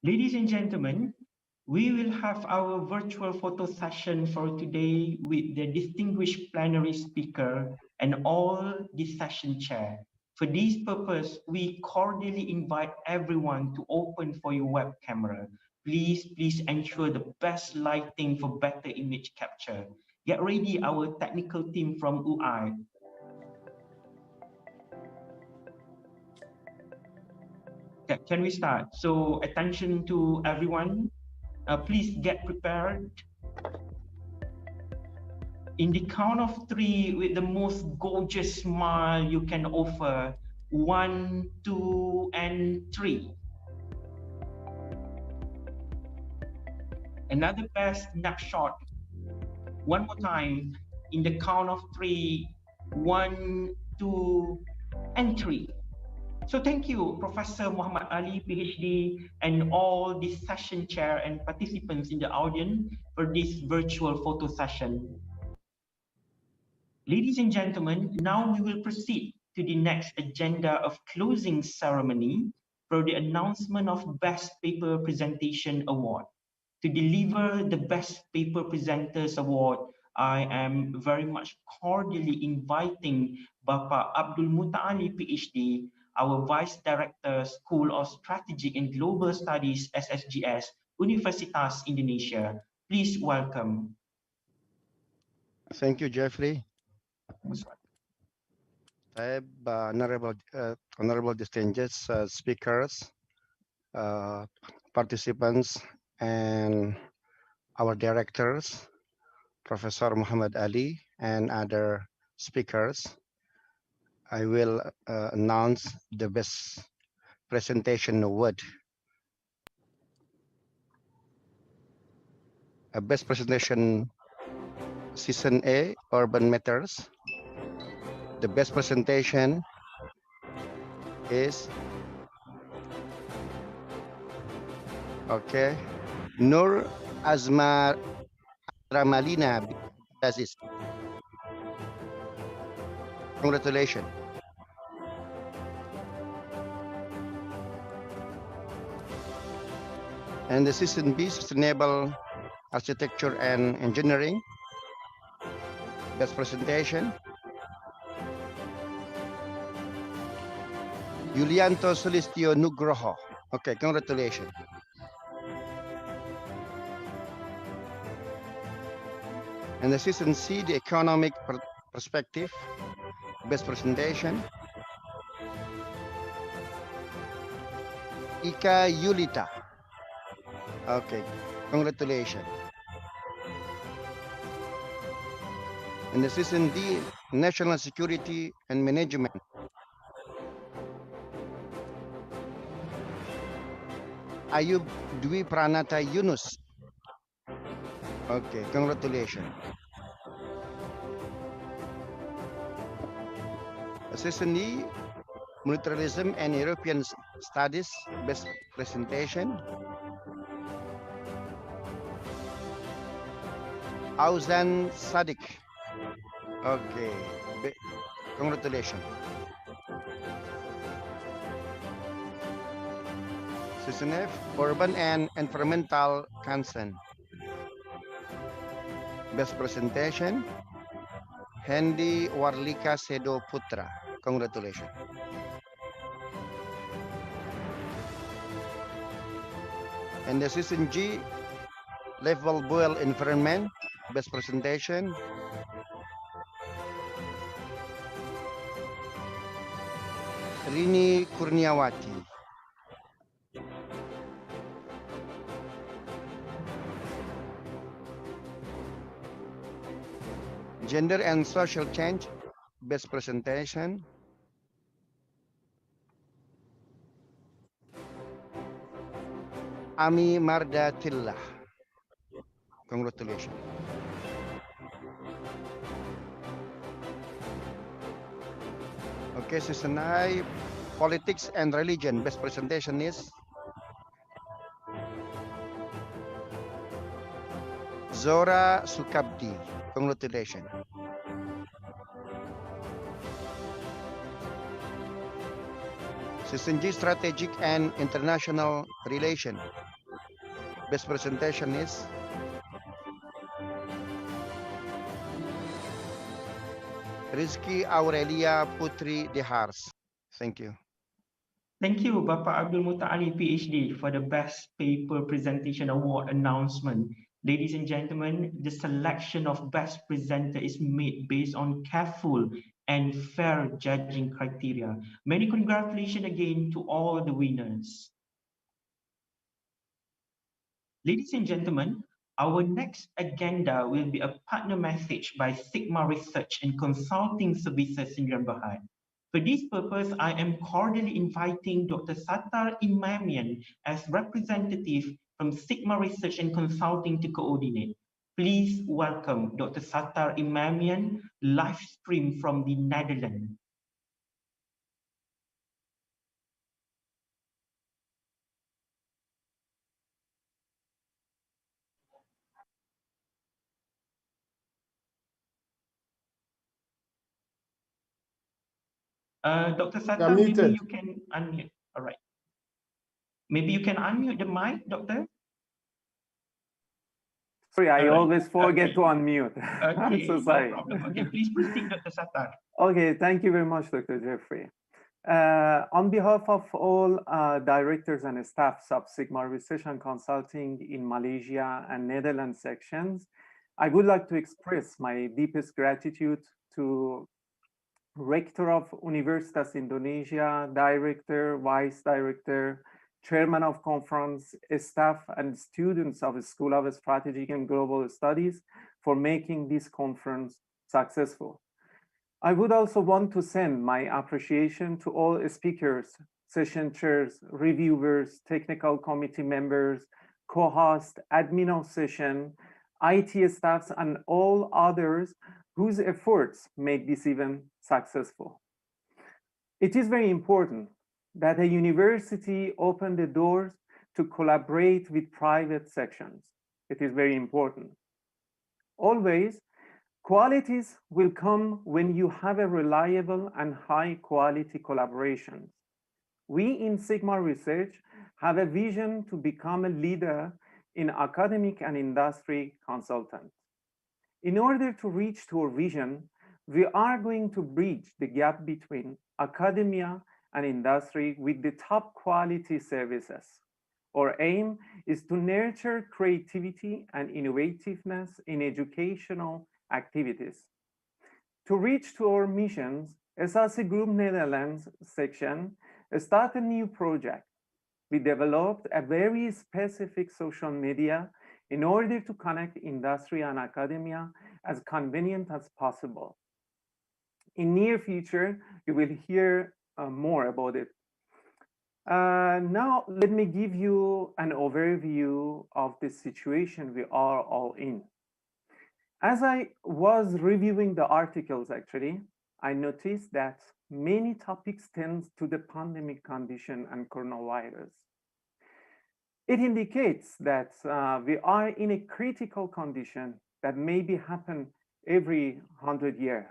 Ladies and gentlemen, we will have our virtual photo session for today with the distinguished plenary speaker and all the session chair. For this purpose, we cordially invite everyone to open for your web camera. Please ensure the best lighting for better image capture. Get ready, our technical team from UI. Can we start? So attention to everyone. Please get prepared. In the count of 3, with the most gorgeous smile you can offer. 1, 2, and 3. Another best snapshot. One more time. In the count of 3. 1, 2, and 3. So thank you, Professor Muhammad Ali, PhD, and all the session chair and participants in the audience for this virtual photo session. Ladies and gentlemen, now we will proceed to the next agenda of closing ceremony for the announcement of Best Paper Presentation Award. To deliver the Best Paper Presenters Award, I am very much cordially inviting Bapak Abdul Muta'ali, PhD, our Vice Director, School of Strategic and Global Studies, ICSGS, Universitas Indonesia. Please welcome. Thank you, Jeffrey. Honorable distinguished speakers, participants, and our directors, Professor Muhammad Ali, and other speakers. I will announce the Best Presentation Award. Best Presentation Season A, Urban Matters. The best presentation is Nur Azma Ramalina Aziz. Congratulations. And the Season B, Sustainable Architecture and Engineering. Best presentation. Yulianto Solistio Nugroho. Okay, congratulations. And the Season C, the Economic Perspective. Best presentation. Ika Yulita. Okay, congratulations. And the Season D, National Security and Management. Ayub Dwi Pranata Yunus. Okay, congratulations. Season E, Multilateralism and European Studies, Best Presentation. Auzan Sadiq. Okay, congratulations. Season F, Urban and Environmental Consent. Best Presentation, Hendi Warlika Sedo Putra. Congratulations. And the Season G, Level Buoy Environment, Best Presentation, Rini Kurniawati. Gender and Social Change, Best Presentation, Ami Marda Tillah. Congratulations. Okay, Season I, Politics and Religion. Best presentation is Zora Sukabdi. Congratulations. Season G, Strategic and International Relation. Best presentation is Rizky Aurelia Putri Dehars. Thank you. Thank you, Bapak Abdul Muta'ali, PhD, for the Best Paper Presentation Award announcement. Ladies and gentlemen, the selection of Best Presenter is made based on careful and fair judging criteria. Many congratulations again to all the winners. Ladies and gentlemen, our next agenda will be a partner message by Sigma Research and Consulting Services Sdn Bhd. For this purpose, I am cordially inviting Dr. Sattar Imamian as representative from Sigma Research and Consulting to coordinate. Please welcome Dr. Sattar Imamian, live stream from the Netherlands. Dr. Sattar, maybe you can unmute. All right. Maybe you can unmute the mic, Doctor. Sorry, I All right. always forget Okay. to unmute. I'm Okay, so no sorry. problem. Okay, please proceed, Dr. Sattar. Okay, thank you very much, Dr. Jeffrey. On behalf of all directors and staffs of Sigma Research and Consulting in Malaysia and Netherlands sections, I would like to express my deepest gratitude to Rector of Universitas Indonesia, Director, Vice Director, Chairman of Conference, staff and students of the School of Strategic and Global Studies for making this conference successful. I would also want to send my appreciation to all speakers, session chairs, reviewers, technical committee members, co-hosts, admin of session, IT staffs, and all others whose efforts made this event successful. It is very important that a university open the doors to collaborate with private sections. It is very important. Always, qualities will come when you have a reliable and high quality collaboration. We in Sigma Research have a vision to become a leader in academic and industry consultant. In order to reach to our vision, we are going to bridge the gap between academia and industry with the top quality services. Our aim is to nurture creativity and innovativeness in educational activities. To reach to our missions, SRC Group Netherlands section started a new project. We developed a very specific social media in order to connect industry and academia as convenient as possible. In near future, you will hear more about it. Now, let me give you an overview of the situation we are all in. As I was reviewing the articles, actually, I noticed that many topics tend to the pandemic condition and coronavirus. It indicates that we are in a critical condition that maybe happen every 100 years.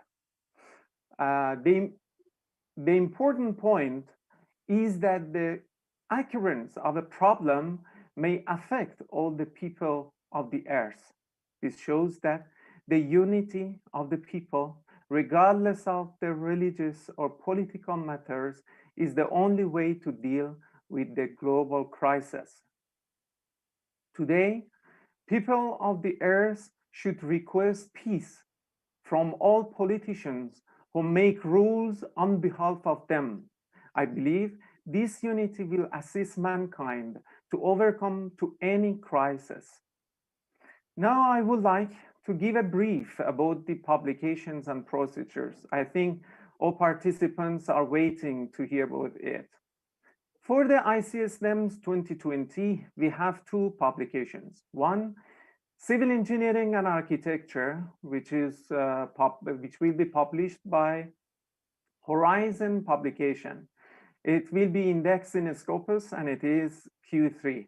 The important point is that the occurrence of a problem may affect all the people of the earth. This shows that the unity of the people, regardless of their religious or political matters, is the only way to deal with the global crisis. Today, people of the earth should request peace from all politicians who make rules on behalf of them. I believe this unity will assist mankind to overcome to any crisis. Now I would like to give a brief about the publications and procedures. I think all participants are waiting to hear about it. For the ICSDEMS 2020, we have two publications. One, Civil Engineering and Architecture, which will be published by Horizon Publication. It will be indexed in Scopus and it is Q3.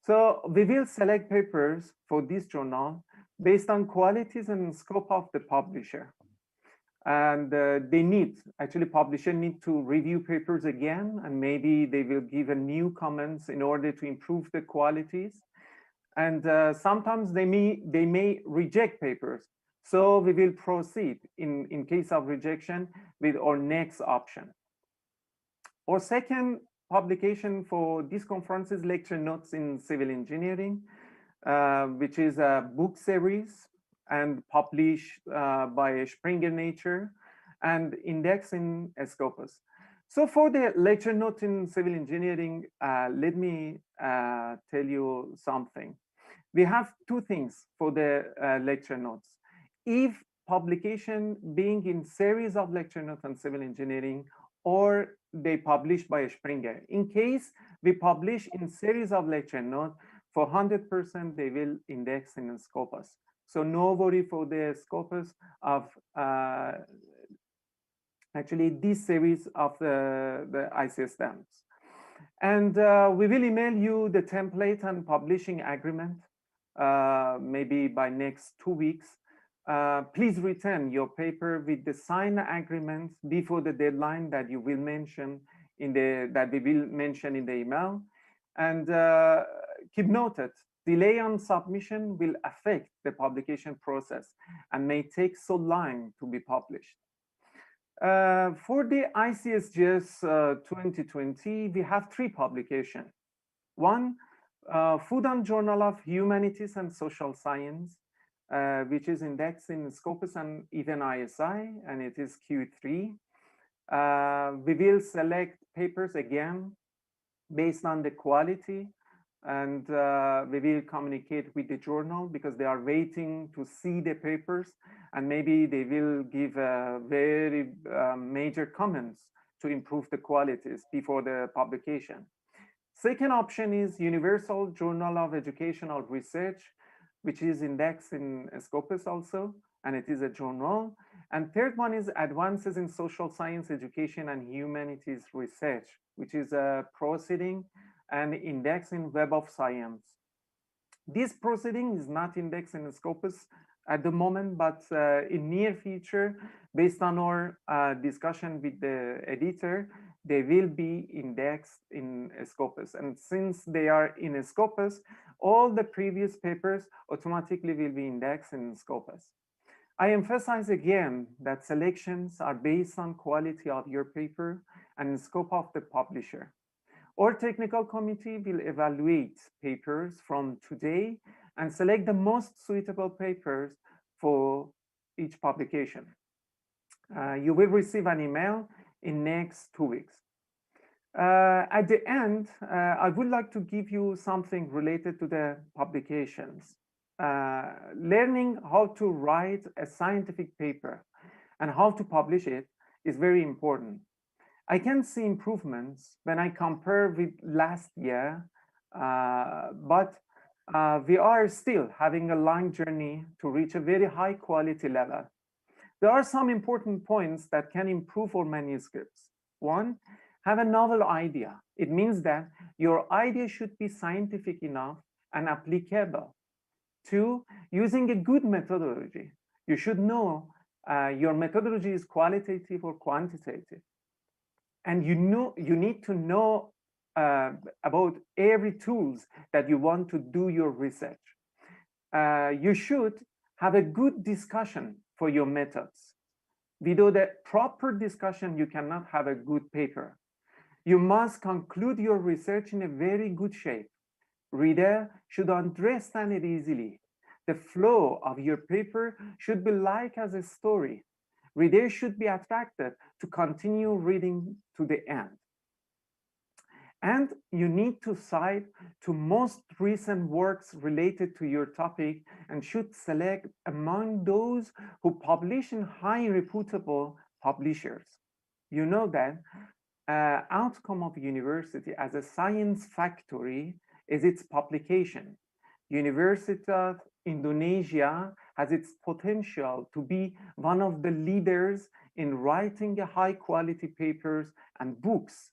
So we will select papers for this journal based on qualities and scope of the publisher. And publisher need to review papers again, and maybe they will give a new comments in order to improve the qualities. And sometimes they may reject papers. So we will proceed in case of rejection with our next option. Our second publication for this conference is lecture notes in civil engineering, which is a book series and published by Springer Nature and indexed in Scopus. So for the lecture note in civil engineering, let me tell you something. We have two things for the lecture notes. If publication being in series of lecture notes on civil engineering, or they published by Springer. In case we publish in series of lecture notes, for 100% they will index in Scopus. So no worry for the Scopus of actually this series of the ICSDEMS. And we will email you the template and publishing agreement maybe by next 2 weeks. Please return your paper with the signed agreements before the deadline that you will mention in that we will mention in the email. And keep noted, delay on submission will affect the publication process and may take so long to be published. For the ICSGS 2020, we have 3 publications. One, Food and Journal of Humanities and Social Science, which is indexed in Scopus and even ISI, and it is Q3. We will select papers again based on the quality, and we will communicate with the journal because they are waiting to see the papers, and maybe they will give very major comments to improve the qualities before the publication. Second option is Universal Journal of Educational Research, which is indexed in Scopus also, and it is a journal. And third one is Advances in Social Science, Education, and Humanities Research, which is a proceeding and indexed in Web of Science. This proceeding is not indexed in Scopus at the moment, but in near future, based on our discussion with the editor, they will be indexed in Scopus. And since they are in Scopus, all the previous papers automatically will be indexed in Scopus. I emphasize again that selections are based on quality of your paper and scope of the publisher. Our technical committee will evaluate papers from today and select the most suitable papers for each publication. You will receive an email in next 2 weeks. At the end, I would like to give you something related to the publications. Learning how to write a scientific paper and how to publish it is very important. I can see improvements when I compare with last year, but we are still having a long journey to reach a very high quality level. There are some important points that can improve our manuscripts. One, have a novel idea. It means that your idea should be scientific enough and applicable. Two, using a good methodology. You should know your methodology is qualitative or quantitative. And you need to know about every tools that you want to do your research. You should have a good discussion for your methods. Without a proper discussion, you cannot have a good paper. You must conclude your research in a very good shape. Reader should understand it easily. The flow of your paper should be like as a story. Readers should be attracted to continue reading to the end. And you need to cite to most recent works related to your topic and should select among those who publish in high reputable publishers. You know that outcome of university as a science factory is its publication. University of Indonesia has its potential to be one of the leaders in writing high quality papers and books.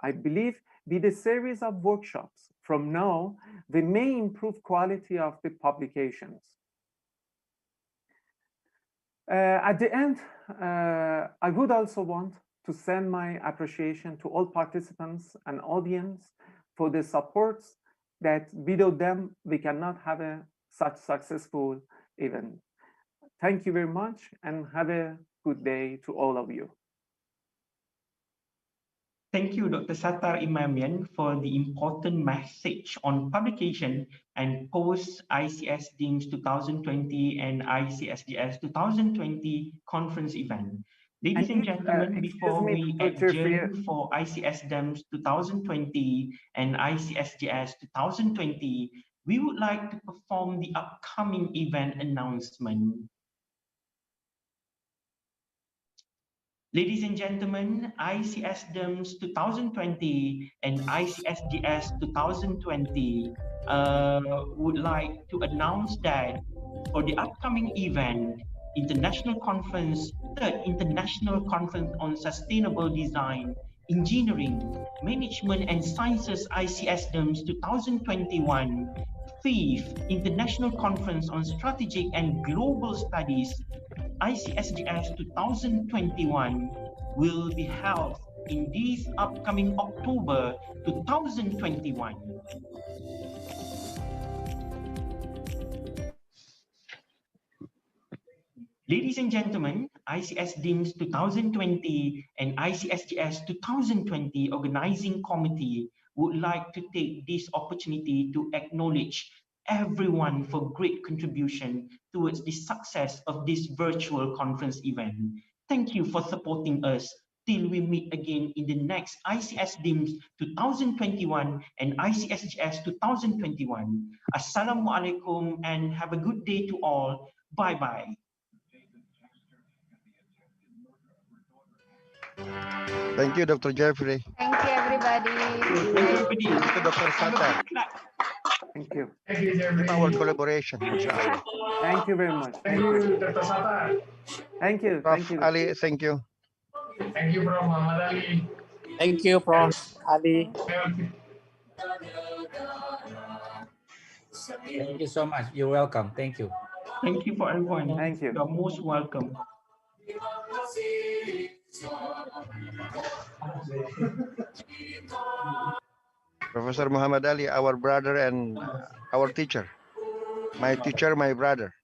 I believe with a series of workshops from now, we may improve quality of the publications. At the end, I would also want to send my appreciation to all participants and audience for the supports that without them, we cannot have a such successful event. Thank you very much and have a good day to all of you. Thank you, Dr. Sattar Imamian, for the important message on publication and post ICSDEMS 2020 and ICSGS 2020 conference event. Ladies and gentlemen, before we adjourn for ICSDEMS 2020 and ICSGS 2020, we would like to perform the upcoming event announcement. Ladies and gentlemen, ICSDEMS 2020 and ICSGS 2020 would like to announce that for the upcoming event, International Conference, Third International Conference on Sustainable Design, Engineering, Management and Sciences ICSDEMS 2021, Fifth International Conference on Strategic and Global Studies ICSGS 2021 will be held in this upcoming October 2021. Ladies and gentlemen, ICSDEMS 2020 and ICSGS 2020 Organizing Committee would like to take this opportunity to acknowledge everyone for great contribution towards the success of this virtual conference event. Thank you for supporting us till we meet again in the next ICSDEMS 2021 and ICSGS 2021. Assalamualaikum and have a good day to all. Bye-bye. Thank you, Dr. Jeffrey. Thank you, everybody. Thank you, Dr. Sattar. Thank you. Thank you, Jeffrey. Our collaboration, inshallah. Thank you very much. Thank you, Dr. Sattar. Thank you. Prof. Thank you. Ali, thank you. Thank you, Prof. Muhammad Ali. Thank you, Prof. Ali. Thank you so much. You're welcome. Thank you. Thank you for everyone. Thank you. You're most welcome. Professor Muhammad Ali, our brother and our teacher. My teacher, my brother.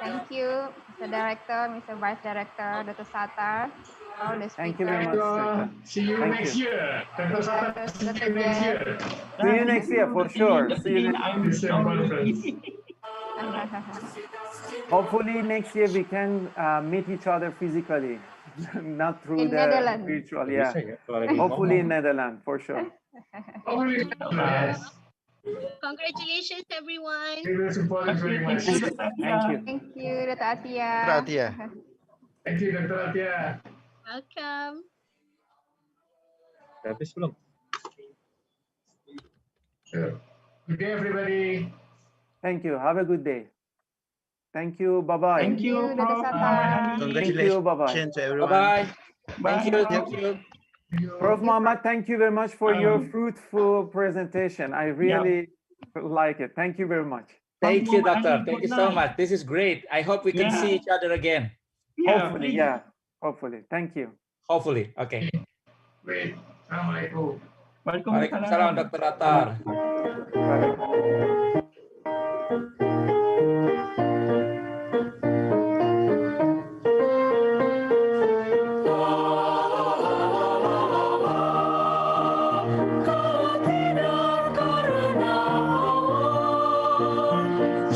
Thank you, Mr. Director, Mr. Vice Director, Dr. Sattar, all the speakers. Thank you very much, Dr. See you Thank next you. year. Dr. Sattar, see you next year. See you next year for sure. See you next year. Hopefully next year we can meet each other physically, not through In the Netherlands. virtual. Yeah, hopefully in Netherlands for sure. Yes. Congratulations, everyone. We will support you very much. Thank you. Thank you, Dr. Atia. Dr. Atia. Thank you, Dr. Atia. Welcome. Habis belum? Good day, everybody. Thank you. Have a good day. Thank you. Bye-bye. Thank you, Dr. Sattar. Thank you. Bye-bye. To everyone. Bye-bye. Thank you. Thank you. Prof. Muhammad, thank you very much for your fruitful presentation. I really like it. Thank you very much. Thank you, doctor. Thank you so much. This is great. I hope we can see each other again. Hopefully, yeah. Hopefully. Thank you. Hopefully. Okay. Great. Assalamualaikum. Waalaikumsalam, Dr. Attar.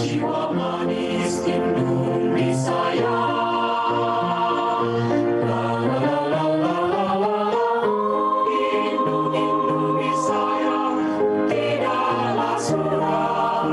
Jiwa manis Indonesia. La la la la la la. Indonesia tidaklah surah.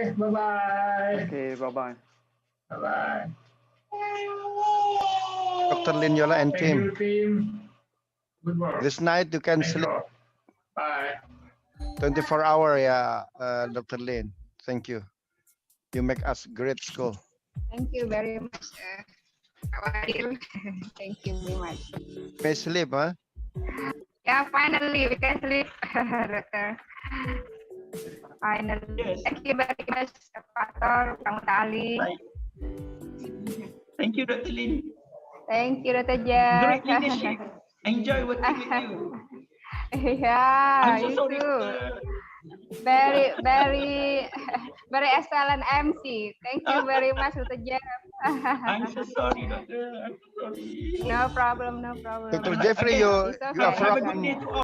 Okay, bye-bye. Okay, bye-bye. Bye-bye. Dr. Lin, Yola, and Thank you, team. team. Good work. This night you can Thank sleep you. Bye. 24-hour, yeah, Dr. Lin. Thank you. You make us great school. Thank you very much, Awadil. Thank you very much. May sleep, huh? Yeah, finally we can sleep, Doctor. Finally. Yes. Thank you very much, Pak Tor, Kang Ali. Thank you, Dr. Lin. Thank you, Dr. Jeff. Great leadership. Enjoy working with you. Yeah, I'm so you sorry. too. Very, very, very excellent MC. Thank you very much, Dr. Jeff. I'm so sorry, Doctor. I'm so sorry. No problem, no problem. Dr. Jeffrey, Okay. you It's okay. are Have a from good day to all.